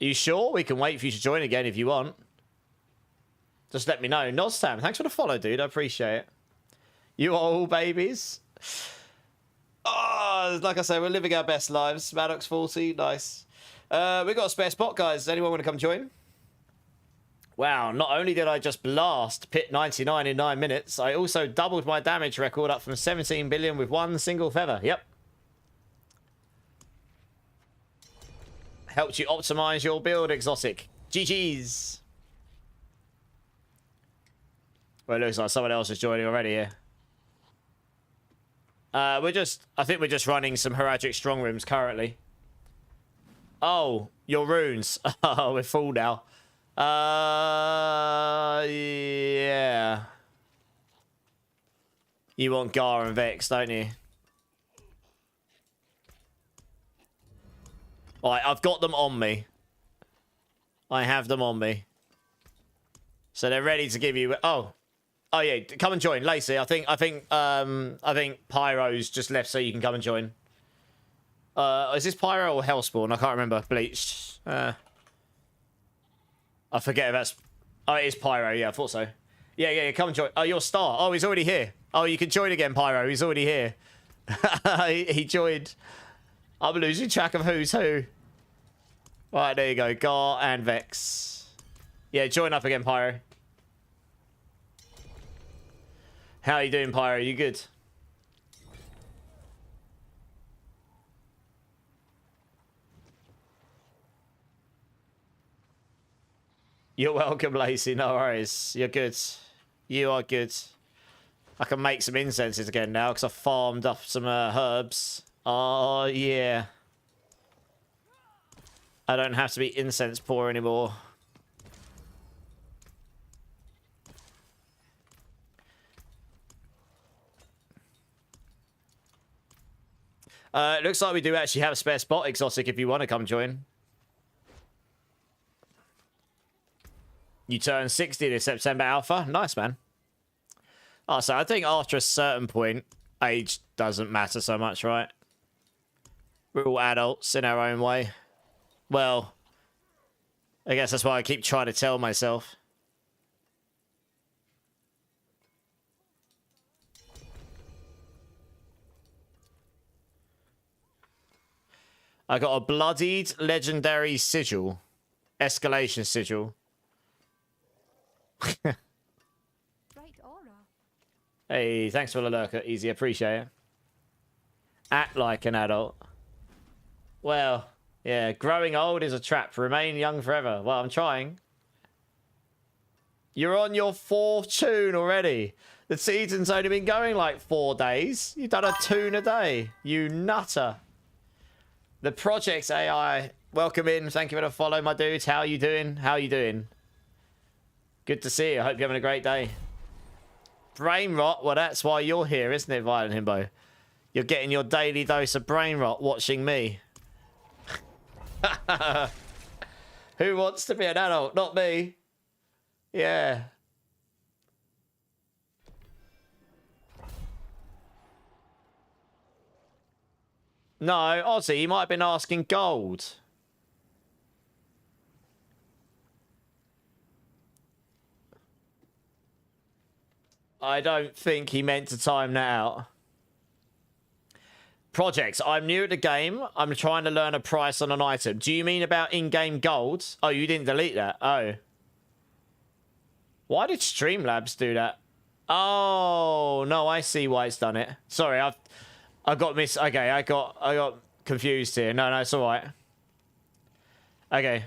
B: Are you sure? We can wait for you to join again if you want. just let me know. Noztam, thanks for the follow, dude. I appreciate it. You are all babies. Oh, like I say, we're living our best lives. Maddox 40, nice. We got a spare spot, guys. Does anyone want to come join? Wow, not only did I just blast Pit 99 in 9 minutes, I also doubled my damage record up from 17 billion with one single feather. Yep. Helped you optimize your build, Exotic. GG's. Well, it looks like someone else is joining already here. I think we're just running some Heraldic strong rooms currently. Oh, your runes. Oh, we're full now. Yeah. You want Gar and Vex, don't you? Alright, I've got them on me. I have them on me. So they're ready to give you... Oh yeah, come and join. Lacey, I think Pyro's just left so you can come and join. Is this Pyro or Hellspawn? I can't remember. Bleached. I forget if that's... Oh, it is Pyro. Yeah, I thought so. Yeah, come and join. Oh, you're Star. Oh, he's already here. Oh, you can join again, Pyro. He's already here. he joined. I'm losing track of who's who. Right, there you go. Gar and Vex. Yeah, join up again, Pyro. How are you doing, Pyro? You good? You're welcome, Lacey. No worries. You're good. You are good. I can make some incenses again now because I farmed up some herbs. Oh, yeah. I don't have to be incense poor anymore. It looks like we do actually have a spare spot, Exotic, if you want to come join. You turn 60 this September, Alpha. Nice, man. Oh, so I think after a certain point, age doesn't matter so much, right? We're all adults in our own way. Well, I guess that's why I keep trying to tell myself. I got a bloodied legendary sigil. Escalation sigil.
C: Bright aura.
B: Hey, thanks for the lurker. Easy, appreciate it. Act like an adult. Well, yeah, growing old is a trap. Remain young forever. Well, I'm trying. You're on your 4th tune already. The season's only been going like 4 days. You've done a tune a day. You nutter. The Projects AI. Welcome in. Thank you for the follow, my dudes. How are you doing? How are you doing? Good to see you. I hope you're having a great day. Brain rot? Well, that's why you're here, isn't it, Violent Himbo? You're getting your daily dose of brain rot watching me. Who wants to be an adult? Not me. Yeah. No, Ozzy, you might have been asking gold. I don't think he meant to time that out. Projects. I'm new at the game. I'm trying to learn a price on an item. Do you mean about in-game gold? Oh, you didn't delete that. Oh. Why did Streamlabs do that? Oh, no, I see why it's done it. Sorry, I got okay, I got confused here. No, it's all right. Okay.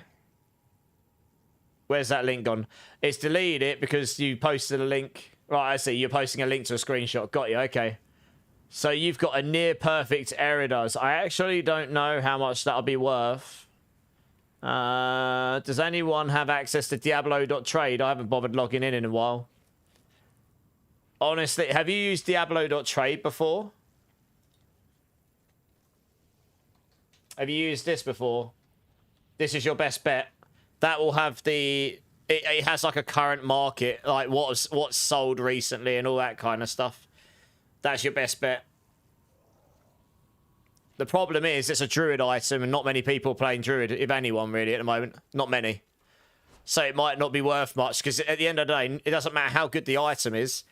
B: Where's that link gone? It's deleted it because you posted a link. Right, I see. You're posting a link to a screenshot. Got you. Okay. So you've got a near perfect Eridas. I actually don't know how much that'll be worth. Does anyone have access to Diablo.trade? I haven't bothered logging in a while. Honestly, have you used Diablo.trade before? Have you used this before? This is your best bet. That will have the... It has like a current market, like what's sold recently and all that kind of stuff. That's your best bet. The problem is it's a druid item and not many people are playing druid, if anyone really at the moment. Not many. So it might not be worth much, because at the end of the day, it doesn't matter how good the item is.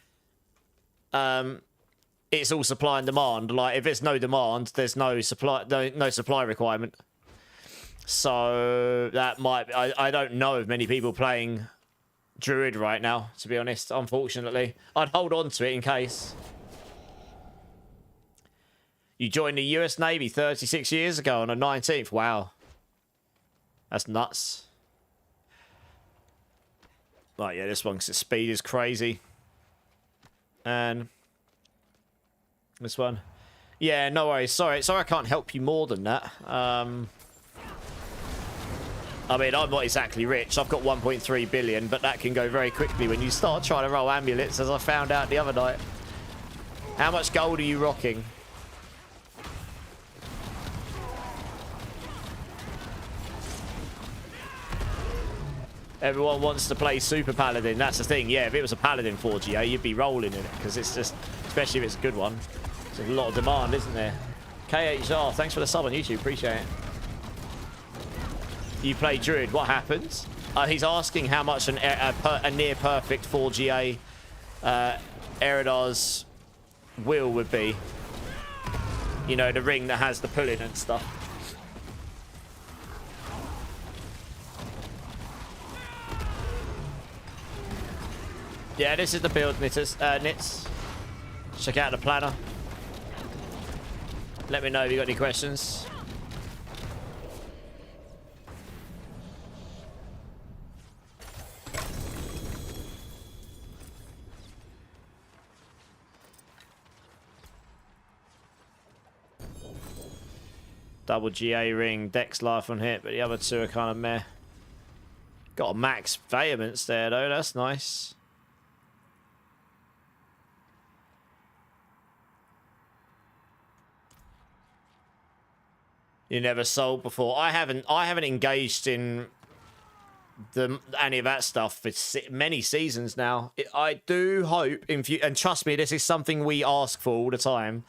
B: It's all supply and demand. Like, if there's no demand, there's no supply, no supply requirement. So that might... I don't know of many people playing Druid right now, to be honest, unfortunately. I'd hold on to it in case. You joined the US Navy 36 years ago on the 19th. Wow. That's nuts. Right, yeah, this one's speed is crazy. And this one. Yeah, no worries. Sorry I can't help you more than that. I mean, I'm not exactly rich. I've got 1.3 billion, but that can go very quickly when you start trying to roll amulets, as I found out the other night. How much gold are you rocking? Everyone wants to play Super Paladin. That's the thing. Yeah, if it was a Paladin 4GA, you'd be rolling in it, because it's just, especially if it's a good one. There's a lot of demand, isn't there? KHR, thanks for the sub on YouTube. Appreciate it. You play Druid. What happens? He's asking how much a near perfect 4GA Eridar's will would be. You know, the ring that has the pulling and stuff. Yeah, this is the build, Nits. Check out the planner. Let me know if you got any questions. Double GA ring, Dex life on hit, but the other two are kind of meh. Got a max vehemence there though, that's nice. You never sold before. I haven't engaged in any of that stuff for many seasons now. I do hope, and trust me, this is something we ask for all the time.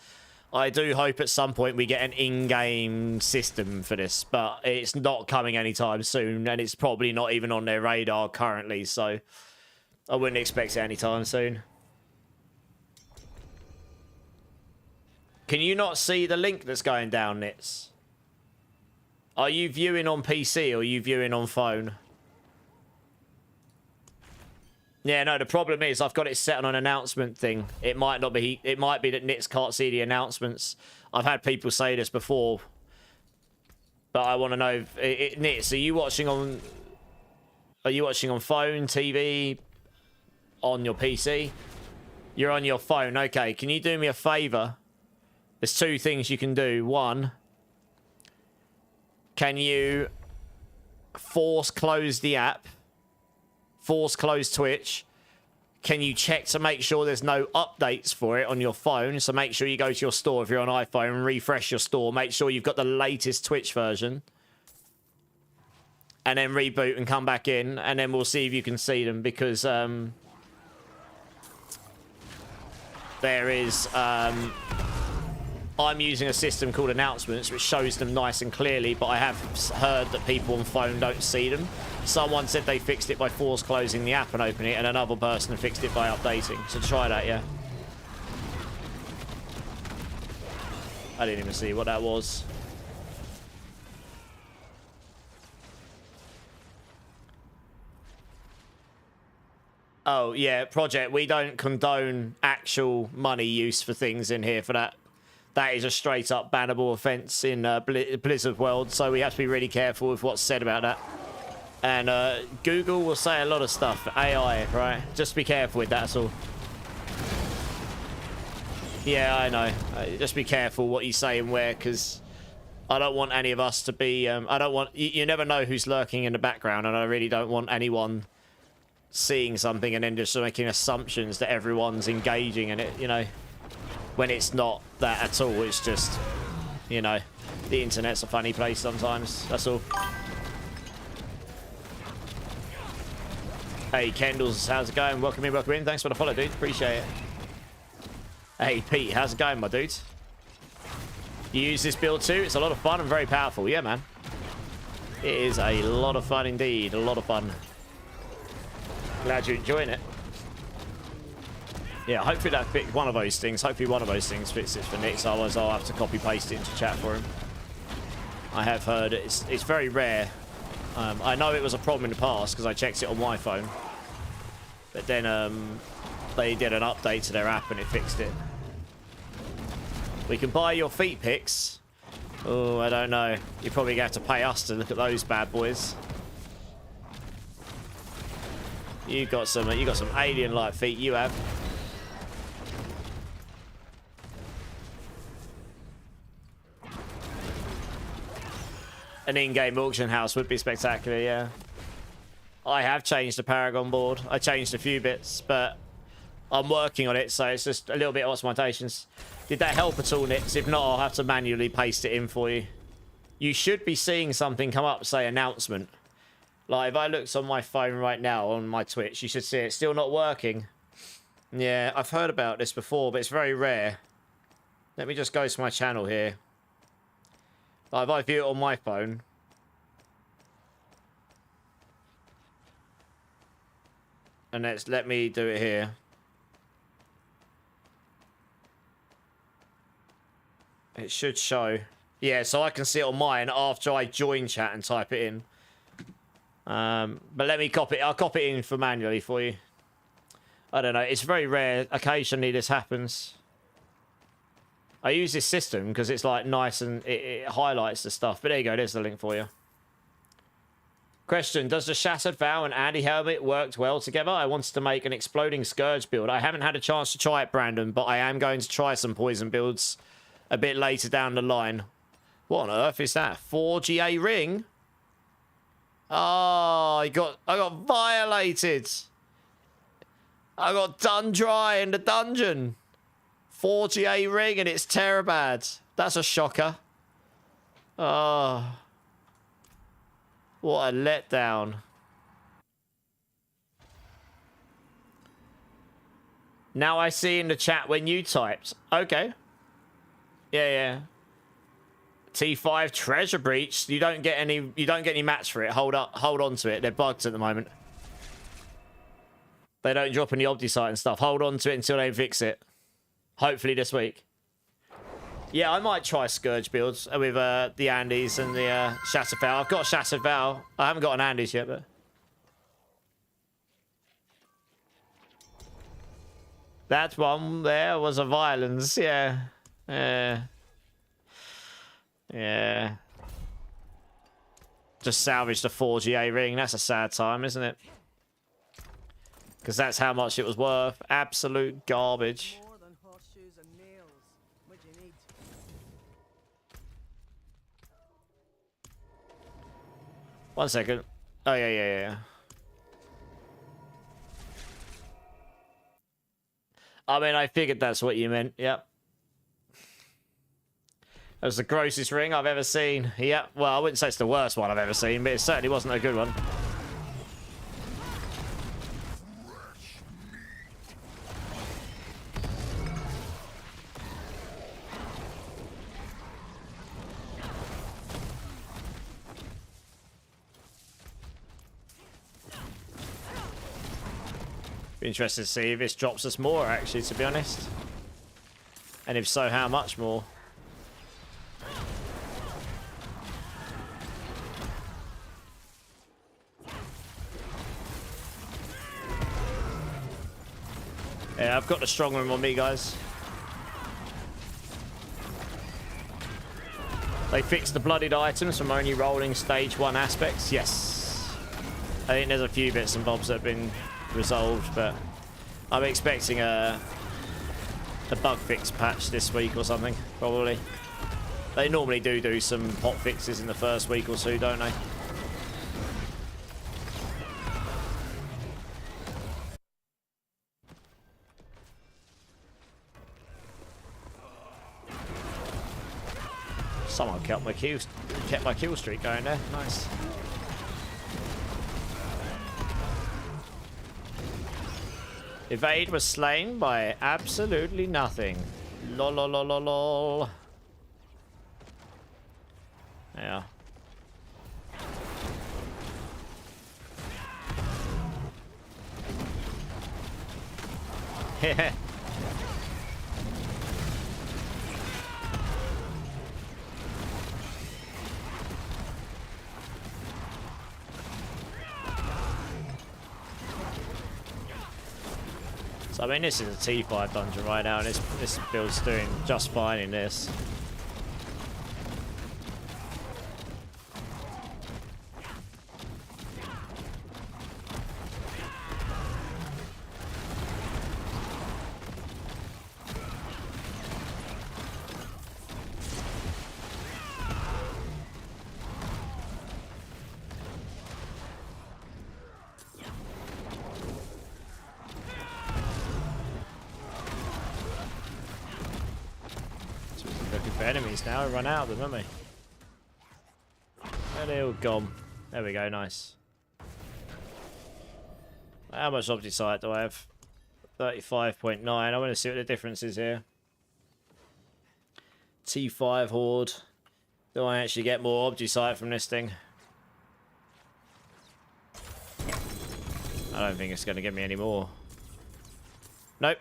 B: I do hope at some point we get an in-game system for this, but it's not coming anytime soon, and it's probably not even on their radar currently, so I wouldn't expect it anytime soon. Can you not see the link that's going down, Nits? Are you viewing on PC or are you viewing on phone? Yeah, no, the problem is I've got it set on an announcement thing. It might not be... It might be that Nits can't see the announcements. I've had people say this before. But I want to know... Nits, are you watching on... Are you watching on phone, TV, on your PC? You're on your phone. Okay, can you do me a favour? There's two things you can do. One... Can you force close the app? Force close Twitch? Can you check to make sure there's no updates for it on your phone? So make sure you go to your store if you're on iPhone and refresh your store. Make sure you've got the latest Twitch version. And then reboot and come back in. And then we'll see if you can see them. Because there is... I'm using a system called Announcements, which shows them nice and clearly, but I have heard that people on phone don't see them. Someone said they fixed it by force closing the app and opening it, and another person fixed it by updating. So try that, yeah. I didn't even see what that was. Oh, yeah, Project, we don't condone actual money use for things in here for that. That is a straight up bannable offense in Blizzard world, so we have to be really careful with what's said about that. And Google will say a lot of stuff. AI, right? Just be careful with that, that's all. Yeah, I know. Just be careful what you say and where, because I don't want any of us to be... I don't want... You never know who's lurking in the background, and I really don't want anyone seeing something and then just making assumptions that everyone's engaging in it, you know? When it's not that at all, it's just, you know, the internet's a funny place sometimes, that's all. Hey, Kendalls, how's it going? Welcome in, thanks for the follow, dude, appreciate it. Hey, Pete, how's it going, my dude? You use this build too? It's a lot of fun and very powerful, yeah, man. It is a lot of fun indeed, a lot of fun. Glad you're enjoying it. Yeah, hopefully that fixed one of those things. Hopefully one of those things fixes for Nick, otherwise I'll have to copy paste it into chat for him. I have heard it's very rare. I know it was a problem in the past because I checked it on my phone. But then they did an update to their app and it fixed it. We can buy your feet pics. Oh, I don't know. You're probably going to have to pay us to look at those bad boys. You got some alien-like feet. You have. An in-game auction house would be spectacular. Yeah. I have changed the Paragon board. I changed a few bits, but I'm working on it, so it's just a little bit of optimizations. Did that help at all, Nix? If not, I'll have to manually paste it in for you. You should be seeing something come up, say announcement. Like, if I looked on my phone right now on my Twitch, you should see it still not working. Yeah, I've heard about this before, but it's very rare. Let me just go to my channel here. Like, if I view it on my phone... And let me do it here. It should show. Yeah, so I can see it on mine after I join chat and type it in. But let me copy it. I'll copy it in for manually for you. I don't know. It's very rare. Occasionally this happens. I use this system because it's like nice and it highlights the stuff. But there you go. There's the link for you. Question, does the Shattered Vow and Andy Helmet worked well together? I wanted to make an Exploding Scourge build. I haven't had a chance to try it, Brandon, but I am going to try some poison builds a bit later down the line. What on earth is that? 4GA ring? Oh, I got violated. I got done dry in the dungeon. 4GA ring and it's Terabad. That's a shocker. Oh. What a letdown. Now I see in the chat when you typed. Okay. Yeah. T5 Treasure Breach. You don't get any mats for it. Hold on to it. They're bugged at the moment. They don't drop in the Opti site and stuff. Hold on to it until they fix it. Hopefully this week. Yeah, I might try Scourge builds with the Andes and the Shattered Vow. I've got Shattered Vow. I haven't got an Andes yet, but... That one there was a violence, yeah. Yeah. Just salvaged a 4GA ring. That's a sad time, isn't it? Because that's how much it was worth. Absolute garbage. One second. Oh, yeah. I mean, I figured that's what you meant. Yep. That was the grossest ring I've ever seen. Yep. Well, I wouldn't say it's the worst one I've ever seen, but it certainly wasn't a good one. Be interested to see if this drops us more, actually, to be honest. And if so, how much more? Yeah, I've got the strong room on me, guys. They fixed the bloodied items from only rolling stage 1 aspects. Yes. I think there's a few bits and bobs that have been resolved, but I'm expecting a bug fix patch this week or something, probably. They normally do some hot fixes in the first week or two, don't they? Someone kept my kill streak going there. Nice. Evade was slain by absolutely nothing. Lol, lol, lol, lol, lol. Yeah. Yeah. So I mean, this is a T5 dungeon right now, and this build's doing just fine in this. Looking for enemies now, run out of them, haven't we? Where they all gone? There we go, nice. How much object sight do I have? 35.9. I want to see what the difference is here. T5 Horde. Do I actually get more object sight from this thing? I don't think it's going to give me any more. Nope.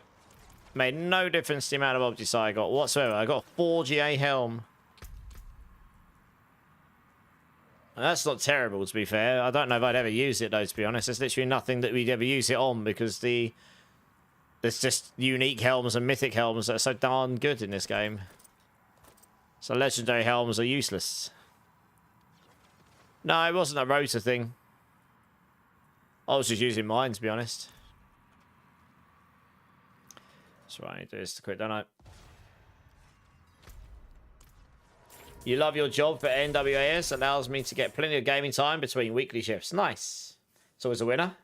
B: Made no difference to the amount of object sight I got whatsoever. I got a 4 GA helm. And that's not terrible, to be fair. I don't know if I'd ever use it, though, to be honest. There's literally nothing that we'd ever use it on because there's just unique helms and mythic helms that are so darn good in this game. So legendary helms are useless. No, it wasn't a rotor thing. I was just using mine, to be honest. That's right, I need to do this to quit, don't I? You love your job, but NWAS allows me to get plenty of gaming time between weekly shifts. Nice. It's always a winner.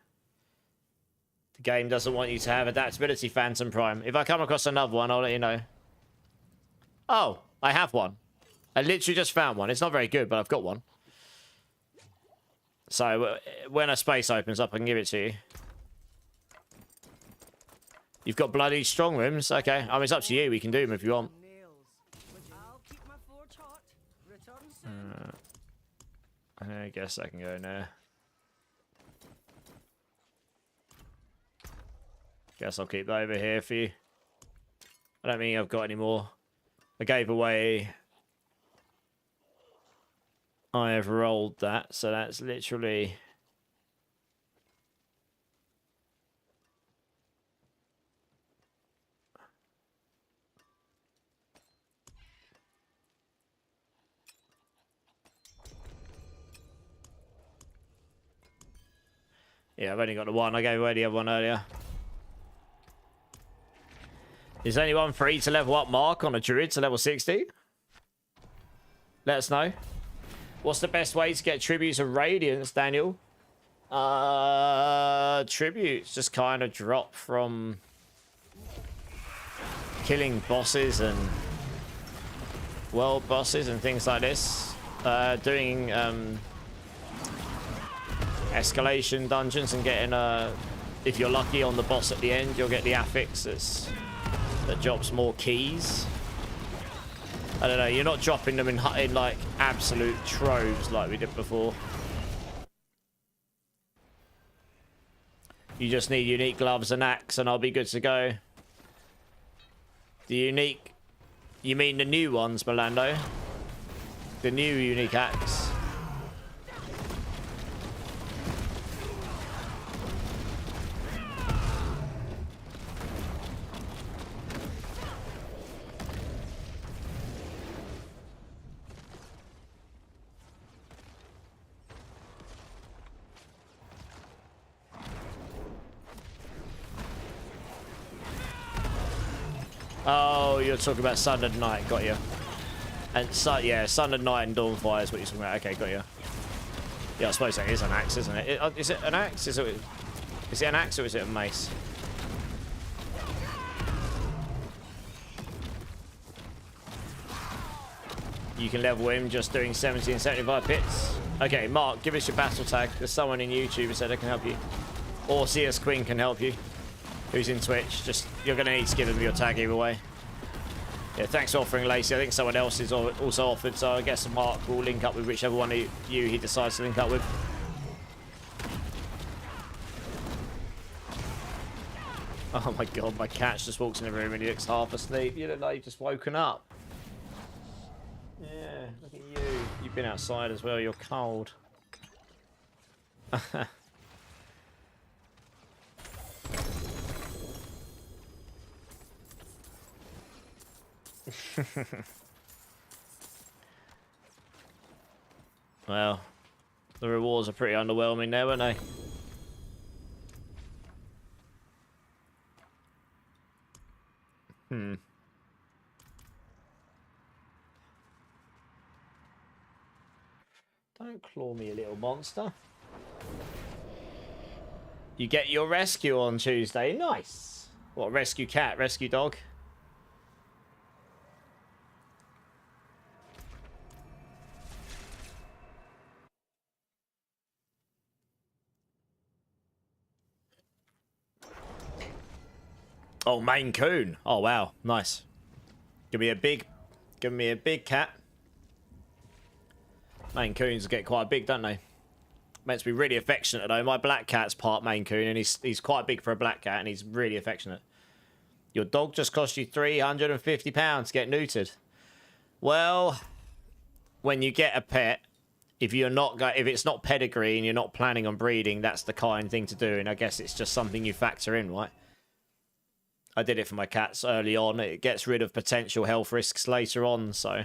B: The game doesn't want you to have adaptability, Phantom Prime. If I come across another one, I'll let you know. Oh, I have one. I literally just found one. It's not very good, but I've got one. So when a space opens up, I can give it to you. You've got bloody strong rooms. Okay. I mean, it's up to you. We can do them if you want. I guess I can go in there. Guess I'll keep that over here for you. I don't think I've got any more. I gave away... I have rolled that, so that's literally... Yeah, I've only got the one. I gave away the other one earlier. Is anyone free to level up Mark on a druid to level 60? Let us know. What's the best way to get tributes of Radiance, Daniel? Tributes just kind of drop from killing bosses and world bosses and things like this. Doing escalation dungeons and getting if you're lucky on the boss at the end, you'll get the affix that drops more keys. I don't know, you're not dropping them in like absolute troves like we did before. You just need unique gloves and axe and I'll be good to go. The unique... You mean the new ones, Melando? The new unique axe. Oh, you're talking about Sun and Night, got you. And yeah, Sun and Night and Dawnfire is what you're talking about. Okay, got you. Yeah, I suppose that is an axe, isn't it? Is it an axe? Is it an axe or is it a mace? You can level him just doing 70 and 75 pits. Okay, Mark, give us your battle tag. There's someone in YouTube who said they can help you. Or CS Queen can help you. Who's in Twitch. Just, you're going to need to give them your tag either way. Yeah, thanks for offering, Lacey. I think someone else is also offered, so I guess Mark will link up with whichever one of you he decides to link up with. Oh my god, my cat just walks in the room and he looks half asleep. You look like you've just woken up. Yeah, look at you. You've been outside as well, you're cold. Well, the rewards are pretty underwhelming there, weren't they? Don't claw me, a little monster. You get your rescue on Tuesday. Nice. What, rescue cat, rescue dog? Oh, Maine Coon. Oh, wow. Nice. Give me a big cat. Maine Coons get quite big, don't they? Meant to be really affectionate, though. My black cat's part Maine Coon, and he's quite big for a black cat, and he's really affectionate. Your dog just cost you £350 to get neutered. Well, when you get a pet, if it's not pedigree and you're not planning on breeding, that's the kind thing to do, and I guess it's just something you factor in, right? I did it for my cats early on. It gets rid of potential health risks later on, so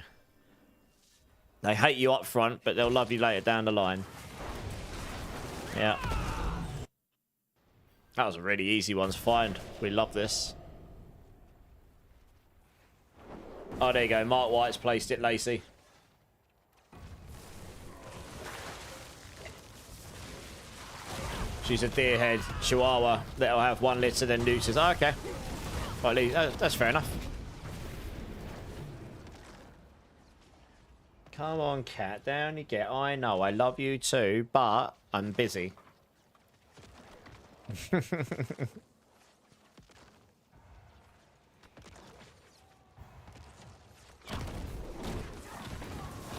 B: they hate you up front, but they'll love you later down the line. Yeah. That was a really easy one to find. We love this. Oh, there you go. Mark White's placed it, Lacey. She's a deer-head chihuahua that'll have 1 litter, then neuters. Oh, okay. Well, that's fair enough. Come on, cat. Down you get. I know. I love you too, but I'm busy.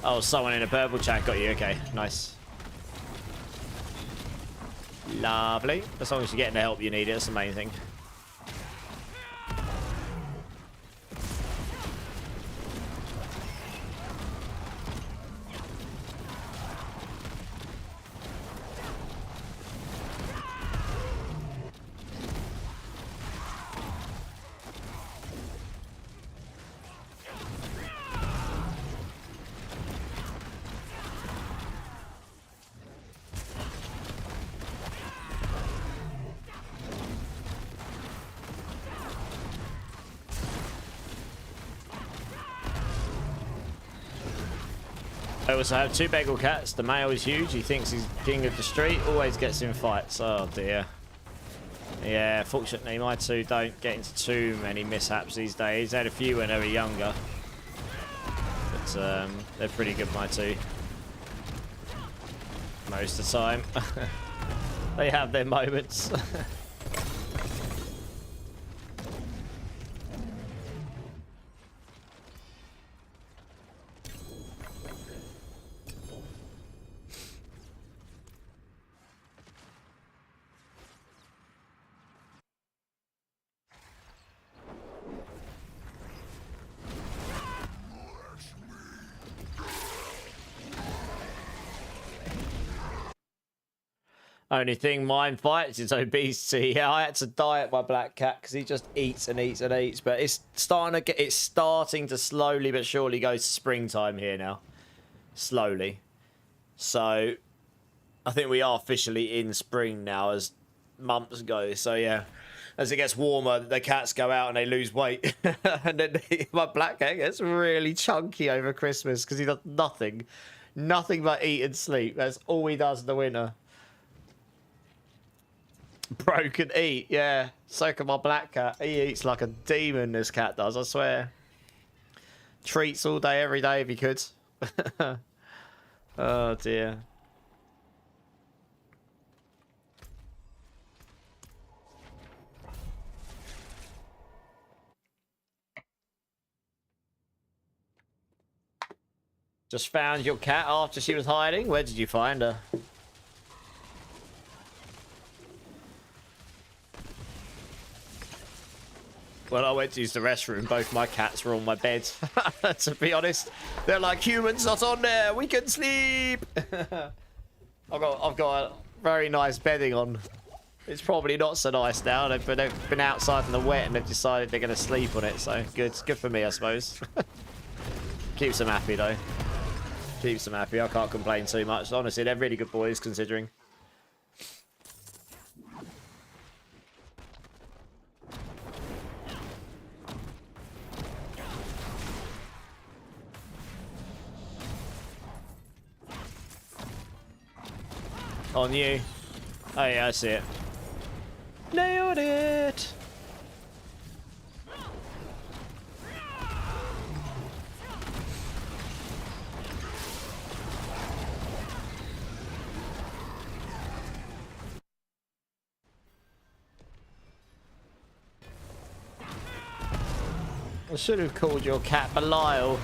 B: Oh, someone in a purple chat got you. Okay, nice. Lovely. As long as you're getting the help you need, that's the main thing. I also have 2 Bengal cats. The male is huge. He thinks he's king of the street. Always gets in fights. Oh dear. Yeah, fortunately my 2 don't get into too many mishaps these days. Had a few when they were younger. But they're pretty good, my 2. Most of the time. They have their moments. Only thing mine fights is obesity. Yeah, I had to diet my black cat because he just eats and eats and eats. But it's starting to slowly but surely go to springtime here now. Slowly. So I think we are officially in spring now as months go. So yeah, as it gets warmer, the cats go out and they lose weight. And then my black cat gets really chunky over Christmas because he does nothing but eat and sleep. That's all he does in the winter. Bro can eat, yeah. So can my black cat. He eats like a demon, this cat does, I swear. Treats all day, every day if he could. Oh dear. Just found your cat after she was hiding? Where did you find her? When I went to use the restroom, both my cats were on my bed. To be honest, they're like, humans not on there. We can sleep. I've got a very nice bedding on. It's probably not so nice now. They've been outside in the wet and they've decided they're going to sleep on it. So good for me, I suppose. Keeps them happy though. Keeps them happy. I can't complain too much. Honestly, they're really good boys considering. On you. Oh yeah, I see it. Nailed it! I should have called your cat Belial.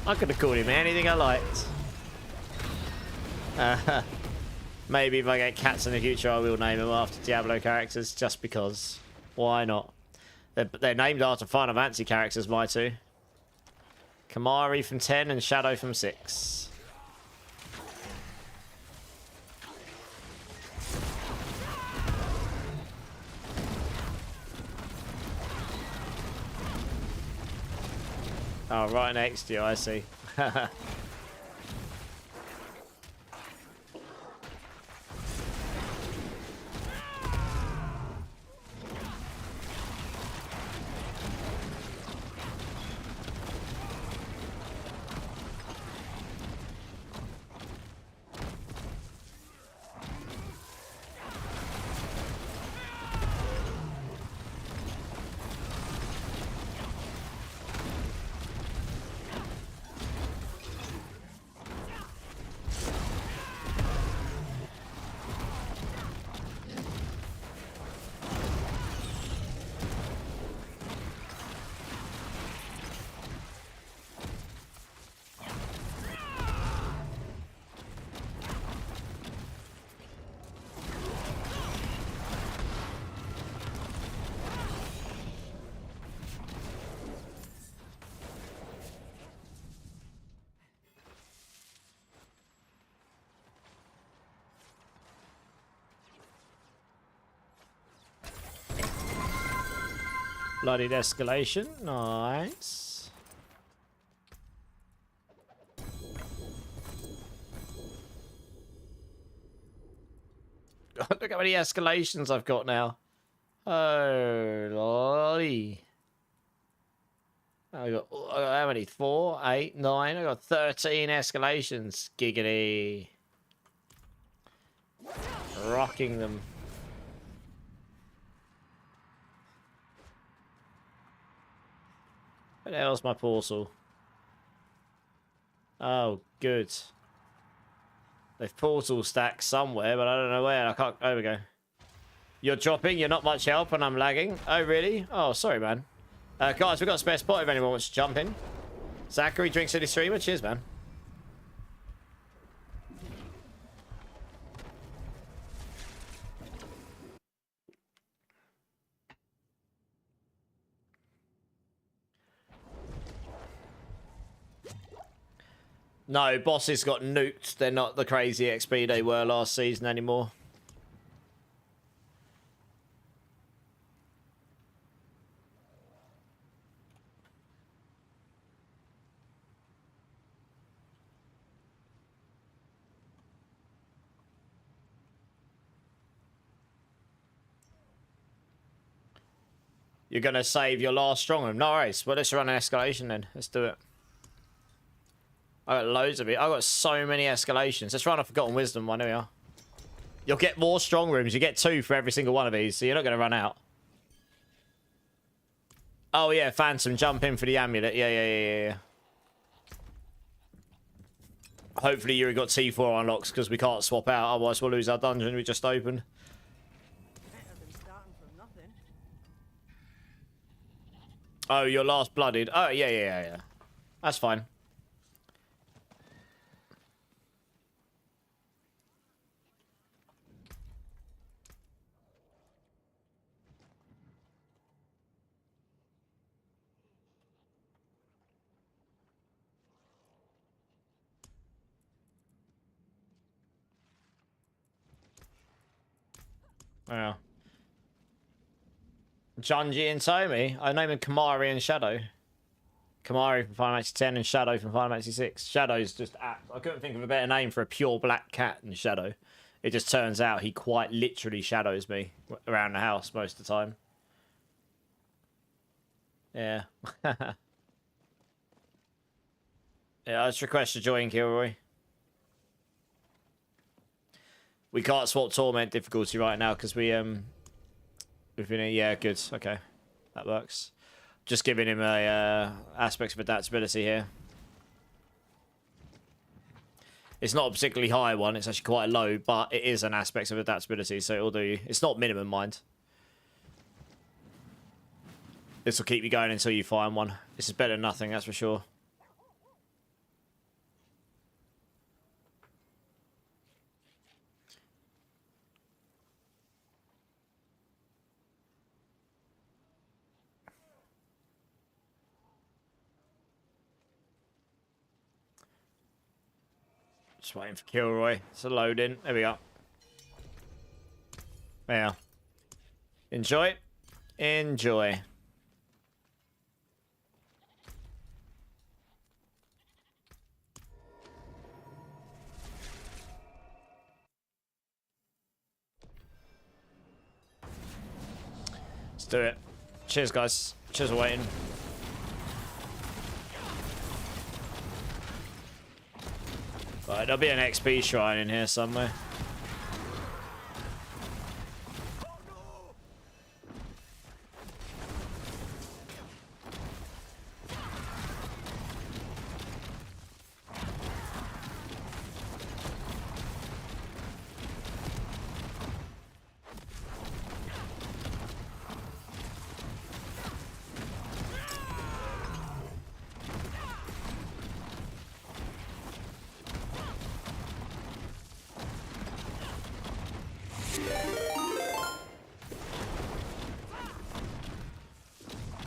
B: I could have called him anything I liked. Maybe if I get cats in the future, I will name them after Diablo characters, just because. Why not? They're named after Final Fantasy characters, my two. Kamari from 10 and Shadow from 6. Oh, right next to you, I see. Bloodied escalation. Nice. God, look how many escalations I've got now. Oh, lordy. I got how many? 4, 8, 9. I got 13 escalations. Giggity. Rocking them. Where the hell's my portal? Oh, good. They've portal stacked somewhere, but I don't know where. I can't. There we go. You're dropping. You're not much help, and I'm lagging. Oh, really? Oh, sorry, man. Guys, we've got a spare spot if anyone wants to jump in. Zachary Drink City Streamer. Cheers, man. No, bosses got nuked. They're not the crazy XP they were last season anymore. You're going to save your last strong room. No worries. Well, let's run an escalation then. Let's do it. I got loads of it. I got so many escalations. Let's run a Forgotten Wisdom one. Here we are. You'll get more strong rooms. You get 2 for every single one of these, so you're not going to run out. Oh, yeah. Phantom. Jump in for the amulet. Yeah. Hopefully Yuri got T4 unlocks because we can't swap out. Otherwise, we'll lose our dungeon we just opened. Oh, you're last blooded. Oh, yeah. That's fine. Yeah. Junji and Tomi. I name him Kamari and Shadow. Kamari from Final Fantasy 10 and Shadow from Final Fantasy 6. Shadow's just apt. I couldn't think of a better name for a pure black cat than Shadow. It just turns out he quite literally shadows me around the house most of the time. Yeah. Yeah, I just request to join, Kilroy. We can't swap Torment difficulty right now because we've been... Yeah, good. Okay. That works. Just giving him a aspects of adaptability here. It's not a particularly high one. It's actually quite low, but it is an aspects of adaptability, so it'll do you. It's not minimum, mind. This will keep you going until you find one. This is better than nothing, that's for sure. Just waiting for Kilroy to load in. There we go. Yeah. Enjoy. Enjoy. Let's do it. Cheers, guys. Cheers for waiting. Right, there'll be an XP shrine in here somewhere.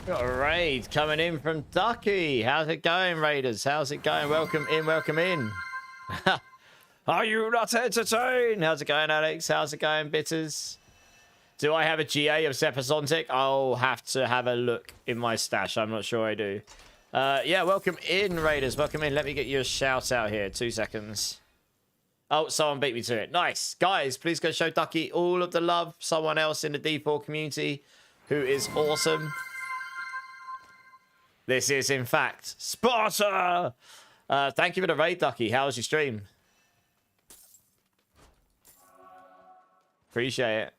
B: Got a raid coming in from Ducky. How's it going, Raiders? How's it going? Welcome in, welcome in. Are you not entertained? How's it going, Alex? How's it going, Bitters? Do I have a GA of Sepazontic? I'll have to have a look in my stash. I'm not sure I do. Yeah, welcome in, Raiders. Welcome in. Let me get you a shout out here. 2 seconds. Oh, someone beat me to it. Nice. Guys, please go show Ducky all of the love. Someone else in the D4 community who is awesome. This is, in fact, Sparta! Thank you for the raid, Ducky. How was your stream? Appreciate it.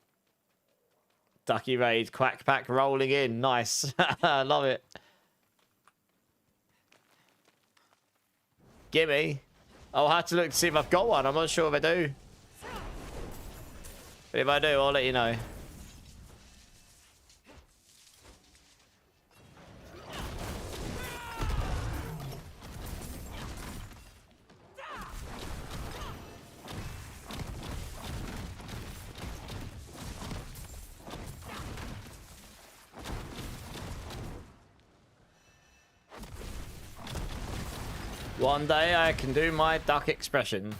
B: Ducky raid, quack pack rolling in. Nice. Love it. Gimme. I'll have to look to see if I've got one. I'm not sure if I do. But if I do, I'll let you know. One day I can do my duck expression.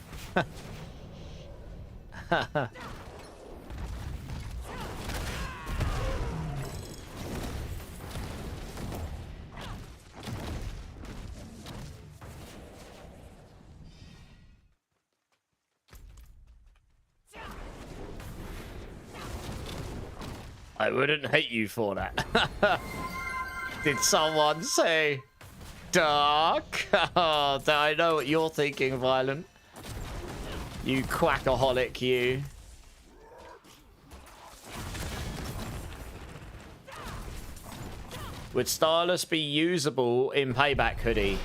B: I wouldn't hate you for that. Did someone say duck? Oh, I know what you're thinking, Violent. You quackaholic, you. Would Starless be usable in Payback Hoodie?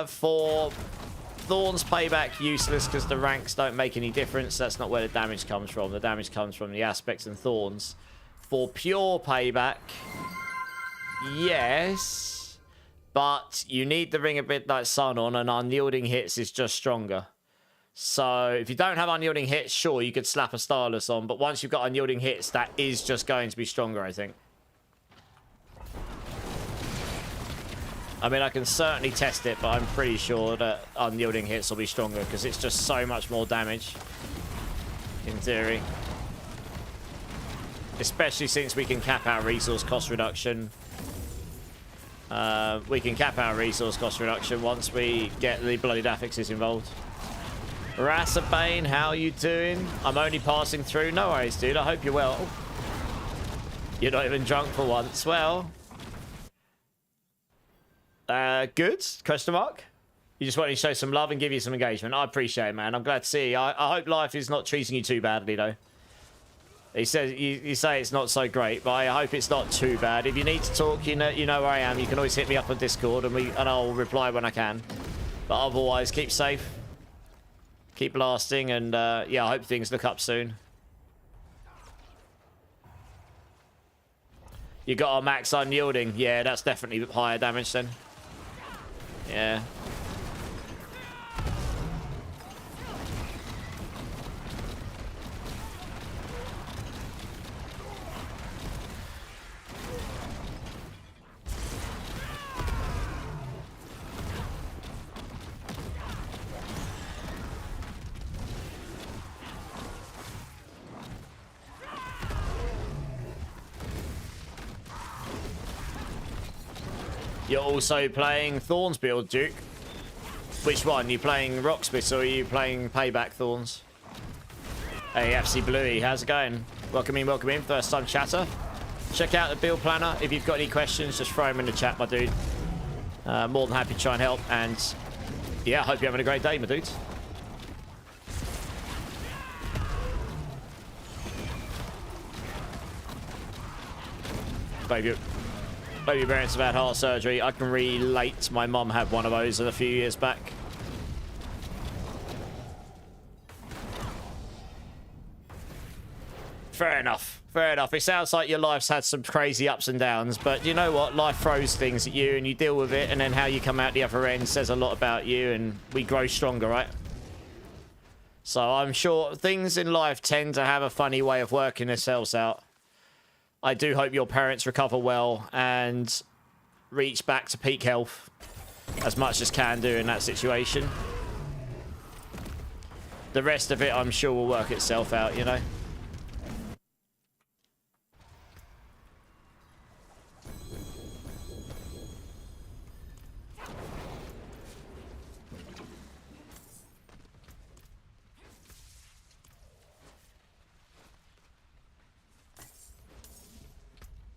B: For Thorn's Payback, useless because the ranks don't make any difference. That's not where the damage comes from. The damage comes from the aspects and Thorns. For pure Payback, yes, but you need the Ring of Midnight Sun on, and Unyielding Hits is just stronger. So if you don't have Unyielding Hits, sure, you could slap a Starless on, but once you've got Unyielding Hits, that is just going to be stronger, I think. I mean, I can certainly test it, but I'm pretty sure that Unyielding Hits will be stronger because it's just so much more damage. in theory. Especially since we can cap our resource cost reduction. We can cap our resource cost reduction once we get the bloodied affixes involved. Rassabane, how you doing? I'm only passing through. No worries, dude. I hope you're well. You're not even drunk for once. Well, good? Question mark? You just want to show some love and give you some engagement. I appreciate it, man. I'm glad to see you. I hope life is not treating you too badly, though. He says you say it's not so great, but I hope it's not too bad. If you need to talk, you know where I am. You can always hit me up on Discord, and I'll reply when I can. But otherwise, keep safe, keep blasting, and yeah, I hope things look up soon. You got our max unyielding. Yeah, that's definitely higher damage then. Yeah. You're also playing Thorns build, Duke. Which one? You playing Rockspit or are you playing Payback Thorns? Hey, FC Bluey, how's it going? Welcome in, first time chatter. Check out the build planner. If you've got any questions, just throw them in the chat, my dude. More than happy to try and help. And yeah, I hope you're having a great day, my dudes. Baby parents have had heart surgery. I can relate. My mum had one of those a few years back. Fair enough. Fair enough. It sounds like your life's had some crazy ups and downs, but you know what? Life throws things at you and you deal with it, and then how you come out the other end says a lot about you, and we grow stronger, right? So I'm sure things in life tend to have a funny way of working themselves out. I do hope your parents recover well and reach back to peak health as much as can do in that situation. The rest of it, I'm sure, will work itself out, you know?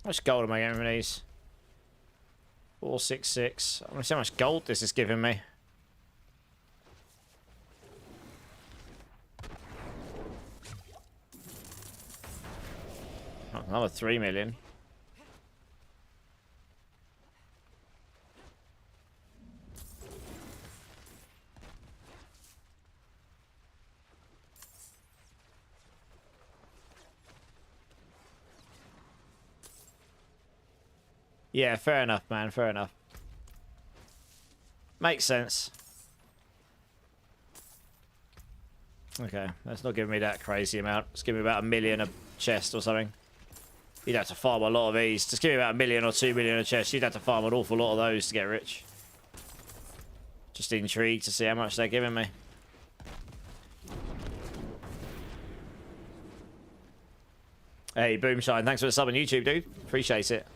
B: How much gold am I getting from these? 466. I want to see how much gold this is giving me. Oh, another 3 million. Yeah, fair enough, man. Fair enough. Makes sense. Okay, that's not giving me that crazy amount. It's giving me about 1 million a chest or something. You'd have to farm a lot of these. Just give me about 1 million or 2 million a chest. You'd have to farm an awful lot of those to get rich. Just intrigued to see how much they're giving me. Hey, Boomshine, thanks for the sub on YouTube, dude. Appreciate it.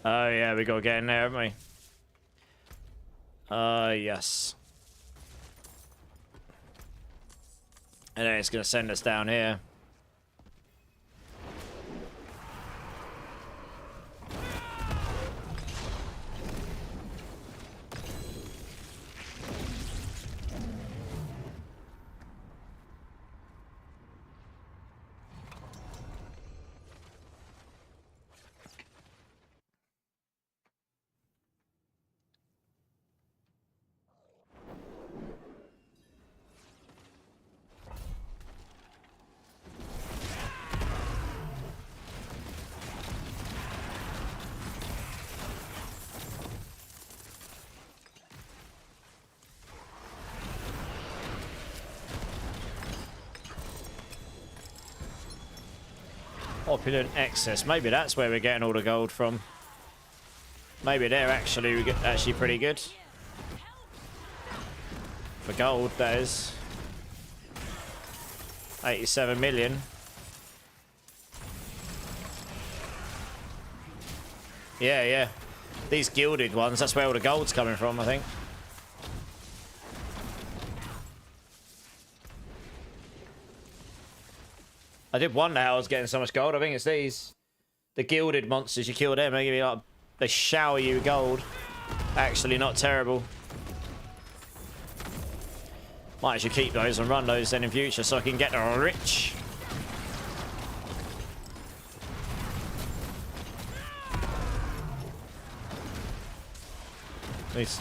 B: Oh, yeah, we got to get in there, haven't we? Yes. And then it's going to send us down here. Opulent excess. Maybe that's where we're getting all the gold from. Maybe they're actually pretty good. For gold, that is. 87 million. Yeah, yeah. These gilded ones, that's where all the gold's coming from, I think. I did wonder how I was getting so much gold. I think it's these. The gilded monsters, you kill them, they give you like, they shower you gold. Actually not terrible. Might actually keep those and run those then in future so I can get rich.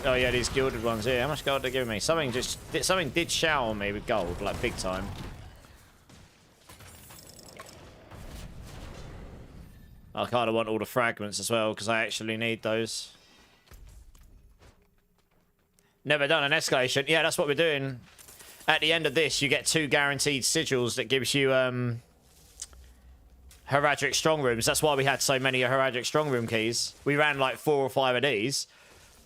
B: Oh yeah, these gilded ones here. How much gold they giving me? Something did shower me with gold, like big time. I kind of want all the fragments as well because I actually need those. Never done an escalation. Yeah, that's what we're doing. At the end of this, you get 2 guaranteed sigils that gives you Heraldric strong rooms. That's why we had so many Heraldric strong room keys. We ran like 4 or 5 of these.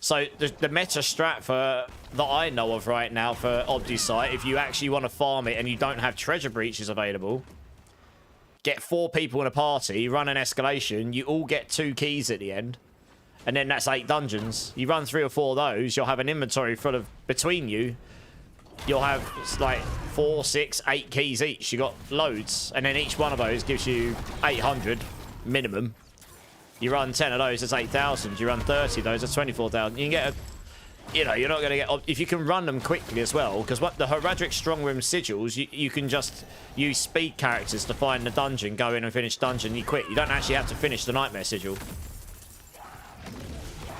B: So the meta strat that I know of right now for Obdusite, if you actually want to farm it and you don't have treasure breaches available, get 4 people in a party, run an escalation, you all get 2 keys at the end, and then that's 8 dungeons. You run 3 or 4 of those, you'll have an inventory full of, between you, you'll have like 4, 6, 8 keys each. You got loads, and then each one of those gives you 800 minimum. You run 10 of those, that's 8,000. You run 30 of those, that's 24,000. You can get a, you know, you're not going to get, if you can run them quickly as well, because what the Heraldric strong room sigils, you can just use speed characters to find the dungeon, go in and finish dungeon, you quit. You don't actually have to finish the nightmare sigil.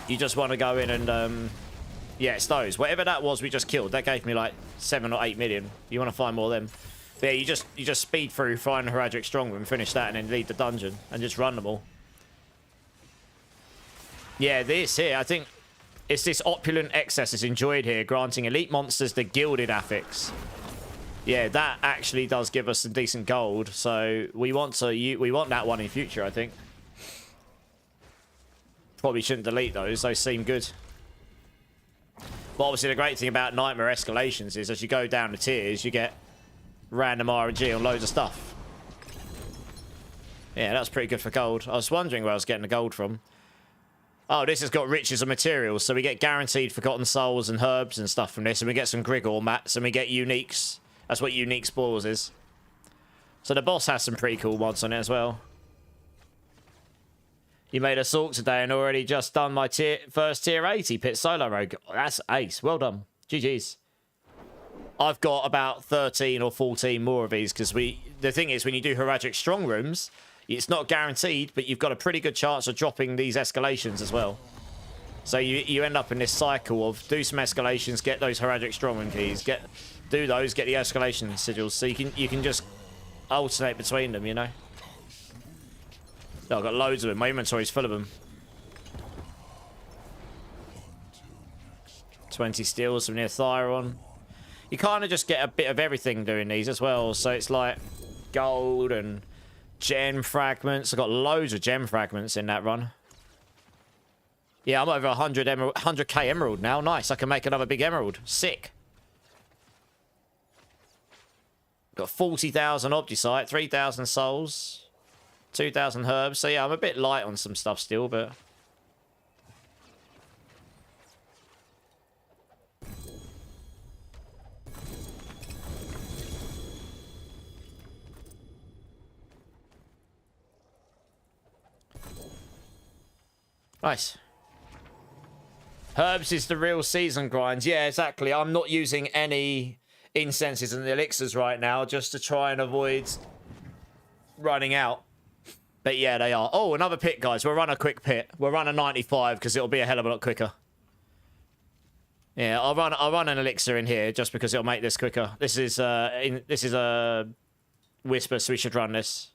B: You just want to go in and, yeah, it's those. Whatever that was we just killed, that gave me like 7 or 8 million. You want to find more of them. But yeah, you just speed through, find the Heraldric strong room, finish that, and then leave the dungeon, and just run them all. Yeah, this here, I think it's this opulent excess is enjoyed here, granting elite monsters the gilded affix. Yeah, that actually does give us some decent gold, so we want that one in future, I think. Probably shouldn't delete those seem good. But obviously the great thing about Nightmare escalations is as you go down the tiers, you get random RNG on loads of stuff. Yeah, that's pretty good for gold. I was wondering where I was getting the gold from. Oh, this has got riches of materials, so we get guaranteed forgotten souls and herbs and stuff from this, and we get some Grigor mats, and we get uniques. That's what unique spoils is. So the boss has some pretty cool mods on it as well. You made Assault today and already just done my first tier 80 pit solo rogue. That's ace. Well done. GG's. I've got about 13 or 14 more of these because the thing is when you do Heraldric strong rooms, it's not guaranteed, but you've got a pretty good chance of dropping these escalations as well. So you end up in this cycle of do some escalations, get those Heraldric strong room keys, do those, get the escalation sigils, so you can just alternate between them, you know. Oh, I've got loads of them. My inventory's full of them. 20 steals from near Thyron. You kind of just get a bit of everything doing these as well. So it's like gold and gem fragments. I've got loads of gem fragments in that run. Yeah, I'm over 100k emerald now. Nice. I can make another big emerald. Sick. Got 40,000 Obdusite, 3,000 souls, 2,000 herbs. So yeah, I'm a bit light on some stuff still, but... Nice. Herbs is the real season grind. Yeah, exactly. I'm not using any incenses and elixirs right now just to try and avoid running out. But yeah, they are. Oh, another pit, guys. We'll run a quick pit. We'll run a 95 because it'll be a hell of a lot quicker. Yeah, I'll run an elixir in here just because it'll make this quicker. This is a whisper, so we should run this.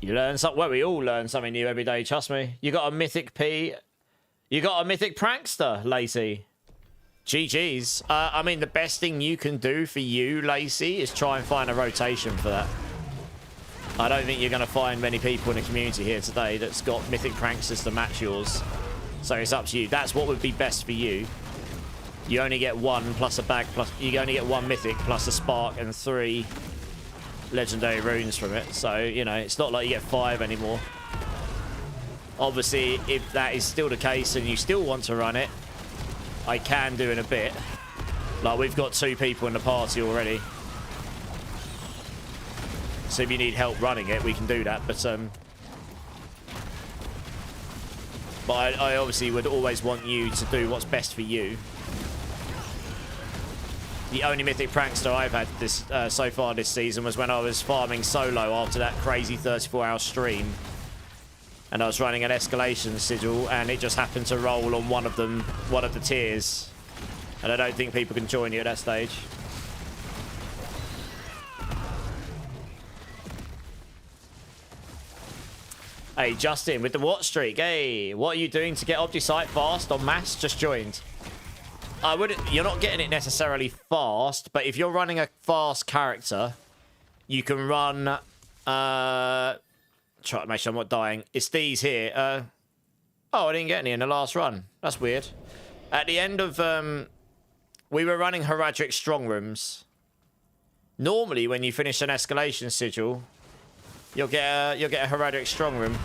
B: You learn something. Well, we all learn something new every day. Trust me. You got a mythic P. You got a mythic prankster, Lacey. GG's. I mean, the best thing you can do for you, Lacey, is try and find a rotation for that. I don't think you're going to find many people in the community here today that's got mythic pranksters to match yours. So it's up to you. That's what would be best for you. You only get one plus a bag plus... You only get one mythic plus a spark and 3 legendary runes from it. So, you know, it's not like you get 5 anymore. Obviously, if that is still the case and you still want to run it, I can do in a bit. Like, we've got 2 people in the party already. So if you need help running it, we can do that. But I obviously would always want you to do what's best for you. The only mythic prankster I've had this so far this season was when I was farming solo after that crazy 34-hour stream. And I was running an escalation sigil, and it just happened to roll on one of the tiers. And I don't think people can join you at that stage. Hey, Justin, with the what streak? Hey, what are you doing to get Opti-Sight fast on mass? Just joined. I wouldn't. You're not getting it necessarily fast, but if you're running a fast character, you can run. Try to make sure I'm not dying. It's these here. Oh, I didn't get any in the last run. That's weird. At the end of we were running Heraldric Strong Rooms. Normally, when you finish an escalation sigil, you'll get a Heraldric Strong Room.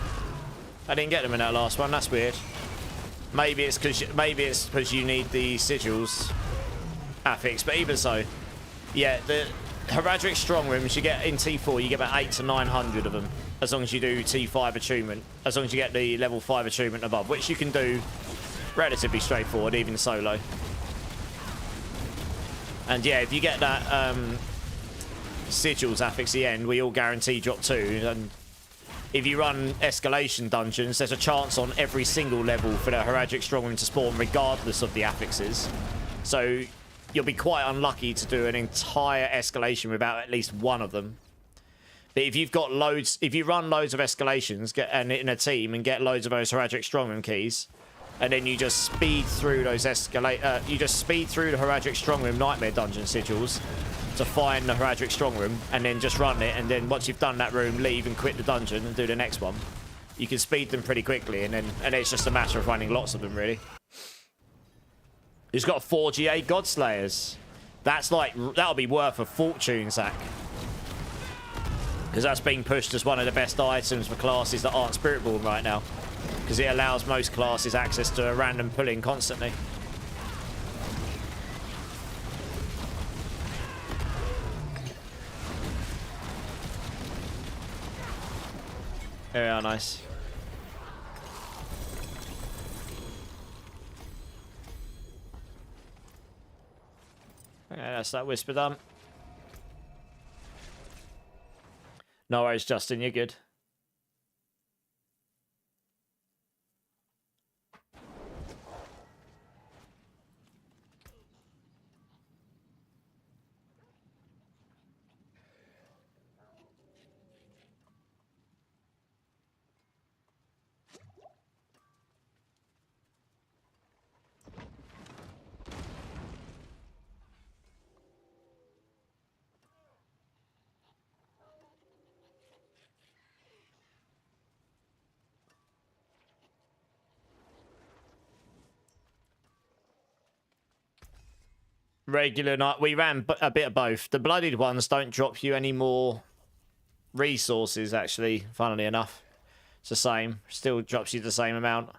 B: I didn't get them in that last one. That's weird. Maybe it's because you need the sigils affix, but even so, yeah, the Heraldric Strong Rooms you get in T4, you get about 800 to 900 of them, as long as you do T5 attunement, as long as you get the level 5 attunement above, which you can do relatively straightforward, even solo. And yeah, if you get that sigils affix at the end, we all guarantee drop 2, and if you run escalation dungeons, there's a chance on every single level for the Heraldric Strongroom to spawn regardless of the affixes. So you'll be quite unlucky to do an entire escalation without at least one of them. But if you've got loads, if you run loads of escalations and in a team and get loads of those Heraldric Strongroom keys, and then you just speed through those you just speed through the Heraldric Strongroom Nightmare Dungeon sigils to find the Heraldric Strongroom, and then just run it, and then once you've done that room, leave and quit the dungeon and do the next one. You can speed them pretty quickly, and it's just a matter of running lots of them, really. He's got 4 GA Godslayers. That's like, that'll be worth a fortune, Zach. Because that's being pushed as one of the best items for classes that aren't Spiritborn right now. Because it allows most classes access to a random pull-in constantly. Very nice. Okay, that's that whisper done. No worries, Justin, you're good. Regular night. We ran a bit of both. The bloodied ones don't drop you any more resources, actually, funnily enough. It's the same. Still drops you the same amount.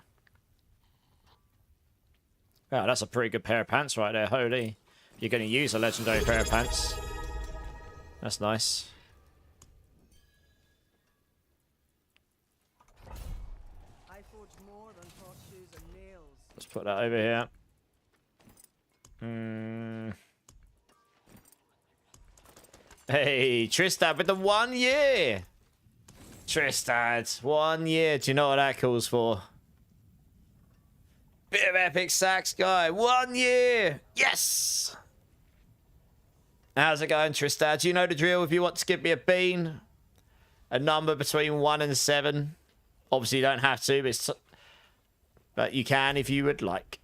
B: Oh, that's a pretty good pair of pants right there. Holy. You're going to use a legendary pair of pants. That's nice.
D: I forge more than horseshoes and nails.
B: Let's put that over here. Hey, Tristad with the 1 year. Tristad, 1 year. Do you know what that calls for? Bit of epic sax guy. 1 year. Yes. How's it going, Tristad? Do you know the drill? If you want to give me a bean, a number between 1 and 7. Obviously, you don't have to, but you can if you would like.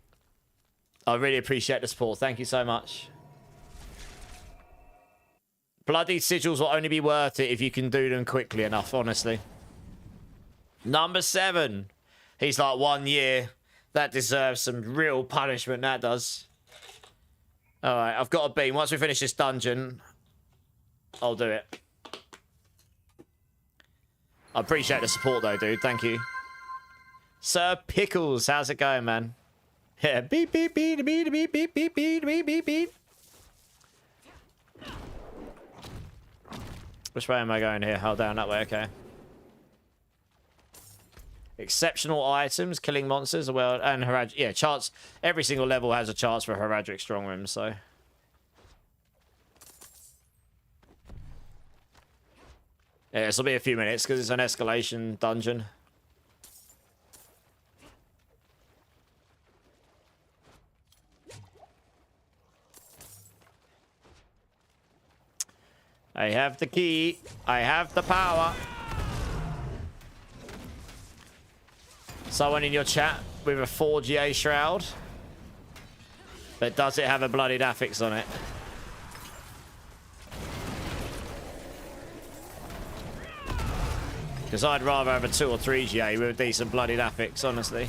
B: I really appreciate the support. Thank you so much. Bloody sigils will only be worth it if you can do them quickly enough, honestly. Number 7. He's like 1 year. That deserves some real punishment, that does. Alright, I've got a beam. Once we finish this dungeon, I'll do it. I appreciate the support though, dude. Thank you. Sir Pickles, how's it going, man? Yeah, beep, beep, beep, beep, beep, beep, beep, beep, beep, beep, beep. Which way am I going here? Oh, down that way, okay. Exceptional items, killing monsters, well, and Herad. Yeah, charts. Every single level has a chance for Heraldric Strong Room, so. Yeah, this will be a few minutes because it's an escalation dungeon. I have the key. I have the power. Someone in your chat with a 4GA shroud. But does it have a bloodied affix on it? Because I'd rather have a 2 or 3GA with a decent bloodied affix, honestly.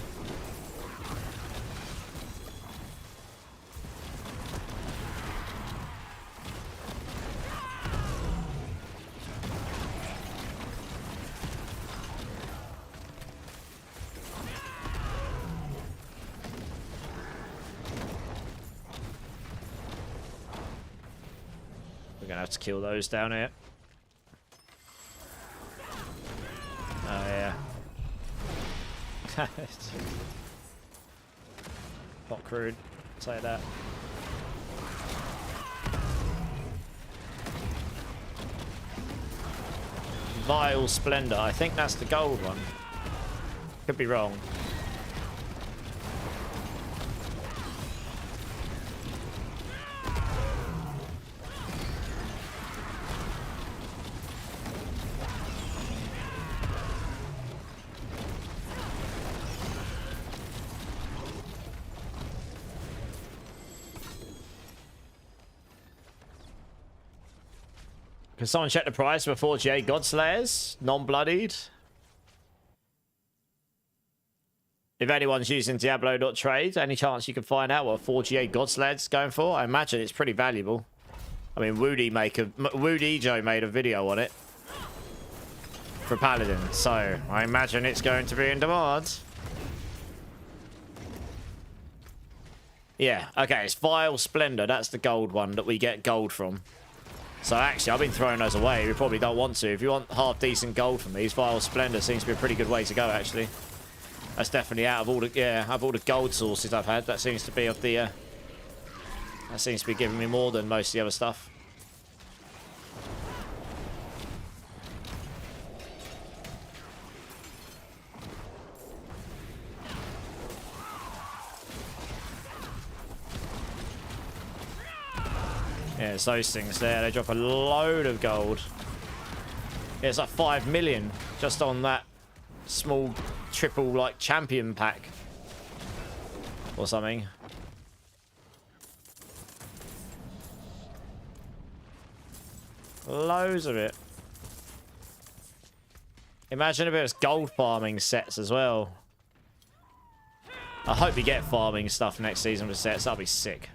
B: We're gonna have to kill those down here. Oh, yeah. Not crude. Say that. Vile Splendor. I think that's the gold one. Could be wrong. Can someone check the price for 4GA Godslayers? Non-bloodied? If anyone's using Diablo.trade, any chance you can find out what 4GA Godslayer's going for? I imagine it's pretty valuable. I mean, Woody Joe made a video on it for Paladin, so I imagine it's going to be in demand. Yeah, okay, it's Vile Splendor. That's the gold one that we get gold from. So actually, I've been throwing those away. We probably don't want to. If you want half-decent gold from these, Vile Splendor seems to be a pretty good way to go, actually. That's definitely out of all the gold sources I've had. That seems to be of the that seems to be giving me more than most of the other stuff. Yeah, it's those things there. They drop a load of gold. Yeah, it's like 5 million just on that small triple like champion pack or something. Loads of it. Imagine if it was gold farming sets as well. I hope you get farming stuff next season with sets. That'll be sick.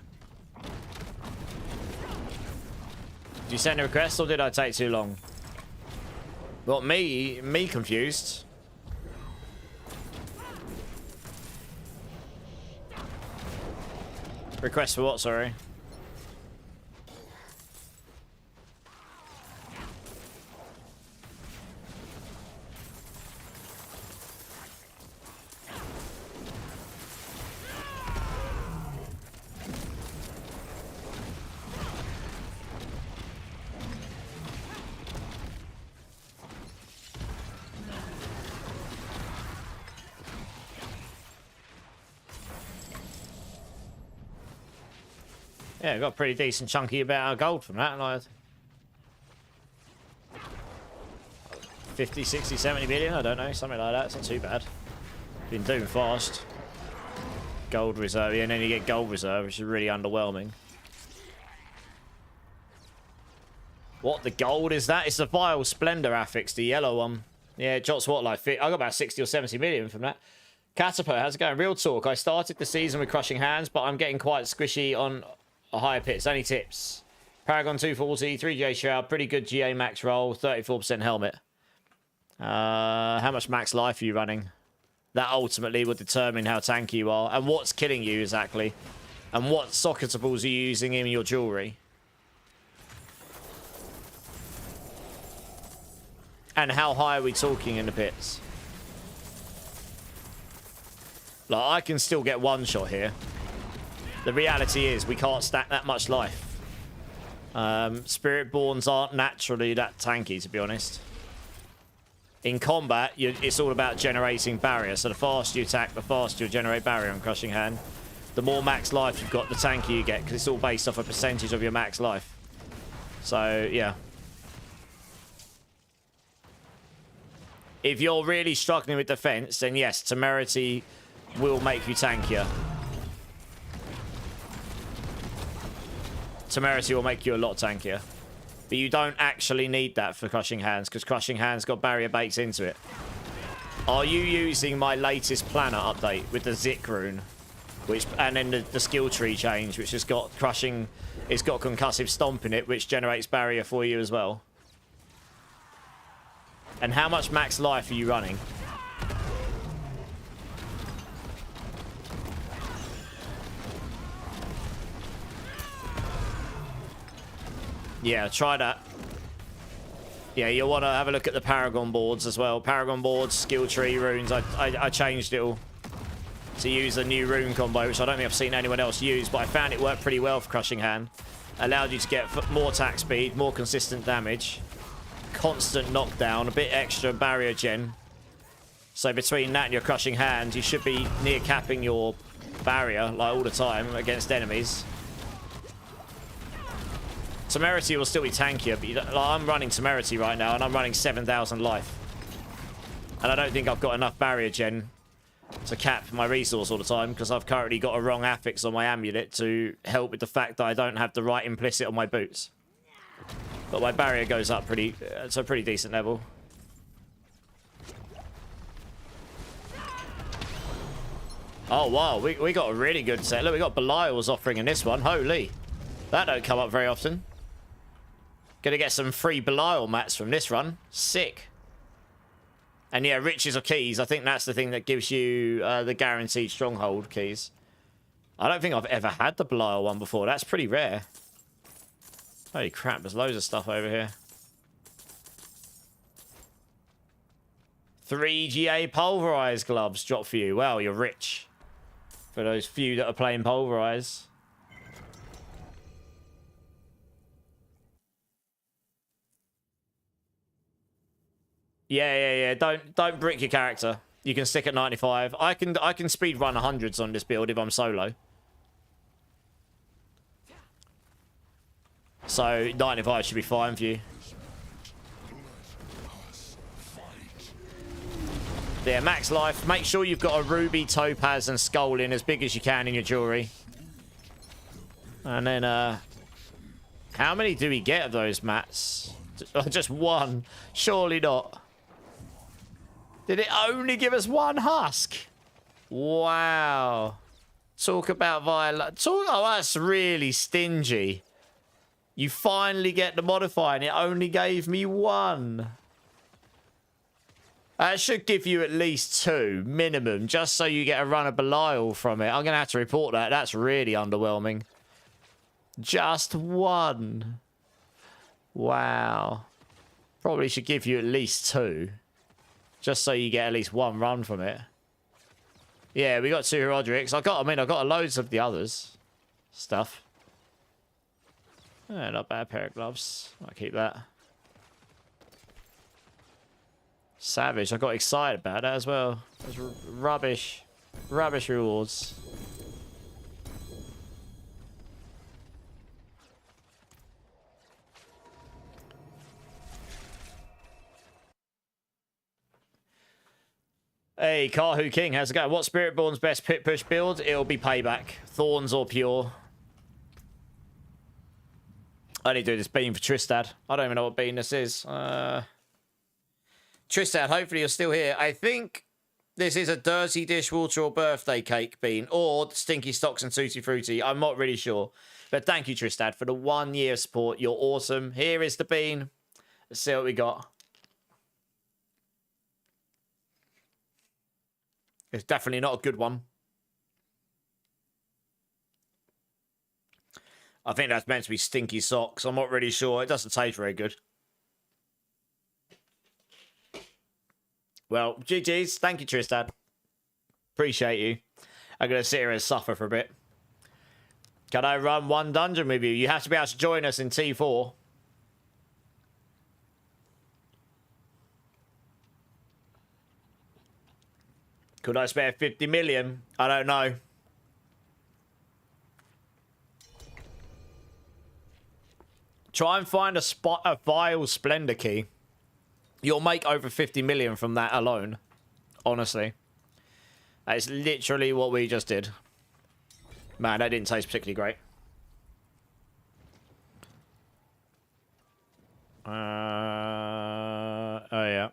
B: Did you send a request or did I take too long? Got me confused. Request for what, sorry? Yeah, got a pretty decent chunky amount of gold from that. Like 50, 60, 70 million, I don't know, something like that. It's not too bad. Been doing fast. Gold reserve, yeah, and then you get gold reserve, which is really underwhelming. What, the gold is that? It's the Vile Splendor affix, the yellow one. Yeah, it drops what, like, I got about 60 or 70 million from that. Caterpillar, how's it going? Real talk, I started the season with Crushing Hands, but I'm getting quite squishy on a higher pits. Any tips? Paragon 240, 3J Shroud, pretty good GA max roll, 34% helmet. How much max life are you running? That ultimately will determine how tanky you are, and what's killing you exactly, and what socketables are you using in your jewelry. And how high are we talking in the pits? Like, I can still get one shot here. The reality is we can't stack that much life. Spiritborns aren't naturally that tanky, to be honest. In combat, it's all about generating barrier. So the faster you attack, the faster you'll generate barrier on Crushing Hand. The more max life you've got, the tankier you get, because it's all based off a percentage of your max life. So, yeah. If you're really struggling with defense, then yes, Temerity will make you tankier. Temerity will make you a lot tankier. But you don't actually need that for Crushing Hands, because Crushing Hands got barrier baked into it. Are you using my latest planner update with the Zik rune? And then the skill tree change, which has got Crushing... It's got Concussive Stomp in it, which generates barrier for you as well. And how much max life are you running? Yeah, try that. Yeah, you'll want to have a look at the Paragon boards as well. Paragon boards, skill tree, runes. I changed it all to use a new rune combo, which I don't think I've seen anyone else use, but I found it worked pretty well for Crushing Hand. Allowed you to get more attack speed, more consistent damage, constant knockdown, a bit extra barrier gen. So between that and your Crushing Hand, you should be near capping your barrier like all the time against enemies. Temerity will still be tankier, but like, I'm running Temerity right now, and I'm running 7,000 life. And I don't think I've got enough barrier gen to cap my resource all the time, because I've currently got a wrong affix on my amulet to help with the fact that I don't have the right implicit on my boots. But my barrier goes up to a pretty decent level. Oh, wow, we got a really good set. Look, we got Belial's offering in this one. Holy. That don't come up very often. Gonna get some free Belial mats from this run. Sick. And yeah, riches or keys. I think that's the thing that gives you the guaranteed stronghold keys. I don't think I've ever had the Belial one before. That's pretty rare. Holy crap, there's loads of stuff over here. 3 GA pulverized gloves drop for you. Wow, you're rich. For those few that are playing pulverize. Yeah. Don't brick your character. You can stick at 95. I can speed run 100s on this build if I'm solo. So 95 should be fine for you. Yeah, max life. Make sure you've got a ruby, topaz, and skull in as big as you can in your jewelry. And then, how many do we get of those mats? Just one. Surely not. Did it only give us one husk? Wow. Talk about violence. Oh, that's really stingy. You finally get the modifier and it only gave me one. That should give you at least 2, minimum, just so you get a run of Belial from it. I'm going to have to report that. That's really underwhelming. Just 1. Wow. Probably should give you at least 2. Just so you get at least 1 run from it. Yeah, we got 2 Roderick's. I got loads of the others. Stuff. Not a bad pair of gloves. I'll keep that. Savage. I got excited about that as well. It was rubbish. Rubbish rewards. Hey, Kahu King, how's it going? What's Spiritborn's best pit push build? It'll be Payback. Thorns or Pure. I only do this bean for Tristad. I don't even know what bean this is. Tristad, hopefully you're still here. I think this is a dirty dishwater or birthday cake bean, or stinky stocks and tutti frutti. I'm not really sure. But thank you, Tristad, for the 1 year of support. You're awesome. Here is the bean. Let's see what we got. It's definitely not a good one. I think that's meant to be stinky socks. I'm not really sure. It doesn't taste very good. Well, GG's. Thank you, Tristad. Appreciate you. I'm going to sit here and suffer for a bit. Can I run one dungeon with you? You have to be able to join us in T4. Could I spare 50 million? I don't know. Try and find a vile Splendor key. You'll make over 50 million from that alone. Honestly. That is literally what we just did. Man, that didn't taste particularly great. Oh, yeah.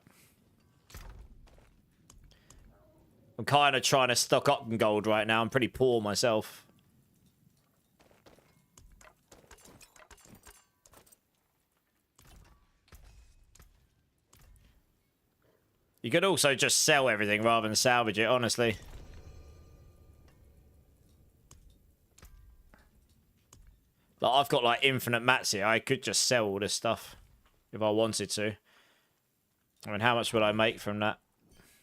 B: I'm kind of trying to stock up in gold right now. I'm pretty poor myself. You could also just sell everything rather than salvage it, honestly. Like, I've got, like, infinite mats here. I could just sell all this stuff if I wanted to. I mean, how much would I make from that?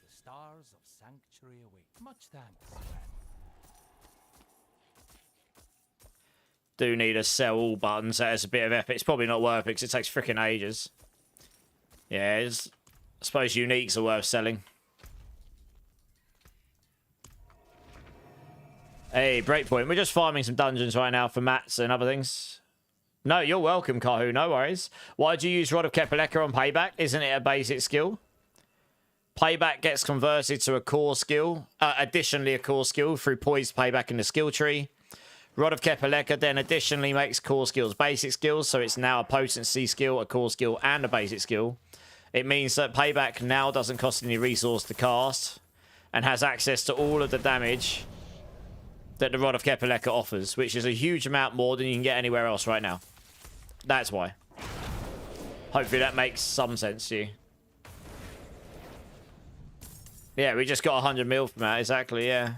E: The stars of sanctuary await. Much thanks.
B: Do need a sell all button, so it's a bit of effort. It's probably not worth it because it takes freaking ages. Yeah, it's... I suppose uniques are worth selling. Hey, Breakpoint. We're just farming some dungeons right now for mats and other things. No, you're welcome, Kahu. No worries. Why do you use Rod of Kepaleka on Payback? Isn't it a basic skill? Payback gets converted to a core skill. Additionally, a core skill through Poised Payback in the skill tree. Rod of Kepaleka then additionally makes core skills basic skills. So it's now a potency skill, a core skill, and a basic skill. It means that Payback now doesn't cost any resource to cast and has access to all of the damage that the Rod of Kepaleka offers, which is a huge amount more than you can get anywhere else right now. That's why. Hopefully that makes some sense to you. Yeah, we just got 100 mil from that, exactly, yeah.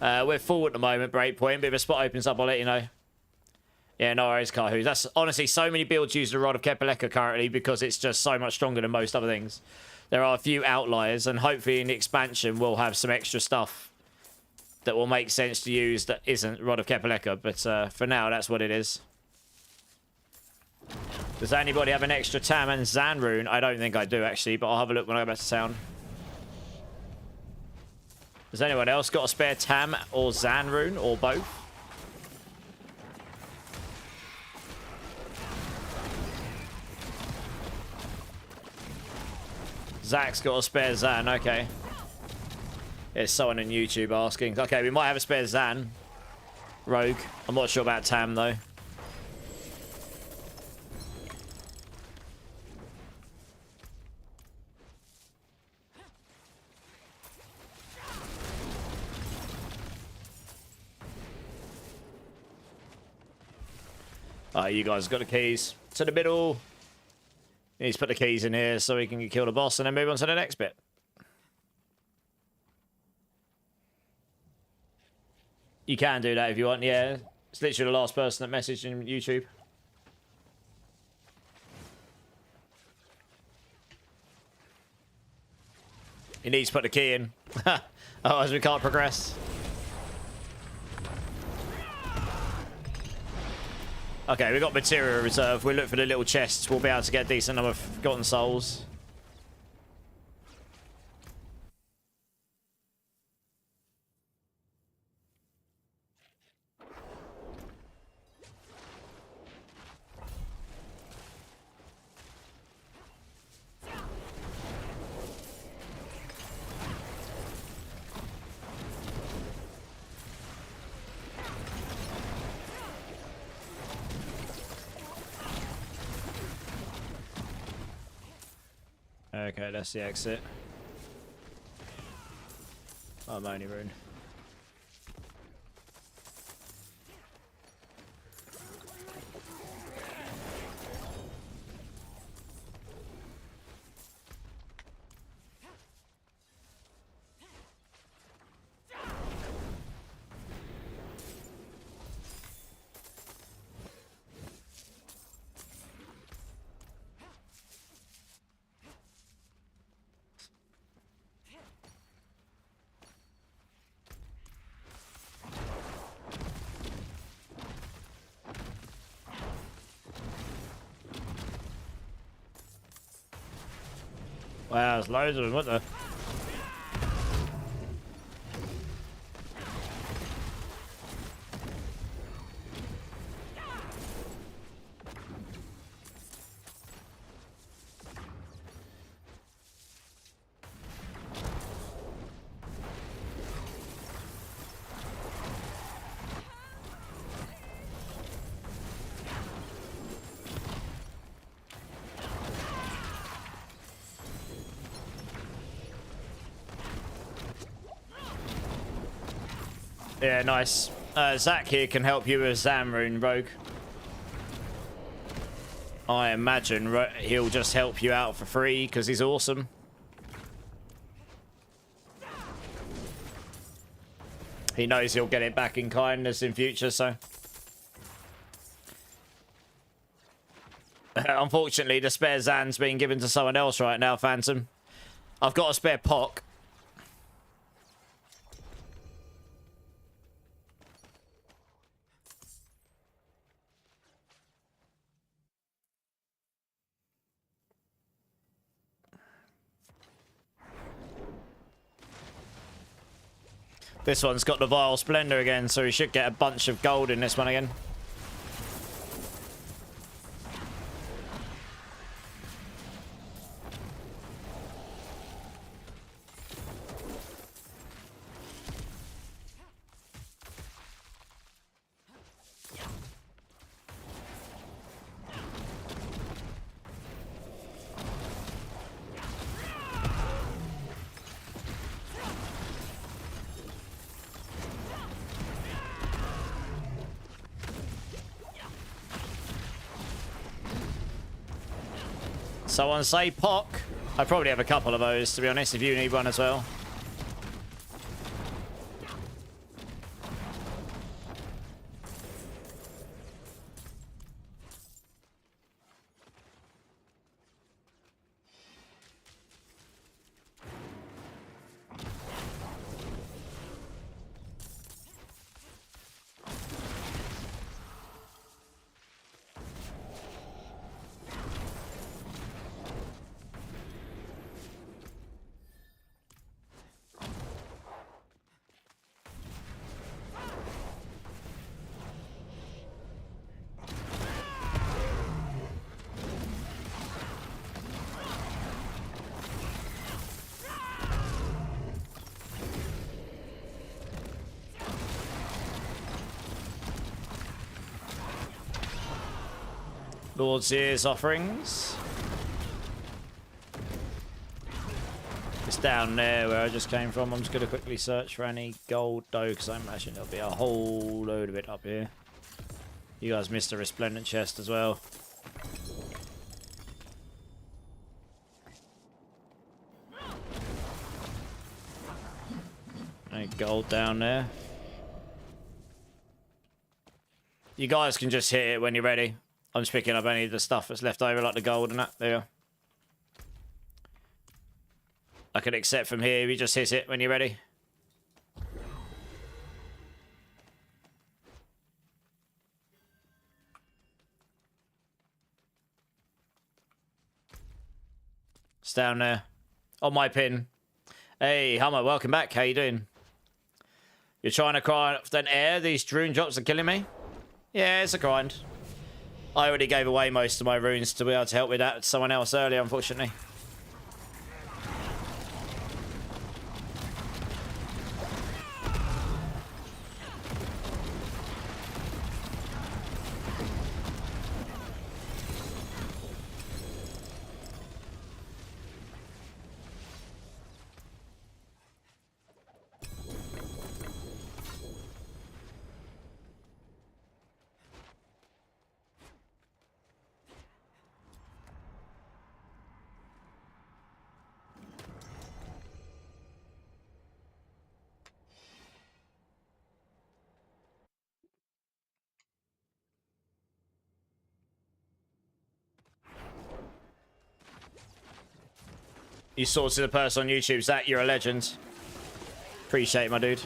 B: We're full at the moment, Breakpoint, but if a spot opens up, I'll let you know. Yeah, no worries, Kahu. That's honestly so many builds use the Rod of Kepaleka currently because it's just so much stronger than most other things. There are a few outliers, and hopefully in the expansion we'll have some extra stuff that will make sense to use that isn't Rod of Kepaleka. But for now, that's what it is. Does anybody have an extra Tam and Zan rune? I don't think I do, actually, but I'll have a look when I go back to town. Has anyone else got a spare Tam or Zan rune, or both? Zach's got a spare Zan, okay. There's someone on YouTube asking. Okay, we might have a spare Zan. Rogue. I'm not sure about Tam, though. You guys got the keys. To the middle. You need to put the keys in here so we can kill the boss and then move on to the next bit. You can do that if you want, yeah. It's literally the last person that messaged in YouTube. He needs to put the key in. Otherwise we can't progress. Okay, we got material reserve. We'll look for the little chests. We'll be able to get a decent number of forgotten souls. Okay, that's the exit. I'm only rune. Wow, there's loads of them, what the? Yeah, nice. Zach here can help you with Zamrune, Rogue. I imagine he'll just help you out for free because he's awesome. He knows he'll get it back in kindness in future, so... Unfortunately, the spare Zan's being given to someone else right now, Phantom. I've got a spare Pock. This one's got the Vile Splendor again, so he should get a bunch of gold in this one again. Someone say Pock. I probably have a couple of those, to be honest, if you need one as well. Lord's Ears offerings. It's down there where I just came from. I'm just going to quickly search for any gold though, because I imagine there'll be a whole load of it up here. You guys missed a resplendent chest as well. Any gold down there. You guys can just hit it when you're ready. I'm just picking up any of the stuff that's left over, like the gold and that. There you go. I can accept from here. You just hit it when you're ready. It's down there. On my pin. Hey, Hummer, welcome back. How you doing? You're trying to cry off that air? These rune drops are killing me? Yeah, it's a grind. I already gave away most of my runes to be able to help with that to someone else earlier, unfortunately. You sorted a person on YouTube, Zach. You're a legend. Appreciate it, my dude.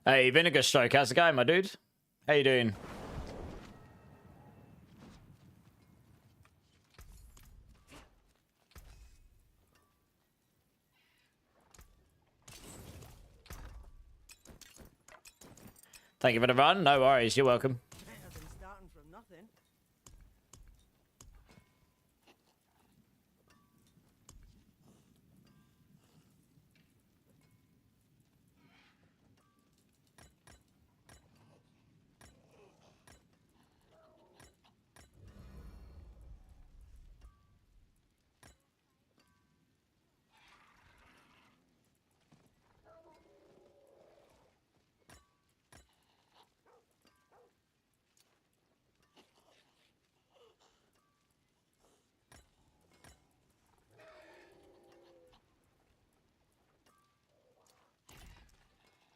B: Hey, Vinegar Stroke, how's it going, my dude? How you doing? Thank you for the run. No worries, you're welcome.
D: I've been starting from nothing.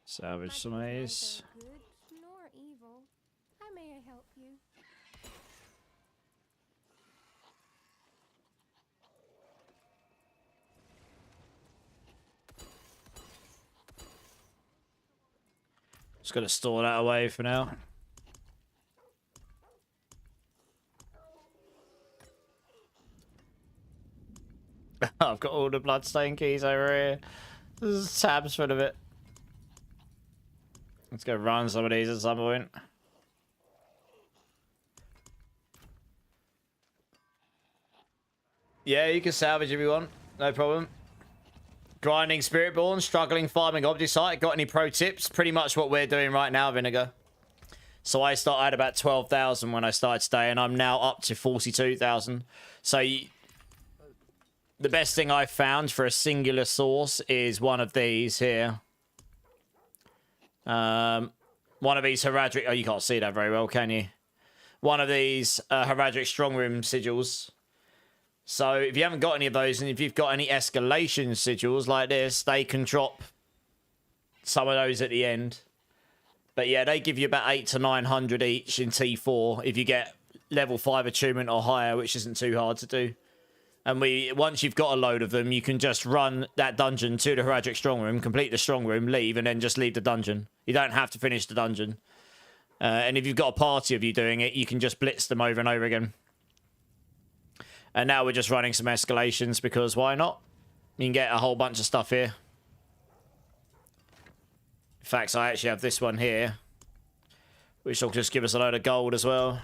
B: Salvage
C: I
B: some
C: can
B: A's.
C: neither good nor evil. How may I help you?
B: Just gotta store that away for now. I've got all the bloodstain keys over here. There's tabs full of it. Let's go run some of these at some point. Yeah, you can salvage if you want. No problem. Grinding Spiritborn, struggling farming Object Site. Got any pro tips? Pretty much what we're doing right now, Vinegar. So I started about 12,000 when I started today, and I'm now up to 42,000. So the best thing I've found for a singular source is one of these here. One of these Heraldric... Oh, you can't see that very well, can you? One of these Heraldric Strong Room sigils. So if you haven't got any of those, and if you've got any escalation sigils like this, they can drop some of those at the end. But yeah, they give you about 800 to 900 each in T4 if you get level 5 attunement or higher, which isn't too hard to do. And once you've got a load of them, you can just run that dungeon to the Heraldric Strong Room, complete the Strong Room, leave, and then just leave the dungeon. You don't have to finish the dungeon. And if you've got a party of you doing it, you can just blitz them over and over again. And now we're just running some escalations because why not? You can get a whole bunch of stuff here. In fact, I actually have this one here, which will just give us a load of gold as well.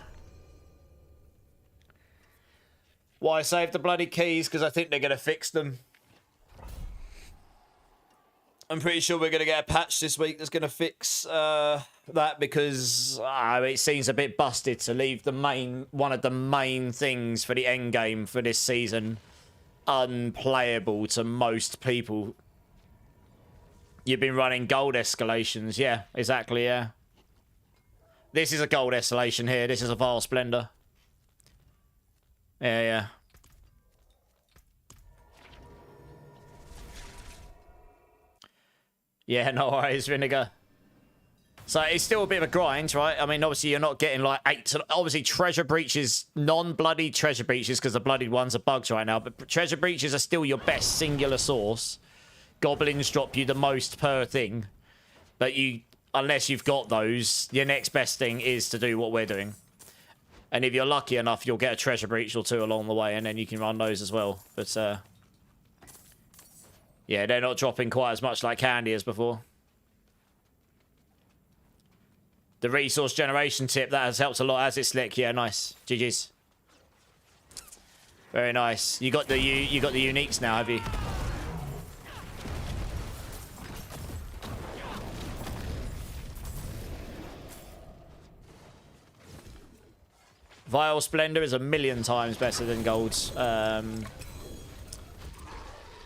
B: Why save the bloody keys? Because I think they're going to fix them. I'm pretty sure we're going to get a patch this week that's going to fix that because it seems a bit busted to leave the one of the main things for the end game for this season unplayable to most people. You've been running gold escalations. Yeah, exactly, yeah. This is a gold escalation here. This is a Vile Splendor. Yeah, yeah. Yeah, no worries, Vinegar. So it's still a bit of a grind, right? I mean, obviously you're not getting like 8 to... Obviously treasure breaches, non-bloody treasure breaches, because the bloodied ones are bugs right now, but treasure breaches are still your best singular source. Goblins drop you the most per thing. But unless you've got those, your next best thing is to do what we're doing. And if you're lucky enough, you'll get a treasure breach or two along the way, and then you can run those as well. But, yeah, they're not dropping quite as much like candy as before. The resource generation tip, that has helped a lot, has it, Slick? Yeah, nice. GG's. Very nice. You got the uniques now, have you? Vial Splendor is 1,000,000 times better than gold's.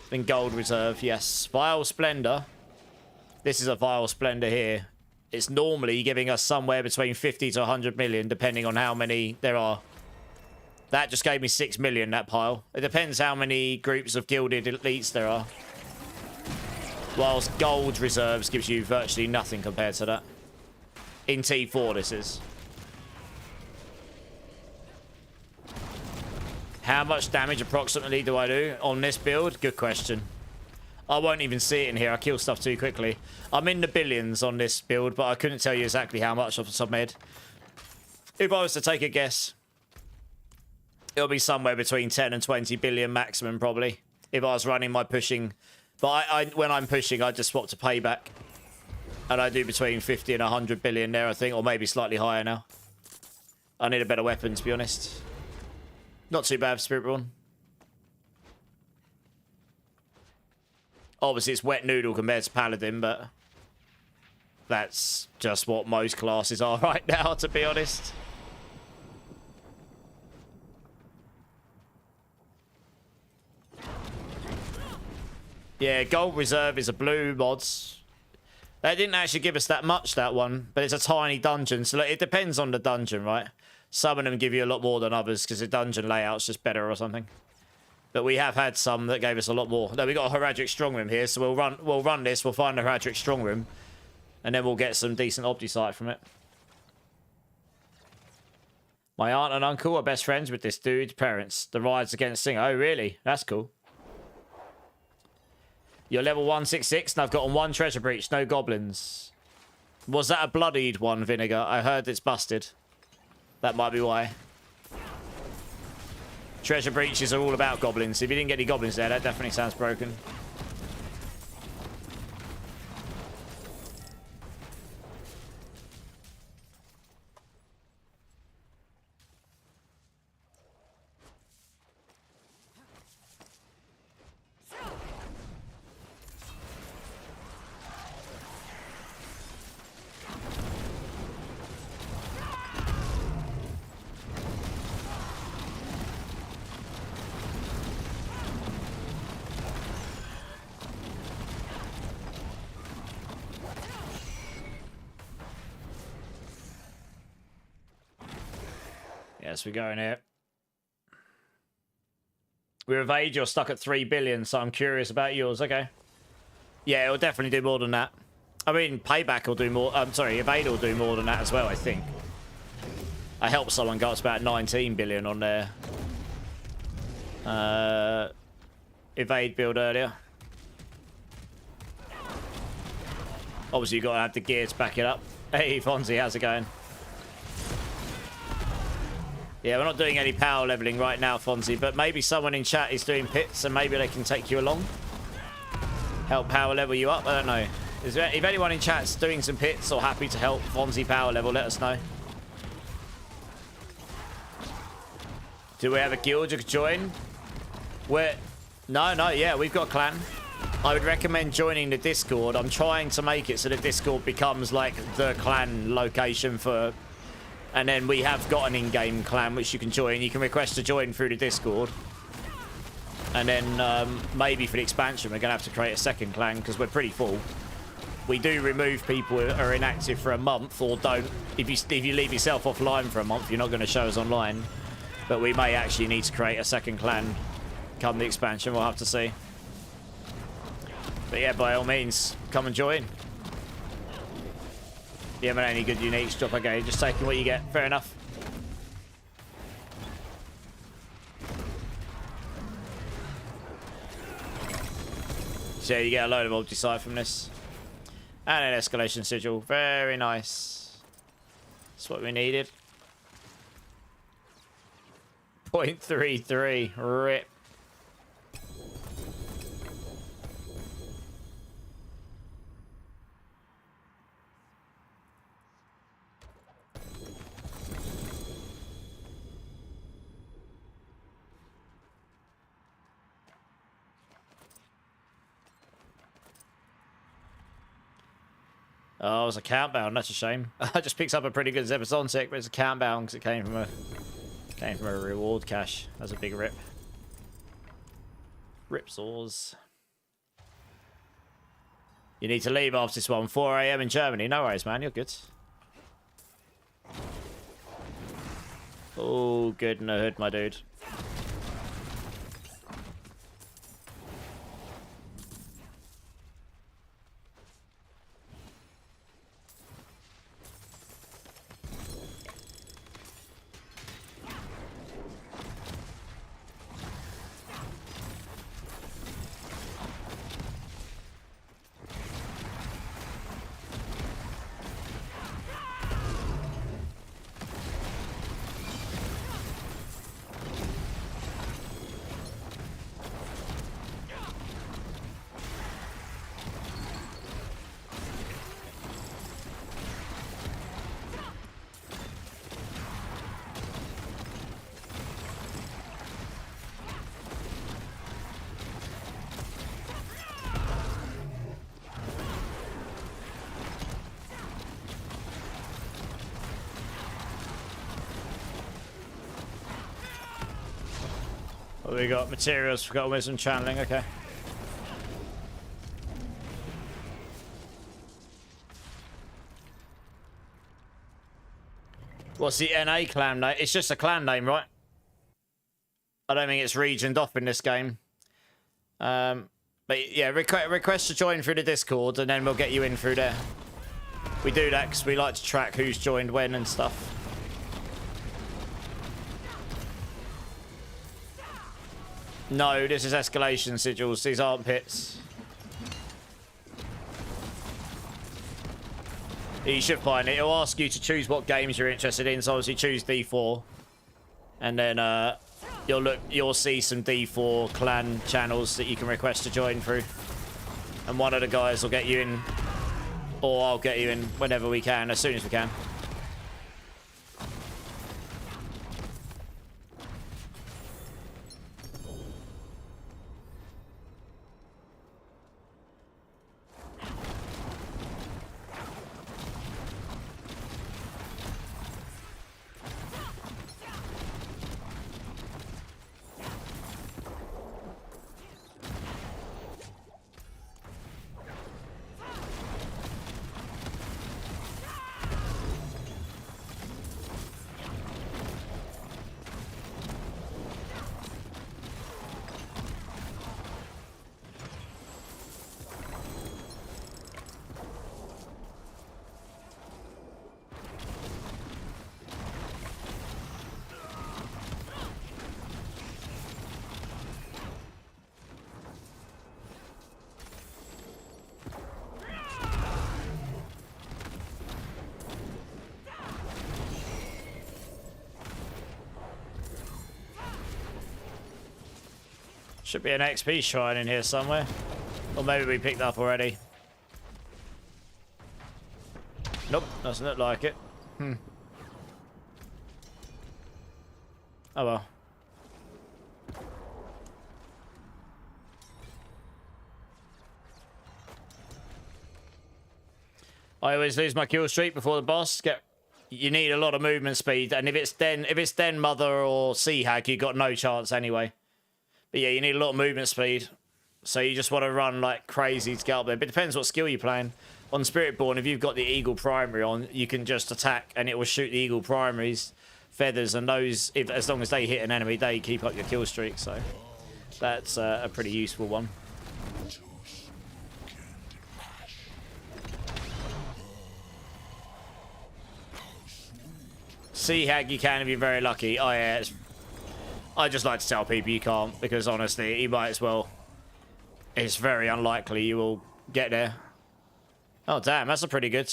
B: Than Gold Reserve, yes. Vial Splendor. This is a Vial Splendor here. It's normally giving us somewhere between 50 to 100 million, depending on how many there are. That just gave me 6 million, that pile. It depends how many groups of gilded elites there are. Whilst Gold Reserves gives you virtually nothing compared to that. In T4, this is. How much damage approximately do I do on this build? Good question. I won't even see it in here. I kill stuff too quickly. I'm in the billions on this build, but I couldn't tell you exactly how much off the top of my head. If I was to take a guess, it'll be somewhere between 10 and 20 billion maximum, probably. If I was running my pushing. But when I'm pushing, I just swap to payback. And I do between 50 and 100 billion there, I think. Or maybe slightly higher now. I need a better weapon, to be honest. Not too bad for Spiritborn. Obviously, it's wet noodle compared to Paladin, but that's just what most classes are right now, to be honest. Yeah, Gold Reserve is a blue mods. They didn't actually give us that much, that one, but it's a tiny dungeon, so it depends on the dungeon, right? Some of them give you a lot more than others because the dungeon layout's just better or something. But we have had some that gave us a lot more. No, we got a Heraldric Strong Room here, so we'll run this. We'll find the Heraldric Strong Room, and then we'll get some decent Opti-Sight from it. My aunt and uncle are best friends with this dude's parents. The Rides Against Singer. Oh, really? That's cool. You're level 166, and I've got on 1 treasure breach. No goblins. Was that a bloodied one, Vinegar? I heard it's busted. That might be why. Treasure breaches are all about goblins. If you didn't get any goblins there, that definitely sounds broken. Yes, we go in here. We're evade, you're stuck at 3 billion, so I'm curious about yours. Okay. Yeah, it'll definitely do more than that. I mean, payback will do more. I'm sorry, evade will do more than that as well, I think. I helped someone go up to about 19 billion on their evade build earlier. Obviously, you've got to have the gear to back it up. Hey, Fonzie, how's it going? Yeah, we're not doing any power leveling right now, Fonzie, but maybe someone in chat is doing pits and maybe they can take you along. Help power level you up, I don't know. If anyone in chat's doing some pits or happy to help Fonzie power level, let us know. Do we have a guild you could join? No, yeah, we've got a clan. I would recommend joining the Discord. I'm trying to make it so that Discord becomes like the clan location for... And then we have got an in-game clan which you can join. You can request to join through the Discord. And then maybe for the expansion, we're going to have to create a second clan because we're pretty full. We do remove people who are inactive for a month or don't. If you leave yourself offline for a month, you're not going to show us online. But we may actually need to create a second clan come the expansion. We'll have to see. But yeah, by all means, come and join. You haven't any good uniques, drop okay, just taking what you get. Fair enough. So you get a load of multi-site from this. And an escalation sigil. Very nice. That's what we needed. 0.33. Rip. Oh, it was a countdown. That's a shame. I just picked up a pretty good Zebasonic, but it's a countdown because it came from a Came from a reward cache. That's a big rip. Rip saws. You need to leave after this one. 4 a.m. in Germany. No worries, man. You're good. Oh, good in the hood, my dude. What we got? Materials, forgot wisdom channeling, okay. What's the NA clan name? It's just a clan name, right? I don't think it's regioned off in this game. But yeah, request to join through the Discord and then we'll get you in through there. We do that because we like to track who's joined when and stuff. No, this is escalation sigils. These aren't pits. You should find it. It'll ask you to choose what games you're interested in. So obviously choose D4. And then you'll see some D4 clan channels that you can request to join through. And one of the guys will get you in. Or I'll get you in whenever we can, as soon as we can. Should be an XP shrine in here somewhere. Or maybe we picked up already. Nope, doesn't look like it. Oh well. I always lose my kill streak before the boss. You need a lot of movement speed, and if it's Den Mother or Sea Hag, you got no chance anyway. But yeah, you need a lot of movement speed. So you just want to run like crazy to get up there. But it depends what skill you're playing. On Spiritborn, if you've got the Eagle Primary on, you can just attack and it will shoot the Eagle Primaries, feathers, and those, as long as they hit an enemy, they keep up your kill streak. So that's a pretty useful one. Sea Hag, you can if you're very lucky. Oh yeah, I just like to tell people you can't, because honestly, you might as well. It's very unlikely you will get there. Oh damn, that's a pretty good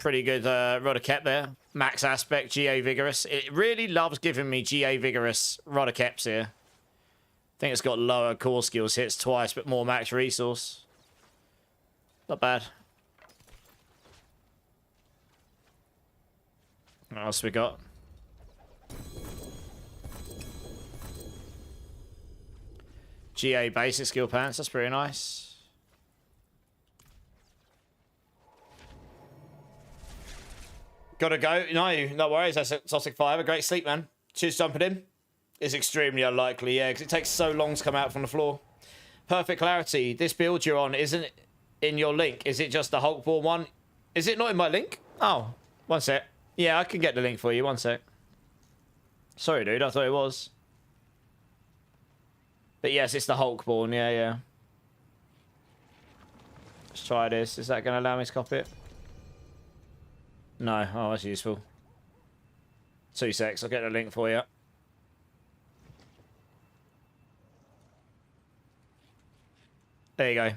B: Rudder Kept there. Max aspect, GA Vigorous. It really loves giving me GA Vigorous Rudder Keps here. I think it's got lower core skills, hits twice, but more max resource. Not bad. What else we got? GA basic skill pants, that's pretty nice. Gotta go. No worries. That's Toxic 5. A great sleep, man. Cheers, jumping in. It's extremely unlikely, yeah, because it takes so long to come out from the floor. Perfect clarity. This build you're on isn't in your link. Is it just the Hulkborn one? Is it not in my link? Oh, one sec. Yeah, I can get the link for you. One sec. Sorry, dude. I thought it was. But yes, it's the Hulkborn. Yeah, yeah. Let's try this. Is that going to allow me to copy it? No. Oh, that's useful. 2 secs. I'll get the link for you. There you go.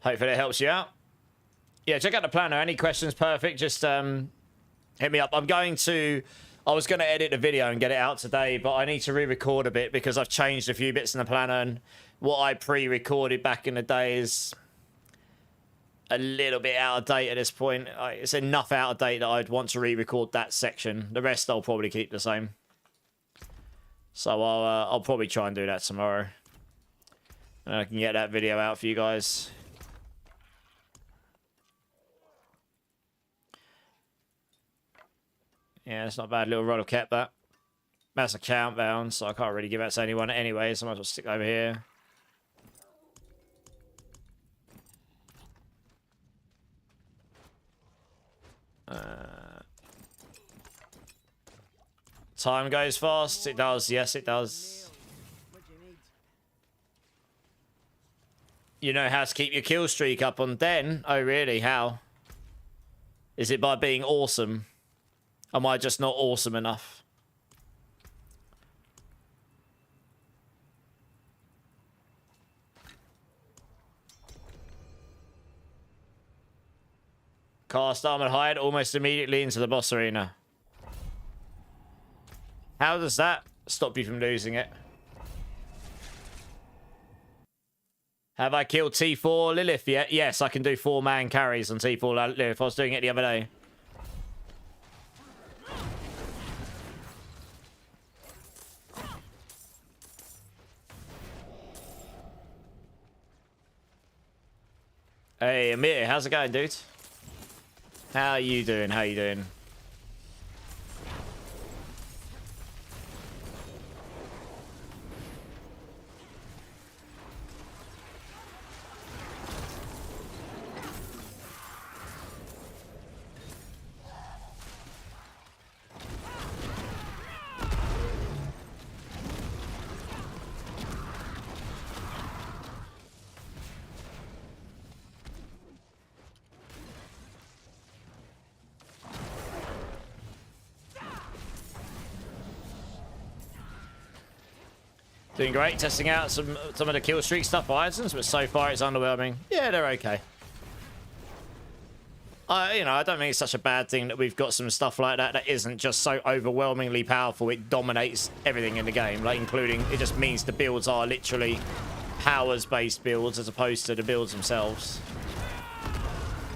B: Hopefully it helps you out. Yeah, check out the planner. Any questions? Perfect. Just hit me up. I was going to edit the video and get it out today, but I need to re-record a bit because I've changed a few bits in the planner, and what I pre-recorded back in the day is a little bit out of date at this point. It's enough out of date that I'd want to re-record that section. The rest I'll probably keep the same. So I'll probably try and do that tomorrow. And I can get that video out for you guys. Yeah, it's not a bad little rod of cap, that. That's a countdown, so I can't really give that to anyone anyway, so I might as well stick over here. Time goes fast. It does. Yes, it does.
D: What do you need?
B: You know how to keep your kill streak up on Den? Oh, really? How? Is it by being awesome? Am I just not awesome enough? Cast Armored Hide almost immediately into the boss arena. How does that stop you from losing it? Have I killed T4 Lilith yet? Yes, I can do 4-man carries on T4 Lilith. I was doing it the other day. Hey, Amir, how's it going, dude? How you doing? How you doing? Doing great, testing out some of the kill streak stuff for items, but so far it's underwhelming. Yeah, they're okay. I don't think it's such a bad thing that we've got some stuff like that that isn't just so overwhelmingly powerful it dominates everything in the game, like including, it just means the builds are literally powers-based builds as opposed to the builds themselves.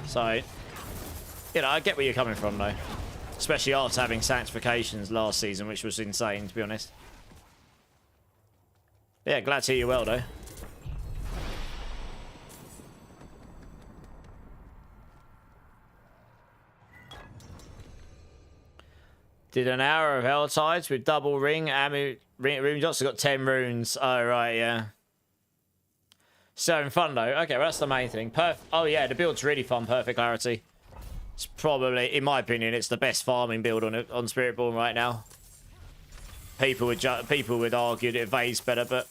B: So, I get where you're coming from though. Especially after having sanctifications last season, which was insane, to be honest. Yeah, glad to hear you well, though. Did an hour of Helltides with double ring. Rune Johnson got 10 runes. Oh, right, yeah. So having fun, though. Okay, well, that's the main thing. Oh, yeah, the build's really fun. Perfect clarity. It's probably, in my opinion, it's the best farming build on Spiritborn right now. People would argue that Vay's better, but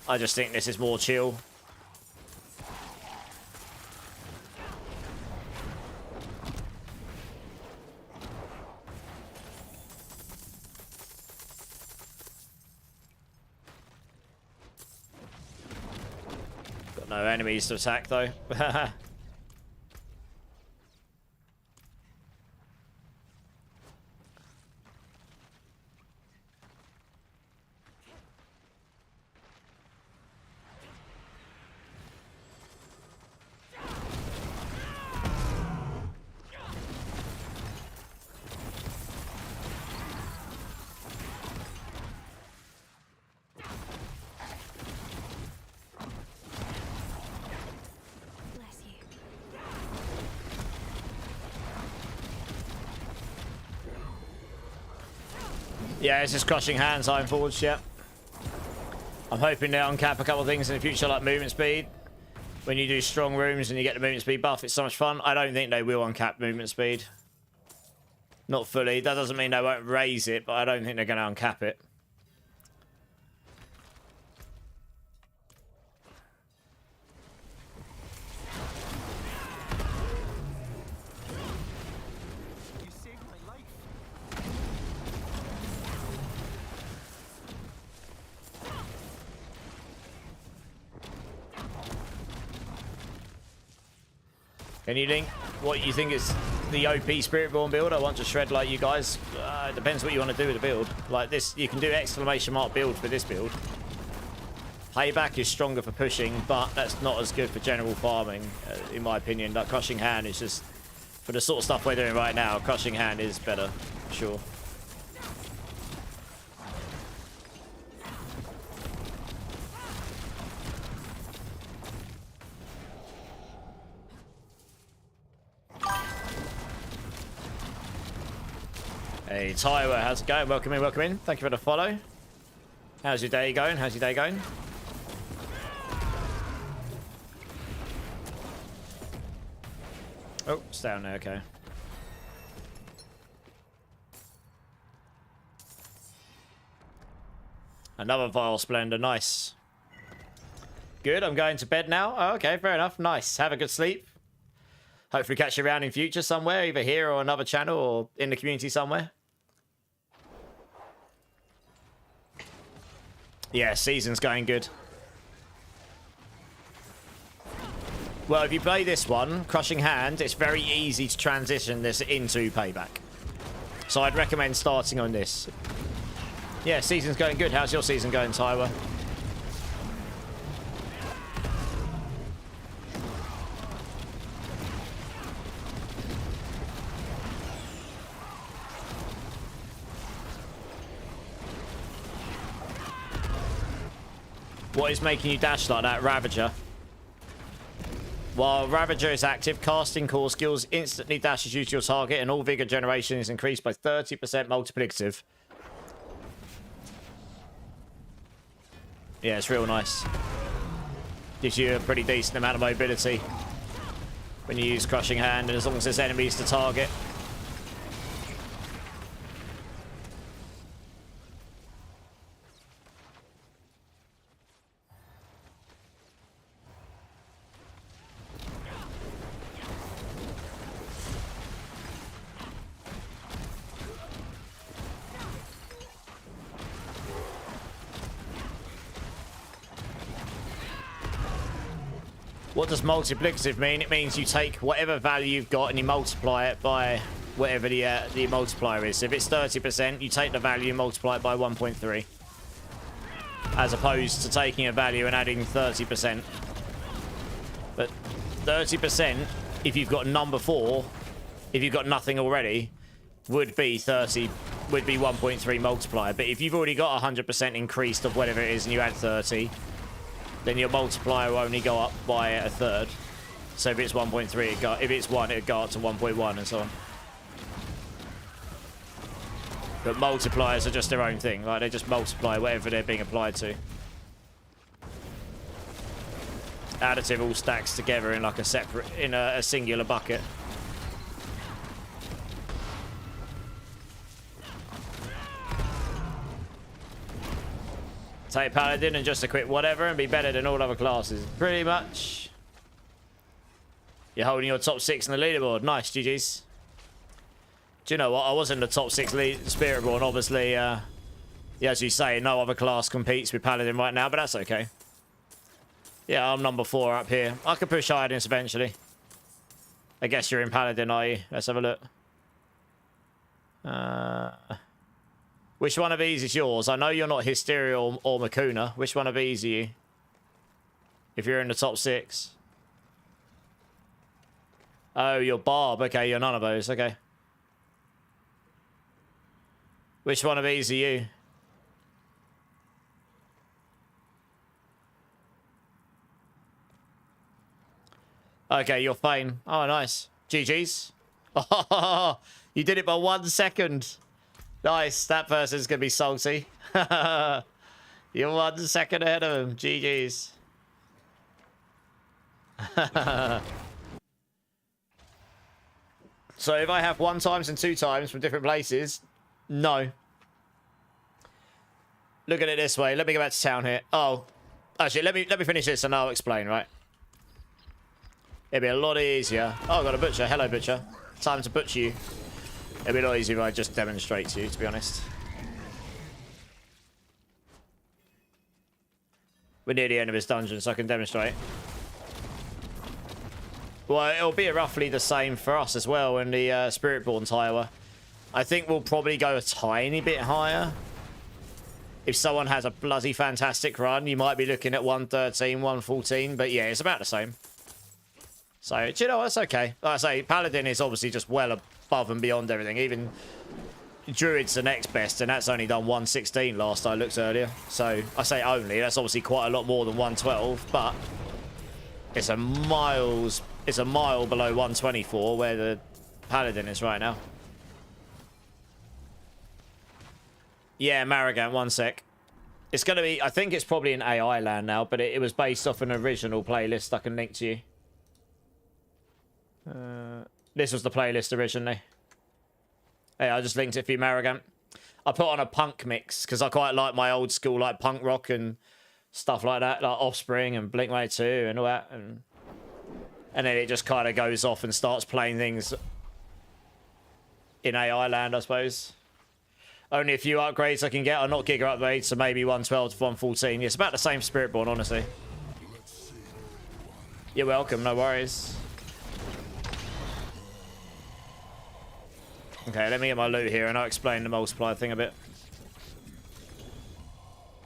B: I just think this is more chill. Got no enemies to attack though. Yeah, it's just crushing hands, iron forwards, yeah. I'm hoping they uncap a couple of things in the future, like movement speed. When you do strong rooms and you get the movement speed buff, it's so much fun. I don't think they will uncap movement speed. Not fully. That doesn't mean they won't raise it, but I don't think they're going to uncap it.
E: You saved my life.
B: Can you link what you think is the OP Spiritborn build? I want to shred like you guys. It depends what you want to do with the build. Like this, you can do exclamation mark build for this build. Payback is stronger for pushing, but that's not as good for general farming, in my opinion. That crushing hand is just, for the sort of stuff we're doing right now, crushing hand is better, for sure. Hey, Tyler, how's it going? Welcome in, welcome in. Thank you for the follow. How's your day going? How's your day going? Oh, it's down there, okay. Another Vile Splendor, nice. Good, I'm going to bed now. Oh, okay, fair enough, nice. Have a good sleep. Hopefully catch you around in future somewhere, either here or another channel or in the community somewhere. Yeah, season's going good. Well, if you play this one, Crushing Hand, it's very easy to transition this into Payback. So I'd recommend starting on this. Yeah, season's going good. How's your season going, Tyler? What is making you dash like that, Ravager? While Ravager is active, casting core skills instantly dashes you to your target and all vigor generation is increased by 30% multiplicative. Yeah, it's real nice. Gives you a pretty decent amount of mobility when you use Crushing Hand, and as long as there's enemies to target. What does multiplicative mean? It means you take whatever value you've got and you multiply it by whatever the multiplier is. So if it's 30%, you take the value and multiply it by 1.3. As opposed to taking a value and adding 30%. But 30%, if you've got number 4, if you've got nothing already, would be 30, would be 1.3 multiplier. But if you've already got 100% increased of whatever it is and you add 30, then your multiplier will only go up by a third. So if it's 1.3, if it's 1, it'd go up to 1.1 and so on. But multipliers are just their own thing. Like, they just multiply whatever they're being applied to. Additive all stacks together in like a separate, in a singular bucket. Take Paladin and just equip whatever and be better than all other classes. Pretty much. You're holding your top 6 in the leaderboard. Nice, GG's. Do you know what? I was in the top 6 Spiritborn. Obviously, as you say, no other class competes with Paladin right now, but that's okay. Yeah, I'm number 4 up here. I could push higher than this eventually. I guess you're in Paladin, are you? Let's have a look. Which one of these is yours? I know you're not Hysteria or Makuna. Which one of these are you? If you're in the top 6. Oh, you're Barb. Okay, you're none of those. Okay. Which one of these are you? Okay, you're Fane. Oh, nice. GG's. Oh, you did it by 1 second. Nice. That person's going to be salty. You're 1 second ahead of him. GG's. So if I have 1 times and 2 times from different places, no. Look at it this way. Let me go back to town here. Oh, actually, let me finish this and I'll explain, right? It'd be a lot easier. Oh, I got a butcher. Hello, butcher. Time to butcher you. It'd be a lot easier if I just demonstrate to you, to be honest. We're near the end of this dungeon, so I can demonstrate. Well, it'll be roughly the same for us as well in the Spiritborn tier. I think we'll probably go a tiny bit higher. If someone has a bloody fantastic run, you might be looking at 113, 114, but yeah, it's about the same. So, do you know what? It's okay. Like I say, Paladin is obviously just well above and beyond everything. Even Druid's the next best, and that's only done 116 last I looked earlier. So, I say only. That's obviously quite a lot more than 112, but it's a mile below 124 where the Paladin is right now. Yeah, Marigant, 1 sec. It's going to be, I think it's probably in AI land now, but it was based off an original playlist I can link to you. This was the playlist originally. Hey, I just linked it for you, Marigant. I put on a punk mix because I quite like my old school like punk rock and stuff like that, like Offspring and Blink-182 and all that, and then it just kind of goes off and starts playing things in AI land, I suppose. Only a few upgrades I can get. I'm not Giga upgrades, so maybe 112 to 114. It's about the same Spiritborn, honestly. You're welcome, no worries. Okay, let me get my loot here and I'll explain the multiplier thing a bit.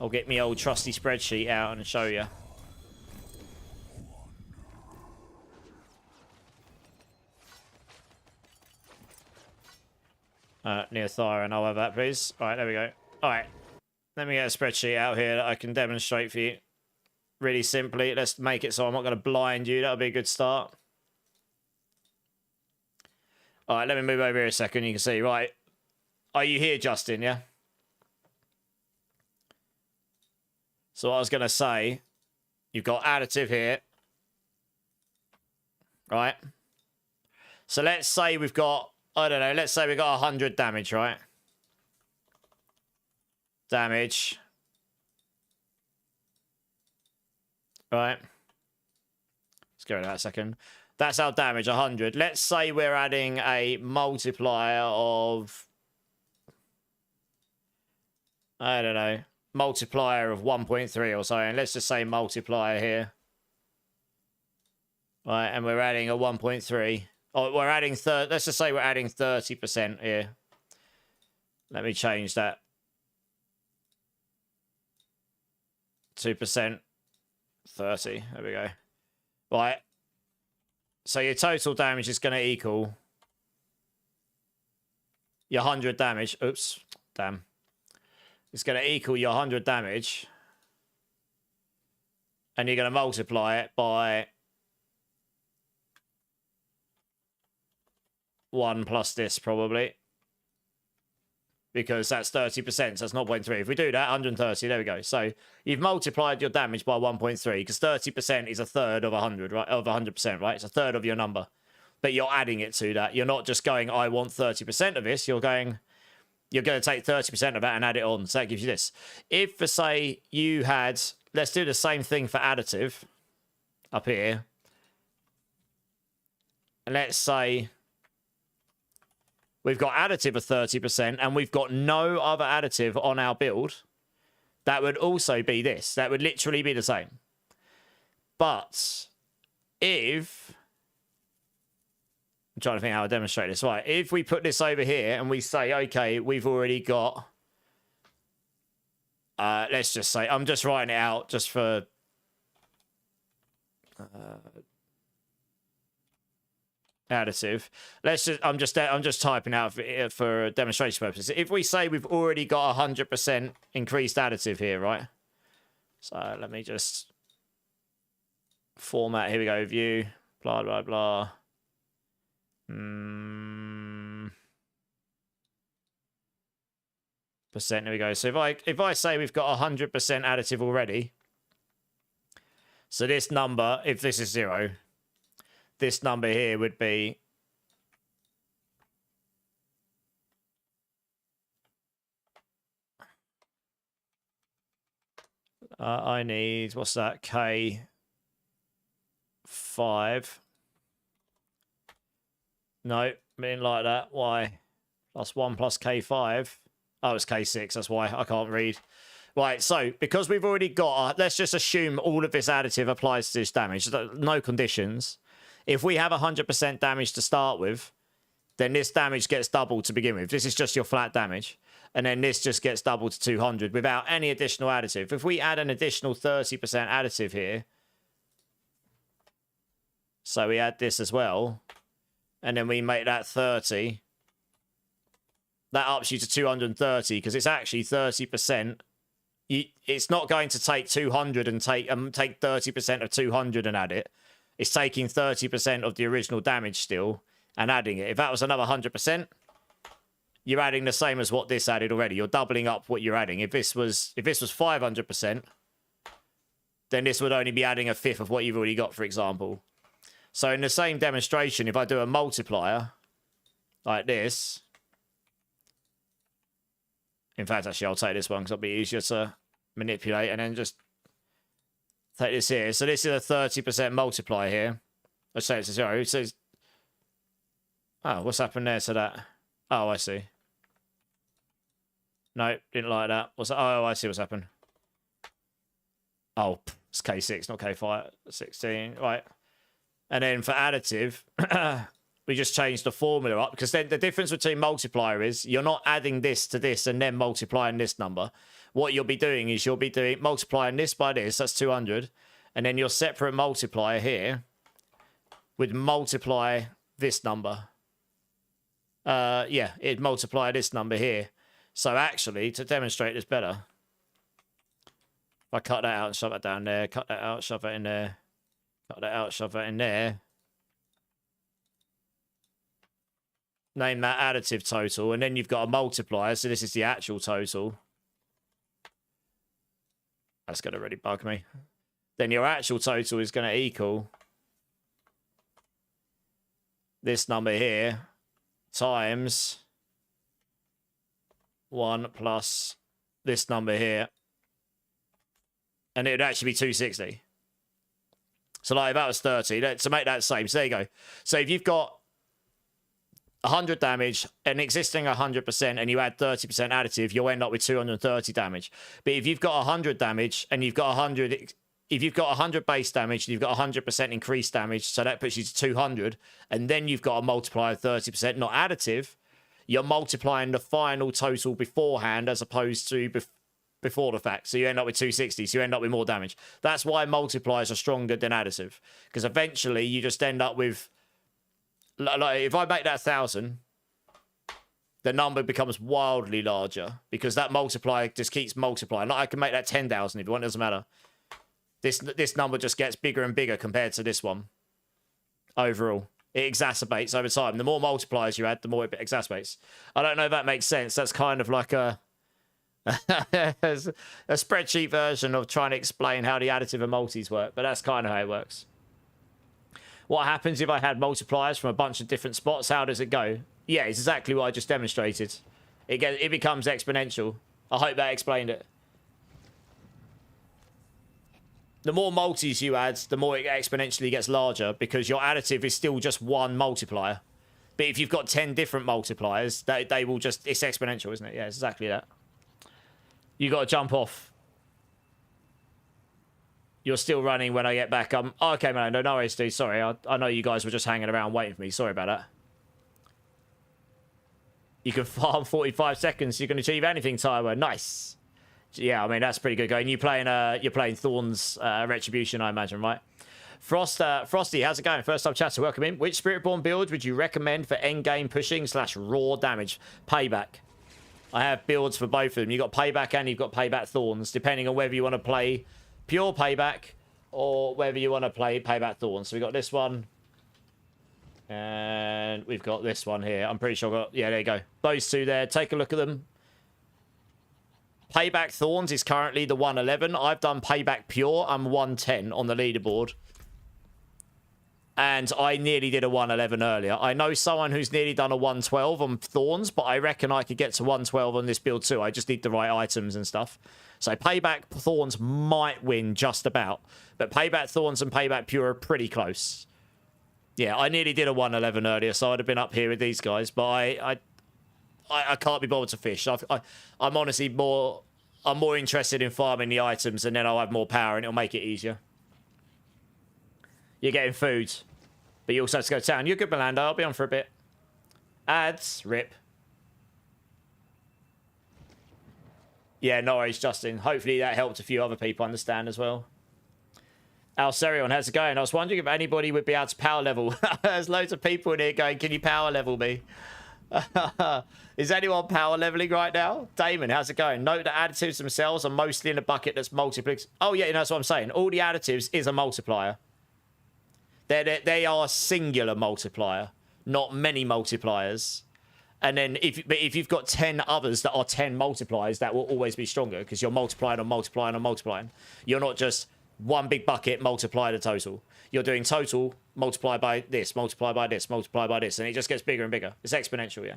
B: I'll get my old trusty spreadsheet out and show you. Neothyron, I'll have that, please. Alright, there we go. Alright. Let me get a spreadsheet out here that I can demonstrate for you. Really simply. Let's make it so I'm not going to blind you. That'll be a good start. Alright, let me move over here a second. You can see, right. Are you here, Justin, yeah? So what I was going to say, you've got additive here. Right? So let's say we've got, I don't know, let's say we've got 100 damage, right? Damage. Right. Let's go to that a second. That's our damage, 100. Let's say we're adding a multiplier of, I don't know, multiplier of 1.3 or so. And let's just say multiplier here. Right, and we're adding a 1.3. Oh, we're adding, let's just say we're adding 30% here. Let me change that. 2%. 30. There we go. Right. So your total damage is going to equal your 100 damage. Oops. Damn. It's going to equal your 100 damage. And you're going to multiply it by 1 plus this, probably. Because that's 30%, so that's 0.3. If we do that, 130, there we go. So you've multiplied your damage by 1.3, because 30% is a third of 100, right? Of 100%, right? It's a third of your number. But you're adding it to that. You're not just going, I want 30% of this. You're going to take 30% of that and add it on. So that gives you this. If, for say, you had, let's do the same thing for additive up here. And let's say we've got additive of 30% and we've got no other additive on our build. That would also be this. That would literally be the same. But if, I'm trying to think how I demonstrate this. Right, if we put this over here and we say, okay, we've already got, let's just say, I'm just writing it out just for, additive. Let's just, I'm just typing out for demonstration purposes. If we say we've already got 100% increased additive here, right? So let me just format. Here we go. View. Blah blah blah. There we go. So if I say we've got 100% additive already, so this number, if this is 0, this number here would be I need, what's that, K5. No, mean like that. Why? +1 plus K5. Oh, it's K6. That's why I can't read. Right, so because we've already got, let's just assume all of this additive applies to this damage. No conditions. If we have 100% damage to start with, then this damage gets doubled to begin with. This is just your flat damage. And then this just gets doubled to 200 without any additional additive. If we add an additional 30% additive here, so we add this as well, and then we make that 30, that ups you to 230 because it's actually 30%. It's not going to take 200 and take 30% of 200 and add it. It's taking 30% of the original damage still and adding it. If that was another 100%, you're adding the same as what this added already. You're doubling up what you're adding. If this was 500%, then this would only be adding a fifth of what you've already got, for example. So in the same demonstration, if I do a multiplier like this, in fact, actually, I'll take this one because it'll be easier to manipulate, and then just take this here. So this is a 30% multiplier here. Let's say it's a 0. It says, oh, what's happened there to that? Oh, I see. No, didn't like that. What's that? Oh, I see what's happened. Oh, it's K6, not K5. 16, right. And then for additive, we just changed the formula up because then the difference between multiplier is you're not adding this to this and then multiplying this number. What you'll be doing is you'll be multiplying this by this, that's 200, and then your separate multiplier here would multiply this number. Yeah, it'd multiply this number here. So actually, to demonstrate this better, if I cut that out and shove that down there, cut that out, shove that in there, cut that out, shove that in there, name that additive total, and then you've got a multiplier, so this is the actual total. That's going to really bug me. Then your actual total is going to equal this number here times 1 plus this number here. And it would actually be 260. So like if that was 30, to make that same. So there you go. So if you've got 100 damage, an existing 100%, and you add 30% additive, you'll end up with 230 damage. But if you've got 100 damage and you've got 100, if you've got 100 base damage and you've got 100% increased damage, so that puts you to 200, and then you've got a multiplier of 30%, not additive, you're multiplying the final total beforehand as opposed to before the fact. So you end up with 260, so you end up with more damage. That's why multipliers are stronger than additive, because eventually you just end up with, like if I make that 1,000, the number becomes wildly larger because that multiplier just keeps multiplying. Like I can make that 10,000 if you want, it doesn't matter. This number just gets bigger and bigger compared to this one. Overall, it exacerbates over time. The more multipliers you add, the more it exacerbates. I don't know if that makes sense. That's kind of like a spreadsheet version of trying to explain how the additive and multis work, but that's kind of how it works. What happens if I had multipliers from a bunch of different spots? How does it go? Yeah, it's exactly what I just demonstrated. It becomes exponential. I hope that explained it. The more multis you add, the more it exponentially gets larger because your additive is still just one multiplier. But if you've got 10 different multipliers, they will just... It's exponential, isn't it? Yeah, it's exactly that. You got to jump off. You're still running when I get back. Oh, okay, man. No worries, dude. Sorry. I know you guys were just hanging around waiting for me. Sorry about that. You can farm 45 seconds. You can achieve anything, Tyler. Nice. Yeah, I mean, that's pretty good going. You're playing Thorn's Retribution, I imagine, right? Frosty, how's it going? First time chatter, welcome in. Which Spiritborn build would you recommend for endgame pushing / raw damage? Payback. I have builds for both of them. You've got Payback and you've got Payback Thorns, depending on whether you want to play pure Payback or whether you want to play Payback Thorns. So we've got this one. And we've got this one here. I'm pretty sure I've got... Yeah, there you go. Those two there. Take a look at them. Payback Thorns is currently the 111. I've done Payback Pure. I'm 110 on the leaderboard. And I nearly did a 111 earlier. I know someone who's nearly done a 112 on Thorns, but I reckon I could get to 112 on this build too. I just need the right items and stuff. So Payback Thorns might win just about. But Payback Thorns and Payback Pure are pretty close. Yeah, I nearly did a 111 earlier, so I'd have been up here with these guys. But I can't be bothered to fish. I'm honestly more interested in farming the items, and then I'll have more power and it'll make it easier. You're getting food, but you also have to go to town. You're good, Melanda. I'll be on for a bit. Ads, rip. Yeah, no worries, Justin. Hopefully that helped a few other people understand as well. Alcerion, how's it going? I was wondering if anybody would be able to power level. There's loads of people in here going, can you power level me? Is anyone power leveling right now? Damon, how's it going? Note that additives themselves are mostly in a bucket that's multiplies. Oh, yeah, that's what I'm saying. All the additives is a multiplier. They are a singular multiplier, not many multipliers. And then if you've got 10 others that are 10 multipliers, that will always be stronger because you're multiplying and multiplying and multiplying. You're not just one big bucket, multiply the total. You're doing total, multiply by this, multiply by this, multiply by this, and it just gets bigger and bigger. It's exponential, yeah.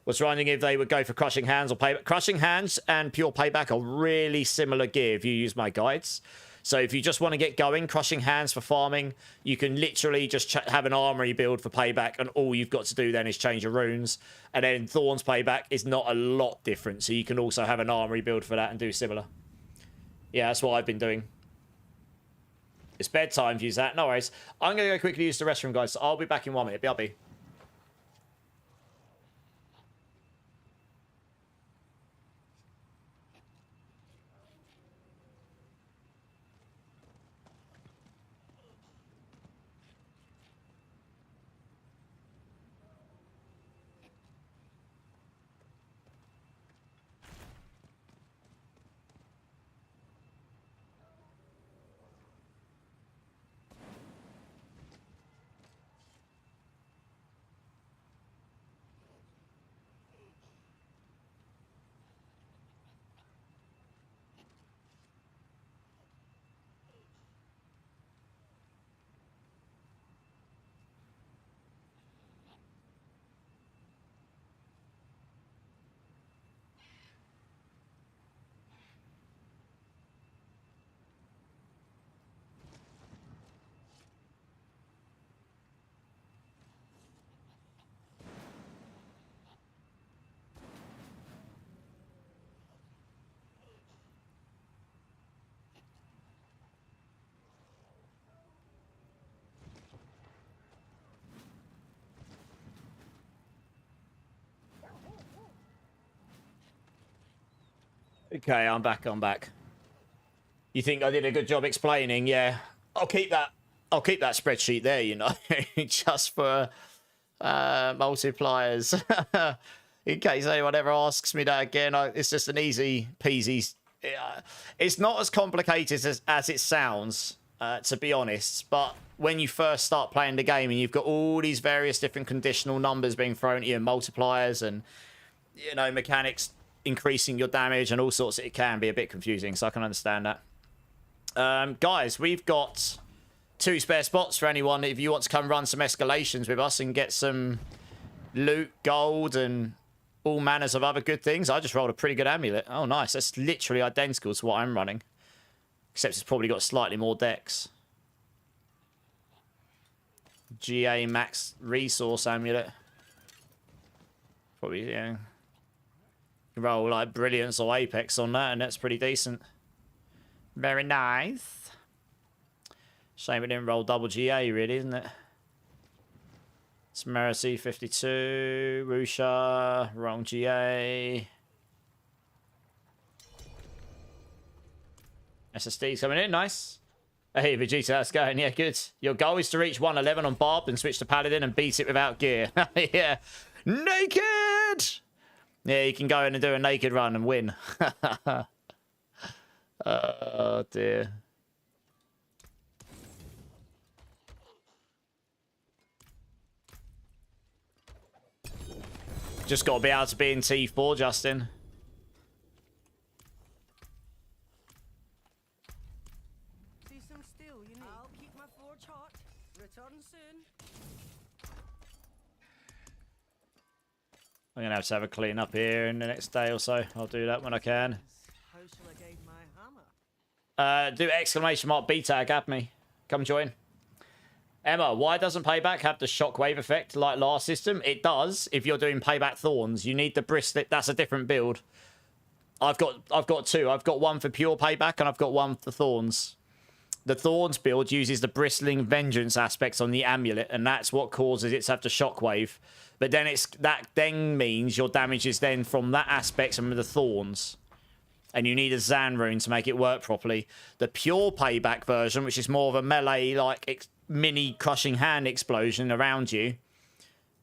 B: Was wondering if they would go for Crushing Hands or Payback. Crushing Hands and Pure Payback are really similar gear if you use my guides. So if you just want to get going, Crushing Hands for farming, you can literally just have an armory build for Payback, and all you've got to do then is change your runes. And then Thorns Payback is not a lot different, so you can also have an armory build for that and do similar. Yeah, that's what I've been doing. It's bedtime, use that. No worries. I'm going to go quickly use the restroom, guys, so I'll be back in 1 minute. BRB. Okay, I'm back. You think I did a good job explaining? Yeah. I'll keep that spreadsheet there, you know, just for multipliers. In case anyone ever asks me that again, it's just an easy peasy. It's not as complicated as it sounds, to be honest, but when you first start playing the game and you've got all these various different conditional numbers being thrown at you and multipliers and, you know, mechanics increasing your damage and all sorts, it can be a bit confusing, so I can understand that. Guys, we've got 2 spare spots for anyone if you want to come run some escalations with us and get some loot, gold, and all manners of other good things. I just rolled a pretty good amulet. Oh, nice. That's literally identical to what I'm running, except it's probably got slightly more dex. GA max resource amulet. Probably, yeah. Roll like brilliance or apex on that, and that's pretty decent. Very nice. Shame it didn't roll double GA, really, isn't it? Mercy 52, Rusha, wrong GA. SSD's coming in, nice. Hey, Vegeta, that's going, yeah, good. Your goal is to reach 111 on Barb and switch to Paladin and beat it without gear. Yeah. Naked! Yeah, you can go in and do a naked run and win. Oh, dear. Just got to be able to be in T4, Justin.
D: Return soon.
B: I'm going to have a clean up here in the next day or so. I'll do that when I can.
D: How shall I guide my hammer?
B: Do exclamation mark B tag, add me. Come join. Emma, why doesn't Payback have the shockwave effect like last system? It does if you're doing Payback Thorns. You need the bristle. That's a different build. I've got two. I've got one for pure Payback and I've got one for Thorns. The Thorns build uses the bristling vengeance aspects on the amulet, and that's what causes it to have the shockwave. But then that then means your damage is then from that aspect and the Thorns. And you need a Zan rune to make it work properly. The pure Payback version, which is more of a melee, like mini crushing hand explosion around you,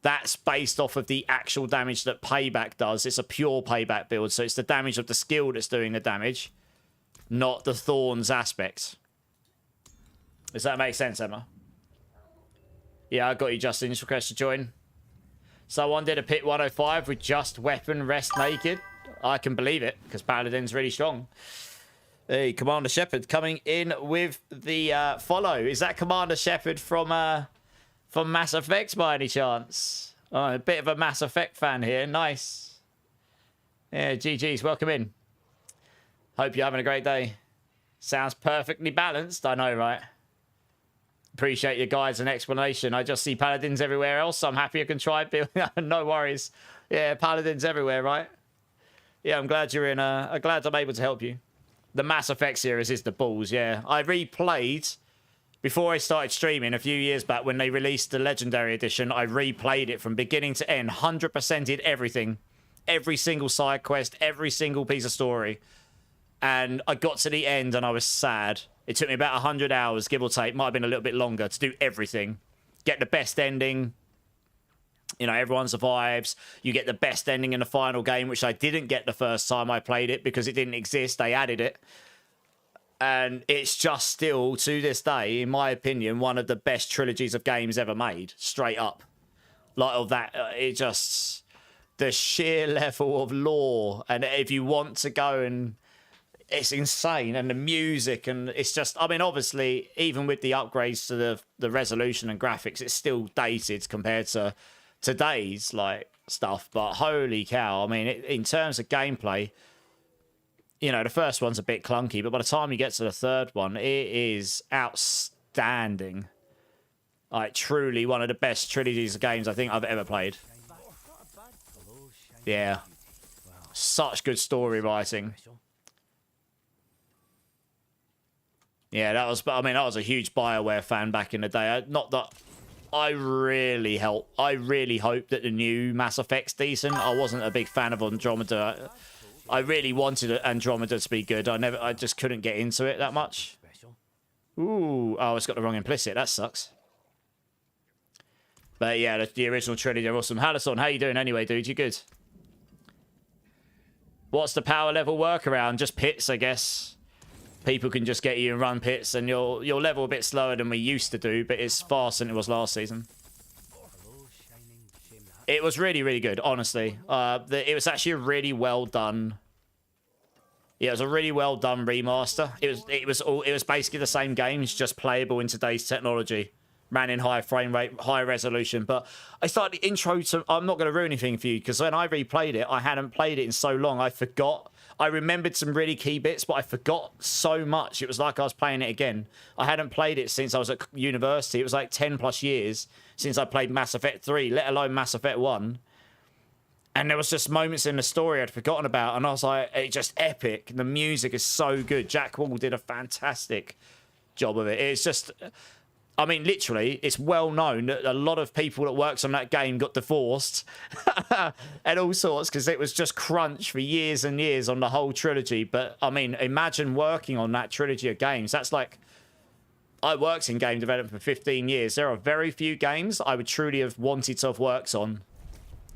B: that's based off of the actual damage that Payback does. It's a pure Payback build, so it's the damage of the skill that's doing the damage, not the Thorns aspects. Does that make sense, Emma? Yeah, I got you, Justin. Just request to join. Someone did a pit 105 with just weapon rest naked. I can believe it, because Paladin's really strong. Hey, Commander Shepard coming in with the follow. Is that Commander Shepard from Mass Effect by any chance? Oh, a bit of a Mass Effect fan here. Nice. Yeah, GG's. Welcome in. Hope you're having a great day. Sounds perfectly balanced. I know, right? Appreciate your guides and explanation. I just see Paladins everywhere else, so I'm happy I can try it. No worries. Yeah, Paladins everywhere, right? Yeah, I'm glad you're in. I'm glad I'm able to help you. The Mass Effect series is the balls, yeah. I replayed, before I started streaming a few years back when they released the Legendary Edition, I replayed it from beginning to end, 100%ed everything. Every single side quest, every single piece of story. And I got to the end and I was sad. It took me about 100 hours, give or take. Might have been a little bit longer to do everything. Get the best ending. You know, everyone survives. You get the best ending in the final game, which I didn't get the first time I played it because it didn't exist. They added it. And it's just still, to this day, in my opinion, one of the best trilogies of games ever made. Straight up. Like, of that, it just... The sheer level of lore. And if you want to go and... It's insane, and the music, and it's just, I mean, obviously, even with the upgrades to the resolution and graphics, it's still dated compared to today's, like, stuff, but holy cow, I mean, in terms of gameplay, you know, the first one's a bit clunky, but by the time you get to the third one, it is outstanding. Like, truly one of the best trilogies of games I think I've ever played. Yeah. Such good story writing. Yeah, that was, I mean, I was a huge BioWare fan back in the day. Not that I really hope that the new Mass Effect's decent. I wasn't a big fan of Andromeda. I really wanted Andromeda to be good. I just couldn't get into it that much. Ooh, oh, it's got the wrong implicit. That sucks. But yeah, the original trilogy are awesome. Halison, how you doing anyway, dude? You good? What's the power level workaround? Just pits, I guess. People can just get you and run pits, and you'll level a bit slower than we used to do, but it's faster than it was last season. It was really, really good, honestly. It was actually a really well done. Yeah, it was a really well done remaster. It was basically the same game, it's just playable in today's technology. Ran in high frame rate, high resolution. But I started the intro to... I'm not going to ruin anything for you, because when I replayed it, I hadn't played it in so long. I forgot. I remembered some really key bits, but I forgot so much. It was like I was playing it again. I hadn't played it since I was at university. It was like 10 plus years since I played Mass Effect 3, let alone Mass Effect 1. And there was just moments in the story I'd forgotten about, and I was like, it's just epic. The music is so good. Jack Wall did a fantastic job of it. It's just... I mean, literally, it's well known that a lot of people that worked on that game got divorced and all sorts, because it was just crunch for years and years on the whole trilogy. But, I mean, imagine working on that trilogy of games. That's like... I worked in game development for 15 years. There are very few games I would truly have wanted to have worked on.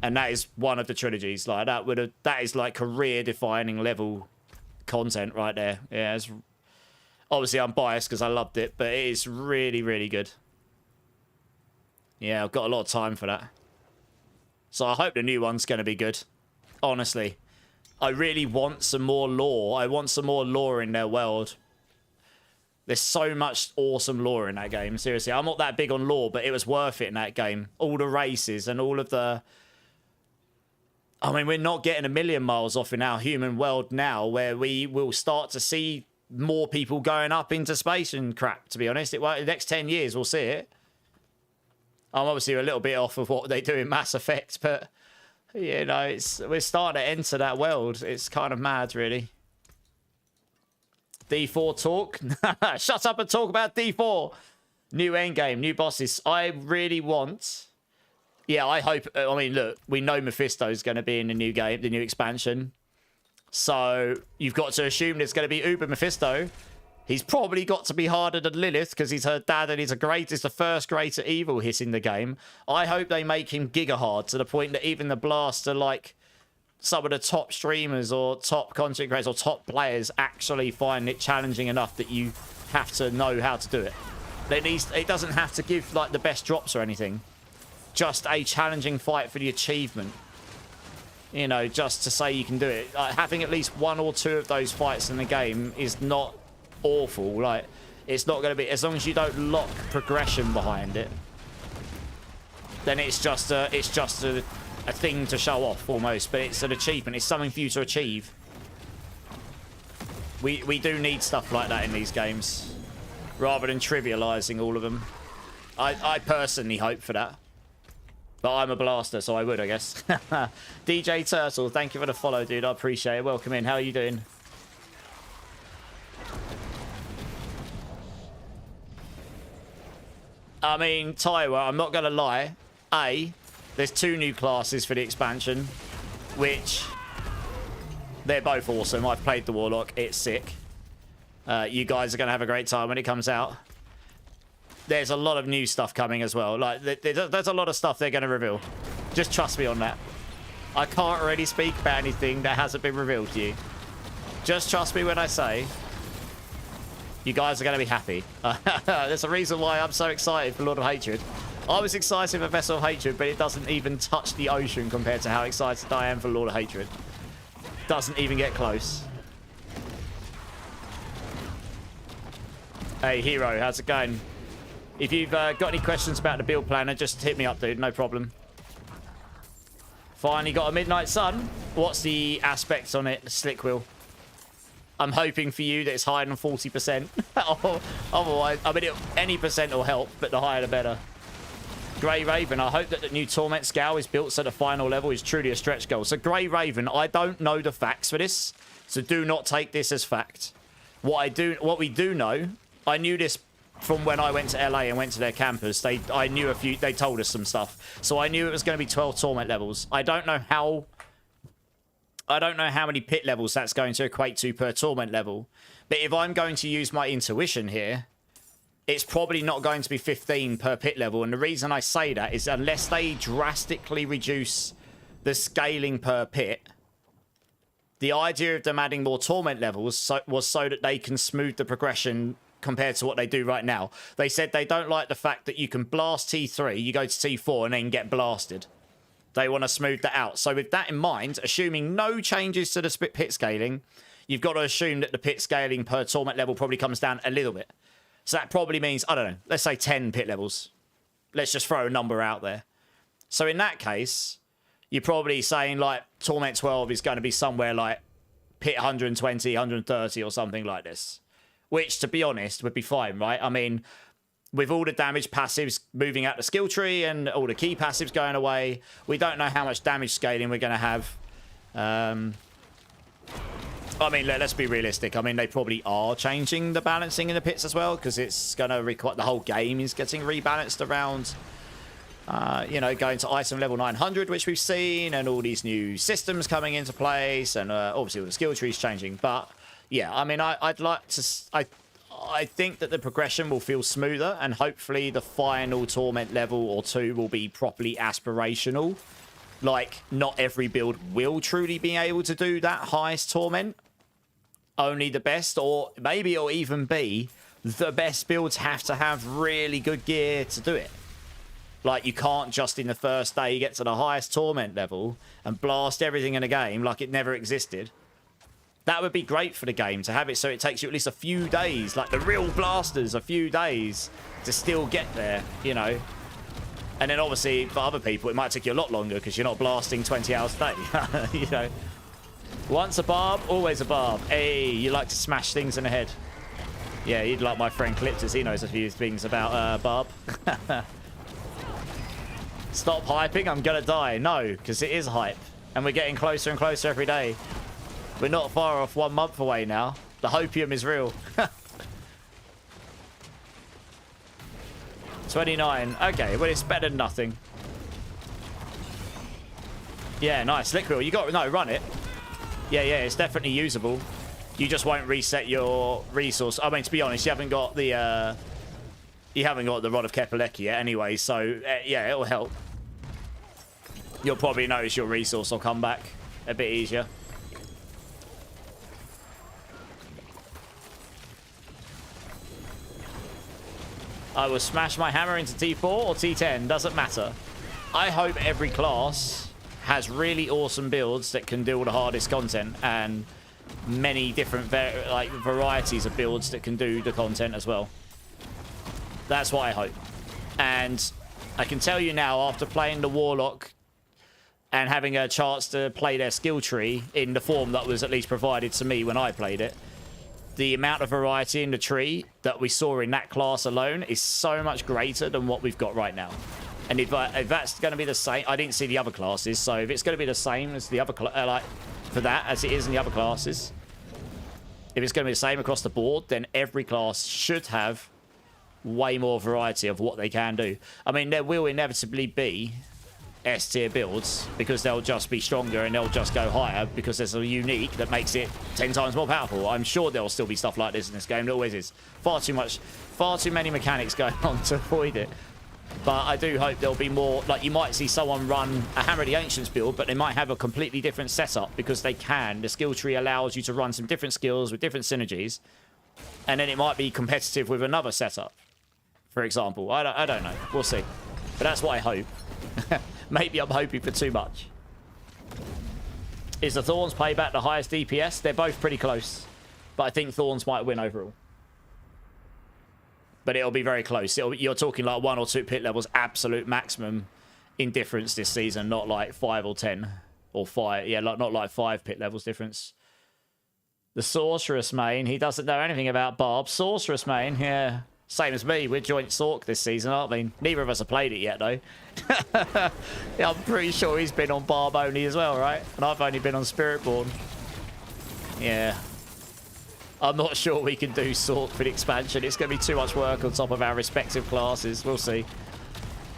B: And that is one of the trilogies. Like, that is like career-defining level content right there. Yeah, it's... Obviously, I'm biased because I loved it, but it is really, really good. Yeah, I've got a lot of time for that. So I hope the new one's going to be good. Honestly. I really want some more lore. I want some more lore in their world. There's so much awesome lore in that game. Seriously, I'm not that big on lore, but it was worth it in that game. All the races and all of the... I mean, we're not getting a million miles off in our human world now, where we will start to see more people going up into space and crap, to be honest. It won't, the next 10 years, we'll see it. I'm obviously a little bit off of what they do in Mass Effect, but, you know, we're starting to enter that world. It's kind of mad, really. D4 talk. Shut up and talk about D4. New endgame, new bosses. I really want... Yeah, I hope... I mean, look, we know Mephisto's going to be in the new game, the new expansion. So you've got to assume there's going to be Uber Mephisto. He's probably got to be harder than Lilith because he's her dad and he's the first greater evil hit in the game. I hope they make him giga hard to the point that even the Blaster, like... some of the top streamers or top content creators or top players actually find it challenging enough that you have to know how to do it. It doesn't have to give like the best drops or anything. Just a challenging fight for the achievement. You know, just to say you can do it. Like, having at least 1 or 2 of those fights in the game is not awful. Like, it's not going to be... As long as you don't lock progression behind it, then it's just a thing to show off almost, but it's an achievement. It's something for you to achieve. We do need stuff like that in these games rather than trivializing all of them. I personally hope for that, but I'm a blaster, so I would, I guess. DJ Turtle, thank you for the follow, dude. I appreciate it. Welcome in. How are you doing? I mean, Taiwa, I'm not gonna lie. There's 2 new classes for the expansion, which they're both awesome. I've played the Warlock. It's sick. You guys are going to have a great time when it comes out. There's a lot of new stuff coming as well. Like, there's a lot of stuff they're going to reveal. Just trust me on that. I can't really speak about anything that hasn't been revealed to you. Just trust me when I say you guys are going to be happy. There's a reason why I'm so excited for Lord of Hatred. I was excited for Vessel of Hatred, but it doesn't even touch the ocean compared to how excited I am for Lord of Hatred. Doesn't even get close. Hey, Hero, how's it going? If you've got any questions about the build planner, just hit me up, dude. No problem. Finally got a Midnight Sun. What's the aspects on it? The slick wheel. I'm hoping for you that it's higher than 40%. Otherwise, I mean, any percent will help, but the higher the better. Grey Raven, I hope that the new Torment Scowl is built so the final level is truly a stretch goal. So Grey Raven, I don't know the facts for this, so do not take this as fact. What we do know, I knew this from when I went to LA and went to their campus. They told us some stuff. So I knew it was going to be 12 Torment levels. I don't know how many pit levels that's going to equate to per Torment level. But if I'm going to use my intuition here, it's probably not going to be 15 per pit level. And the reason I say that is unless they drastically reduce the scaling per pit, the idea of them adding more Torment levels was so that they can smooth the progression compared to what they do right now. They said they don't like the fact that you can blast T3, you go to T4 and then get blasted. They want to smooth that out. So with that in mind, assuming no changes to the pit scaling, you've got to assume that the pit scaling per Torment level probably comes down a little bit. So that probably means, I don't know, let's say 10 pit levels. Let's just throw a number out there. So in that case, you're probably saying like Torment 12 is going to be somewhere like pit 120, 130 or something like this. Which, to be honest, would be fine, right? I mean, with all the damage passives moving out the skill tree and all the key passives going away, we don't know how much damage scaling we're going to have. I mean, let's be realistic. I mean, they probably are changing the balancing in the pits as well, because it's going to require... The whole game is getting rebalanced around, you know, going to item level 900, which we've seen, and all these new systems coming into place, and obviously all the skill trees changing. But, yeah, I mean, I'd like to... I think that the progression will feel smoother, and hopefully the final Torment level or 2 will be properly aspirational. Like, not every build will truly be able to do that highest Torment. Only the best, or maybe it'll even be the best builds have to have really good gear to do it. Like, you can't just in the first day get to the highest Torment level and blast everything in the game like it never existed. That would be great for the game, to have it so it takes you at least a few days, like the real blasters, a few days to still get there, you know. And then obviously for other people, it might take you a lot longer because you're not blasting 20 hours a day, you know. Once a barb, always a barb. Hey, you like to smash things in the head. Yeah, you'd like my friend Clipters. He knows a few things about barb. Stop hyping, I'm gonna die. No, because it is hype. And we're getting closer and closer every day. We're not far off 1 month away now. The hopium is real. 29. Okay, well, it's better than nothing. Yeah, nice. Slick wheel. You got... No, run it. Yeah, it's definitely usable. You just won't reset your resource. I mean, to be honest, you haven't got the... you haven't got the Rod of Kepaleki yet anyway, so, yeah, it'll help. You'll probably notice your resource will come back a bit easier. I will smash my hammer into T4 or T10, doesn't matter. I hope every class has really awesome builds that can do all the hardest content, and many different varieties of builds that can do the content as well. That's what I hope. And I can tell you now, after playing the Warlock and having a chance to play their skill tree in the form that was at least provided to me when I played it, the amount of variety in the tree that we saw in that class alone is so much greater than what we've got right now. And if that's going to be the same, I didn't see the other classes, so if it's going to be the same as the other, like for that as it is in the other classes, if it's going to be the same across the board, then every class should have way more variety of what they can do. I mean, there will inevitably be S-tier builds because they'll just be stronger and they'll just go higher because there's a unique that makes it 10 times more powerful. I'm sure there'll still be stuff like this in this game. There always is. Far too many mechanics going on to avoid it. But I do hope there'll be more. Like, you might see someone run a Hammer of the Ancients build, but they might have a completely different setup because they can. The skill tree allows you to run some different skills with different synergies, and then it might be competitive with another setup, for example. I don't know. We'll see. But that's what I hope. Maybe I'm hoping for too much. Is the Thorns playback the highest DPS? They're both pretty close, but I think Thorns might win overall. But it'll be very close. You're talking like 1 or 2 pit levels, absolute maximum in difference this season, not like 5 or 10 or 5. Yeah, not like 5 pit levels difference. The Sorceress main, he doesn't know anything about Barb. Sorceress main, yeah. Same as me, we're joint Sorc this season, aren't we? Neither of us have played it yet, though. Yeah, I'm pretty sure he's been on Barb only as well, right? And I've only been on Spiritborn. Yeah. I'm not sure we can do Sorc for the expansion. It's going to be too much work on top of our respective classes. We'll see.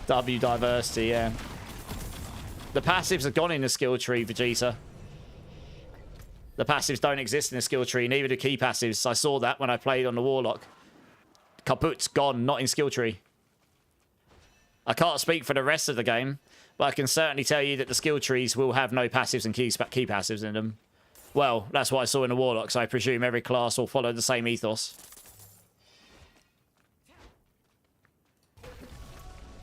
B: W diversity, yeah. The passives have gone in the skill tree, Vegeta. The passives don't exist in the skill tree, neither do key passives. I saw that when I played on the Warlock. Kaput's gone, not in skill tree. I can't speak for the rest of the game, but I can certainly tell you that the skill trees will have no passives and key passives in them. Well, that's what I saw in the Warlock, so I presume every class will follow the same ethos.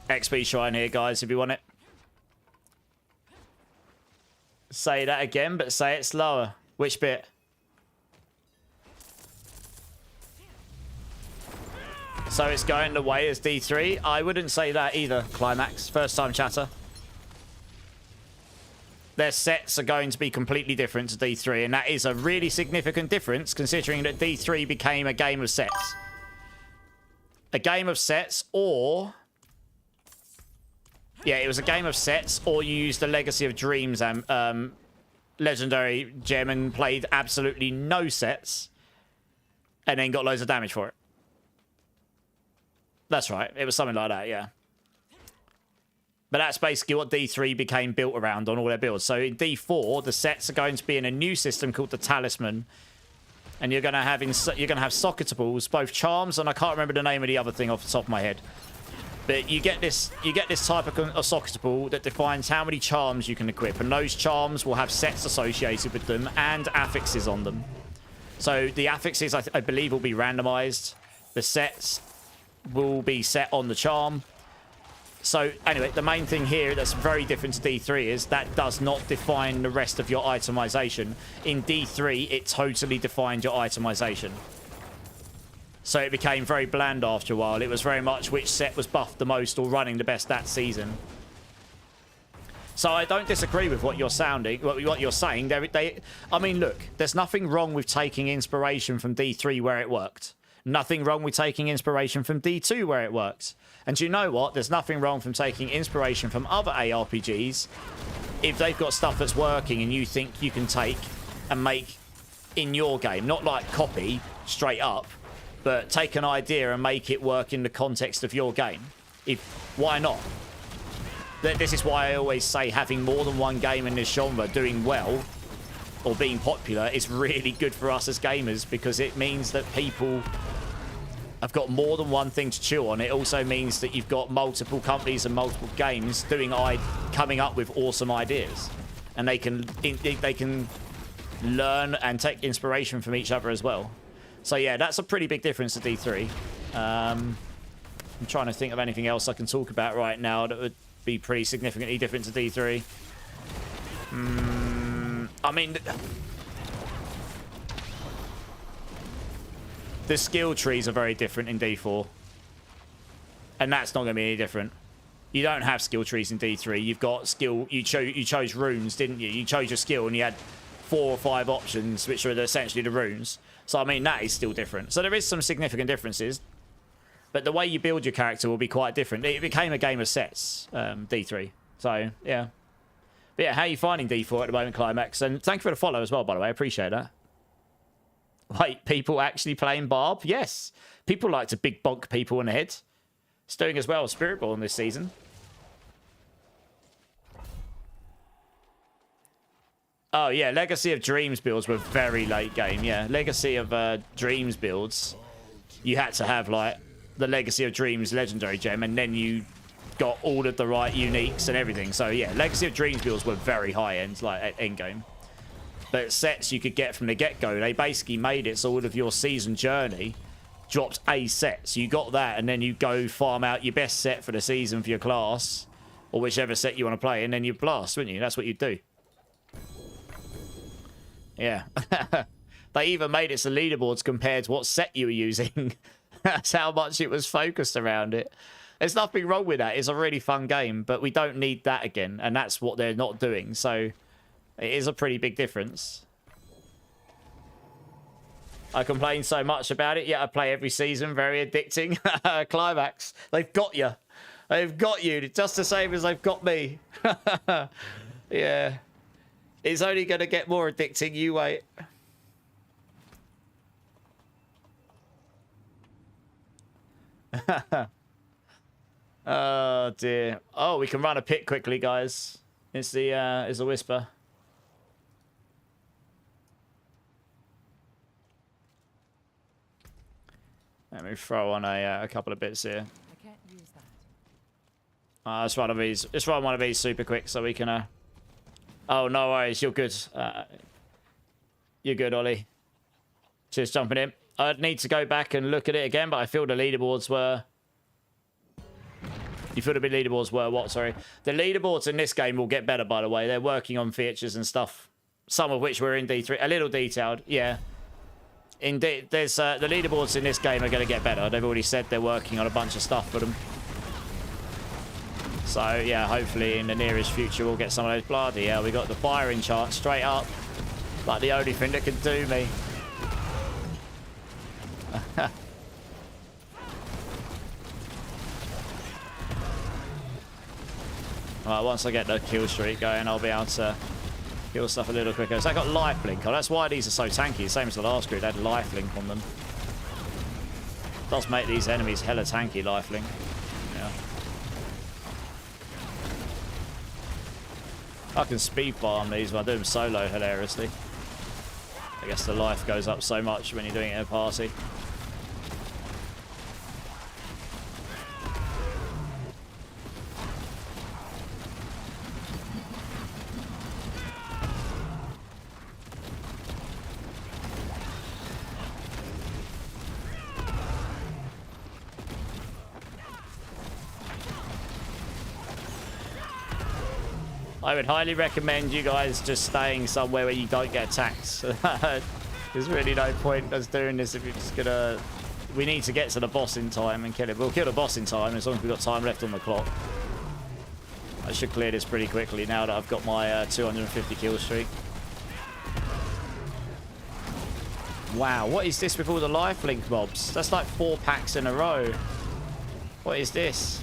B: XP shrine here, guys, if you want it. Say that again, but say it slower. Which bit? So it's going the way as D3? I wouldn't say that either, Climax. First time chatter. Their sets are going to be completely different to D3, and that is a really significant difference considering that D3 became a game of sets. A game of sets, or... yeah, it was a game of sets, or you used the Legacy of Dreams legendary gem and played absolutely no sets, and then got loads of damage for it. That's right. It was something like that, yeah. But that's basically what D3 became built around on all their builds. So in D4, the sets are going to be in a new system called the Talisman, and you're going to have socketables, both charms, and I can't remember the name of the other thing off the top of my head. But you get this type of socketable that defines how many charms you can equip, and those charms will have sets associated with them and affixes on them. So the affixes, I believe, will be randomized. The sets will be set on the charm. So anyway, the main thing here that's very different to D3 is that does not define the rest of your itemization. In D3, it totally defined your itemization. So it became very bland after a while. It was very much which set was buffed the most or running the best that season. So I don't disagree with what you're sounding, what you're saying. I mean, look, there's nothing wrong with taking inspiration from D3 where it worked. Nothing wrong with taking inspiration from D2 where it works. And you know what? There's nothing wrong from taking inspiration from other ARPGs if they've got stuff that's working and you think you can take and make in your game. Not like copy straight up, but take an idea and make it work in the context of your game. Why not? This is why I always say having more than one game in this genre doing well or being popular is really good for us as gamers, because it means that people have got more than one thing to chew on. It also means that you've got multiple companies and multiple games coming up with awesome ideas, and they can learn and take inspiration from each other as well. So yeah, that's a pretty big difference to D3. I'm trying to think of anything else I can talk about right now that would be pretty significantly different to D3. I mean, the skill trees are very different in D4, and that's not going to be any different. You don't have skill trees in D3. You've got skill. You chose runes, didn't you? You chose your skill, and you had 4 or 5 options, which are essentially the runes. So I mean, that is still different. So there is some significant differences, but the way you build your character will be quite different. It became a game of sets, D3. So yeah. But yeah, how are you finding D4 at the moment, Climax? And thank you for the follow as well, by the way. I appreciate that. Wait, people actually playing Barb? Yes. People like to big bonk people in the head. It's doing as well as Spiritborn this season. Oh, yeah. Legacy of Dreams builds were very late game. Yeah. Legacy of Dreams builds, you had to have, like, the Legacy of Dreams legendary gem, and then you got all of the right uniques and everything. So yeah, Legacy of Dreams builds were very high end, like at end game. But sets you could get from the get-go, they basically made it so all of your season journey dropped a set. So you got that, and then you go farm out your best set for the season for your class, or whichever set you want to play, and then you blast, wouldn't you? That's what you do. Yeah. They even made it so leaderboards compared to what set you were using. That's how much it was focused around it. There's nothing wrong with that. It's a really fun game, but we don't need that again, and that's what they're not doing. So it is a pretty big difference. I complain so much about it, yet I play every season. Very addicting. Climax. They've got you. They've got you. Just the same as they've got me. Yeah. It's only going to get more addicting. You wait. Oh dear. Oh, we can run a pit quickly, guys. It's the whisper. Let me throw on a couple of bits here.
D: I can't use that.
B: Let's run one of these. Let's run one of these super quick so we can. Oh no worries, you're good. You're good, Ollie. Just jumping in. I'd need to go back and look at it again, but I feel the leaderboards were. You feel the leaderboards were what? Sorry. The leaderboards in this game will get better, by the way. They're working on features and stuff, some of which were in D3. A little detailed, yeah. Indeed, there's the leaderboards in this game are going to get better. They've already said they're working on a bunch of stuff for them. So yeah, hopefully in the nearest future we'll get some of those. Bloody hell, we got the firing chart straight up, like the only thing that can do me. Right, once I get the kill streak going, I'll be able to kill stuff a little quicker. So I got lifelink. Oh, that's why these are so tanky. Same as the last grid, they had lifelink on them. Does make these enemies hella tanky, lifelink. Yeah. I can speed farm these when I do them solo hilariously. I guess the life goes up so much when you're doing it in a party. I would highly recommend you guys just staying somewhere where you don't get attacked. There's really no point us doing this if you're just gonna... We need to get to the boss in time and kill it. We'll kill the boss in time as long as we've got time left on the clock. I should clear this pretty quickly now that I've got my 250 kill streak. Wow, what is this with all the lifelink mobs? That's like 4 packs in a row. What is this?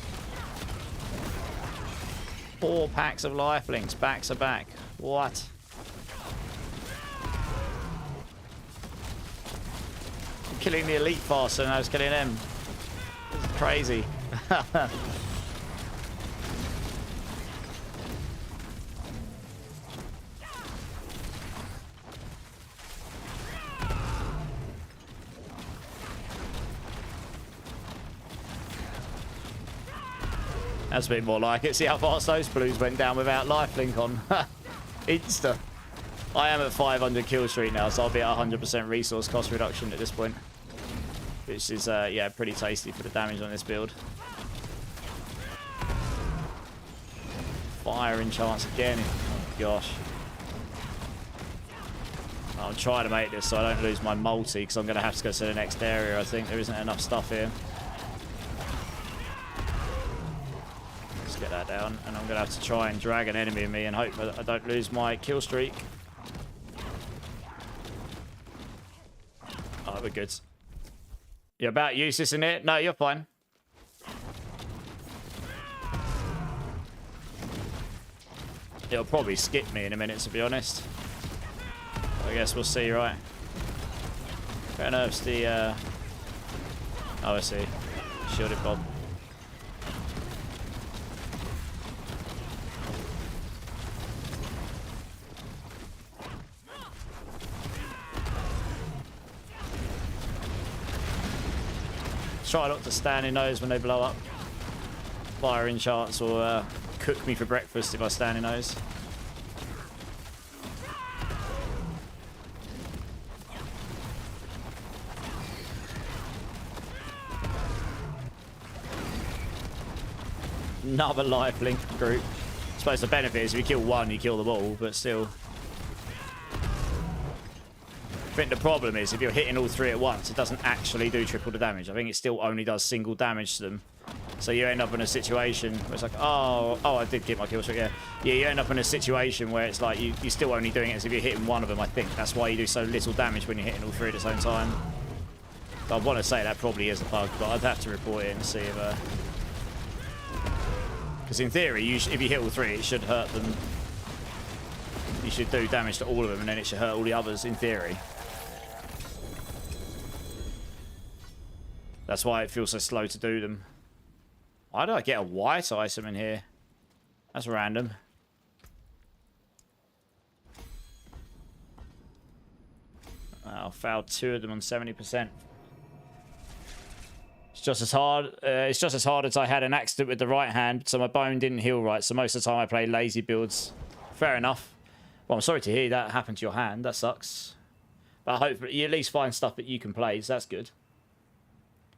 B: 4 packs of lifelinks back to back. What? I'm killing the elite faster than I was killing them. This is crazy. That's a bit more like it. See how fast those blues went down without lifelink on. Insta. I am at 500 kill streak now, so I'll be at 100% resource cost reduction at this point. Which is, yeah, pretty tasty for the damage on this build. Firing chance again. Oh, gosh. I'll try to make this so I don't lose my multi, because I'm going to have to go to the next area, I think. There isn't enough stuff here. Get that down, and I'm gonna have to try and drag an enemy in me and hope that I don't lose my kill streak. Oh, we're good. You're about useless in it? No, you're fine. It'll probably skip me in a minute, to be honest. I guess we'll see, right? Better nerfs the oh, I see. Shielded bomb. Try not to stand in those when they blow up. Firing chance will cook me for breakfast if I stand in those. Another lifelink group. I suppose the benefit is if you kill one, you kill them all, but still. I think the problem is if you're hitting all 3 at once, it doesn't actually do triple the damage. I think it still only does single damage to them. So you end up in a situation where it's like, oh, I did get my kill streak, yeah. Yeah, you end up in a situation where it's like you're still only doing it as if you're hitting one of them, I think. That's why you do so little damage when you're hitting all 3 at the same time. I want to say that probably is a bug, but I'd have to report it and see if... Because in theory, if you hit all 3, it should hurt them. You should do damage to all of them, and then it should hurt all the others, in theory. That's why it feels so slow to do them. Why did I get a white item in here? That's random. I failed 2 of them on 70%. It's just as hard. It's just as hard as I had an accident with the right hand, so my bone didn't heal right. So most of the time I play lazy builds. Fair enough. Well, I'm sorry to hear that happened to your hand. That sucks. But I hope you at least find stuff that you can play, so that's good.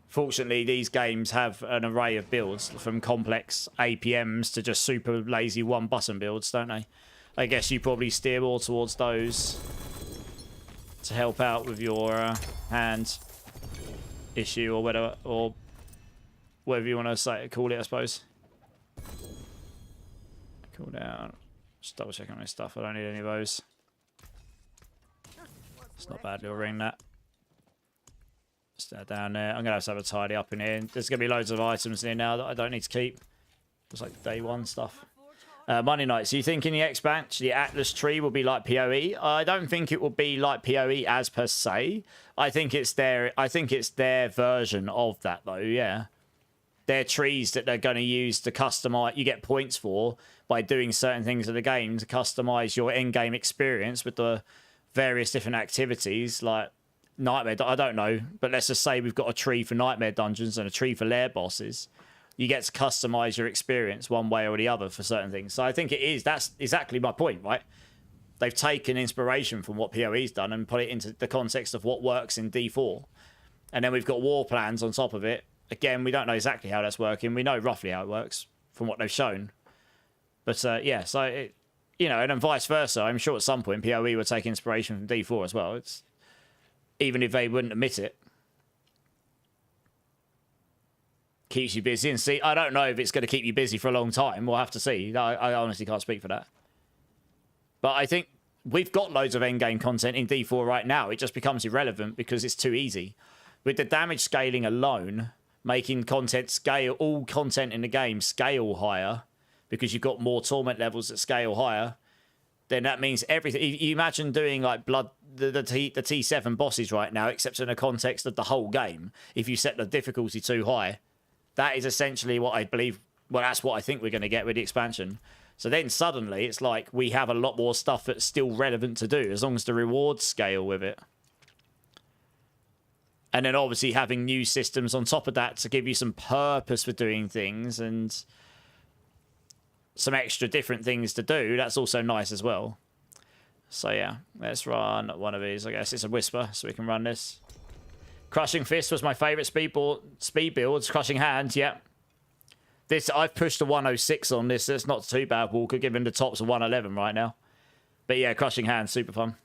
B: Fortunately, these games have an array of builds, from complex APMs to just super lazy one-button builds, don't they? I guess you probably steer more towards those to help out with your hand issue or whatever, or whatever you want to say, call it, I suppose. Cool down. Just double check on my stuff. I don't need any of those. It's not bad little ring, that. Just down there. I'm going to have a tidy up in here. There's going to be loads of items in here now that I don't need to keep. It's like day 1 stuff. Monday night. So you think in the X-Batch, the Atlas tree will be like PoE? I don't think it will be like PoE as per se. I think it's their version of that though, yeah. They're trees that they're going to use to customize. You get points for by doing certain things in the game to customize your in-game experience with the various different activities, like Nightmare. I don't know, but let's just say we've got a tree for Nightmare dungeons and a tree for lair bosses. You get to customize your experience one way or the other for certain things. So I think it is. That's exactly my point, right? They've taken inspiration from what PoE's done and put it into the context of what works in D4. And then we've got war plans on top of it. Again, we don't know exactly how that's working. We know roughly how it works from what they've shown. But yeah, so you know, and then vice versa. I'm sure at some point PoE would take inspiration from D4 as well. It's even if they wouldn't admit it. Keeps you busy. And see, I don't know if it's going to keep you busy for a long time. We'll have to see. I honestly can't speak for that. But I think we've got loads of endgame content in D4 right now. It just becomes irrelevant because it's too easy. With the damage scaling alone, making content scale, all content in the game scale higher, because you've got more torment levels that scale higher, then that means everything. You imagine doing like the T7 bosses right now, except in the context of the whole game. If you set the difficulty too high, that is essentially what I believe. Well, that's what I think we're going to get with the expansion. So then suddenly it's like we have a lot more stuff that's still relevant to do, as long as the rewards scale with it. And then obviously having new systems on top of that to give you some purpose for doing things and some extra different things to do. That's also nice as well. So yeah, let's run one of these. I guess it's a whisper, so we can run this. Crushing Fist was my favourite speed builds. Crushing Hand, yeah. This, I've pushed a 106 on this. It's not too bad, Walker, given the top's a 111 right now. But yeah, Crushing Hand, super fun.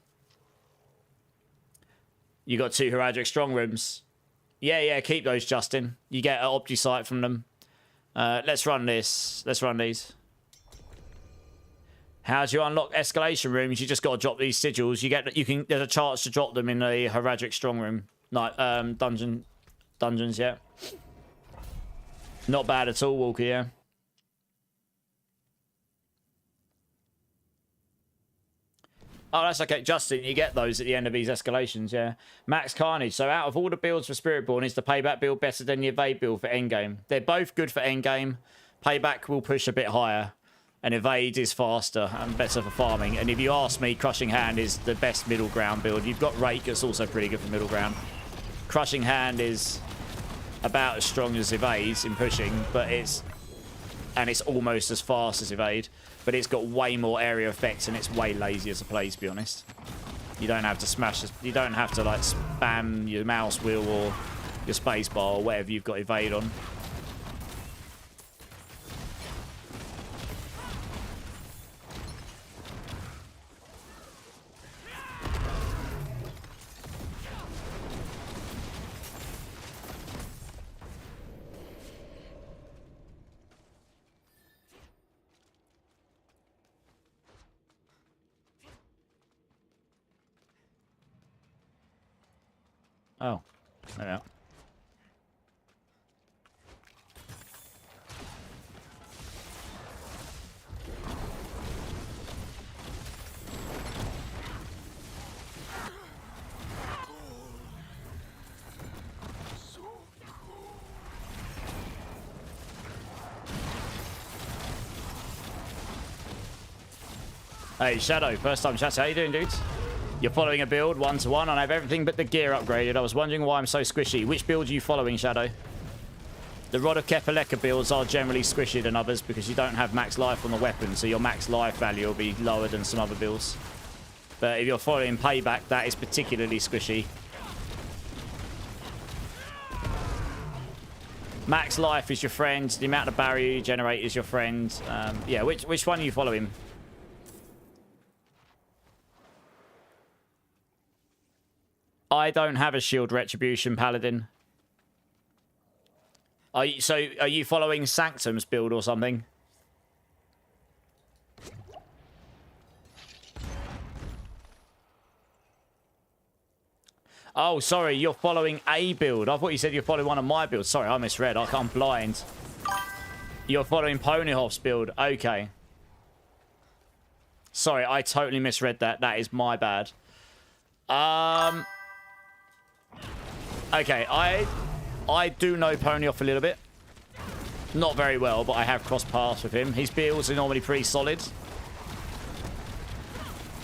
B: You got 2 Heraldic Strong Rooms. Yeah, keep those, Justin. You get an Opti-Sight from them. Let's run this. Let's run these. How do you unlock escalation rooms? You just got to drop these sigils. There's a chance to drop them in a Heraldic Strong Room. Like, dungeons, yeah. Not bad at all, Walker, yeah. Oh, that's okay. Justin, you get those at the end of these escalations, yeah. Max Carnage. So out of all the builds for Spiritborn, is the Payback build better than the Evade build for Endgame? They're both good for Endgame. Payback will push a bit higher. And Evade is faster and better for farming. And if you ask me, Crushing Hand is the best middle ground build. You've got Rake, that's also pretty good for middle ground. Crushing Hand is about as strong as Evade in pushing, but it's almost as fast as Evade, but it's got way more area effects and it's way lazier to play, to be honest. You don't have to smash, you don't have to like spam your mouse wheel or your space bar or whatever you've got Evade on. Oh, there we are. Hey, Shadow, first time chat. How you doing, dudes? You're following a build 1-to-1, and I have everything but the gear upgraded. I was wondering why I'm so squishy. Which build are you following, Shadow? The Rod of Kefaleka builds are generally squishier than others because you don't have max life on the weapon, so your max life value will be lower than some other builds. But if you're following Payback, that is particularly squishy. Max life is your friend. The amount of barrier you generate is your friend. Yeah, which one are you following? I don't have a shield retribution paladin. Are you following Sanctum's build or something? Oh, sorry, you're following a build. I thought you said you're following one of my builds. Sorry, I misread. I'm blind. You're following Ponyhoff's build. Okay. Sorry, I totally misread that. That is my bad. Okay, I do know Ponyhoff a little bit. Not very well, but I have crossed paths with him. His builds are normally pretty solid.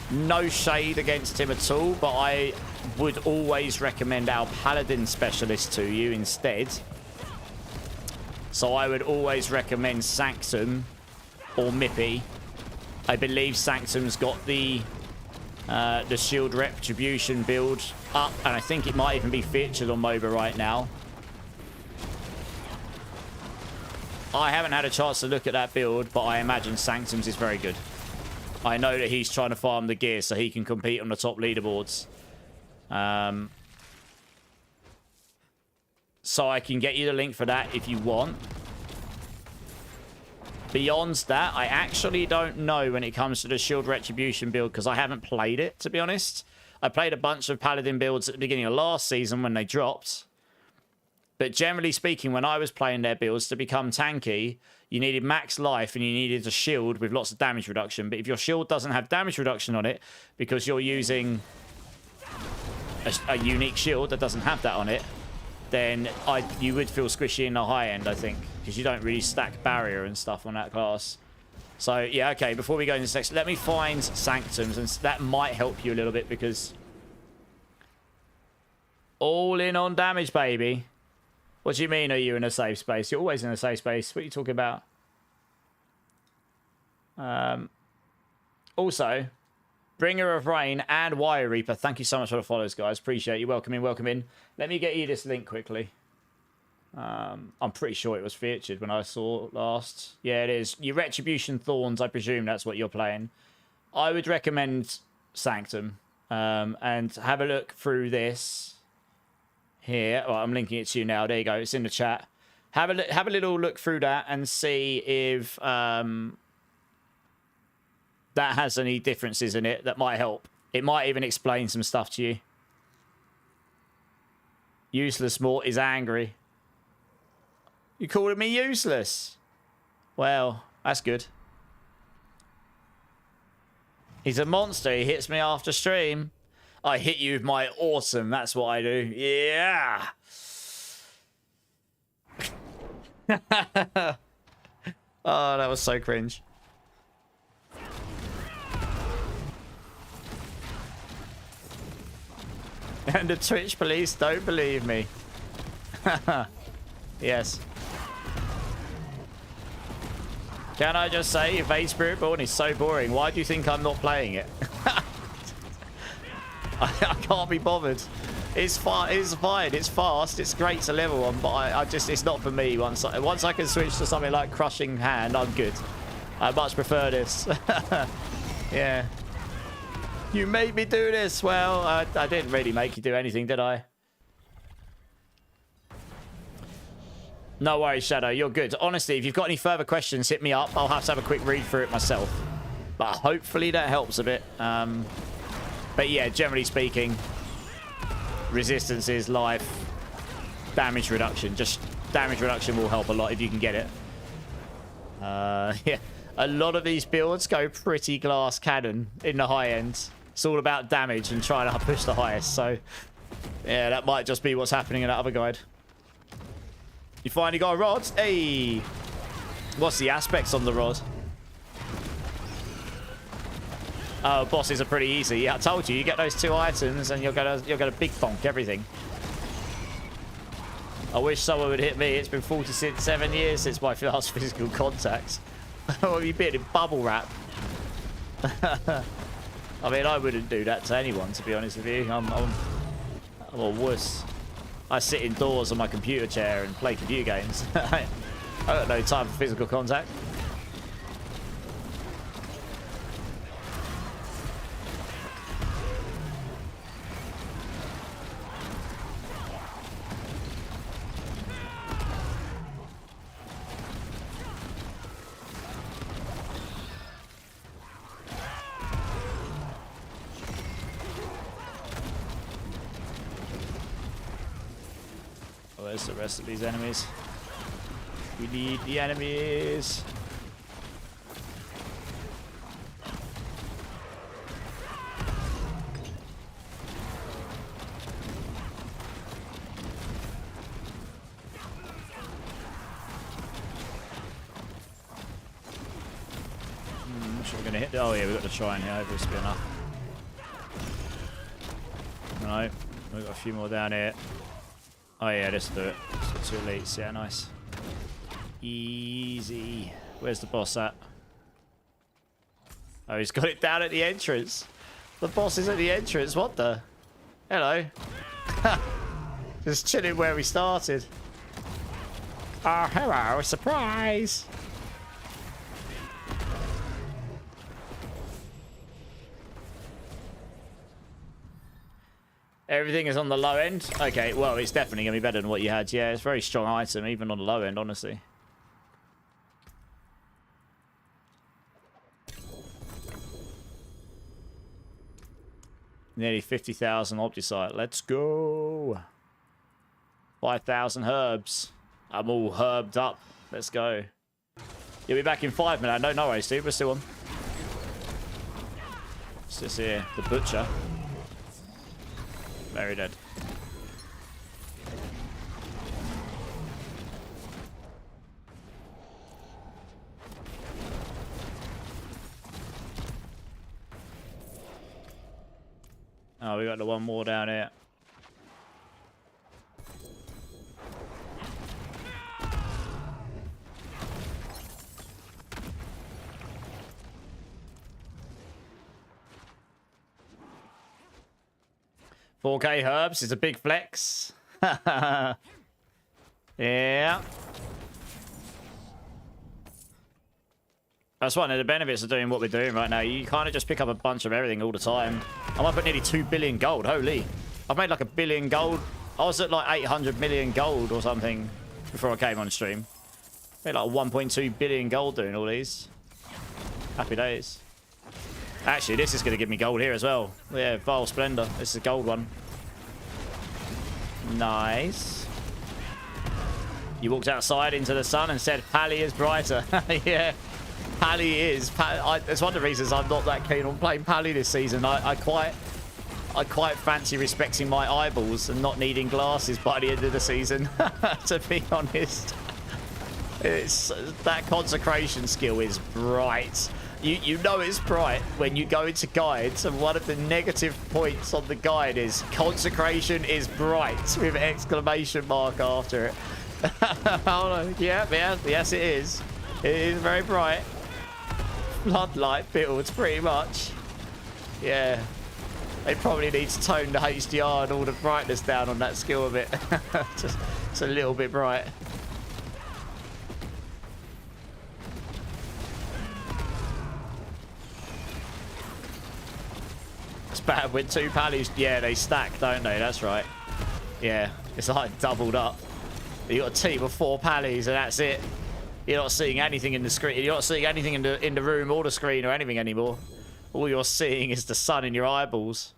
B: No shade against him at all, but I would always recommend our Paladin Specialist to you instead. So I would always recommend Sanctum or Mippy. I believe Sanctum's got the shield retribution build up, and I think it might even be featured on MOBA right now. I haven't had a chance to look at that build, but I imagine Sanctum's is very good. I know that he's trying to farm the gear so he can compete on the top leaderboards. So I can get you the link for that if you want. Beyond that, I actually don't know when it comes to the Shield Retribution build because I haven't played it, to be honest. I played a bunch of Paladin builds at the beginning of last season when they dropped. But generally speaking, when I was playing their builds, to become tanky, you needed max life and you needed a shield with lots of damage reduction. But if your shield doesn't have damage reduction on it because you're using a unique shield that doesn't have that on it, then you would feel squishy in the high end, I think, because you don't really stack barrier and stuff on that class. So, yeah, okay, before we go into this next, let me find Sanctums, and that might help you a little bit, because all in on damage, baby. What do you mean, are you in a safe space? You're always in a safe space. What are you talking about? Also, Bringer of Rain and Wire Reaper, thank you so much for the follows, guys. Appreciate you. Welcome in, welcome in. Let me get you this link quickly. I'm pretty sure it was featured when I saw it last. Yeah, it is. Your Retribution Thorns, I presume that's what you're playing. I would recommend Sanctum. And have a look through this here. Well, I'm linking it to you now. There you go. It's in the chat. Have a little look through that and see if that has any differences in it that might help. It might even explain some stuff to you. Useless Mort is angry. You calling me useless? Well, that's good. He's a monster. He hits me after stream. I hit you with my awesome. That's what I do. Yeah. Oh, that was so cringe. And the Twitch police don't believe me. Yes. Can I just say, Evade Spiritborn is so boring. Why do you think I'm not playing it? I can't be bothered. It's fine. It's fine. It's fast. It's great to level on, but I just it's not for me. Once I can switch to something like Crushing Hand, I'm good. I much prefer this. Yeah. You made me do this. Well, I didn't really make you do anything, did I? No worries, Shadow. You're good. Honestly, if you've got any further questions, hit me up. I'll have to have a quick read through it myself. But hopefully that helps a bit. But yeah, generally speaking, resistances, life, damage reduction. Just damage reduction will help a lot if you can get it. Yeah, a lot of these builds go pretty glass cannon in the high end. It's all about damage and trying to push the highest. So yeah, that might just be what's happening in that other guide. You finally got a rod? Hey! What's the aspects on the rod? Oh, bosses are pretty easy. Yeah, I told you. You get those 2 items and you're gonna big bonk everything. I wish someone would hit me. It's been 47 years since my last physical contact. What have you been in bubble wrap? I mean, I wouldn't do that to anyone, to be honest with you. I'm a wuss. I sit indoors on my computer chair and play computer games. I got no time for physical contact. Where's the rest of these enemies? We need the enemies. Sure we're gonna hit. Oh yeah, we've got to try and hit over a spinner. No, we've got a few more down here. Oh yeah, let's do it. Let's do 2 elites. Yeah, nice. Easy. Where's the boss at? Oh, he's got it down at the entrance. The boss is at the entrance. What the? Hello. Just chilling where we started. Oh, hello. Surprise. Everything is on the low end. Okay, well, it's definitely going to be better than what you had. Yeah, it's a very strong item, even on the low end, honestly. Nearly 50,000 Opticite. Let's go. 5,000 herbs. I'm all herbed up. Let's go. You'll be back in 5 minutes. No worries, dude. We're still on. It's just here. The butcher. Very dead. Oh, we got the one more down here. $4K herbs is a big flex. Yeah. That's one of the benefits of doing what we're doing right now. You kind of just pick up a bunch of everything all the time. I'm up at nearly 2 billion gold. Holy. I've made like 1 billion gold. I was at like 800 million gold or something before I came on stream. Made like 1.2 billion gold doing all these. Happy days. Actually, this is going to give me gold here as well. Yeah, Vile Splendor. This is a gold one. Nice. You walked outside into the sun and said, Pally is brighter. Yeah. Pally is. It's one of the reasons I'm not that keen on playing Pally this season. I quite fancy respecting my eyeballs and not needing glasses by the end of the season. To be honest, it's that consecration skill is bright. You know it's bright when you go into guides, and one of the negative points on the guide is consecration is bright with an exclamation mark after it. Hold on. Yeah, yes it is. It is very bright. Floodlight builds, pretty much. Yeah. They probably need to tone the HDR and all the brightness down on that skill a bit. Just, it's a little bit bright. It's bad with 2 pallies. Yeah, they stack, don't they? That's right. Yeah, it's like doubled up. You got a team of 4 pallies and that's it. You're not seeing anything in the screen. You're not seeing anything in the room or the screen or anything anymore. All you're seeing is the sun in your eyeballs.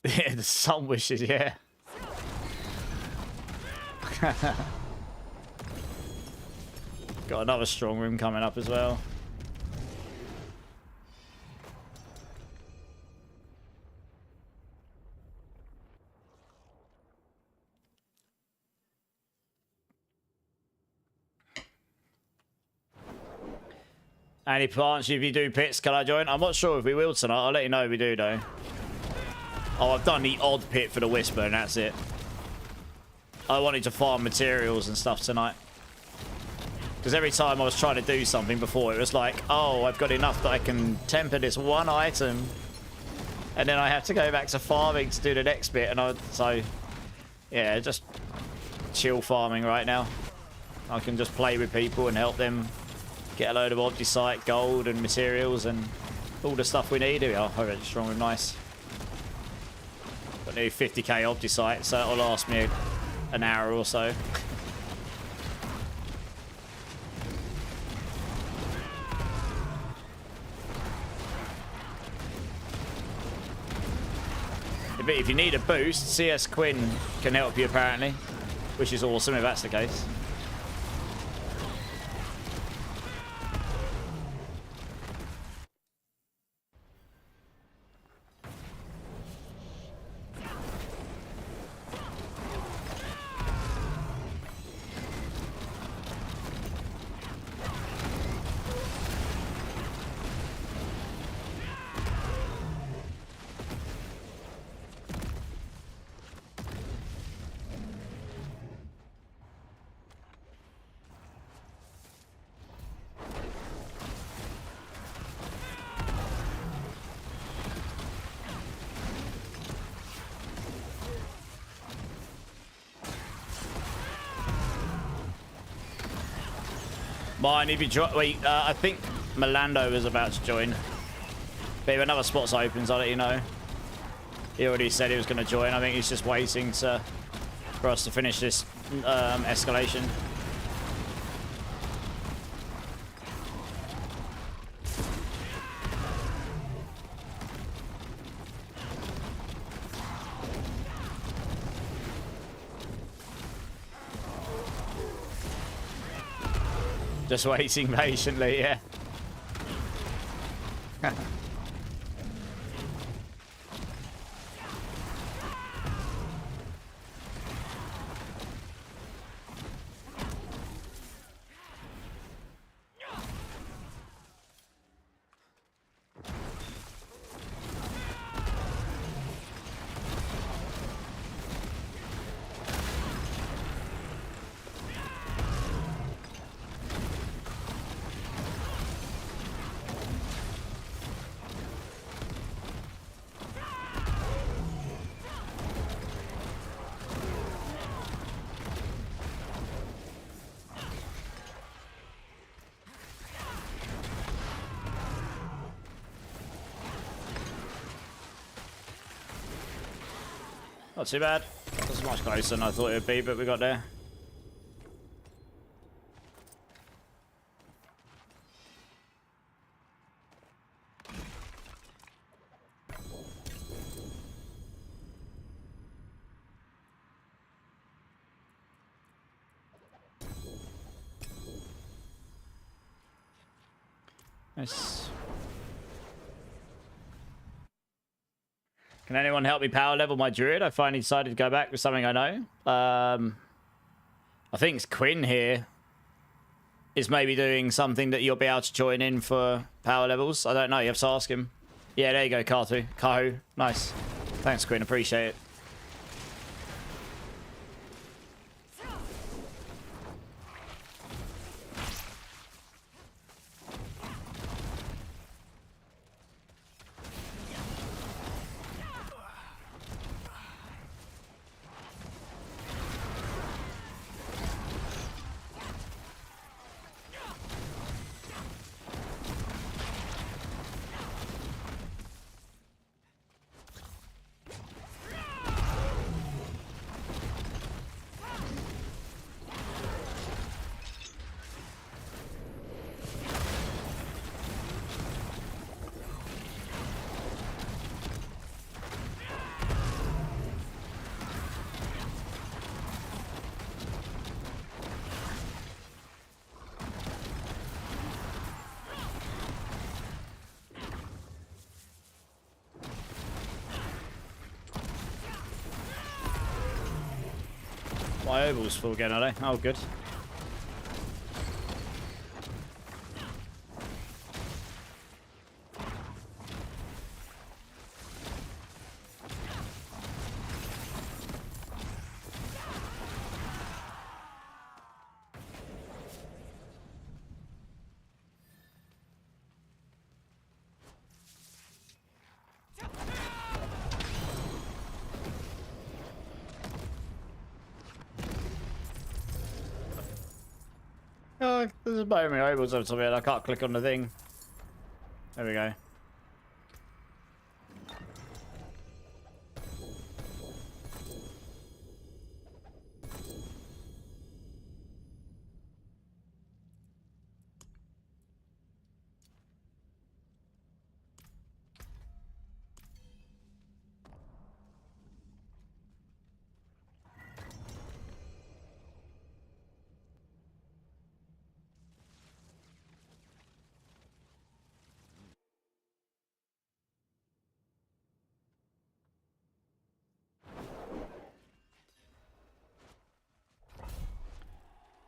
B: Yeah, the sun wishes, yeah. Got another strong room coming up as well. Any plants if you do pits, can I join? I'm not sure if we will tonight. I'll let you know if we do though. Oh, I've done the odd pit for the Whisper and that's it. I wanted to farm materials and stuff tonight. Because every time I was trying to do something before, it was like, oh, I've got enough that I can temper this one item. And then I have to go back to farming to do the next bit. And so, yeah, just chill farming right now. I can just play with people and help them get a load of Opticite, gold and materials and all the stuff we need. Here we are, already strong and nice. Got nearly 50k Opticite, so it'll last me an hour or so. But if you need a boost, CS Quinn can help you apparently, which is awesome if that's the case. Mine, if you join... Wait, I think Melando was about to join. But if another spot's opens, I'll let you know. He already said he was going to join. I think he's just waiting for us to finish this escalation. Just waiting patiently, yeah. Not too bad. That's much closer than I thought it would be, but we got there. Nice. Can anyone help me power level my druid? I finally decided to go back with something I know. I think Quinn here is maybe doing something that you'll be able to join in for power levels. I don't know. You have to ask him. Yeah, there you go, Kahu. Nice. Thanks, Quinn. Appreciate it. My oval's full again, are they? Oh, good. Oh, there's a bone of my ovals over top of it. I can't click on the thing. There we go.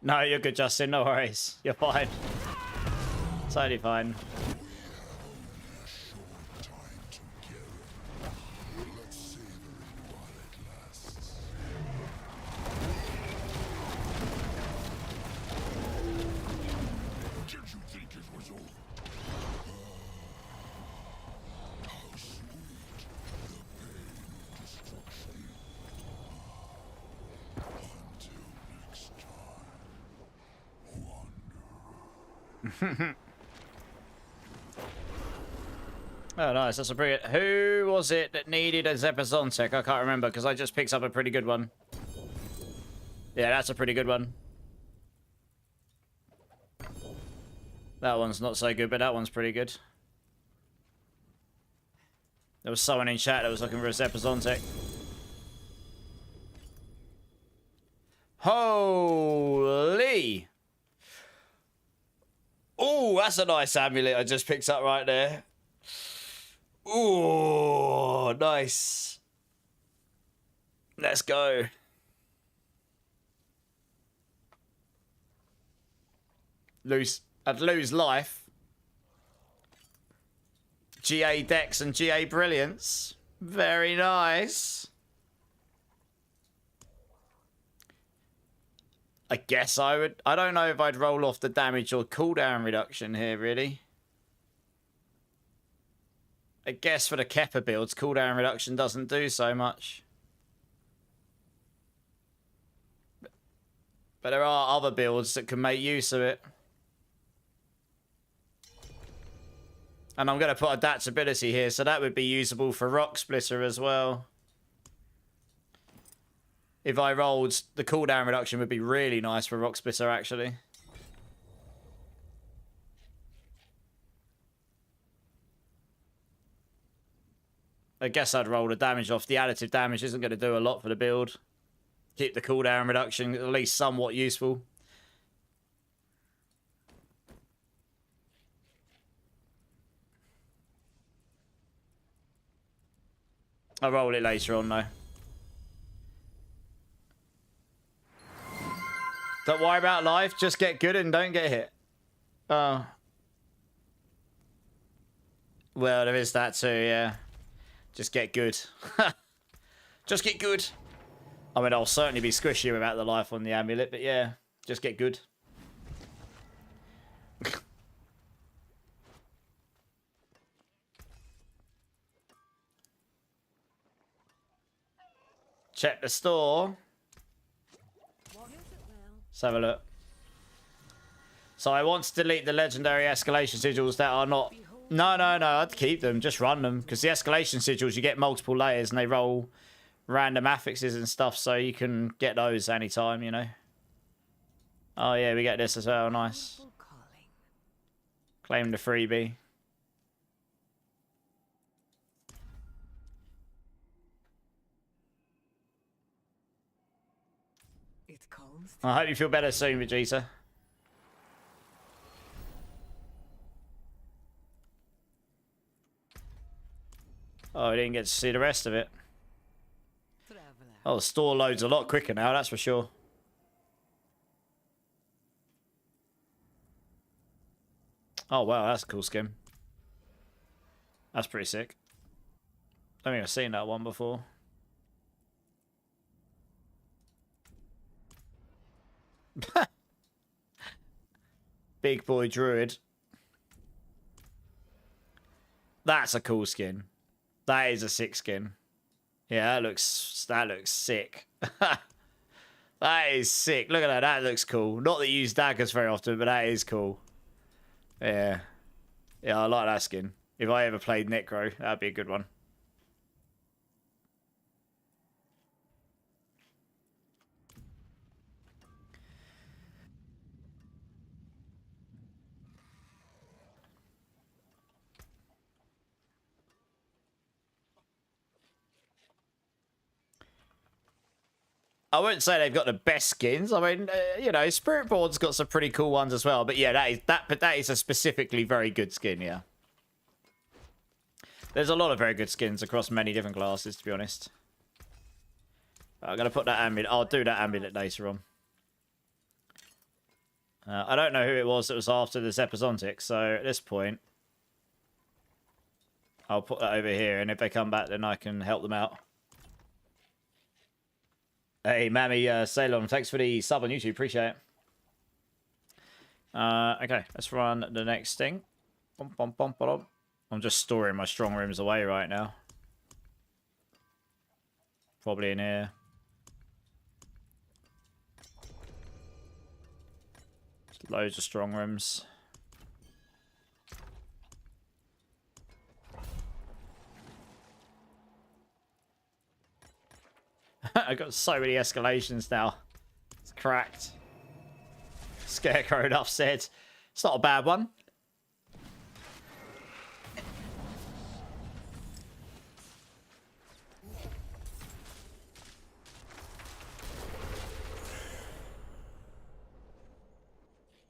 B: No, you're good, Justin. No worries. You're fine. Totally fine. Oh, nice. That's a pretty good... Who was it that needed a Zepazontek? I can't remember because I just picked up a pretty good one. Yeah, that's a pretty good one. That one's not so good, but that one's pretty good. There was someone in chat that was looking for a Zepazontek. Holy! Oh, that's a nice amulet I just picked up right there. Oh, nice. Let's go. I'd lose life. GA Dex and GA Brilliance. Very nice. I guess I would. I don't know if I'd roll off the damage or cooldown reduction here, really. I guess for the Kepper builds, cooldown reduction doesn't do so much. But there are other builds that can make use of it. And I'm going to put adaptability here, so that would be usable for Rock Splitter as well. If I rolled, the cooldown reduction would be really nice for Rock Splitter, actually. I guess I'd roll the damage off. The additive damage isn't going to do a lot for the build. Keep the cooldown reduction at least somewhat useful. I'll roll it later on, though. Don't worry about life. Just get good and don't get hit. Oh. Well, there is that too, yeah. Just get good. Just get good. I mean, I'll certainly be squishy without the life on the amulet, but yeah, just get good. Check the store. Let's have a look. So I want to delete the legendary escalation sigils that are not... No, I'd keep them. Just run them. Because the escalation sigils, you get multiple layers and they roll random affixes and stuff. So you can get those anytime, you know. Oh, yeah, we get this as well. Nice. Claim the freebie. I hope you feel better soon, Vegeta. Oh, I didn't get to see the rest of it. Oh, the store loads a lot quicker now, that's for sure. Oh, wow, that's a cool skin. That's pretty sick. I don't think I've seen that one before. Big boy druid. That's a cool skin. That is a sick skin. Yeah, that looks sick. That is sick. Look at that. That looks cool. Not that you use daggers very often, but that is cool. Yeah. Yeah, I like that skin. If I ever played Necro, that'd be a good one. I wouldn't say they've got the best skins. I mean, you know, Spiritborn's got some pretty cool ones as well. But yeah, that is a specifically very good skin. Yeah, there's a lot of very good skins across many different classes, to be honest. I'm gonna put that amulet. I'll do that amulet later on. I don't know who it was that was after the Zepazontic, so at this point, I'll put that over here, and if they come back, then I can help them out. Hey, Mammy Ceylon, thanks for the sub on YouTube. Appreciate it. Okay, let's run the next thing. I'm just storing my strong rooms away right now. Probably in here. Just loads of strong rooms. I've got so many escalations now. It's cracked. Scarecrow enough said. It's not a bad one.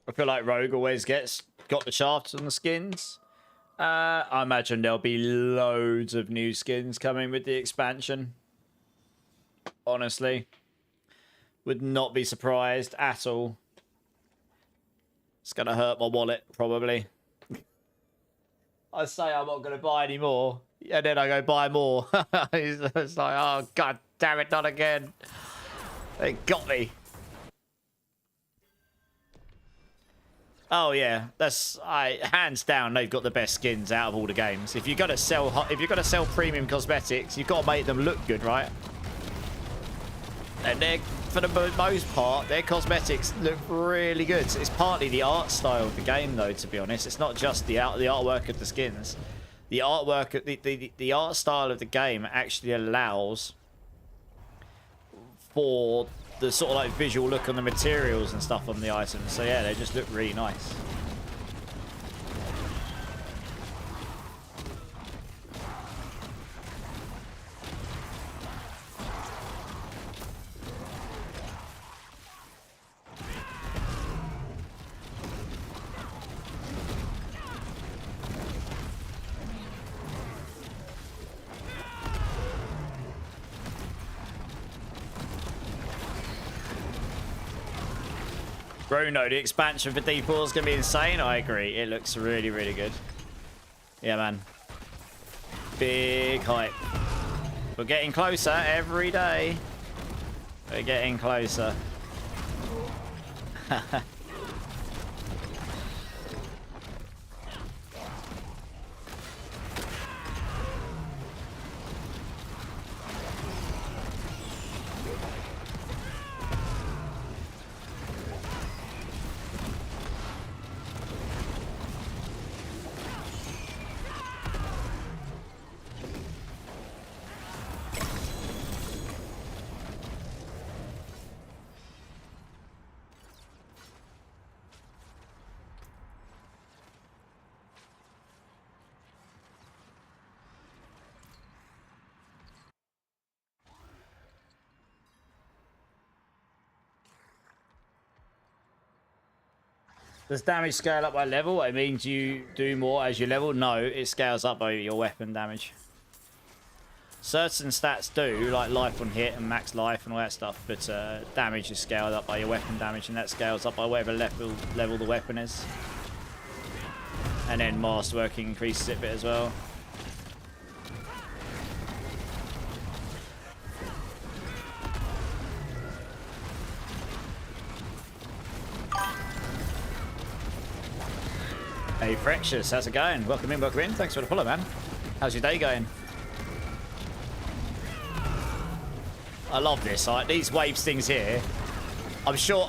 B: I feel like Rogue always got the shafts on the skins. I imagine there'll be loads of new skins coming with the expansion. Honestly. Would not be surprised at all. It's going to hurt my wallet, probably. I say I'm not going to buy any more. And then I go buy more. It's like, oh, god damn it, not again. They got me. Oh yeah, that's hands down. They've got the best skins out of all the games. If you're gonna sell premium cosmetics, you've got to make them look good, right? And they're, for the most part, their cosmetics look really good. It's partly the art style of the game, though. To be honest, it's not just the artwork of the skins. The artwork, the art style of the game actually allows for the sort of like visual look on the materials and stuff on the items. So yeah, they just look really nice. Bruno, the expansion for D4 is going to be insane. I agree. It looks really, really good. Yeah, man. Big hype. We're getting closer every day. We're getting closer. Does damage scale up by level? It means you do more as you level? No, it scales up by your weapon damage. Certain stats do, like life on hit and max life and all that stuff, but damage is scaled up by your weapon damage, and that scales up by whatever level the weapon is. And then masterworking increases it a bit as well. Hey Fractious, how's it going? Welcome in, welcome in. Thanks for the follow, man. How's your day going? I love this. Like, these waves things here. I'm sure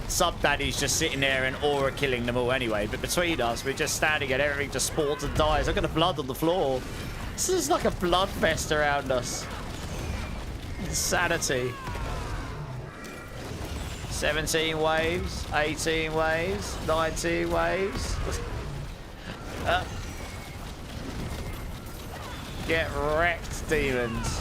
B: Sub Daddy's just sitting there and aura killing them all anyway. But between us, we're just standing and everything just spawns and dies. Look at the blood on the floor. This is like a blood fest around us. Insanity. 17 waves, 18 waves, 19 waves. Get wrecked, demons.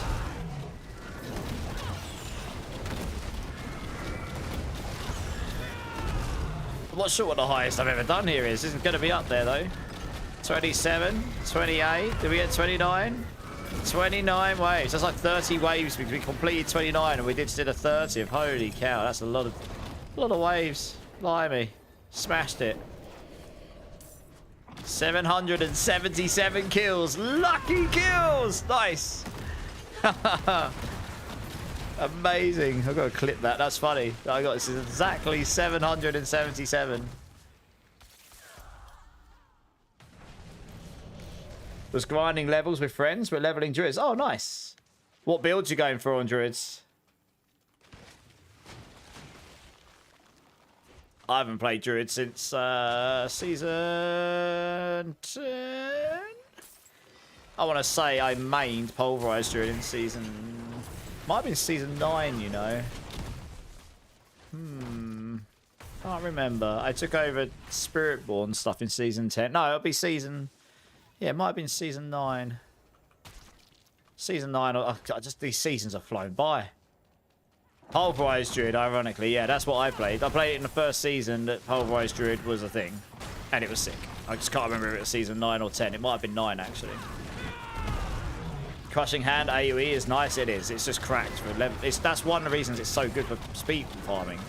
B: I'm not sure what the highest I've ever done here is. This is going to be up there, though. 27, 28. Did we get 29? 29 waves. That's like 30 waves because we completed 29 and we did a 30th. Holy cow, that's a lot of waves. Blimey. Smashed it. 777 kills. Lucky kills. Nice. Amazing. I've got to clip that. That's funny. I got this is exactly 777. Was grinding levels with friends. We're leveling druids. Oh, nice. What builds you going for on druids? I haven't played druid since season 10. I want to say I mained pulverized druid in season
A: Might have been season 9, you know. Can't remember. I took over Spiritborn stuff in season 10. No, it'll be season... Yeah, it might have been season 9. Season 9, just these seasons have flown by. Pulverized Druid, ironically, yeah, that's what I played. I played it in the first season that Pulverized Druid was a thing. And it was sick. I just can't remember if it was season 9 or 10. It might have been 9, actually. Crushing Hand AoE is nice. It is. It's just cracked for level. That's one of the reasons it's so good for speed farming.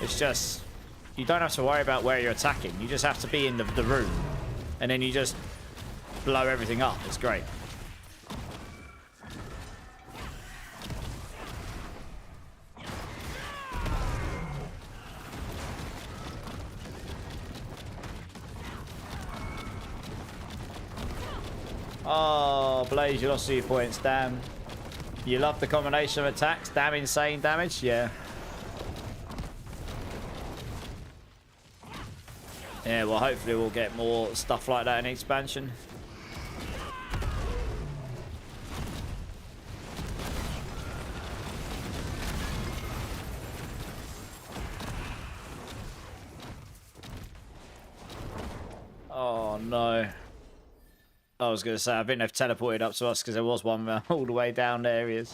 A: It's just... You don't have to worry about where you're attacking. You just have to be in the room. And then you just blow everything up. It's great. Oh, Blaze, you lost 2 points. Damn. You love the combination of attacks? Damn insane damage? Yeah. Yeah, well, hopefully we'll get more stuff like that in expansion. Oh, no. I was going to say, I think they've teleported up to us because there was one all the way down the areas.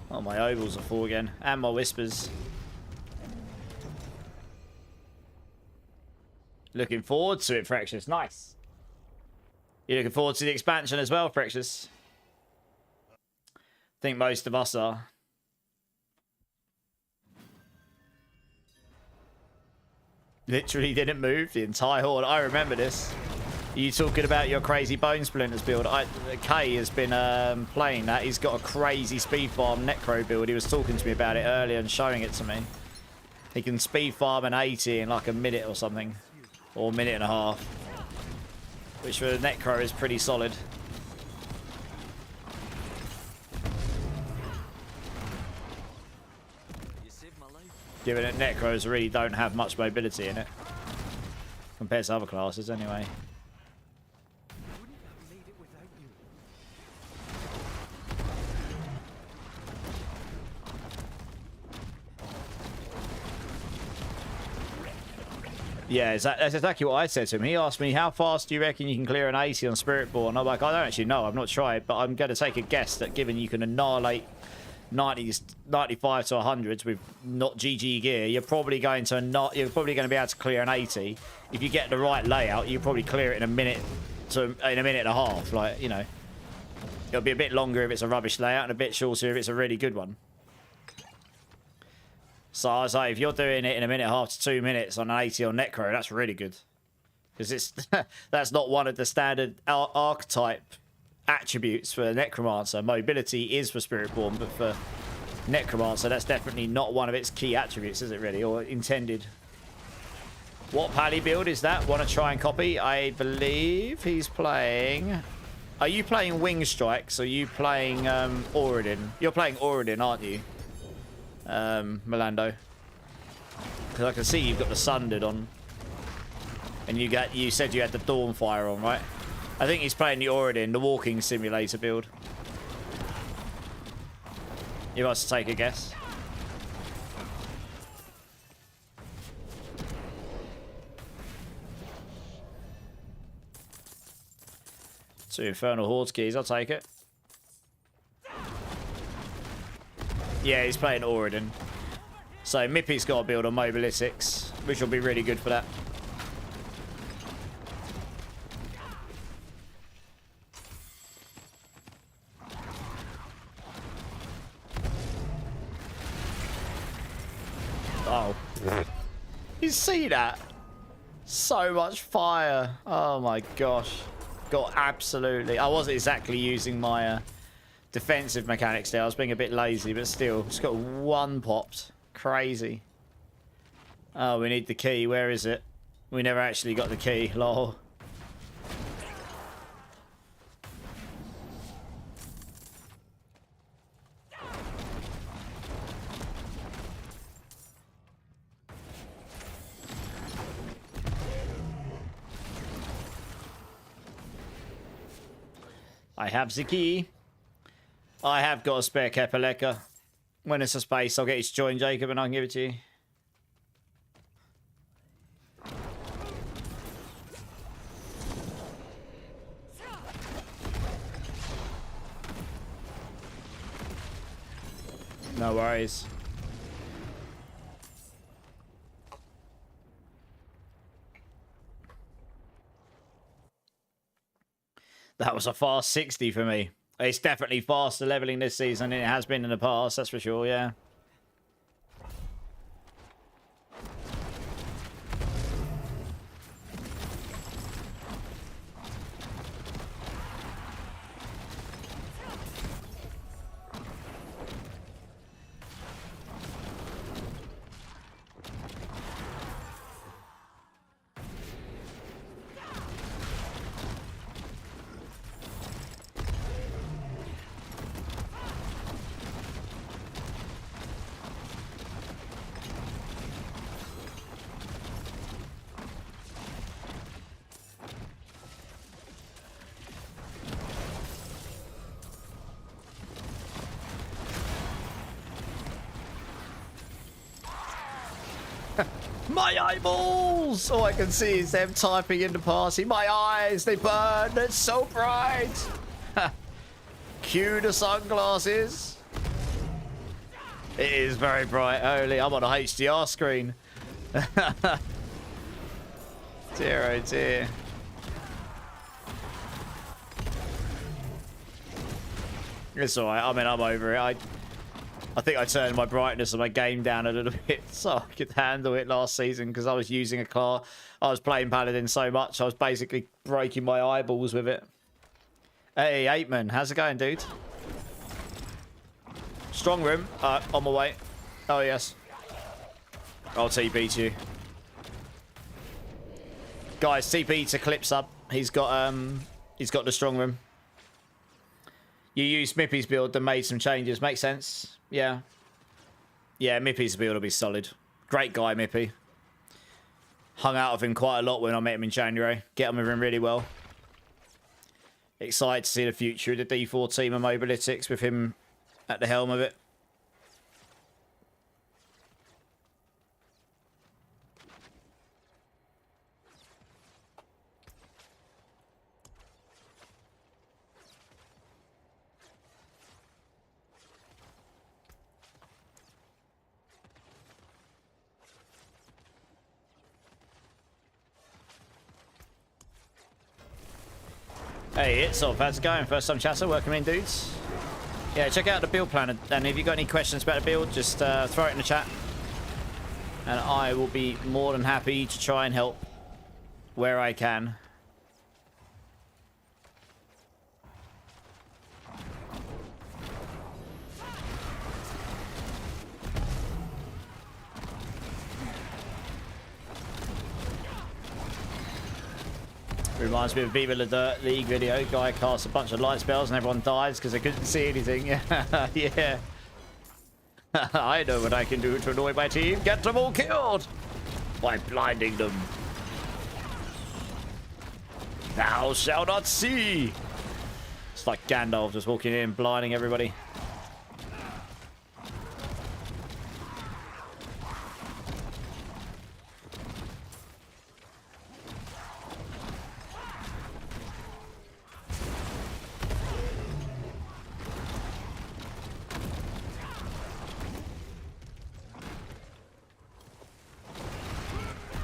A: Oh, my ovals are full again. And my whispers. Looking forward to it, Frexus. Nice. You're looking forward to the expansion as well, Frexus? I think most of us are. Literally didn't move the entire horde. I remember this. You talking about your crazy bone splinters build? Kay has been playing that. He's got a crazy speed farm necro build. He was talking to me about it earlier and showing it to me. He can speed farm an 80 in like a minute or something. Or a minute and a half. Which for a necro is pretty solid. Given that necros really don't have much mobility in it. Compared to other classes anyway. Yeah, that's exactly what I said to him. He asked me, how fast do you reckon you can clear an 80 on Spiritborn? I'm like, I don't actually know. I've not tried, but I'm going to take a guess that given you can annihilate 90s, 95 to 100s with not GG gear, you're probably going to be able to clear an 80. If you get the right layout, you probably clear it in a minute and a half. Like, you know, it'll be a bit longer if it's a rubbish layout and a bit shorter if it's a really good one. So I was like, if you're doing it in a minute and a half to 2 minutes on an 80 on Necro, that's really good. Because it's that's not one of the standard archetype attributes for Necromancer. Mobility is for Spiritborn, but for Necromancer, that's definitely not one of its key attributes, is it really? Or intended. What Pally build is that? Want to try and copy? I believe he's playing... Are you playing Wing Strikes? Or are you playing Auridin? You're playing Auridin, aren't you? Melando, because I can see you've got the Sundered on, and you said you had the Dawnfire on, right? I think he's playing the Auridin, the walking simulator build. You want to take a guess? Two Infernal Horde keys, I'll take it. Yeah, he's playing Auridin. So Mippy's got to build on Mobilitics, which will be really good for that. Oh. You see that? So much fire. Oh my gosh. Got absolutely... I wasn't exactly using my... defensive mechanics there. I was being a bit lazy, but still. Just got one popped. Crazy. Oh, we need the key. Where is it? We never actually got the key. Lol.
B: I have the key. I have got a spare Kepaleka. When it's a space, I'll get you to join Jacob and I can give it to you. No worries. That was a fast 60 for me. It's definitely faster leveling this season than it has been in the past, that's for sure, yeah. My eyeballs! All I can see is them typing in the party. My eyes, they burn. It's so bright. Cue the sunglasses. It is very bright. Holy, I'm on a HDR screen. Dear, oh dear. It's alright. I mean, I'm over it. I think I turned my brightness of my game down a little bit so I could handle it last season because I was using a car. I was playing Paladin so much, I was basically breaking my eyeballs with it. Hey, Aitman, how's it going, dude? Strong room, on my way. Oh, yes. I'll TP to you. Guys, TP to Clips up. He's got the strong room. You used Mippy's build and made some changes. Makes sense. Yeah. Yeah, Mippy's build will be solid. Great guy, Mippy. Hung out with him quite a lot when I met him in January. Get on with him really well. Excited to see the future of the D4 team of Mobalytics with him at the helm of it. Hey, it's off. How's it going? First time chatter. Welcome in, dudes. Yeah, check out the build plan. And if you've got any questions about the build, just throw it in the chat. And I will be more than happy to try and help where I can. Reminds me of Viva La Dirt League video. Guy casts a bunch of light spells and everyone dies because they couldn't see anything. Yeah, yeah. I know what I can do to annoy my team. Get them all killed by blinding them. Thou shalt not see. It's like Gandalf just walking in, blinding everybody.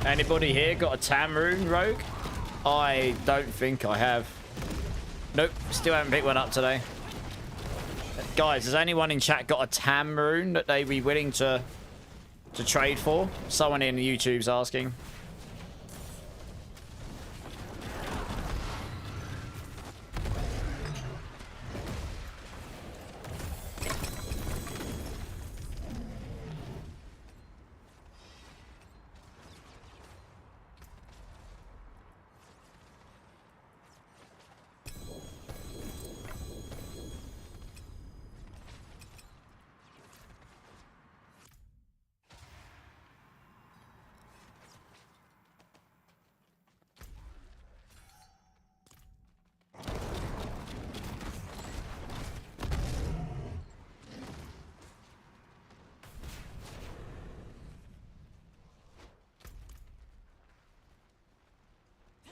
B: Anybody here got a Tam rune, Rogue? I don't think I have. Nope, still haven't picked one up today. Guys, has anyone in chat got a Tam rune that they'd be willing to trade for? Someone in YouTube's asking.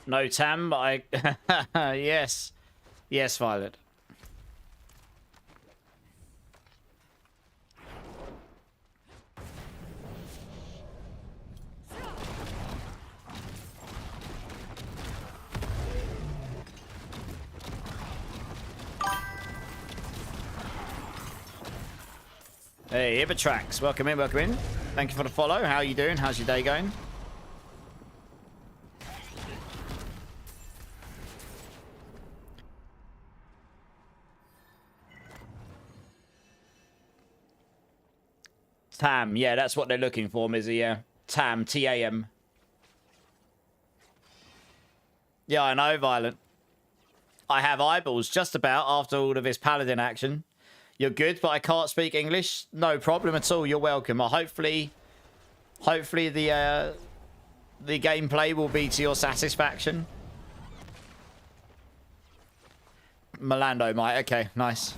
B: No Tam, but I... yes. Yes, Violet. Hey, Ibertrax, welcome in, welcome in. Thank you for the follow. How are you doing? How's your day going? Tam, yeah, that's what they're looking for, Mizzy, yeah. Tam, T-A-M. Yeah, I know, Violent. I have eyeballs just about after all of this paladin action. You're good, but I can't speak English. No problem at all. You're welcome. Hopefully the gameplay will be to your satisfaction. Melando might. Okay, nice.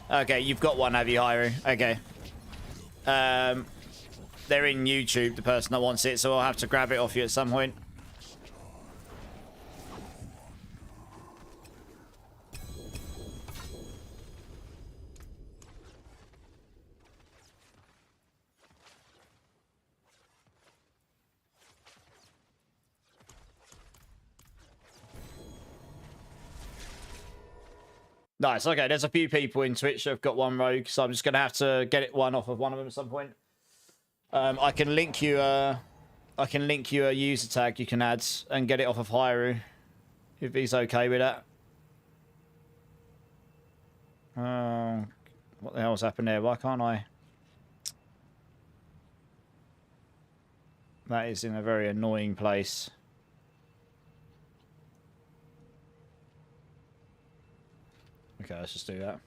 B: Okay, you've got one, have you, Hyru? Okay. They're in YouTube, the person that wants it, so I'll have to grab it off you at some point. Nice, okay, there's a few people in Twitch that have got one rogue, so I'm just going to have to get one off of one of them at some point. I can link you a user tag you can add and get it off of Hyru, if he's okay with that. What the hell's happened there? Why can't I? That is in a very annoying place. Okay, let's just do that.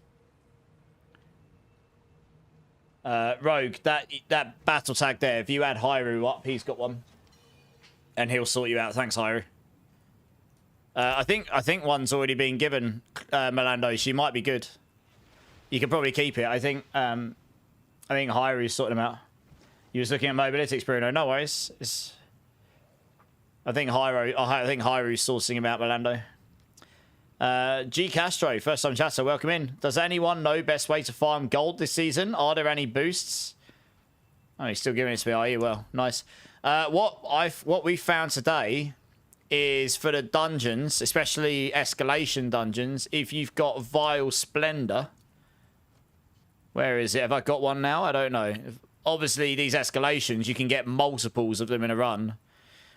B: Rogue, that battle tag there, if you add Hyru up, he's got one. And he'll sort you out. Thanks, Hyru. I think one's already been given, Melando. She might be good. You can probably keep it. I think Hyru's sorting them out. You was looking at mobility, Bruno. No worries. I think Hyru's sourcing him out, Melando. G Castro, first time chatter, welcome in. Does anyone know best way to farm gold this season? Are there any boosts? Oh, he's still giving it to me, are you? Well, nice. What we found today is for the dungeons, especially escalation dungeons, if you've got Vile Splendor. Where is it? Have I got one now? I don't know. Obviously, these escalations, you can get multiples of them in a run.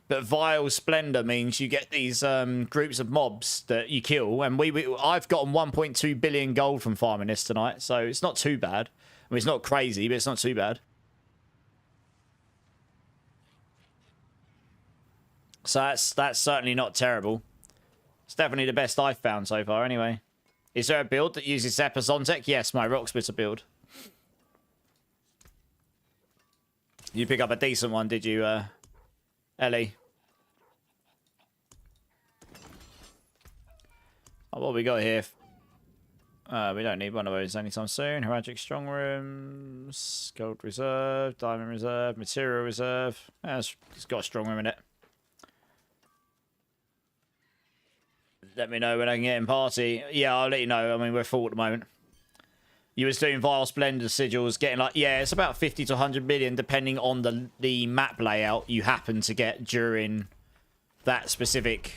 B: But Vile Splendor means you get these groups of mobs that you kill. And I've gotten 1.2 billion gold from farming this tonight. So it's not too bad. I mean, it's not crazy, but it's not too bad. So that's certainly not terrible. It's definitely the best I've found so far anyway. Is there a build that uses Epizontek? Yes, my Rocksplitter build. You pick up a decent one, did you, Ellie? Oh, what we got here? We don't need one of those anytime soon. Heraldic Strong Rooms, Gold Reserve, Diamond Reserve, Material Reserve. It's got a strong room in it. Let me know when I can get in party. Yeah, I'll let you know. I mean, we're full at the moment. You was doing Vile Splendor sigils, getting like, yeah, it's about 50 to 100 million, depending on the map layout you happen to get during that specific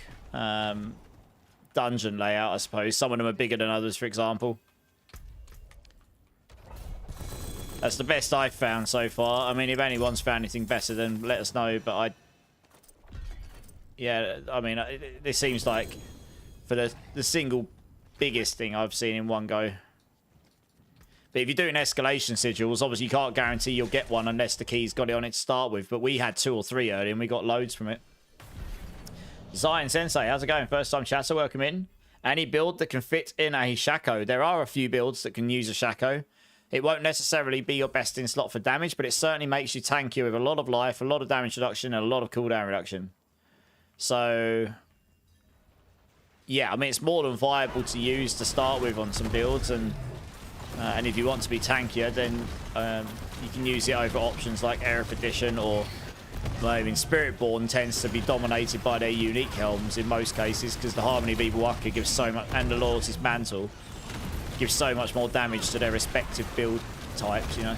B: dungeon layout, I suppose. Some of them are bigger than others, for example. That's the best I've found so far. I mean, if anyone's found anything better, then let us know. But yeah, I mean, this seems like for the single biggest thing I've seen in one go. But if you're doing escalation sigils, obviously you can't guarantee you'll get one unless the key's got it on it to start with. But we had 2 or 3 early and we got loads from it. Zion Sensei, how's it going? First time chatter, welcome in. Any build that can fit in a Shaco. There are a few builds that can use a Shaco. It won't necessarily be your best in slot for damage, but it certainly makes you tankier with a lot of life, a lot of damage reduction, and a lot of cooldown reduction. So yeah, I mean, it's more than viable to use to start with on some builds, and And if you want to be tankier, then you can use it over options like Aerith Edition, or well, I mean, Spiritborn tends to be dominated by their unique helms in most cases, because the Harmony Beeble Walker gives so much, and the Loyalty's Mantle gives so much more damage to their respective build types, you know.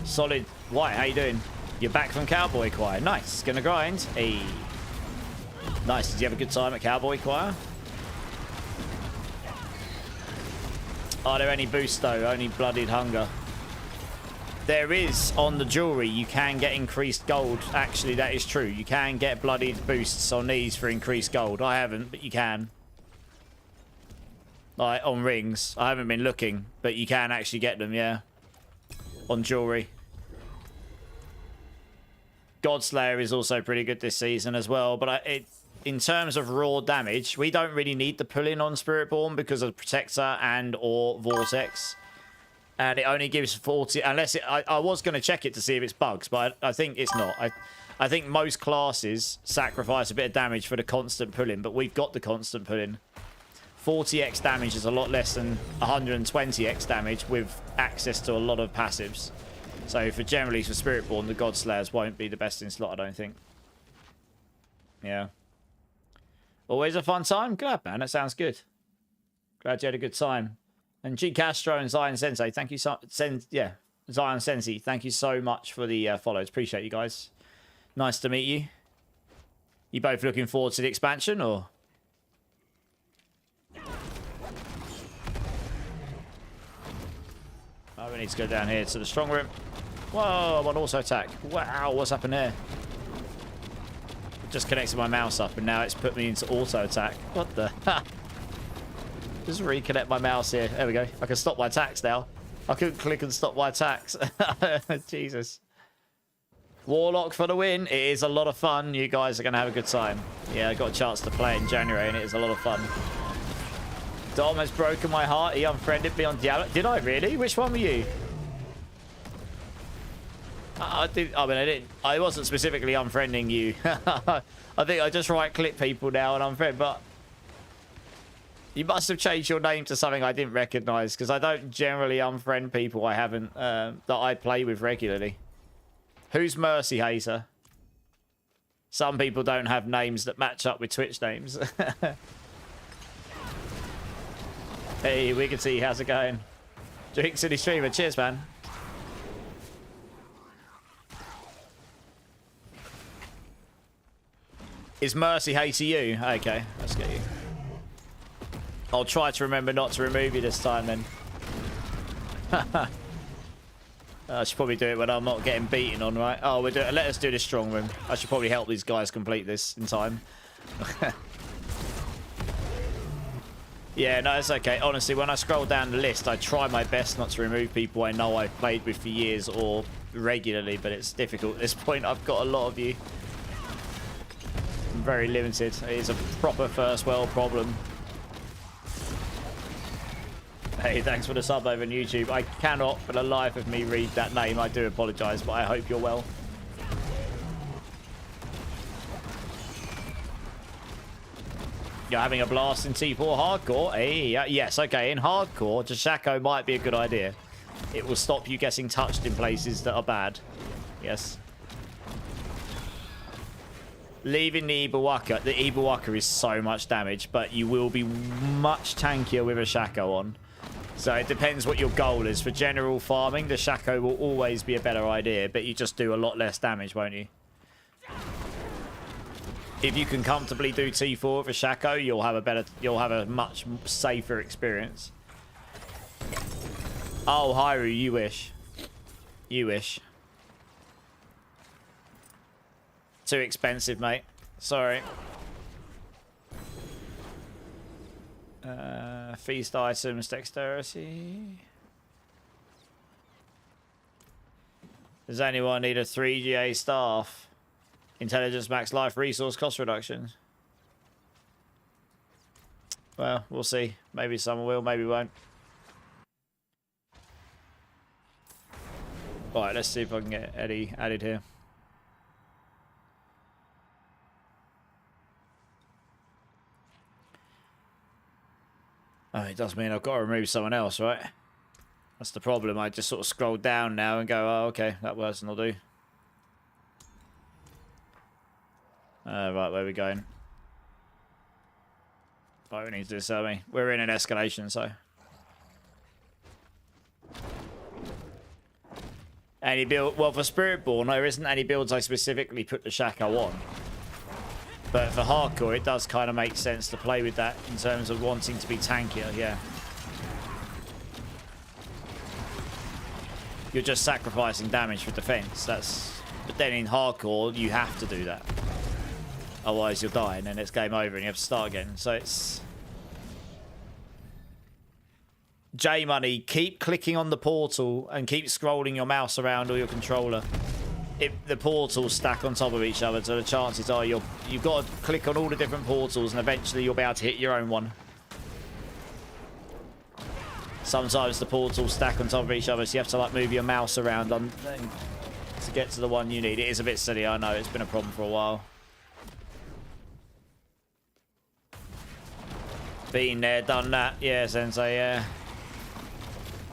B: Solid White, how you doing? You're back from Cowboy Choir. Nice. Gonna grind. Hey. Nice. Did you have a good time at Cowboy Choir? Are there any boosts though? Only Bloodied Hunger. There is on the jewelry. You can get increased gold. Actually, that is true. You can get bloodied boosts on these for increased gold. I haven't, but you can. Like on rings. I haven't been looking, but you can actually get them, yeah. On jewelry. Godslayer is also pretty good this season as well, but in terms of raw damage, we don't really need the pull-in on Spiritborn because of Protector and or Vortex. And it only gives 40, unless it, I was going to check it to see if it's bugs, but I think it's not. I think most classes sacrifice a bit of damage for the constant pull-in, but we've got the constant pull-in. 40x damage is a lot less than 120x damage with access to a lot of passives. So for generally for Spiritborn, the Godslayers won't be the best in slot, I don't think. Yeah. Always a fun time? Glad, man. That sounds good. Glad you had a good time. And G Castro and Zion Sensei, thank you so Zion Sensei, thank you so much for the follows. Appreciate you guys. Nice to meet you. You both looking forward to the expansion, or? Oh, we need to go down here to the strong room. Whoa, one auto attack. Wow, what's happened there? Just connected my mouse up and now it's put me into auto attack. What the? Just reconnect my mouse here. There we go. I can stop my attacks now. I couldn't click and stop my attacks. Jesus. Warlock for the win. It is a lot of fun. You guys are going to have a good time. Yeah, I got a chance to play in January and it is a lot of fun. Dom has broken my heart. He unfriended me on Diablo. Did I really? Which one were you? I didn't. I wasn't specifically unfriending you. I think I just right-click people now and unfriend. But you must have changed your name to something I didn't recognize, because I don't generally unfriend people I haven't that I play with regularly. Who's Mercy Hater? Some people don't have names that match up with Twitch names. Hey, Wiggity, how's it going? Drink City Streamer, cheers, man. Is Mercy Hater you? Okay, let's get you. I'll try to remember not to remove you this time, then. I should probably do it when I'm not getting beaten on, right? Oh, let us do this strong room. I should probably help these guys complete this in time. Yeah, no, it's okay. Honestly, when I scroll down the list, I try my best not to remove people I know I've played with for years or regularly, but it's difficult at this point. I've got a lot of you. I'm very limited. It is a proper first world problem. Hey, thanks for the sub over on YouTube. I cannot for the life of me read that name. I do apologise, but I hope you're well. You're having a blast in T4 Hardcore? Hey, yes, okay. In Hardcore, Jashako might be a good idea. It will stop you getting touched in places that are bad. Yes. Leaving the Ibawaka. The Ibawaka is so much damage, but you will be much tankier with a Shaco on. So it depends what your goal is. For general farming, the Shaco will always be a better idea, but you just do a lot less damage, won't you? If you can comfortably do T4 for Shaco, you'll have a much safer experience. Oh, Hyru, you wish. You wish. Too expensive, mate. Sorry. Feast items, dexterity. Does anyone need a 3GA staff? Intelligence max life resource cost reduction. Well, we'll see. Maybe someone will, maybe won't. Alright, let's see if I can get Eddie added here. Oh, does mean I've got to remove someone else, right? That's the problem. I just sort of scroll down now and go, oh, okay, that person will do. Right, where are we going? Right, we need to do this, me. We're in an escalation, so. Any build, well, for Spiritborn, there isn't any builds I specifically put the Shaco on. But for hardcore, it does kind of make sense to play with that in terms of wanting to be tankier, yeah. You're just sacrificing damage for defense. But then in hardcore, you have to do that. Otherwise, you'll die, and then it's game over, and you have to start again. So it's J-Money. Keep clicking on the portal and keep scrolling your mouse around or your controller. If the portals stack on top of each other, so the chances are you've got to click on all the different portals, and eventually you'll be able to hit your own one. Sometimes the portals stack on top of each other, so you have to like move your mouse around to get to the one you need. It is a bit silly, I know. It's been a problem for a while. Been there, done that. Yeah, Sensei, yeah.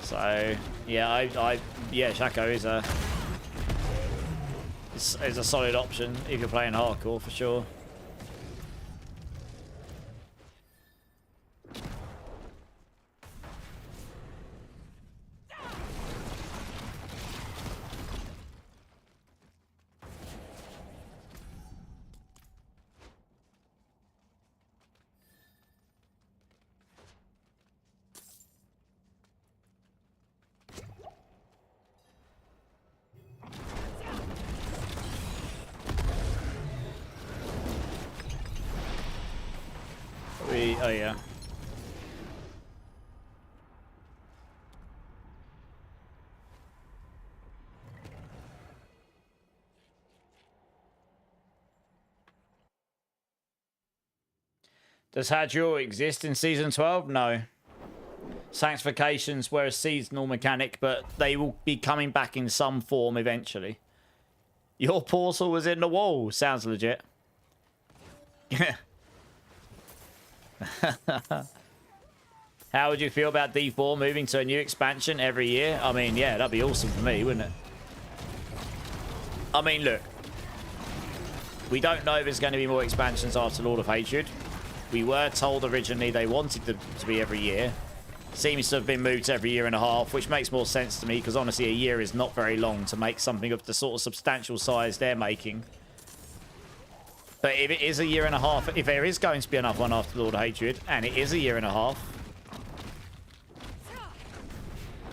B: So, yeah, yeah, Shaco is a solid option if you're playing hardcore, for sure. Oh yeah. Does Hadriel exist in Season 12? No. Sanctifications were a seasonal mechanic, but they will be coming back in some form eventually. Your portal was in the wall. Sounds legit. Yeah. How would you feel about D4 moving to a new expansion every year? I mean, yeah, that'd be awesome for me, wouldn't it? I mean, look. We don't know if there's going to be more expansions after Lord of Hatred. We were told originally they wanted them to be every year. Seems to have been moved to every year and a half, which makes more sense to me, because honestly, a year is not very long to make something of the sort of substantial size they're making. But if it is a year and a half, if there is going to be another one after Lord of Hatred, and it is a year and a half,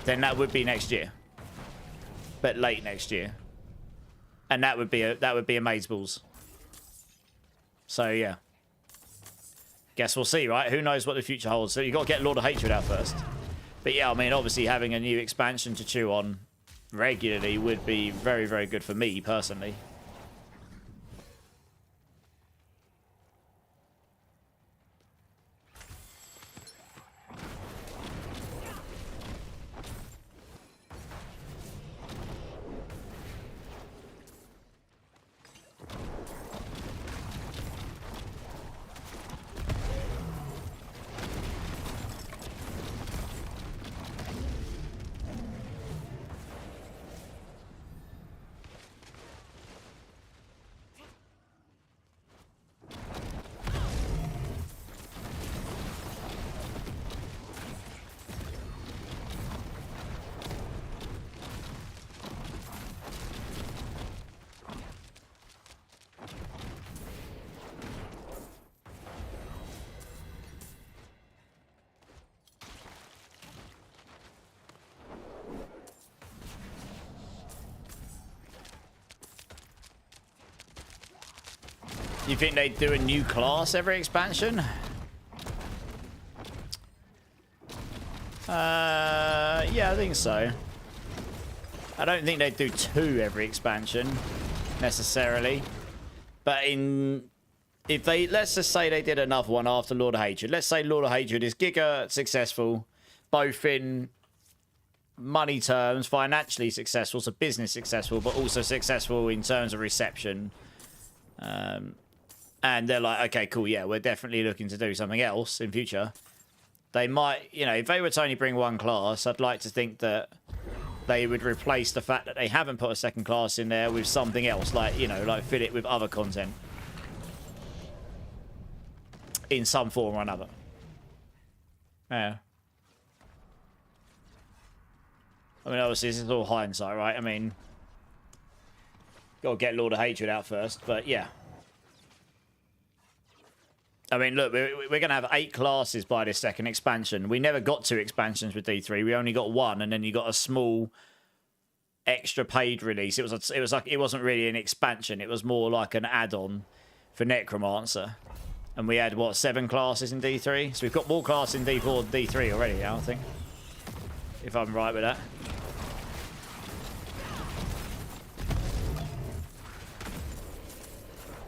B: then that would be next year. But late next year. And that would be a Maid's Balls. So yeah. Guess we'll see, right? Who knows what the future holds. So you've got to get Lord of Hatred out first. But yeah, I mean, obviously having a new expansion to chew on regularly would be very, very good for me, personally. You think they'd do a new class every expansion? Yeah, I think so. I don't think they'd do 2 every expansion, necessarily. But if they, let's just say they did another one after Lord of Hatred. Let's say Lord of Hatred is giga successful, both in money terms, financially successful, so business successful, but also successful in terms of reception. And they're like, okay, cool, yeah, we're definitely looking to do something else in future. They might, you know, if they were to only bring one class, I'd like to think that they would replace the fact that they haven't put a second class in there with something else, like, you know, like fill it with other content in some form or another. Yeah. I mean, obviously, this is all hindsight, right? I mean, gotta get Lord of Hatred out first, but yeah. I mean, look, we're going to have 8 classes by this second expansion. We never got 2 expansions with D3. We only got 1, and then you got a small extra paid release. It was like it wasn't really an expansion. It was more like an add-on for Necromancer. And we had, what, 7 classes in D3? So we've got more classes in D4 than D3 already, I think. If I'm right with that.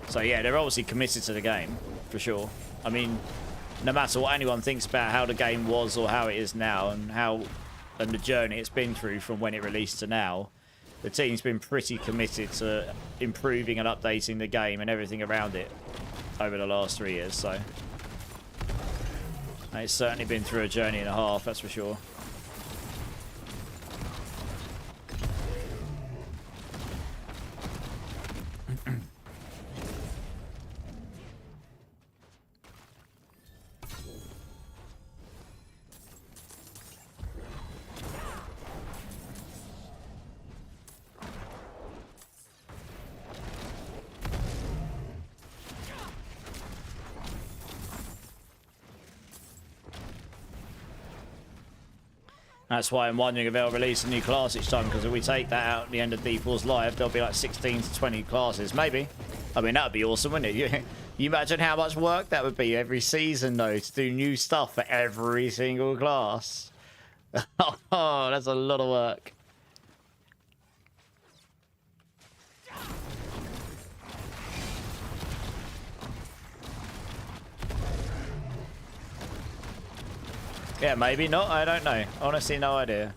B: So yeah, they're obviously committed to the game, for sure. I mean, no matter what anyone thinks about how the game was or how it is now and the journey it's been through from when it released to now, the team's been pretty committed to improving and updating the game and everything around it over the last 3 years, so it's certainly been through a journey and a half, that's for sure. That's why I'm wondering if they'll release a new class each time, because if we take that out at the end of D4's live, there'll be like 16 to 20 classes, maybe. I mean, that would be awesome, wouldn't it? You imagine how much work that would be every season, though, to do new stuff for every single class. Oh, that's a lot of work. Yeah, maybe not. I don't know. Honestly, no idea.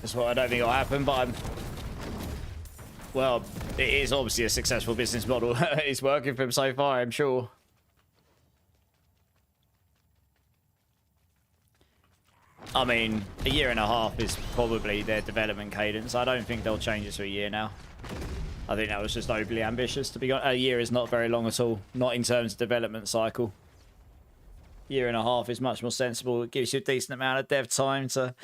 B: That's what I don't think will happen, but well, it is obviously a successful business model. It's working for him so far, I'm sure. I mean, a year and a half is probably their development cadence. I don't think they'll change it to a year now. I think that was just overly ambitious, to be honest. A year is not very long at all, not in terms of development cycle. Year and a half is much more sensible. It gives you a decent amount of dev time to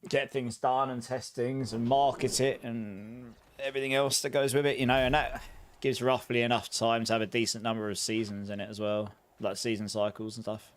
B: get things done and test things and market it and everything else that goes with it, you know, and that gives roughly enough time to have a decent number of seasons in it as well, like season cycles and stuff.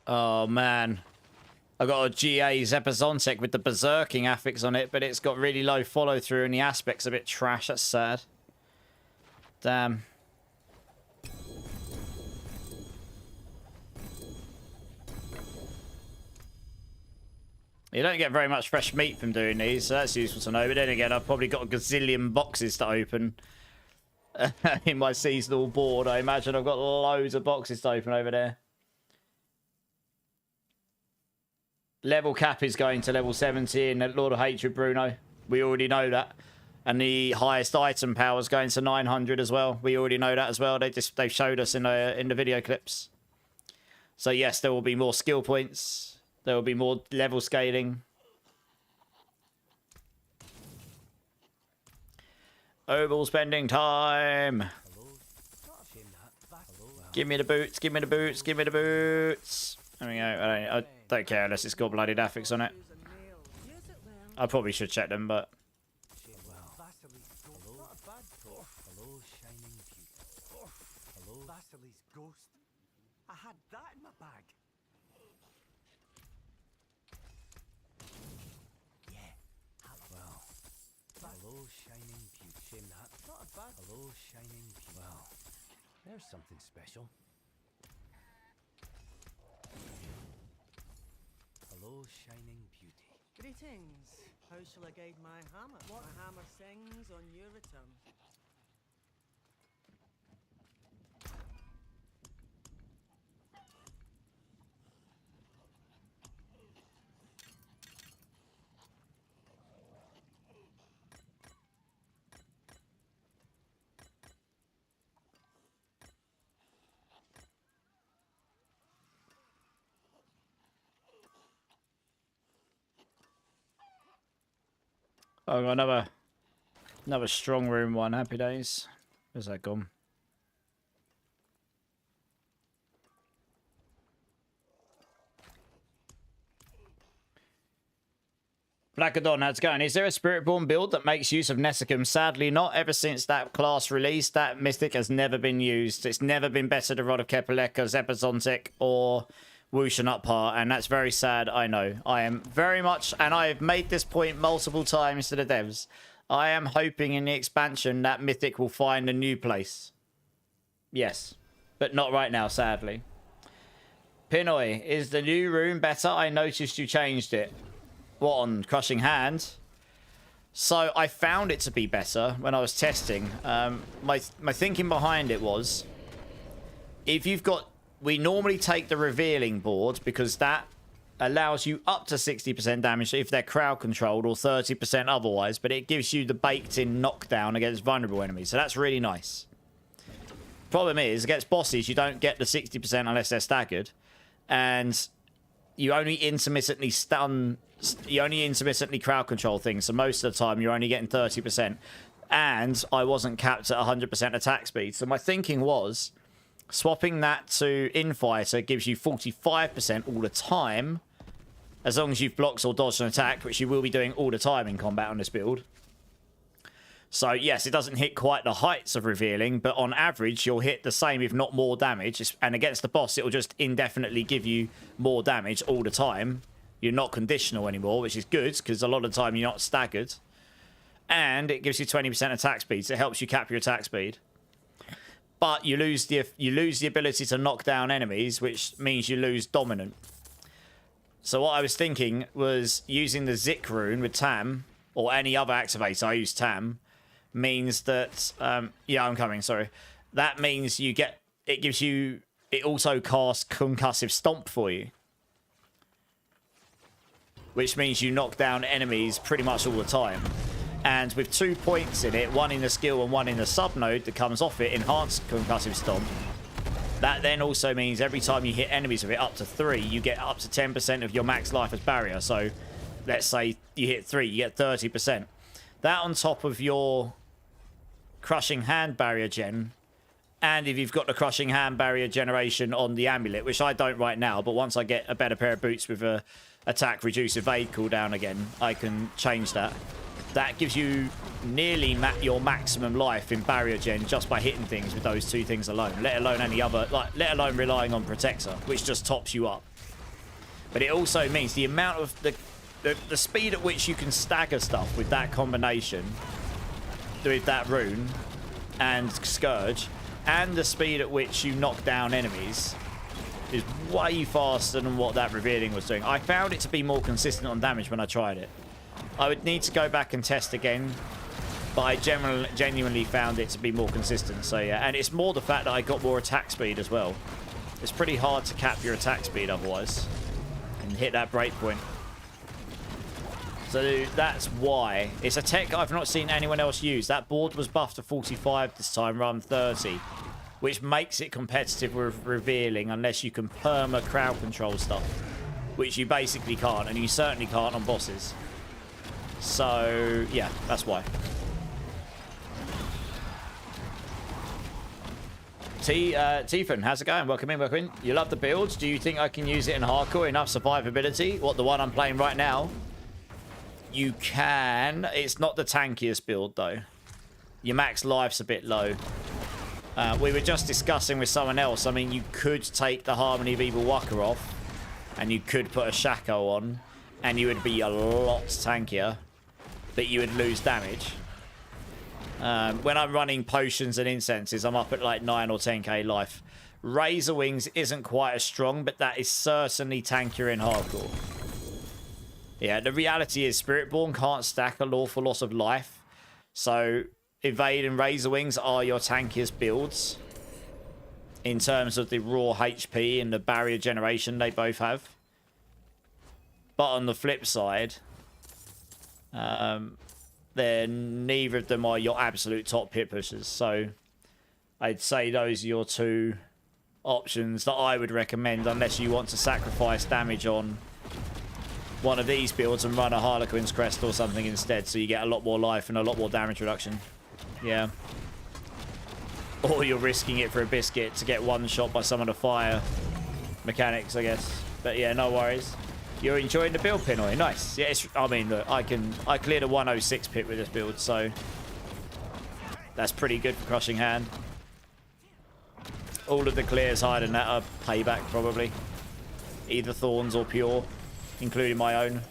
B: Oh, man. I got a GA Zepazontek with the berserking affix on it, but it's got really low follow-through and the aspect's a bit trash. That's sad. Damn. You don't get very much fresh meat from doing these, so that's useful to know. But then again, I've probably got a gazillion boxes to open in my seasonal board. I imagine I've got loads of boxes to open over there.
A: level cap is going to level 70 in Lord of Hatred, Bruno. We already know that. And the highest item power is going to 900 as well. We already know that as well. They've showed us in the video clips. So yes, there will be more skill points. There will be more level scaling. Oval spending time. Give me the boots, give me the boots, give me the boots. There we go. I don't care unless it's got bloody affix on it. I probably should check them, but...
D: I had that in my bag.
E: Hello, shining beauty. Shame that.
D: Not a bad.
E: Hello, shining beauty. Well, there's something special. Hello, shining beauty.
D: Greetings. How shall I guide my hammer? What my hammer sings on your return.
A: Oh, I've got another strong room one. Happy days. Where's that gone? Blackadon, how's it going? Is there a Spiritborn build that makes use of Nessicum? Sadly not. Ever since that class released, that Mystic has never been used. It's never been better than Rod of Kepeleka, Zepazontic, or Whoosh and Upar, and that's very sad, I know. I am very much, and I have made this point multiple times to the devs, I am hoping in the expansion that Mythic will find a new place. Yes, but not right now, sadly. Pinoy, is the new room better? I noticed you changed it. What, on Crushing Hand? So I found it to be better when I was testing. My thinking behind it was, if you've got... We normally take the revealing board because that allows you up to 60% damage if they're crowd controlled or 30% otherwise, but it gives you the baked in knockdown against vulnerable enemies. So that's really nice. Problem is, against bosses, you don't get the 60% unless they're staggered. And you only intermittently stun, you only intermittently crowd control things. So most of the time, you're only getting 30%. And I wasn't capped at 100% attack speed. So my thinking was... swapping that to Infighter gives you 45% all the time, as long as you've blocked or dodged an attack, which you will be doing all the time in combat on this build. So yes, it doesn't hit quite the heights of revealing, but on average, you'll hit the same, if not more damage. And against the boss, it'll just indefinitely give you more damage all the time. You're not conditional anymore, which is good, because a lot of the time you're not staggered. And it gives you 20% attack speed, so it helps you cap your attack speed. But you lose the ability to knock down enemies, which means you lose dominant. So what I was thinking was using the Zik rune with Tam, or any other activator, I use Tam, means that... yeah, I'm coming, sorry. That means you get... It gives you... It also casts Concussive Stomp for you. Which means you knock down enemies pretty much all the time. And with 2 points in it, one in the skill and one in the sub-node that comes off it, Enhanced Concussive Stomp, that then also means every time you hit enemies with it up to 3, you get up to 10% of your max life as barrier. So let's say you hit 3, you get 30%. That on top of your Crushing Hand barrier gen, and if you've got the Crushing Hand barrier generation on the amulet, which I don't right now, but once I get a better pair of boots with a attack, reduce, evade cooldown again, I can change that. That gives you nearly your maximum life in barrier gen just by hitting things with those 2 things alone, let alone any other, let alone relying on Protector, which just tops you up. But it also means the amount of the speed at which you can stagger stuff with that combination, with that rune and Scourge, and the speed at which you knock down enemies is way faster than what that revealing was doing. I found it to be more consistent on damage when I tried it. I would need to go back and test again, but I genuinely found it to be more consistent. So yeah, and it's more the fact that I got more attack speed as well. It's pretty hard to cap your attack speed otherwise and hit that breakpoint.
B: So that's why. It's a tech I've not seen anyone else use. That board was buffed to 45 this time, rather than 30. Which makes it competitive with revealing unless you can perma crowd control stuff. Which you basically can't, and you certainly can't on bosses. So, yeah, that's why. Tiefan, how's it going? Welcome in, welcome in. You love the builds. Do you think I can use it in hardcore? Enough survivability? What, the one I'm playing right now? You can. It's not the tankiest build, though. Your max life's a bit low. We were just discussing with someone else. I mean, you could take the Harmony of Evil Walker off, and you could put a Shaco on, and you would be a lot tankier, but you would lose damage. When I'm running potions and incenses, I'm up at like 9 or 10k life. Razor Wings isn't quite as strong, but that is certainly tankier in hardcore. Yeah, the reality is Spiritborn can't stack an awful lot of life. So Evade and Razor Wings are your tankiest builds in terms of the raw HP and the barrier generation they both have. But on the flip side, then neither of them are your absolute top pit pushers. So I'd say those are your two options that I would recommend unless you want to sacrifice damage on one of these builds and run a Harlequin's Crest or something instead, so you get a lot more life and a lot more damage reduction. Yeah. Or you're risking it for a biscuit to get one shot by some of the fire mechanics, I guess. But yeah, no worries. You're enjoying the build, Pinoy. Nice. Yeah, I mean, look, I cleared a 106 pit with this build, so that's pretty good for Crushing Hand. All of the clears higher than that are payback, probably. Either Thorns or Pure, including my own.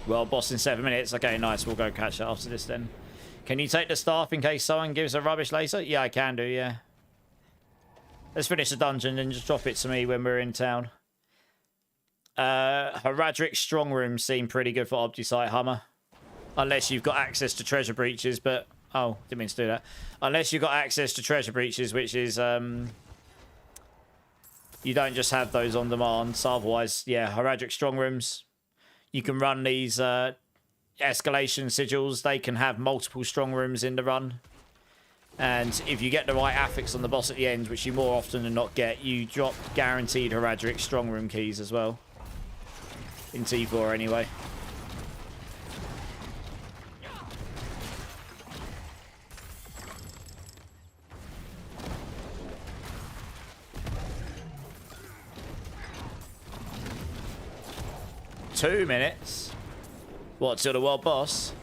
B: Well, boss in 7 minutes. Okay, nice. We'll go catch it after this then. Can you take the staff in case someone gives a rubbish laser? Yeah, I can do, yeah. Let's finish the dungeon and just drop it to me when we're in town. Heradric's strong rooms seem pretty good for Obdusite Hummer. Unless you've got access to treasure breaches, but... Oh, didn't mean to do that. Unless you've got access to treasure breaches, which is... You don't just have those on demand. So otherwise, yeah, Heradric strong rooms. You can run these... escalation sigils. They can have multiple strong rooms in the run, and if you get the right affix on the boss at the end, which you more often than not get, you drop guaranteed Heradric strong room keys as well in T4 anyway. Two minutes. What, till the world boss?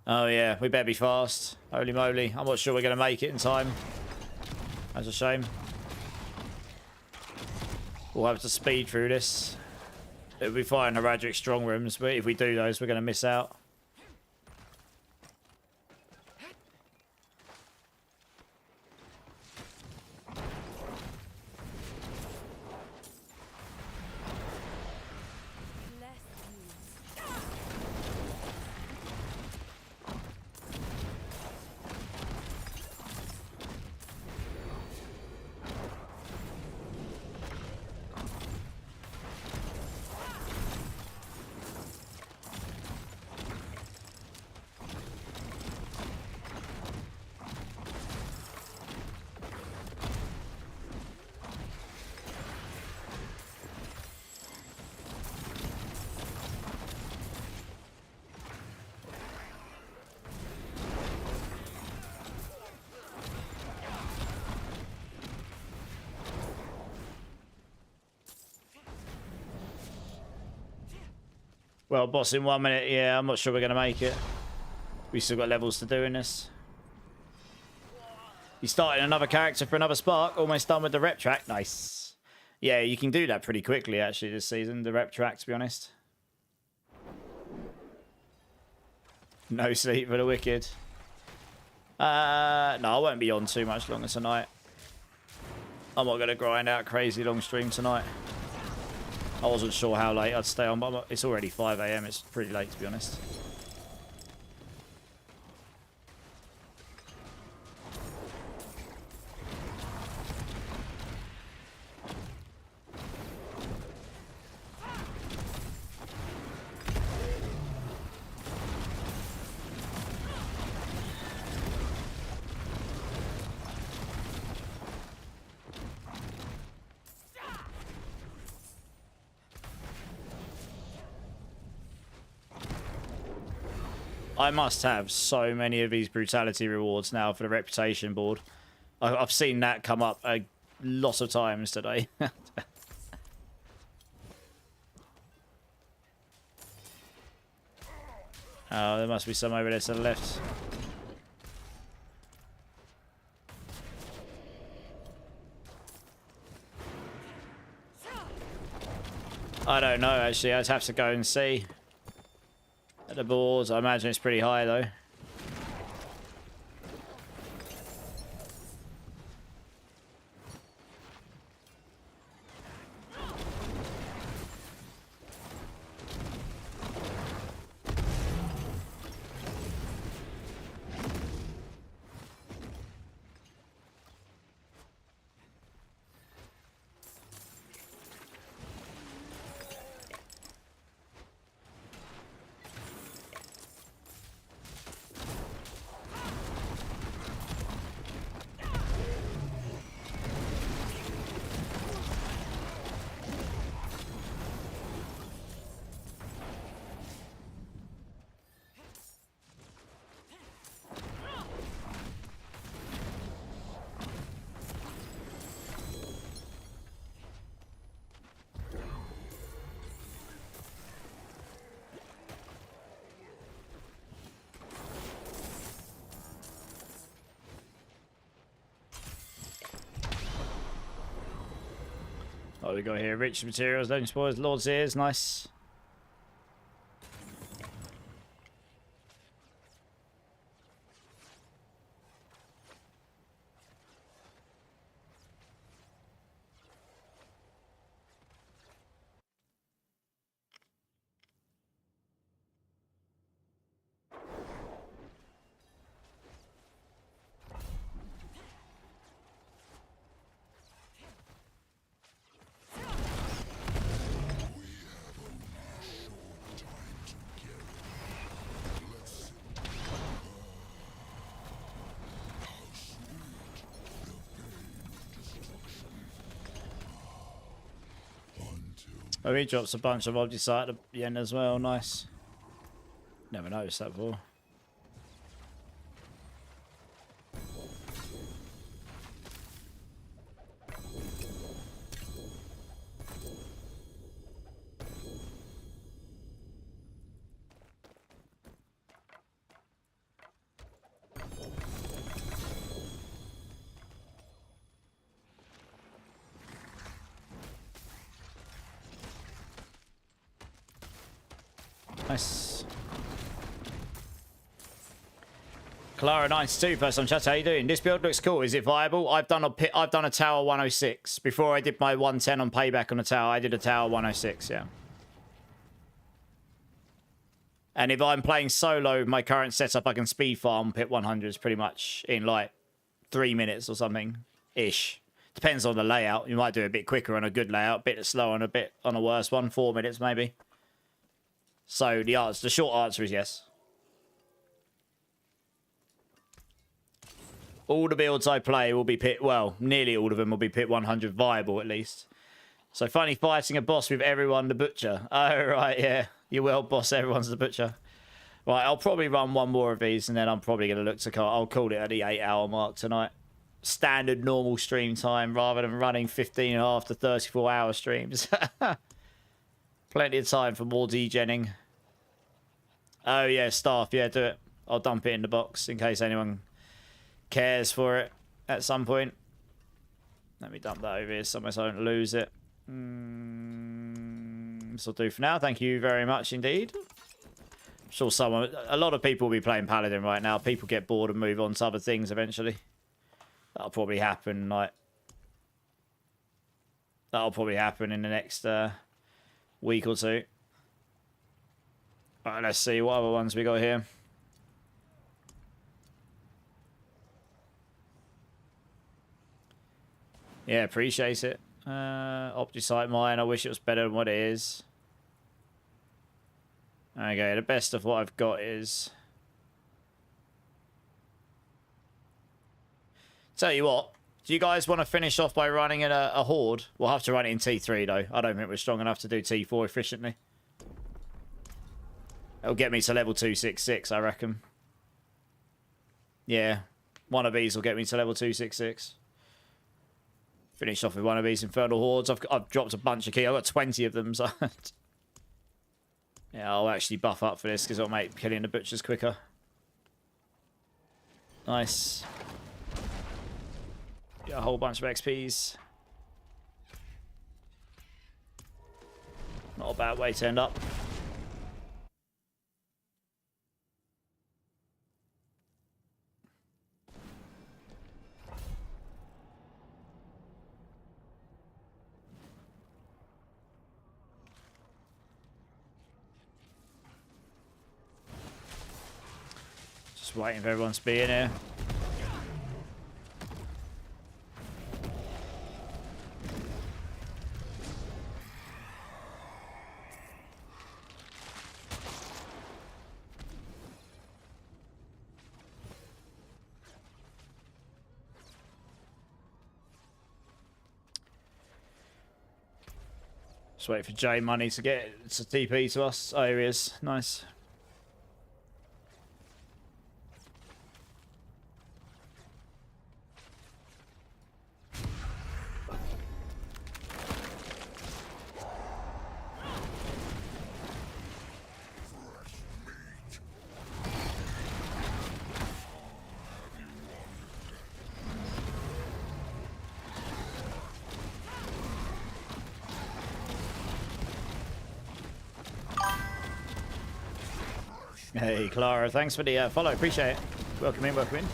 B: Oh yeah, we better be fast. Holy moly, I'm not sure we're going to make it in time. That's a shame. We'll have to speed through this. It'll be fine, Heradric strong rooms, but if we do those, we're going to miss out. Well, boss in 1 minute. Yeah, I'm not sure we're going to make it. We still got levels to do in this. You started another character for another spark. Almost done with the rep track. Nice. Yeah, you can do that pretty quickly, actually, this season. The rep track, to be honest. No sleep for the wicked. No, I won't be on too much longer tonight. I'm not going to grind out a crazy long stream tonight. I wasn't sure how late I'd stay on, but it's already 5 AM. It's pretty late, to be honest. I must have so many of these brutality rewards now for the reputation board. I've seen that come up a lot of times today. Oh, there must be some over there to the left. I don't know, actually. I'd have to go and see. At the boards, I imagine it's pretty high, though. Oh, we got here rich materials, loading spoilers, Lord's ears, nice. Oh, he drops a bunch of objects at the end as well. Nice. Never noticed that before. Nice. Clara92 first on chat. How you doing? This build looks cool. Is it viable? I've done a tower 106 before I did my 110 on payback on the tower. I did a tower 106. Yeah. And if I'm playing solo with my current setup, I can speed farm pit 100s pretty much in like 3 minutes or something ish. Depends on the layout. You might do it a bit quicker on a good layout, a bit slower on a worse one. 4 minutes maybe. So the short answer is yes. All the builds I play will be pit, well, nearly all of them will be pit 100 viable at least. So finally fighting a boss with everyone the butcher. Oh, right, yeah. You will, boss, everyone's the butcher. Right, I'll probably run one more of these and then I'm probably going to look to I'll call it at the 8-hour mark tonight. Standard normal stream time rather than running 15.5 to 34-hour streams. Plenty of time for more degenning. Oh, yeah, staff. Yeah, do it. I'll dump it in the box in case anyone cares for it at some point. Let me dump that over here somewhere so I don't lose it. This will do for now. Thank you very much indeed. I'm sure a lot of people will be playing Paladin right now. People get bored and move on to other things eventually. That'll probably happen, like... That'll probably happen in the next week or two. Alright, let's see what other ones we got here. Yeah, appreciate it. Opticite mine, I wish it was better than what it is. Okay, the best of what I've got is... Tell you what, do you guys want to finish off by running in a horde? We'll have to run it in T3 though. I don't think we're strong enough to do T4 efficiently. It'll get me to level 266, I reckon. Yeah, one of these will get me to level 266. Finish off with one of these Infernal Hordes. I've dropped a bunch of keys. I've got 20 of them, so... yeah, I'll actually buff up for this because it'll make killing the butchers quicker. Nice. Get a whole bunch of XPs. Not a bad way to end up. Just waiting for everyone to be in here. Just wait for J Money to get to TP to us. Oh, here he is. Nice. Hey, Clara, thanks for the follow. Appreciate it. Welcome in, welcome in.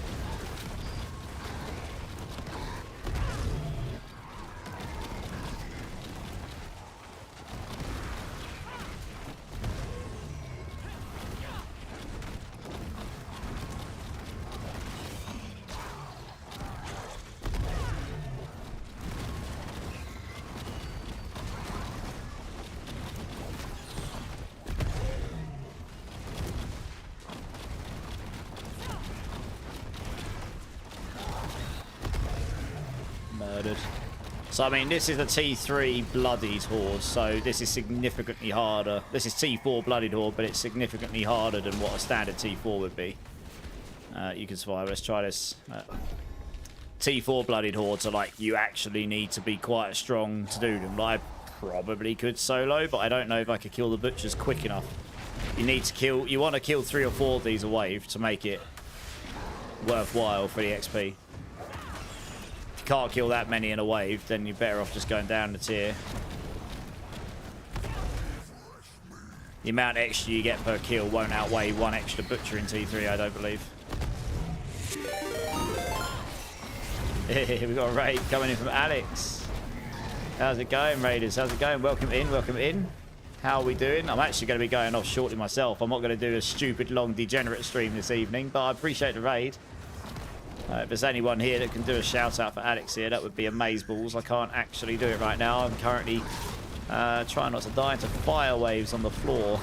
B: So, I mean, this is the T3 Bloodied Horde, so this is significantly harder. This is T4 Bloodied Horde, but it's significantly harder than what a standard T4 would be. You can survive. Let's try this. T4 Bloodied Hordes are like, you actually need to be quite strong to do them. Like, I probably could solo, but I don't know if I could kill the butchers quick enough. You need to kill, you want to kill 3 or 4 of these a wave to make it worthwhile for the XP. Can't kill that many in a wave, then you're better off just going down the tier. The amount extra you get per kill won't outweigh 1 extra butcher in T3, I don't believe. We've got a raid coming in from Alex. How's it going, Raiders? How's it going? Welcome in, welcome in. How are we doing? I'm actually going to be going off shortly myself. I'm not going to do a stupid long degenerate stream this evening, but I appreciate the raid. If there's anyone here that can do a shout out for Alex here, that would be amazeballs. I can't actually do it right now. I'm currently trying not to die into fire waves on the floor.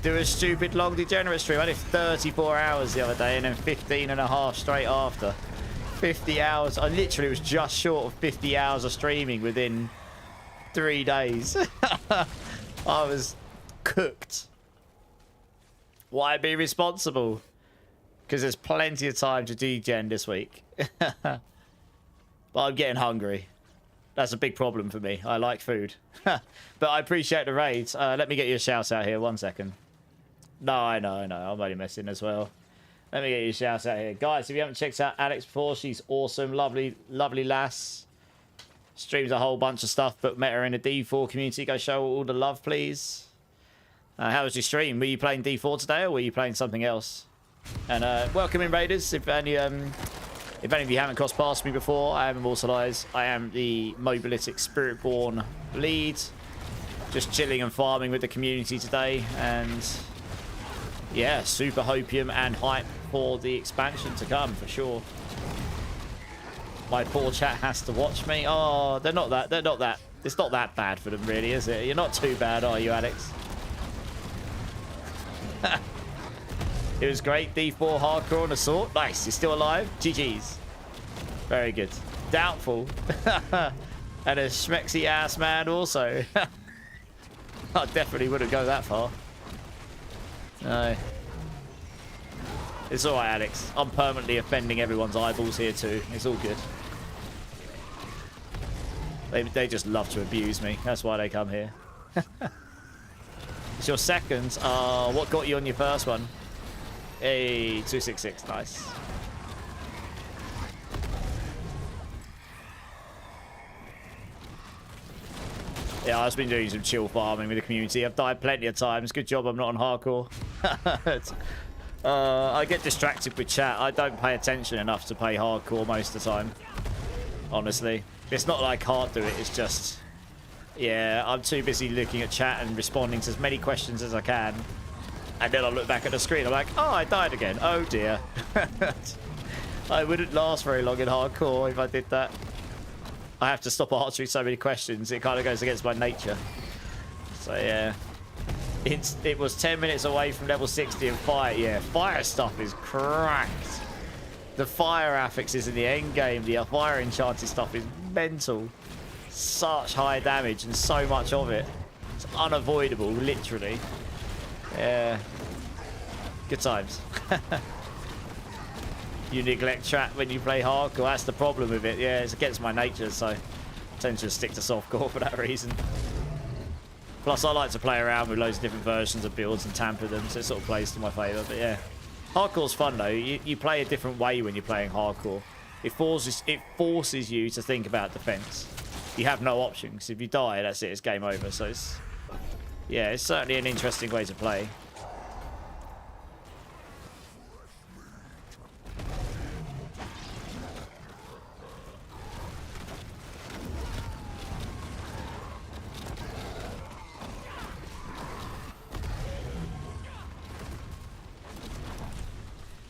B: Do a stupid long degenerate stream. I did 34 hours the other day and then 15 and a half straight after. 50 hours. I literally was just short of 50 hours of streaming within 3 days. I was cooked. Why be responsible? Because there's plenty of time to degen this week. But I'm getting hungry. That's a big problem for me. I like food. But I appreciate the raids. Let me get you a shout out here. 1 second. No, I know. I'm only messing as well. Let me get you a shout out here. Guys, if you haven't checked out Alex before, she's awesome. Lovely, lovely lass. Streams a whole bunch of stuff, but met her in the D4 community. Go show all the love, please. How was your stream? Were you playing D4 today or were you playing something else? And welcome in, Raiders. If any of you haven't crossed past me before, I am Immortalized. I am the Mobilitic Spiritborn lead. Just chilling and farming with the community today. And yeah, super hopium and hype for the expansion to come, for sure. My poor chat has to watch me. Oh, they're not that. It's not that bad for them, really, is it? You're not too bad, are you, Alex? It was great. D4 hardcore on assault. Nice. You're still alive. GG's. Very good. Doubtful. And a schmexy ass man also. I definitely wouldn't go that far. No. It's alright, Alex. I'm permanently offending everyone's eyeballs here too. It's all good. They just love to abuse me. That's why they come here. It's your second. What got you on your first one? Hey, 266. Nice. Yeah, I've been doing some chill farming with the community. I've died plenty of times. Good job I'm not on hardcore. I get distracted with chat. I don't pay attention enough to play hardcore most of the time. Honestly. It's not that I can't do it. It's just... Yeah, I'm too busy looking at chat and responding to as many questions as I can. And then I look back at the screen. I'm like, oh, I died again. Oh, dear. I wouldn't last very long in hardcore if I did that. I have to stop answering so many questions. It kind of goes against my nature. So, yeah. It was 10 minutes away from level 60 and fire. Yeah, fire stuff is cracked. The fire affixes in the end game, the fire enchanted stuff is mental. Such high damage and so much of it. It's unavoidable, literally. Yeah. Good times. You neglect chat when you play hardcore. That's the problem with it. Yeah, it's against my nature, so I tend to stick to softcore for that reason. Plus, I like to play around with loads of different versions of builds and tamper them, so it sort of plays to my favour. But yeah, hardcore's fun though. You play a different way when you're playing hardcore. It forces you to think about defense. You have no options. If you die, that's it. It's game over. So it's, yeah, it's certainly an interesting way to play.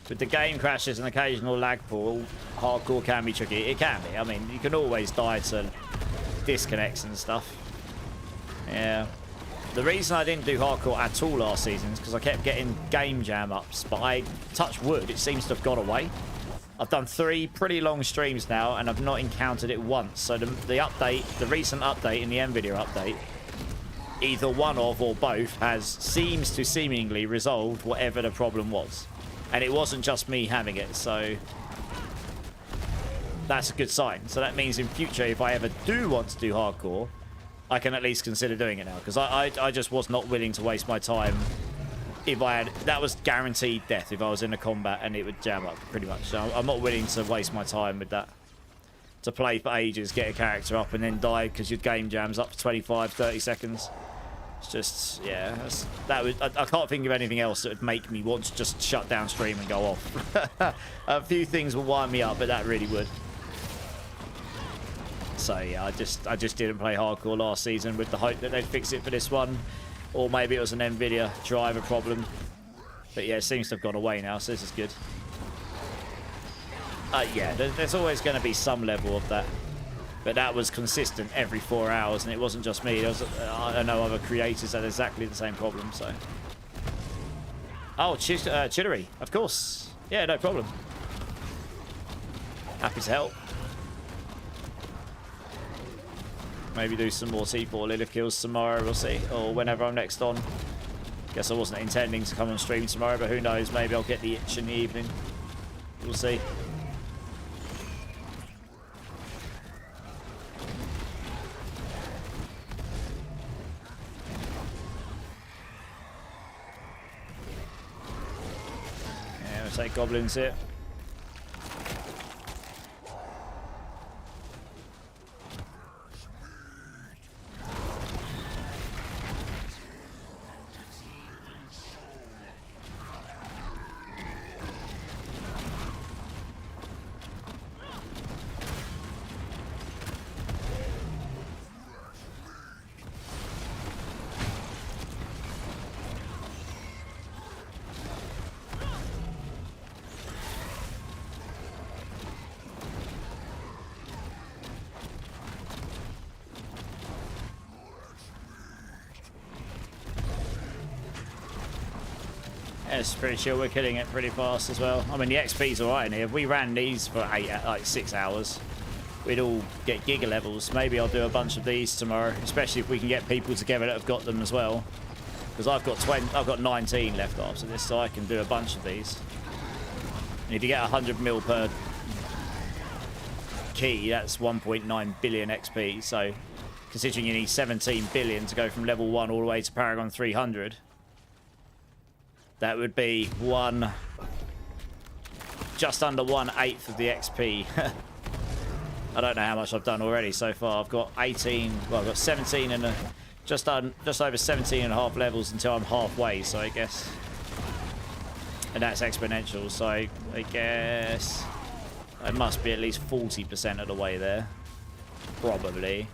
B: With the game crashes and occasional lag pool, hardcore can be tricky. It can be. I mean, you can always die to disconnects and stuff. Yeah. The reason I didn't do hardcore at all last season is because I kept getting game jam ups, but I touch wood, it seems to have got away. I've done 3 pretty long streams now and I've not encountered it once. So the update, the recent update in the NVIDIA update, either one of or both seems to seemingly resolved whatever the problem was. And it wasn't just me having it, so that's a good sign. So that means in future, if I ever do want to do hardcore, I can at least consider doing it now. Because I just was not willing to waste my time if I had... That was guaranteed death if I was in a combat and it would jam up, pretty much. So I'm not willing to waste my time with that. To play for ages, get a character up and then die because your game jams up for 25, 30 seconds. It's just, yeah, I can't think of anything else that would make me want to just shut down stream and go off. A few things will wind me up, but that really would. So yeah, I just didn't play hardcore last season with the hope that they'd fix it for this one, or maybe it was an NVIDIA driver problem. But yeah, it seems to have gone away now, so this is good. Yeah, there's always going to be some level of that. But that was consistent every 4 hours, and it wasn't just me. There was, I know other creators had exactly the same problem, so... Oh, Chittery, of course. Yeah, no problem. Happy to help. Maybe do some more T4 Lilith kills tomorrow, we'll see. Or whenever I'm next on. Guess I wasn't intending to come on stream tomorrow, but who knows, maybe I'll get the itch in the evening. We'll see. Take goblins here. It's pretty chill. We're killing it pretty fast as well. I mean, the XP's alright in here. We ran these for 6 hours. we'd all get giga levels. Maybe I'll do a bunch of these tomorrow, especially if we can get people together that have got them as well. Because I've got 19 left after this, so I can do a bunch of these. And if you get 100 mil per key, that's 1.9 billion XP. So considering you need 17 billion to go from level 1 all the way to Paragon 300, that would be just under 1/8 of the XP. I don't know how much I've done already so far. I've got 18, well, I've got 17 and just over 17 and a half levels until I'm halfway, so I guess. And that's exponential, so I guess I must be at least 40% of the way there. Probably.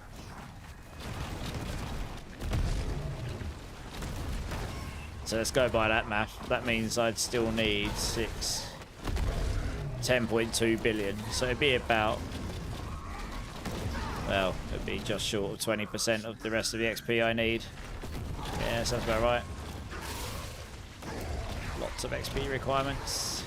B: So let's go by that math. That means I'd still need 10.2 billion. So it'd be about, well, it'd be just short of 20% of the rest of the XP I need. Yeah, sounds about right. Lots of XP requirements.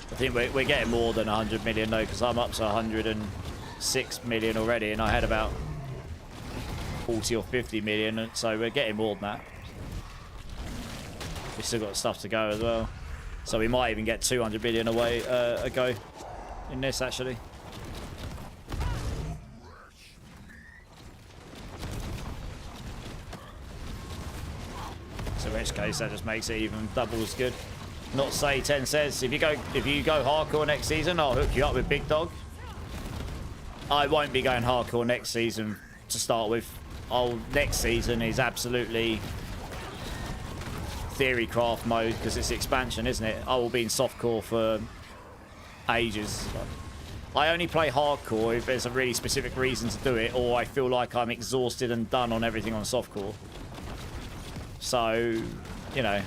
B: I think we're getting more than 100 million though, because I'm up to 106 million already, and I had about 40 or 50 million, so we're getting more than that. We've still got stuff to go as well, so we might even get 200 million away a go in this actually. So in which case that just makes it even double as good. Not say 10 says if you go hardcore next season, I'll hook you up with Big Dog. I won't be going hardcore next season to start with. Next season is absolutely theory craft mode because it's expansion, isn't it? I will be in softcore for ages. I only play hardcore if there's a really specific reason to do it, or I feel like I'm exhausted and done on everything on softcore. So, you know.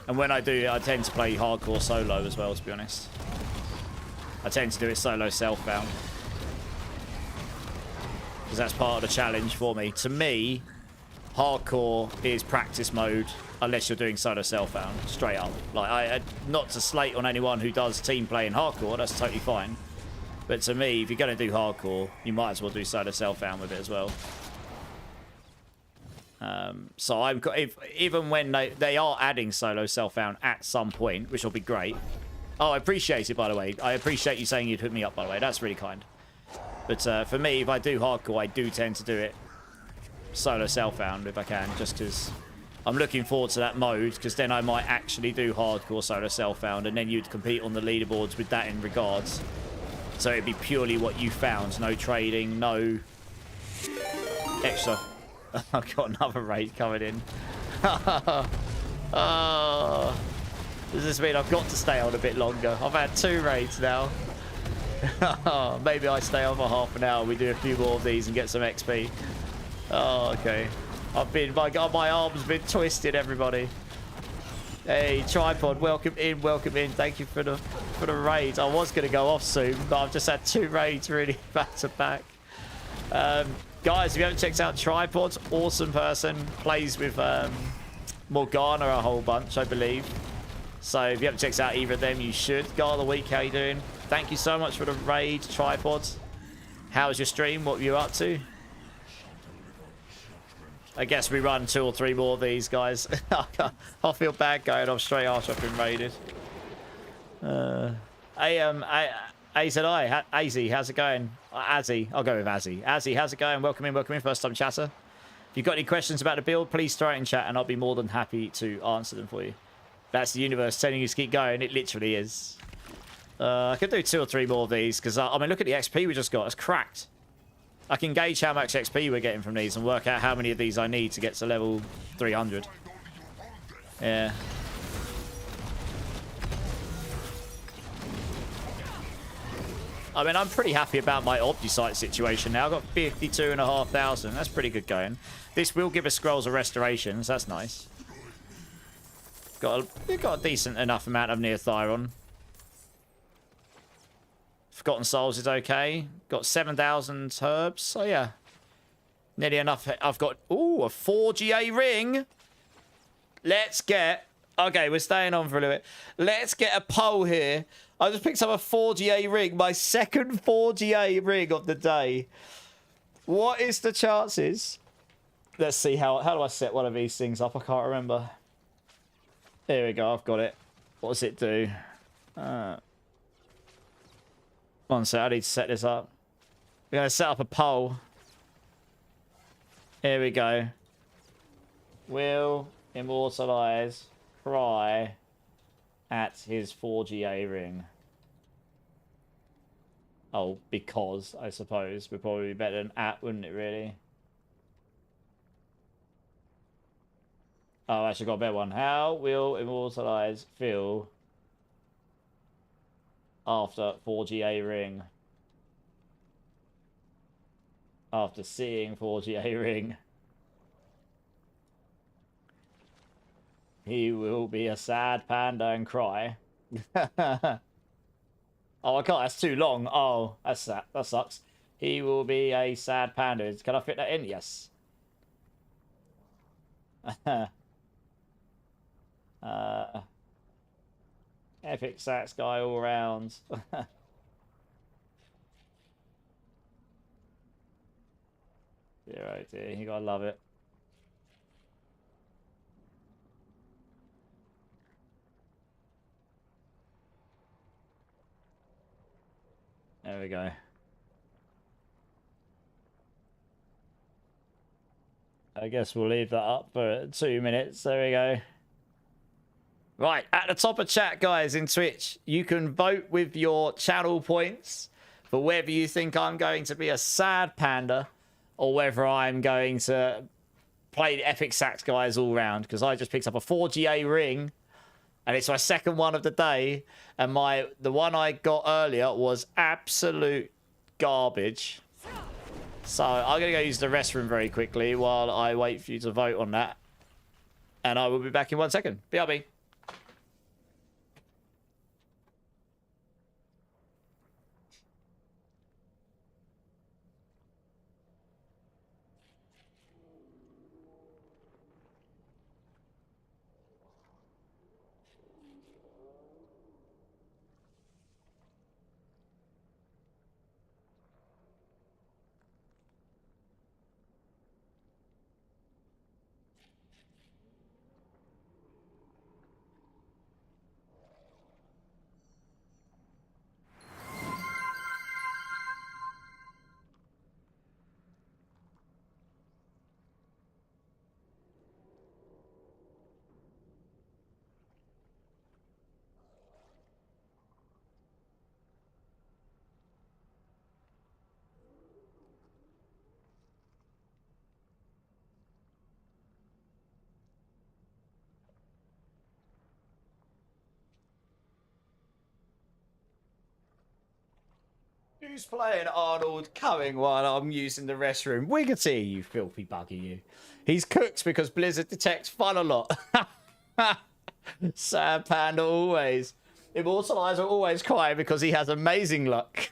B: And when I do, I tend to play hardcore solo as well, to be honest. I tend to do it solo self-bound. Because that's part of the challenge for me. To me, hardcore is practice mode unless you're doing solo self-bound, straight up. Like, not to slate on anyone who does team play in hardcore, that's totally fine. But to me, if you're going to do hardcore, you might as well do solo self-bound with it as well. So even when they are adding solo self-bound at some point, which will be great. Oh, I appreciate it, by the way. I appreciate you saying you'd hook me up, by the way. That's really kind. But for me, if I do hardcore, I do tend to do it solo self-bound if I can, just because I'm looking forward to that mode, because then I might actually do hardcore solo self-bound, and then you'd compete on the leaderboards with that in regards. So it'd be purely what you found. No trading, no extra. I've got another raid coming in. Oh, does this mean I've got to stay on a bit longer? I've had 2 raids now. Maybe I stay on for half an hour. We do a few more of these and get some XP. Oh, okay. My arm's been twisted, everybody. Hey, Tripod, welcome in, welcome in. Thank you for the raids. I was going to go off soon, but I've just had 2 raids really back to back. Guys, if you haven't checked out Tripod, awesome person. Plays with Morgana a whole bunch, I believe. So if you haven't checked out either of them, you should. God of the week, how you doing? Thank you so much for the raid, Tripod. How was your stream? What were you up to? I guess we run 2 or 3 more of these, guys. I feel bad going off straight after I've been raided. Azzy, how's it going? Azzy, I'll go with Azzy. Azzy, how's it going? Welcome in, first time chatter. If you've got any questions about the build, please throw it in chat and I'll be more than happy to answer them for you. That's the universe telling you to keep going. It literally is. I could do 2 or 3 more of these because, I mean, look at the XP we just got. It's cracked. I can gauge how much XP we're getting from these and work out how many of these I need to get to level 300. Yeah. I mean, I'm pretty happy about my Opti-Site situation now. I've got 52,500. That's pretty good going. This will give us scrolls of restorations. That's nice. We've got a decent enough amount of Neothyron. Forgotten Souls is okay. Got 7,000 herbs. So, yeah. Nearly enough. I've got, ooh, a 4GA ring. Let's get, okay, we're staying on for a little bit. Let's get a poll here. I just picked up a 4GA ring, my second 4GA ring of the day. What is the chances? Let's see how do I set one of these things up? I can't remember. There we go, I've got it. What does it do? One sec, I need to set this up. We're going to set up a poll. Here we go. Will immortalize Cry at his 4GA ring. Oh, because, I suppose. Would probably be better than at, wouldn't it, really? Oh, I actually got a better one. How will immortalize Phil after 4GA ring? After seeing 4GA ring. He will be a sad panda and cry. Oh, I can't. That's too long. Oh, that's that. That sucks. He will be a sad panda. Can I fit that in? Yes. Epic sax guy all round. Dear, oh dear, you gotta love it. There we go. I guess we'll leave that up for 2 minutes. There we go. Right, at the top of chat, guys, in Twitch, you can vote with your channel points for whether you think I'm going to be a sad panda or whether I'm going to play the epic sax guys all round, because I just picked up a 4GA ring and it's my second one of the day, and the one I got earlier was absolute garbage. So I'm going to go use the restroom very quickly while I wait for you to vote on that, and I will be back in 1 second. BRB. Who's playing Arnold coming while I'm using the restroom? Wiggity, you filthy bugger, you. He's cooked because Blizzard detects fun a lot. Sad panda always. Immortalizer always cry because he has amazing luck.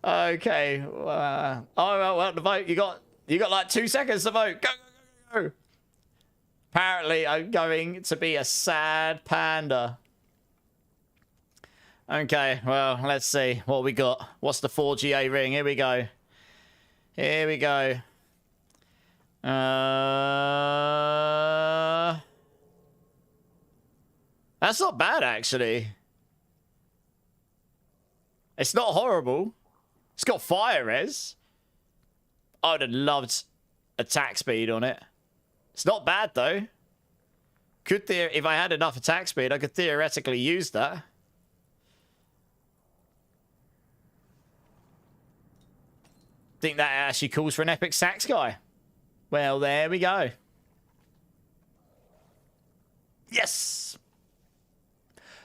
B: Okay. Oh, well, the vote. You got like 2 seconds to vote. Go, go, go, go. Apparently, I'm going to be a sad panda. Okay, well, let's see what we got. What's the 4GA ring? Here we go. Here we go. That's not bad, actually. It's not horrible. It's got fire res. I would have loved attack speed on it. It's not bad, though. If I had enough attack speed, I could theoretically use that. Think that actually calls for an epic sax guy. Well, there we go. Yes!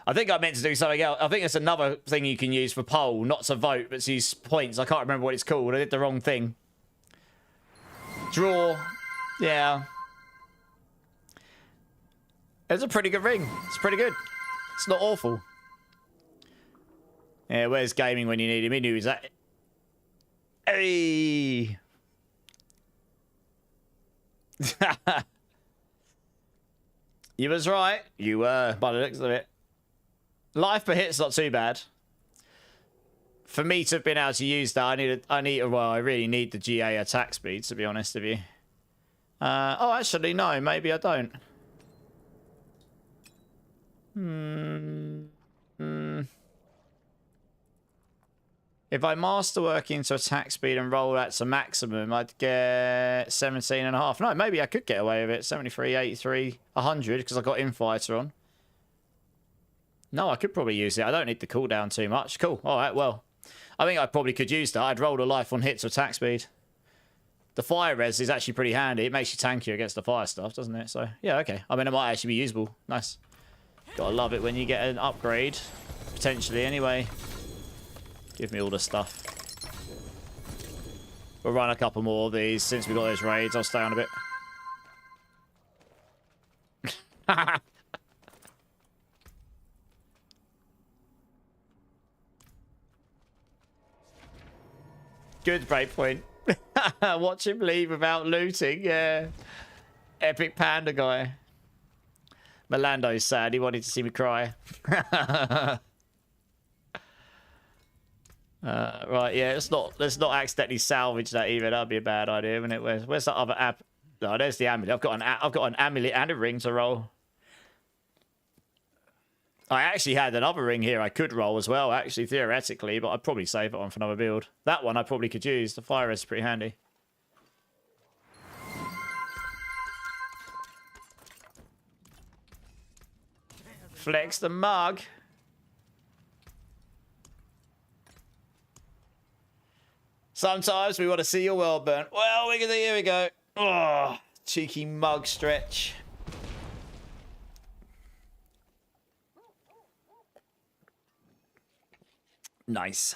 B: I think I meant to do something else. I think it's another thing you can use for poll, not to vote, but to use points. I can't remember what it's called. I did the wrong thing. Draw. Yeah. It's a pretty good ring. It's pretty good. It's not awful. Yeah, where's gaming when you need him? He knew that.
A: Hey! You was right. You were, by the looks of it. Life per hit's not too bad. For me to have been able to use that, I really need the GA attack speed, to be honest with you. Oh, actually, no, maybe I don't. If I masterwork into attack speed and roll that to maximum, I'd get 17.5. No, maybe I could get away with it. 73, 83, 100, because I got Infighter on. No, I could probably use it. I don't need the cooldown too much. Cool. All right, well. I think I probably could use that. I'd roll a life on hit to attack speed. The fire res is actually pretty handy. It makes you tankier against the fire stuff, doesn't it? So, yeah, okay. I mean, it might actually be usable. Nice. Gotta love it when you get an upgrade. Potentially, anyway. Give me all the stuff. We'll run a couple more of these. Since we got those raids, I'll stay on a bit. Good breakpoint. Watch him leave without looting. Yeah. Epic panda guy. Melando's sad. He wanted to see me cry. Right, yeah, let's not accidentally salvage that either. That'd be a bad idea, wouldn't it? Where's that other app? Oh, there's the amulet. I've got an amulet and a ring to roll. I actually had another ring here I could roll as well, actually, theoretically, but I'd probably save it on for another build. That one I probably could use. The fire is pretty handy. Flex the mug. Sometimes we want to see your world burn. Well, here we go. Oh, cheeky mug stretch. Nice.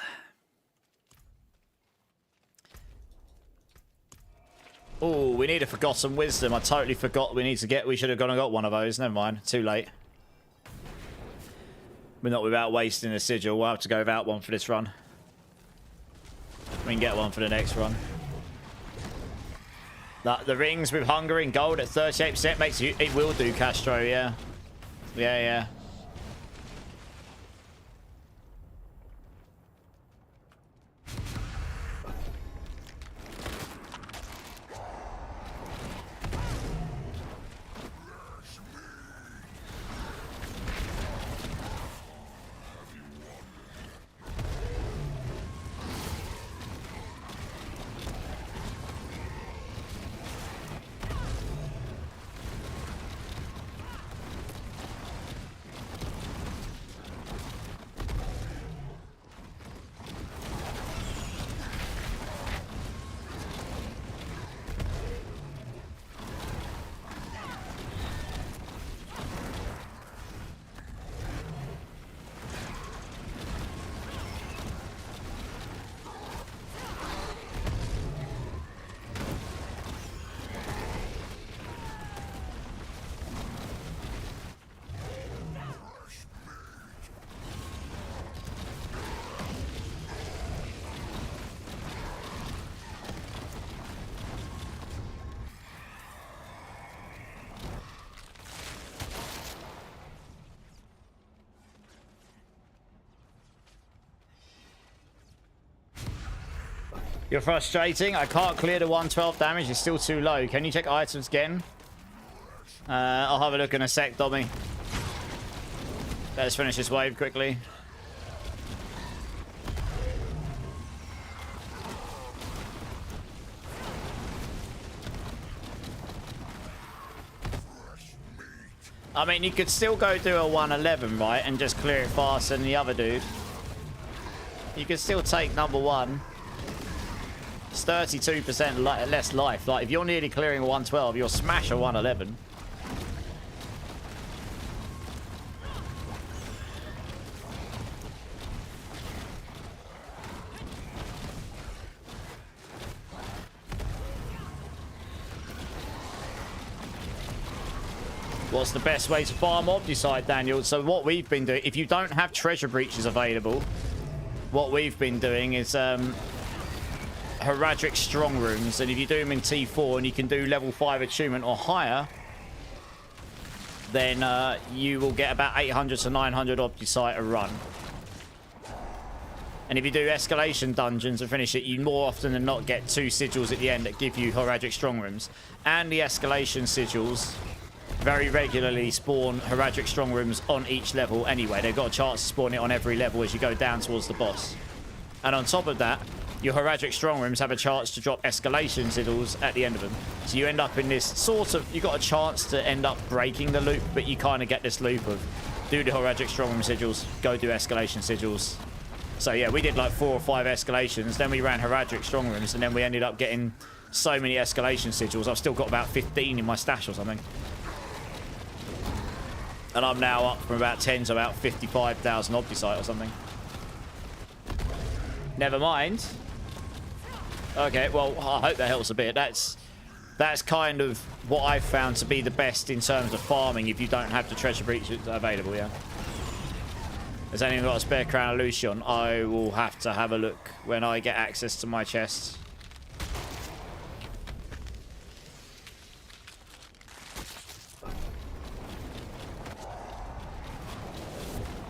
A: Oh, we need a Forgotten Wisdom. I totally forgot we should have gone and got one of those. Never mind. Too late. But not without wasting a sigil. We'll have to go without one for this run. We can get one for the next run. The rings with hunger and gold at 38% makes you... It will do, Castro, yeah. Yeah. You're frustrating. I can't clear the 112 damage. It's still too low. Can you check items again? I'll have a look in a sec, Dobby. Let's finish this wave quickly. I mean, you could still go do a 111, right? And just clear it faster than the other dude. You could still take number one. It's 32% less life. Like, if you're nearly clearing a 112, you'll smash a 111. What's the best way to farm Obducide, Daniel? So what we've been doing, if you don't have treasure breaches available, what we've been doing is
B: Heradric Strong Rooms, and if you do them in T4 and you can do level 5 attunement or higher, then you will get about 800 to 900 Obdicite a run. And if you do escalation dungeons and finish it, you more often than not get 2 sigils at the end that give you Heradric Strong Rooms. And the escalation sigils very regularly spawn Heradric Strong Rooms on each level anyway. They've got a chance to spawn it on every level as you go down towards the boss. And on top of that, your Heradric Strong Rooms have a chance to drop escalation sigils at the end of them. So you end up in this sort of... You got a chance to end up breaking the loop, but you kind of get this loop of do the Heradric Strong Room sigils, go do escalation sigils. So yeah, we did like 4 or 5 escalations, then we ran Heradric Strong Rooms, and then we ended up getting so many escalation sigils. I've still got about 15 in my stash or something. And I'm now up from about 10 to about 55,000 Obdicite or something. Never mind. Okay, well, I hope that helps a bit. That's kind of what I've found to be the best in terms of farming if you don't have the treasure breaches available, yeah. Has anyone got a spare crown of Lucian? I will have to have a look when I get access to my chest.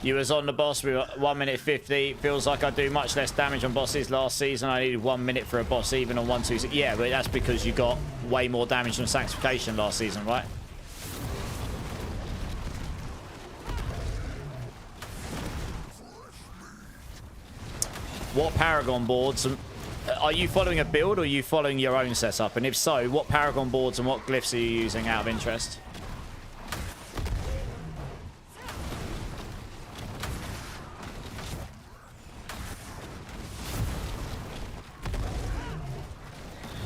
B: You was on the boss with 1 minute 50. Feels like I do much less damage on bosses. Last season I needed 1 minute for a boss even on 126. Yeah, but that's because you got way more damage than Sanctification last season, right? What Paragon boards... Are you following a build or are you following your own setup? And if so, what Paragon boards and what glyphs are you using out of interest?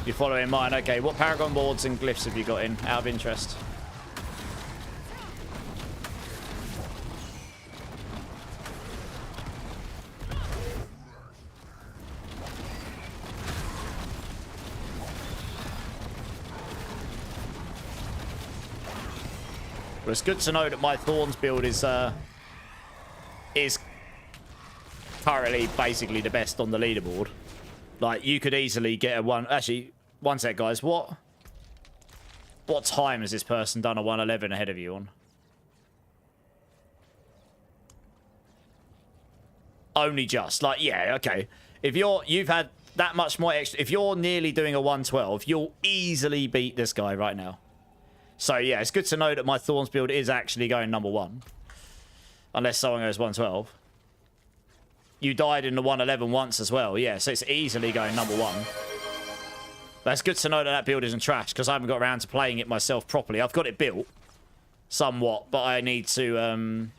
B: You're following mine. Okay, what Paragon boards and glyphs have you got in out of interest? Well, it's good to know that my Thorns build is currently basically the best on the leaderboard. Like, you could easily get a one... Actually, one sec, guys. What time has this person done a 111 ahead of you on? Only just. Like, yeah, okay. If you've had that much more extra... If you're nearly doing a 112, you'll easily beat this guy right now. So, yeah, it's good to know that my Thorns build is actually going number 1. Unless someone goes 112. You died in the 111 once as well. Yeah, so it's easily going number 1. But it's good to know that that build isn't trash, because I haven't got around to playing it myself properly. I've got it built somewhat, but I need to... I'm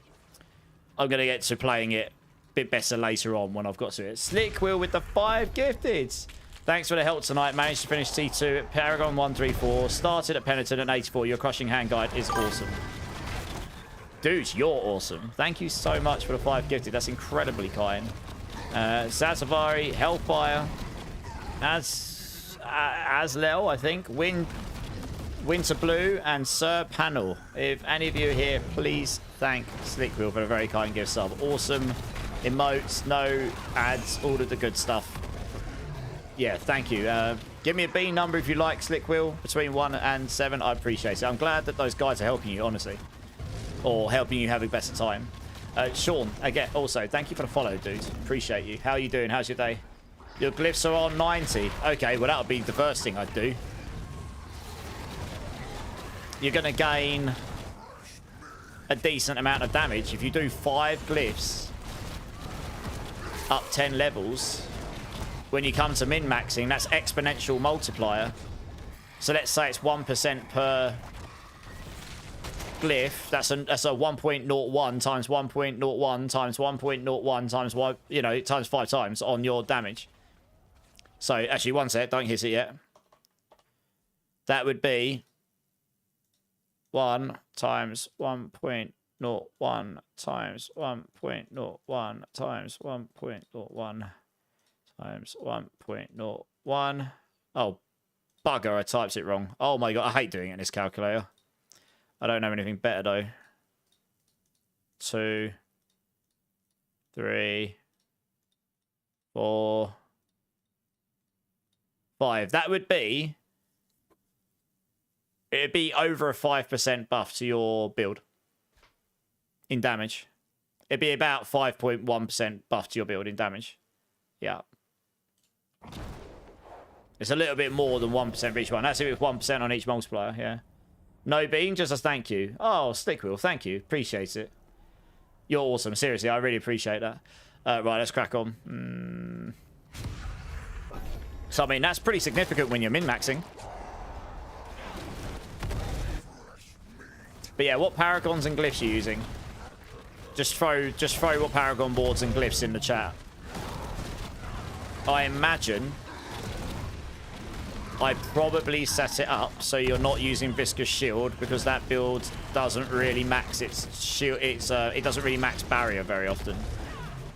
B: going to get to playing it a bit better later on when I've got to it. Slick Will with the 5 gifteds. Thanks for the help tonight. Managed to finish T2 at Paragon 134. Started at Penitent at 84. Your Crushing Hand Guide is awesome. Dude, you're awesome. Thank you so much for the 5 gifted. That's incredibly kind. Sasavari, Hellfire, Aslel, I think, Winter Blue, and Sir Panel. If any of you are here, please thank Slickwheel for a very kind gift sub. Awesome emotes, no ads, all of the good stuff. Yeah, thank you. Give me a B number if you like, Slickwheel, between 1 and 7. I appreciate it. I'm glad that those guys are helping you, honestly. Or helping you have a better time. Sean, again, also, thank you for the follow, dude. Appreciate you. How are you doing? How's your day? Your glyphs are on 90. Okay, well, that would be the first thing I'd do. You're going to gain a decent amount of damage. If you do 5 glyphs up 10 levels, when you come to min-maxing, that's exponential multiplier. So let's say it's 1% per... glyph. That's a 1.01 times 1.01 times 1.01 times 1, you know, times 5 times on your damage. So actually, one sec, don't hit it yet. That would be 1 times 1.01 times 1.01 times 1.01 times 1.01. Oh, bugger, I typed it wrong. Oh my god, I hate doing it in this calculator. I don't have anything better though. 2, 3, 4, 5. That would be... It'd be over a 5% buff to your build. In damage. It'd be about 5.1% buff to your build in damage. Yeah. It's a little bit more than 1% for each one. That's if it's 1% on each multiplier, yeah. No bean, just a thank you. Oh, Stickwheel, thank you. Appreciate it. You're awesome. Seriously, I really appreciate that. Right, let's crack on. So, I mean, that's pretty significant when you're min-maxing. But yeah, what paragons and glyphs are you using? Just throw what paragon boards and glyphs in the chat. I imagine I probably set it up so you're not using Viscous Shield because that build doesn't really max its shield. It doesn't really max barrier very often.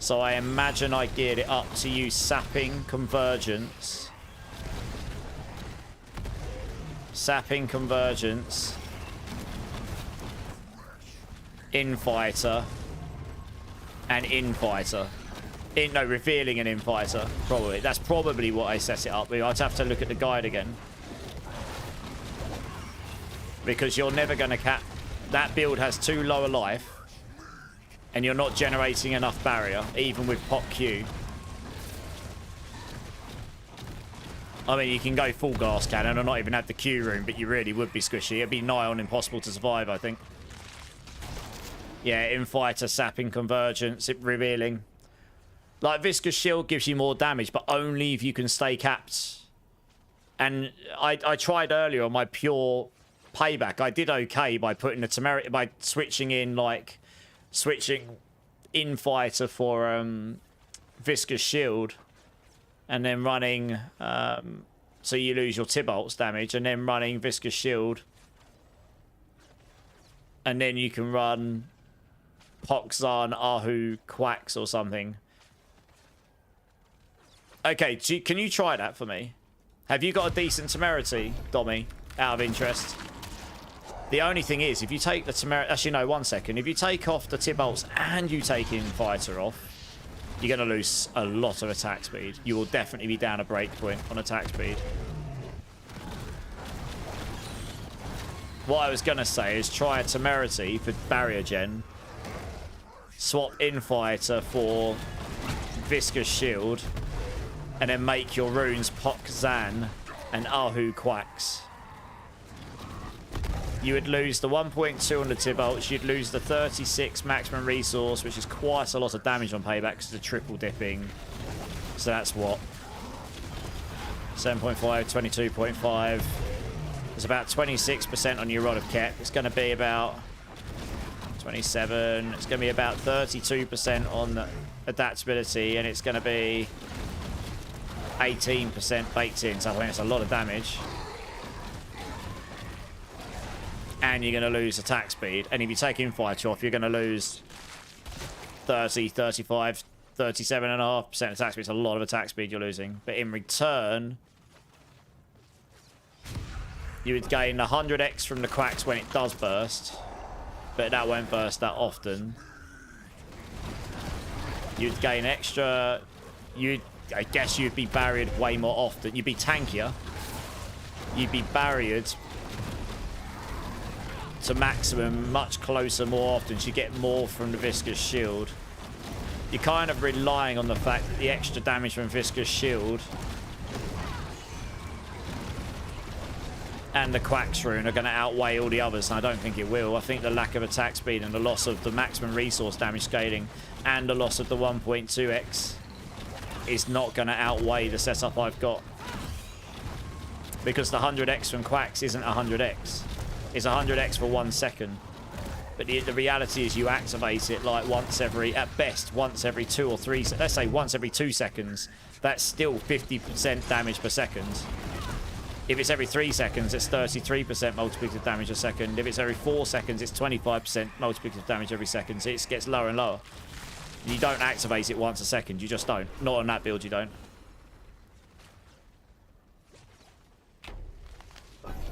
B: So I imagine I geared it up to use Sapping Convergence. Sapping Convergence. Infighter. And Infighter. No, Revealing an Infighter, probably. That's probably what I set it up with. I'd have to look at the guide again. Because you're never going to cap... That build has 2 lower life. And you're not generating enough barrier, even with Pop Q. I mean, you can go full gas cannon or not even have the Q room, but you really would be squishy. It'd be nigh on impossible to survive, I think. Yeah, Infighter, Sapping Convergence, Revealing. Like, Viscous Shield gives you more damage, but only if you can stay capped. And I tried earlier on my pure payback. I did okay by putting the temerity, by switching in, like, switching Infighter for Viscous Shield. And then running, so you lose your Tybalt's damage, and then running Viscous Shield. And then you can run Poxan, Ahu, Quacks or something. Okay, can you try that for me? Have you got a decent temerity, Dommy, out of interest? The only thing is, if you take the temerity... Actually, no, 1 second. If you take off the Tybalts and you take Infighter off, you're going to lose a lot of attack speed. You will definitely be down a breakpoint on attack speed. What I was going to say is try a temerity for barrier gen. Swap Infighter for Viscous Shield. And then make your runes Poxan and Ahu Quacks. You would lose the 1.2 on the Tybalts. You'd lose the 36 maximum resource, which is quite a lot of damage on payback because the triple dipping. So that's what? 7.5, 22.5. It's about 26% on your Rod of Kep. It's going to be about 27. It's going to be about 32% on the adaptability. And it's going to be 18% baked in, so I think it's a lot of damage. And you're going to lose attack speed. And if you take Infighter off, you're going to lose 30, 35, 37.5% attack speed. It's a lot of attack speed you're losing. But in return, you would gain 100x from the Quacks when it does burst. But that won't burst that often. You'd gain extra... I guess you'd be barriered way more often. You'd be tankier. You'd be barriered to maximum much closer more often. So you get more from the Viscous Shield. You're kind of relying on the fact that the extra damage from Viscous Shield and the Quacks rune are going to outweigh all the others, and I don't think it will. I think the lack of attack speed and the loss of the maximum resource damage scaling and the loss of the 1.2x is not going to outweigh the setup I've got. Because the 100x from Quacks isn't 100x. It's 100x for 1 second. But the reality is you activate it like once every, at best, once every 2 or 3, let's say once every 2 seconds. That's still 50% damage per second. If it's every 3 seconds, it's 33% multiplicative damage a second. If it's every 4 seconds, it's 25% multiplicative damage every second. So it gets lower and lower. You don't activate it once a second. You just don't. Not on that build, you don't.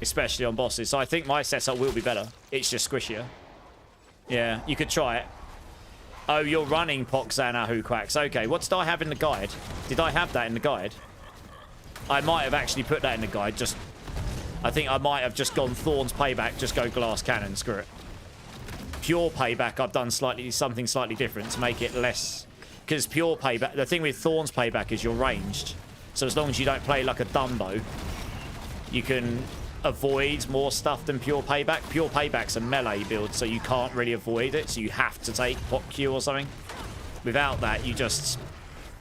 B: Especially on bosses. So I think my setup will be better. It's just squishier. Yeah, you could try it. Oh, you're running Poxan Ahu Quacks. Okay, what did I have in the guide? Did I have that in the guide? I might have actually put that in the guide. I think I might have just gone Thorn's Payback, just go Glass Cannon, screw it. Pure Payback, I've done something slightly different to make it less... Because Pure Payback, the thing with Thorn's Payback is you're ranged. So as long as you don't play like a Dumbo, you can avoid more stuff than Pure Payback. Pure Payback's a melee build, so you can't really avoid it, so you have to take Pot Q or something. Without that,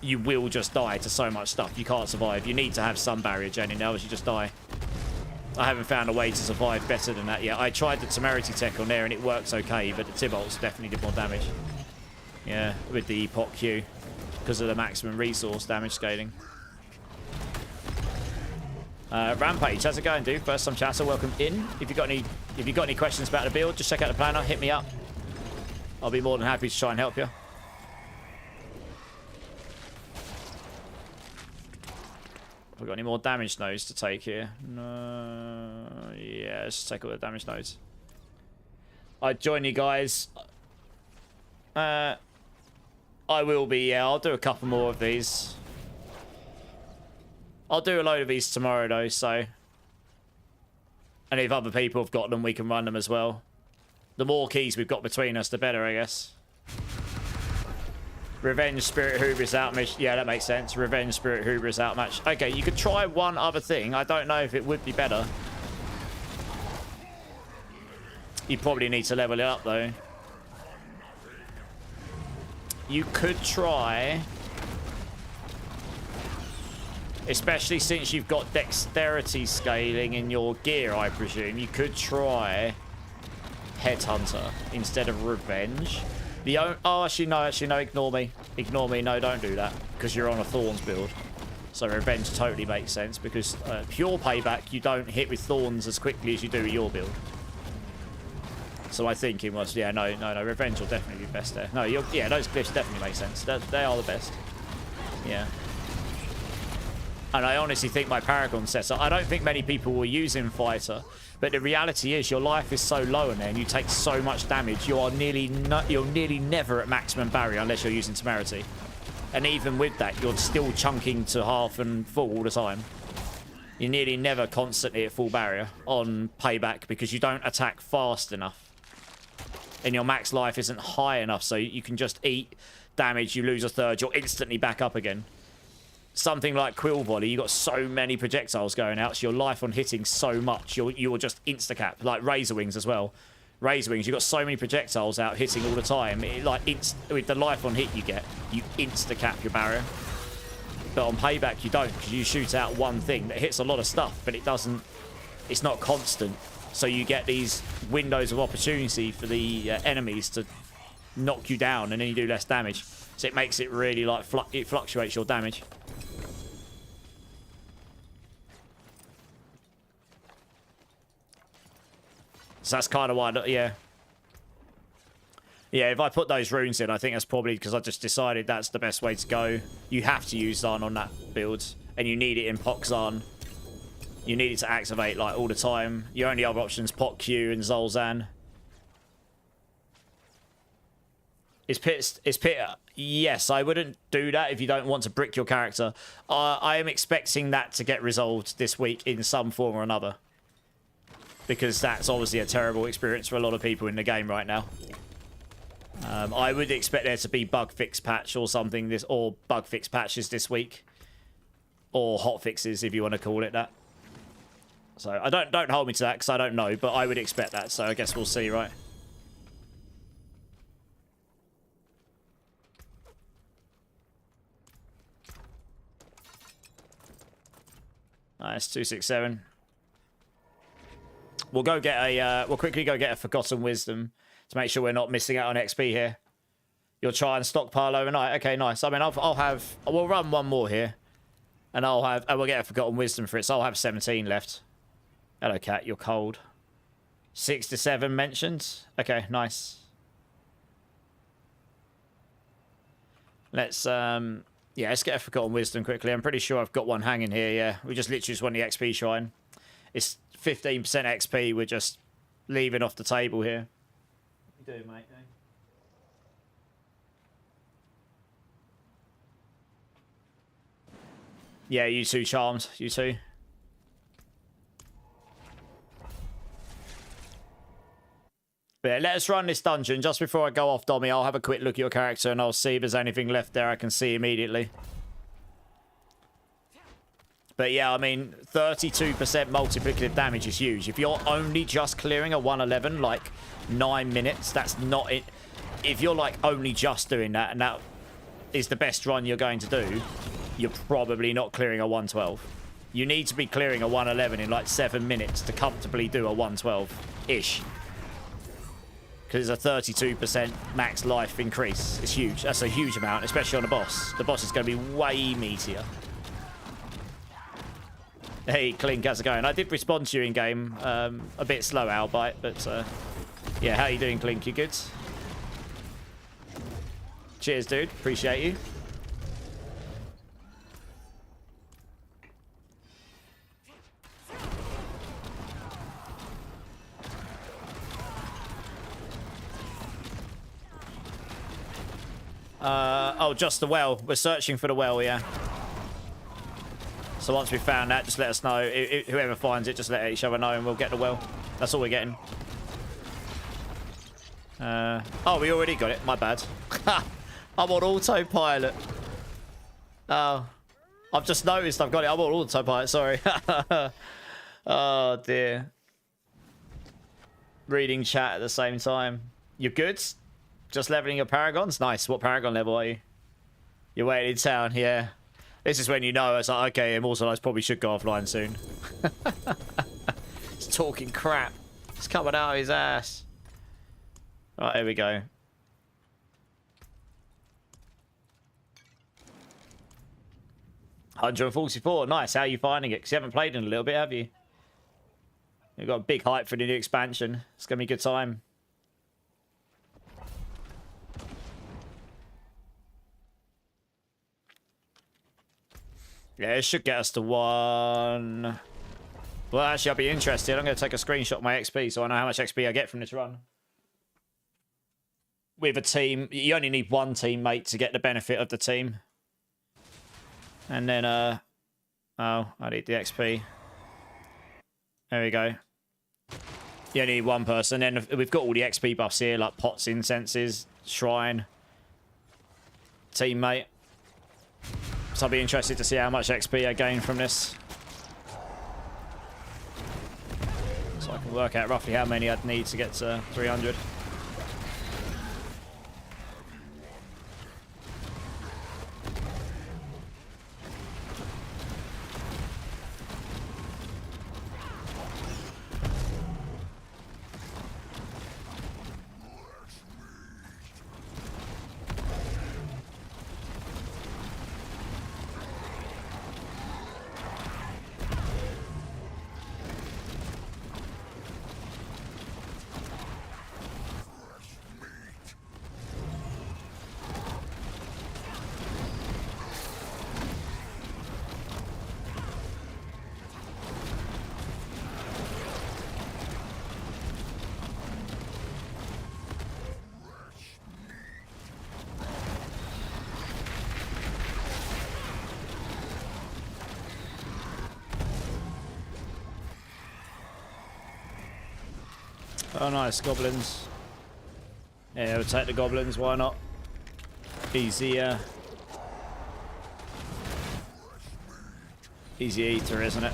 B: you will just die to so much stuff. You can't survive. You need to have some barrier, Jenny, else you just die. I haven't found a way to survive better than that yet. I tried the temerity tech on there and it works okay, but the Tybalts definitely did more damage. Yeah, with the Pot Q, because of the maximum resource damage scaling. Rampage, how's it going, dude? First time chatter, welcome in. If you got any questions about the build, just check out the planner, hit me up. I'll be more than happy to try and help you. Have we got any more damage nodes to take here? No. Yeah, let's just take all the damage nodes. I'd join you guys. I will be, yeah. I'll do a couple more of these. I'll do a load of these tomorrow, though, so... And if other people have got them, we can run them as well. The more keys we've got between us, the better, I guess. Revenge, Spirit, Hubris, Outmatch. Yeah, that makes sense. Revenge, Spirit, Hubris, Outmatch. Okay, you could try one other thing. I don't know if it would be better. You probably need to level it up, though. You could try... Especially since you've got dexterity scaling in your gear, I presume. You could try Headhunter instead of Revenge. Actually, no, ignore me. Ignore me. No, don't do that. Because you're on a Thorns build. So Revenge totally makes sense. Because Pure Payback, you don't hit with Thorns as quickly as you do with your build. So my thinking was, yeah, no. Revenge will definitely be best there. No, yeah, those glyphs definitely make sense. They are the best. Yeah. And I honestly think my Paragon setup, I don't think many people will use him Fighter, but the reality is your life is so low in there and you take so much damage, you're nearly never at maximum barrier unless you're using Temerity. And even with that, you're still chunking to half and full all the time. You're nearly never constantly at full barrier on Payback because you don't attack fast enough. And your max life isn't high enough, so you can just eat damage, you lose a third, you're instantly back up again. Something like Quill Volley, you got so many projectiles going out, so your life on hitting so much, you're just insta-cap. Like Razor Wings as well. Razor Wings, you got so many projectiles out hitting all the time. With the life on hit you get, you insta-cap your barrier. But on Payback you don't, because you shoot out one thing that hits a lot of stuff, but it's not constant. So you get these windows of opportunity for the enemies to knock you down, and then you do less damage. So it makes it really like, it fluctuates your damage. So that's kind of why, yeah. Yeah, if I put those runes in, I think that's probably because I just decided that's the best way to go. You have to use Zan on that build, and you need it in Poc Zan. You need it to activate like all the time. Your only other options, Pot Q and Zolzan. Is Pit? Yes, I wouldn't do that if you don't want to brick your character. I am expecting that to get resolved this week in some form or another. Because that's obviously a terrible experience for a lot of people in the game right now. I would expect there to be bug fix patch or something or bug fix patches this week. Or hot fixes, if you want to call it that. So, don't hold me to that, because I don't know, but I would expect that, so I guess we'll see, right? Nice, 267. We'll go get a, we'll quickly go get a Forgotten Wisdom to make sure we're not missing out on XP here. You'll try and stockpile overnight. Okay, nice. I mean, we'll run one more here. And we'll get a Forgotten Wisdom for it, so I'll have 17 left. Hello, cat, you're cold. 6 to 7 mentioned. Okay, nice. Let's, yeah, let's get a Forgotten Wisdom quickly. I'm pretty sure I've got one hanging here, yeah. We just literally just won the XP shrine. It's 15% XP, we're just leaving off the table here. What you doing, mate? Yeah, you too, Charmed. You too. But yeah, let us run this dungeon. Just before I go off, Dommy, I'll have a quick look at your character and I'll see if there's anything left there I can see immediately. But yeah, I mean, 32% multiplicative damage is huge. If you're only just clearing a 111, like 9 minutes, that's not it. If you're like only just doing that and that is the best run you're going to do, you're probably not clearing a 112. You need to be clearing a 111 in like 7 minutes to comfortably do a 112-ish. Because it's a 32% max life increase. It's huge. That's a huge amount, especially on a boss. The boss is going to be way meatier. Hey, Clink, how's it going? I did respond to you in-game. A bit slow, Albite, but yeah, how you doing, Clink? You good? Cheers, dude. Appreciate you. Oh, just the well. We're searching for the well, yeah. So once we've found that, just let us know. Whoever finds it, just let each other know and we'll get the well. That's all we're getting. Oh, we already got it. My bad. I'm on autopilot. Oh. I've just noticed I've got it. I'm on autopilot, sorry. Oh, dear. Reading chat at the same time. You good? Just leveling your paragons? Nice. What paragon level are you? You're waiting in town, yeah. This is when you know it's like, okay, Immortalized probably should go offline soon. He's talking crap. It's coming out of his ass. Right, here we go. $144. Nice. How are you finding it? Because you haven't played in a little bit, have you? You've got a big hype for the new expansion. It's going to be a good time. Yeah, it should get us to 1. Well, actually, I'll be interested. I'm going to take a screenshot of my XP so I know how much XP I get from this run. With a team, you only need one teammate to get the benefit of the team. And then, oh, I need the XP. There we go. You only need one person. Then we've got all the XP buffs here, like pots, incenses, shrine, teammate. So I'll be interested to see how much XP I gain from this. So I can work out roughly how many I'd need to get to 300. Oh, nice. Goblins. Yeah, we'll take the goblins. Why not? Easier. Easy eater, isn't it?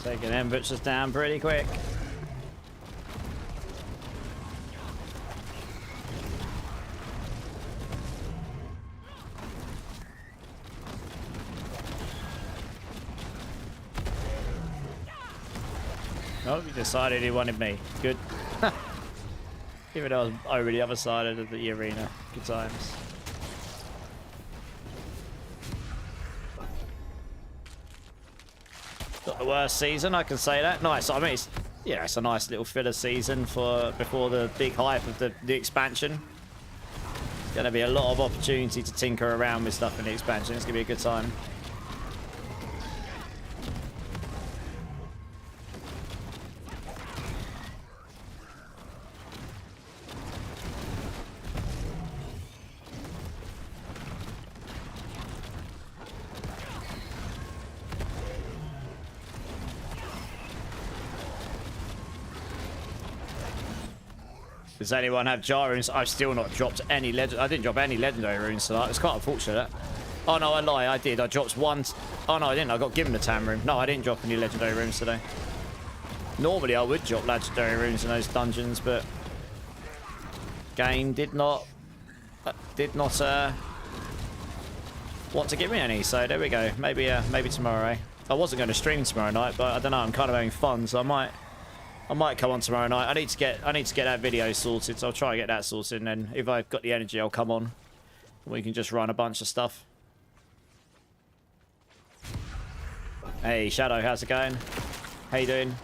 B: Taking them butchers down pretty quick. Oh, he decided he wanted me. Good. Even though I was over the other side of the arena. Good times. Not the worst season, I can say that. Nice. I mean, it's, yeah, it's a nice little filler season for before the big hype of the expansion. There's going to be a lot of opportunity to tinker around with stuff in the expansion. It's going to be a good time. Does anyone have jar runes? I've still not dropped any legend. I didn't drop any legendary runes tonight. It's quite unfortunate. Oh no, I lie. I did. I dropped one. Oh no, I didn't. I got given the tam rune. No, I didn't drop any legendary runes today. Normally I would drop legendary runes in those dungeons, but game did not want to give me any. So there we go. Maybe tomorrow. Eh? I wasn't going to stream tomorrow night, but I don't know. I'm kind of having fun, so I might come on tomorrow night. I need to get that video sorted, so I'll try and get that sorted, and then if I've got the energy, I'll come on. We can just run a bunch of stuff. Hey, Shadow, how's it going? How you doing?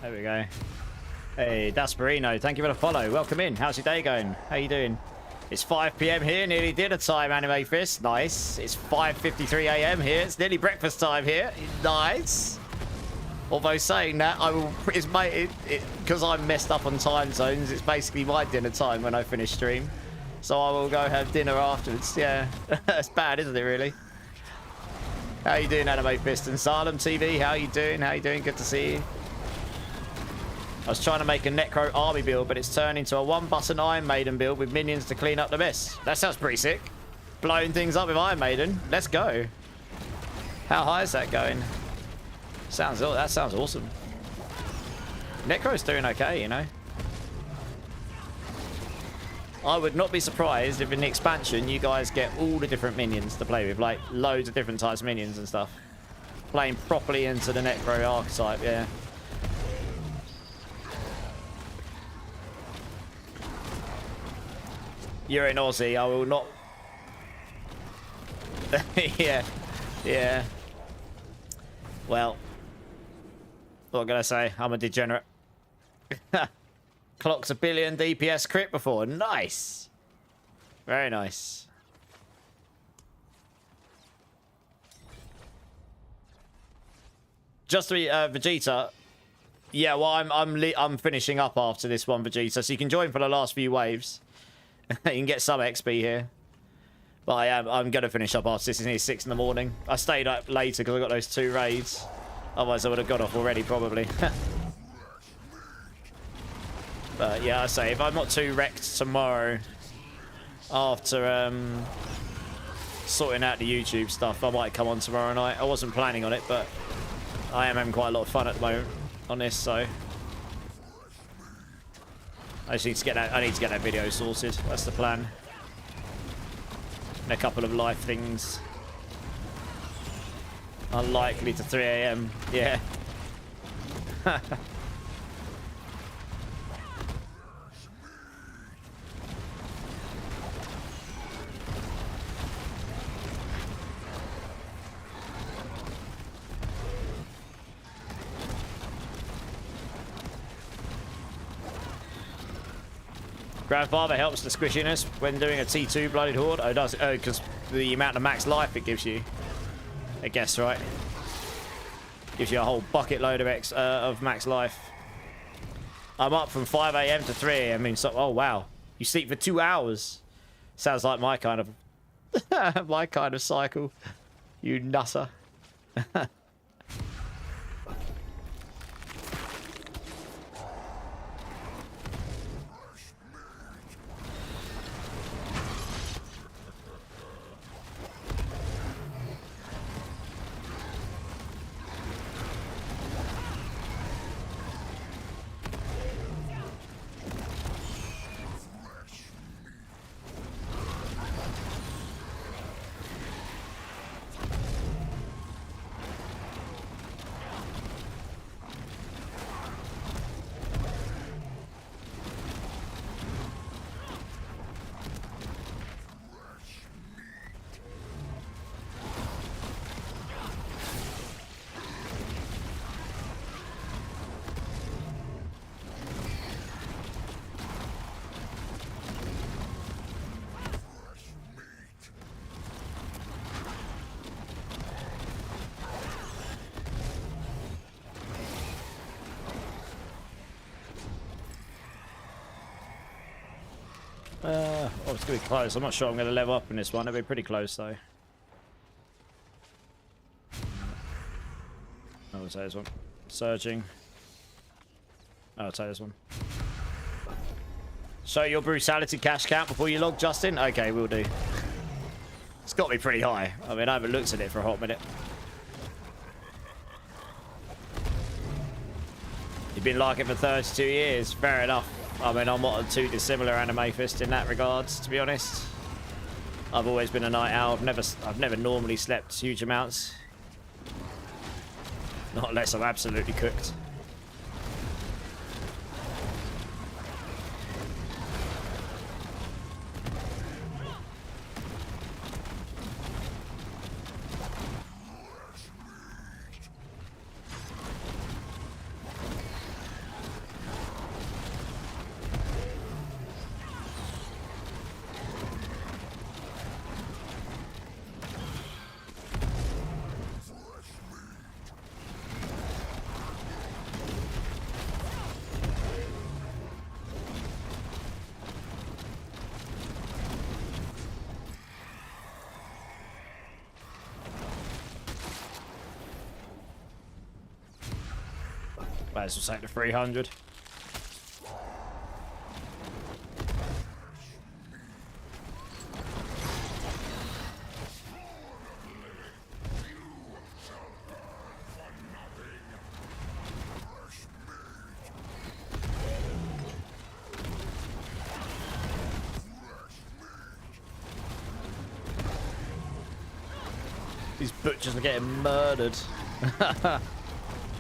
B: There we go. Hey, Dasperino, thank you for the follow. Welcome in. How's your day going? How you doing? It's 5 PM here, nearly dinner time, Anime Fist. Nice. It's 5:53 AM here. It's nearly breakfast time here. Nice. Although saying that, I will. It's because I'm messed up on time zones. It's basically my dinner time when I finish stream, so I will go have dinner afterwards. Yeah, that's bad, isn't it? Really. How you doing, Anime Fist and Salem TV? How you doing? How you doing? Good to see you. I was trying to make a Necro army build, but it's turned into a one-button Iron Maiden build with minions to clean up the mess. That sounds pretty sick. Blowing things up with Iron Maiden. Let's go. How high is that going? That sounds awesome. Necro's doing okay, you know. I would not be surprised if in the expansion you guys get all the different minions to play with, like loads of different types of minions and stuff. Playing properly into the Necro archetype, yeah. You're in Aussie, I will not... yeah. Well, what can I say? I'm a degenerate. Clocked a billion DPS crit before. Nice. Very nice. Just to be Vegeta. Yeah, well, I'm finishing up after this one, Vegeta, so you can join for the last few waves. You can get some XP here. But I'm going to finish up after this. It's nearly 6 in the morning. I stayed up later because I got those 2 raids. Otherwise, I would have got off already, probably. But yeah, I say, if I'm not too wrecked tomorrow after sorting out the YouTube stuff, I might come on tomorrow night. I wasn't planning on it, but I am having quite a lot of fun at the moment on this, so... I just need to get that. I need to get that video sorted. That's the plan. and a couple of life things. Unlikely to 3 AM. Yeah. Grandfather helps the squishiness when doing a T2 Blooded Horde. Oh, does it? Oh, because the amount of max life it gives you. I guess, right? Gives you a whole bucket load of max life. I'm up from 5 AM to 3 AM. I mean, so, oh wow, you sleep for 2 hours. Sounds like my kind of my kind of cycle. You nutter. Oh, it's going to be close. I'm not sure I'm going to level up in this one. It'll be pretty close, though. I'll take this one. Surging. I'll take this one. Show your brutality cash count before you log, Justin? Okay, we'll do. It's got to be pretty high. I mean, I haven't looked at it for a hot minute. You've been like it for 32 years. Fair enough. I mean, I'm not too dissimilar anime fist in that regards, to be honest. I've always been a night owl. I've never normally slept huge amounts. Not unless I'm absolutely cooked. Might as well take the 300. These butchers are getting murdered.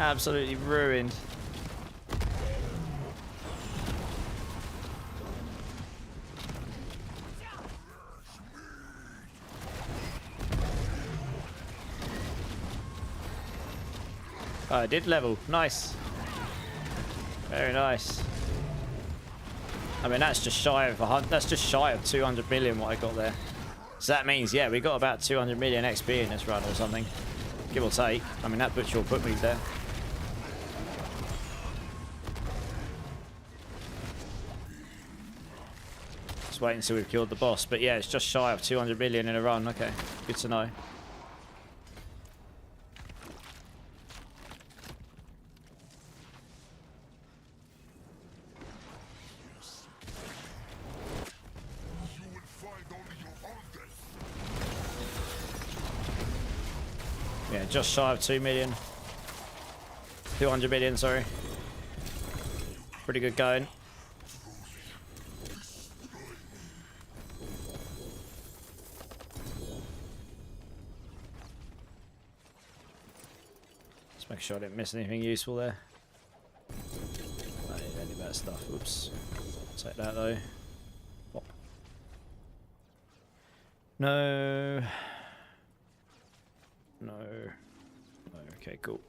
B: Absolutely ruined. Oh, I did level. Nice. Very nice. I mean, that's just shy of 200 million what I got there. So that means, yeah, we got about 200 million XP in this run or something. Give or take. I mean, that butcher will put me there. Just wait until we've killed the boss. But yeah, it's just shy of 200 million in a run. Okay, good to know. Yeah, just shy of 2 million. 200 million, sorry. Pretty good going. Just make sure I didn't miss anything useful there. I don't need any of that stuff. Oops. Take that though. Oh. No. No. No. Okay, cool.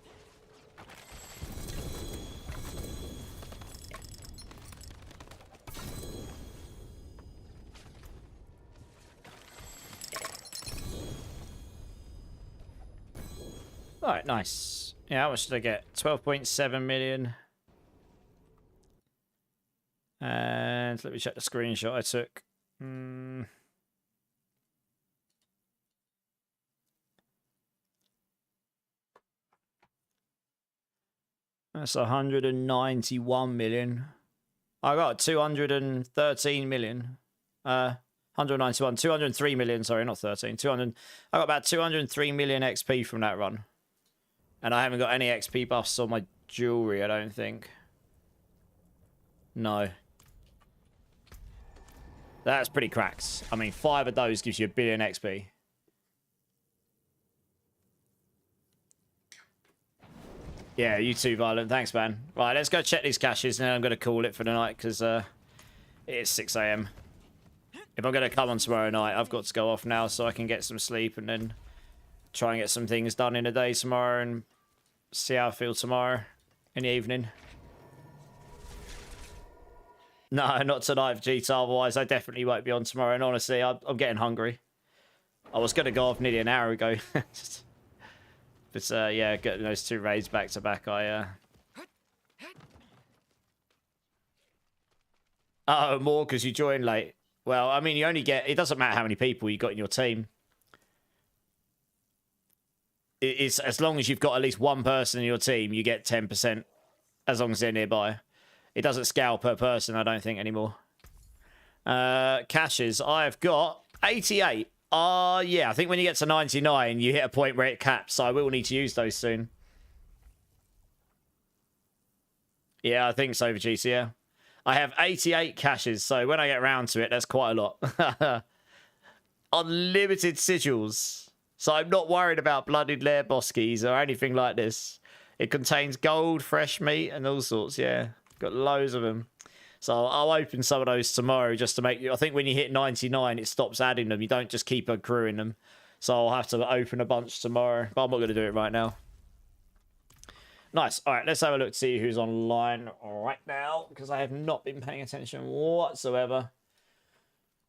B: Alright, nice. Yeah, how much did I get? 12.7 million. And let me check the screenshot I took. That's 191 million. I got 213 million. 191, 203 million, sorry, not 13. 200. I got about 203 million XP from that run. And I haven't got any XP buffs on my jewelry, I don't think. No. That's pretty cracked. I mean, 5 of those gives you 1 billion XP. Yeah, you too, Violent. Thanks, man. Right, let's go check these caches, and then I'm going to call it for the night, because it is 6 AM. If I'm going to come on tomorrow night, I've got to go off now so I can get some sleep, and then try and get some things done in the day tomorrow, and see how I feel tomorrow in the evening. No, not tonight, Vegeta. Otherwise, I definitely won't be on tomorrow. And honestly, I'm getting hungry. I was going to go off nearly an hour ago. But, yeah, getting those 2 raids back to back, Oh, more because you joined late. Well, I mean, you only get... It doesn't matter how many people you got in your team. It's as long as you've got at least one person in your team, you get 10%. As long as they're nearby. It doesn't scale per person, I don't think, anymore. Caches. I've got 88. Yeah, I think when you get to 99, you hit a point where it caps, so I will need to use those soon. Yeah, I think so, Vegeta, yeah. I have 88 caches, so when I get around to it, that's quite a lot. Unlimited sigils. So I'm not worried about blooded lair boskies or anything like this. It contains gold, fresh meat, and all sorts, yeah. Got loads of them. So I'll open some of those tomorrow just to make... I think when you hit 99, it stops adding them. You don't just keep accruing them. So I'll have to open a bunch tomorrow. But I'm not going to do it right now. Nice. All right, let's have a look to see who's online right now. Because I have not been paying attention whatsoever.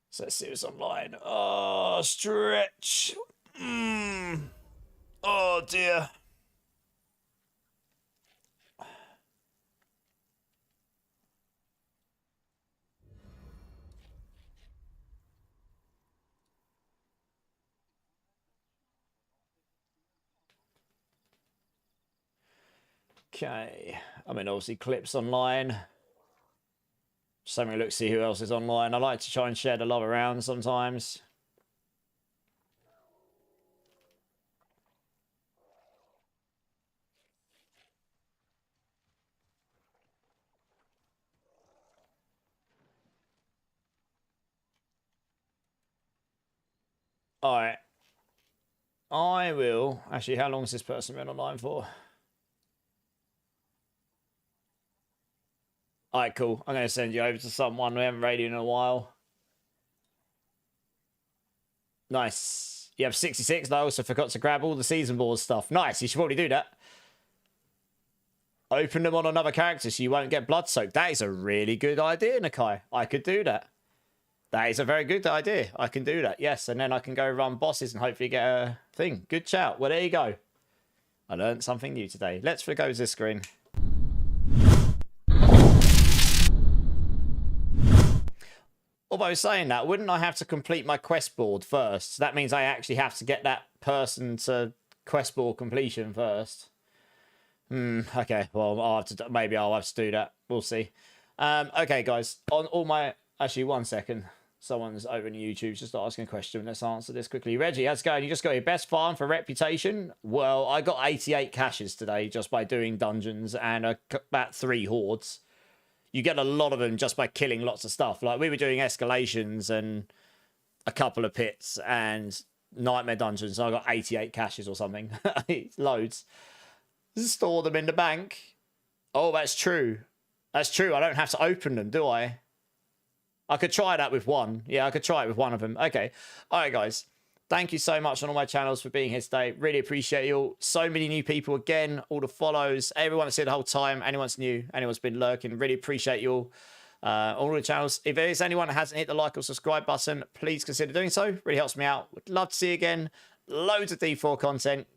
B: So let's see who's online. Oh, Stretch. Oh, dear. Okay, I mean, obviously clips online. Just having a look, see who else is online. I like to try and share the love around sometimes. All right. I will... Actually, how long has this person been online for? Alright, cool. I'm going to send you over to someone we haven't raided in a while. Nice. You have 66, and I also forgot to grab all the season board stuff. Nice, you should probably do that. Open them on another character so you won't get blood soaked. That is a really good idea, Nakai. I could do that. That is a very good idea. I can do that, yes. And then I can go run bosses and hopefully get a thing. Good shout. Well, there you go. I learned something new today. Let's go to this screen. Although saying that, wouldn't I have to complete my quest board first? That means I actually have to get that person to quest board completion first. Okay, well, maybe I'll have to do that. We'll see. Okay, guys, on all my... Actually, 1 second. Someone's over in YouTube just asking a question. Let's answer this quickly. Reggie, how's it going? You just got your best farm for reputation? Well, I got 88 caches today just by doing dungeons and about 3 hordes. You get a lot of them just by killing lots of stuff. Like, we were doing escalations and a couple of pits and nightmare dungeons. So I got 88 caches or something. Loads. Store them in the bank. Oh, that's true. That's true. I don't have to open them, do I? I could try that with one. Yeah, I could try it with one of them. Okay. All right, guys. Thank you so much on all my channels for being here today. Really appreciate you all. So many new people again. All the follows. Everyone that's here the whole time. Anyone's new. Anyone's been lurking. Really appreciate you all the channels. If there is anyone that hasn't hit the like or subscribe button, please consider doing so. Really helps me out. Would love to see you again. Loads of D4 content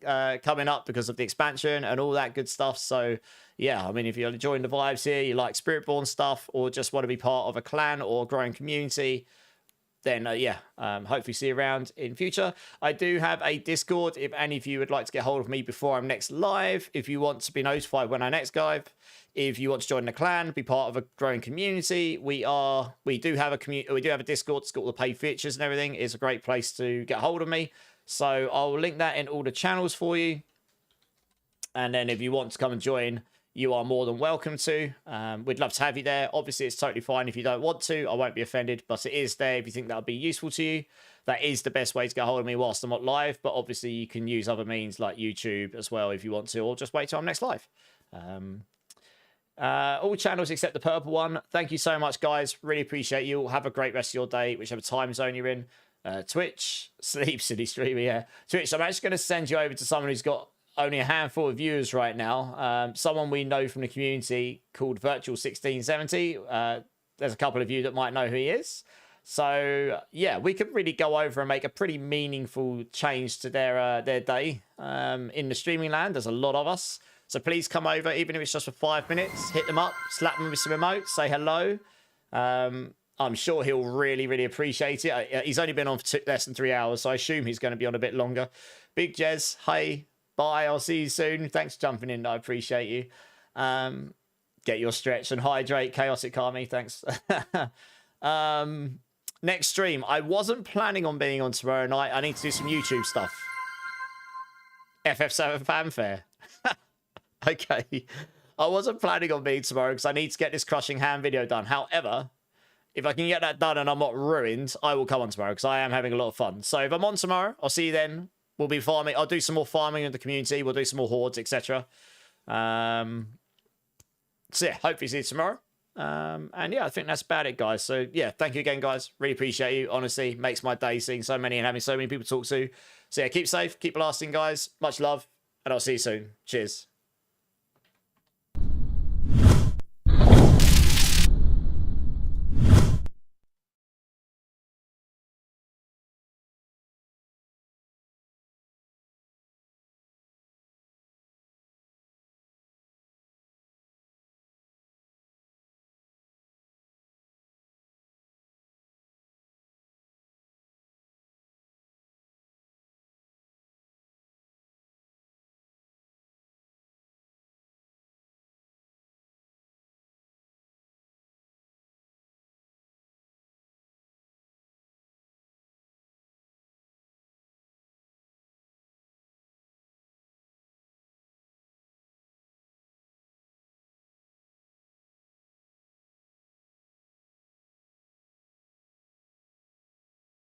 B: coming up because of the expansion and all that good stuff. So yeah, I mean, if you're enjoying the vibes here, you like Spiritborn stuff, or just want to be part of a clan or growing community, then yeah, hopefully see you around in future. I do have a Discord if any of you would like to get hold of me before I'm next live. If you want to be notified when I next live, if you want to join the clan, be part of a growing community, we do have a Discord. It's got all the paid features and everything. It's a great place to get hold of me. So I'll link that in all the channels for you. And then if you want to come and join, you are more than welcome to. We'd love to have you there. Obviously, it's totally fine if you don't want to. I won't be offended, but it is there if you think that would be useful to you. That is the best way to get hold of me whilst I'm not live. But obviously, you can use other means like YouTube as well if you want to, or just wait till I'm next live. All channels except the purple one. Thank you so much, guys. Really appreciate you. Have a great rest of your day, whichever time zone you're in. Twitch, Sleep City Streamer, yeah. Twitch, I'm actually going to send you over to someone who's got only a handful of viewers right now. Someone we know from the community called Virtual1670. There's a couple of you that might know who he is. So yeah, we could really go over and make a pretty meaningful change to their day in the streaming land. There's a lot of us. So please come over, even if it's just for 5 minutes. Hit them up, slap them with some emotes, say hello. I'm sure he'll really, really appreciate it. He's only been on for less than 3 hours, so I assume he's going to be on a bit longer. Big Jez, hey, bye, I'll see you soon. Thanks for jumping in, I appreciate you. Get your stretch and hydrate, Chaotic Kami, thanks. Next stream, I wasn't planning on being on tomorrow night. I need to do some YouTube stuff. FF7 fanfare. Okay. I wasn't planning on being tomorrow because I need to get this crushing hand video done. However, if I can get that done and I'm not ruined, I will come on tomorrow because I am having a lot of fun. So if I'm on tomorrow, I'll see you then. We'll be farming. I'll do some more farming in the community. We'll do some more hordes, etc. So yeah, hopefully see you tomorrow. And yeah, I think that's about it, guys. So yeah, thank you again, guys. Really appreciate you. Honestly, makes my day seeing so many and having so many people to talk to. So yeah, keep safe, keep blasting, guys. Much love, and I'll see you soon. Cheers.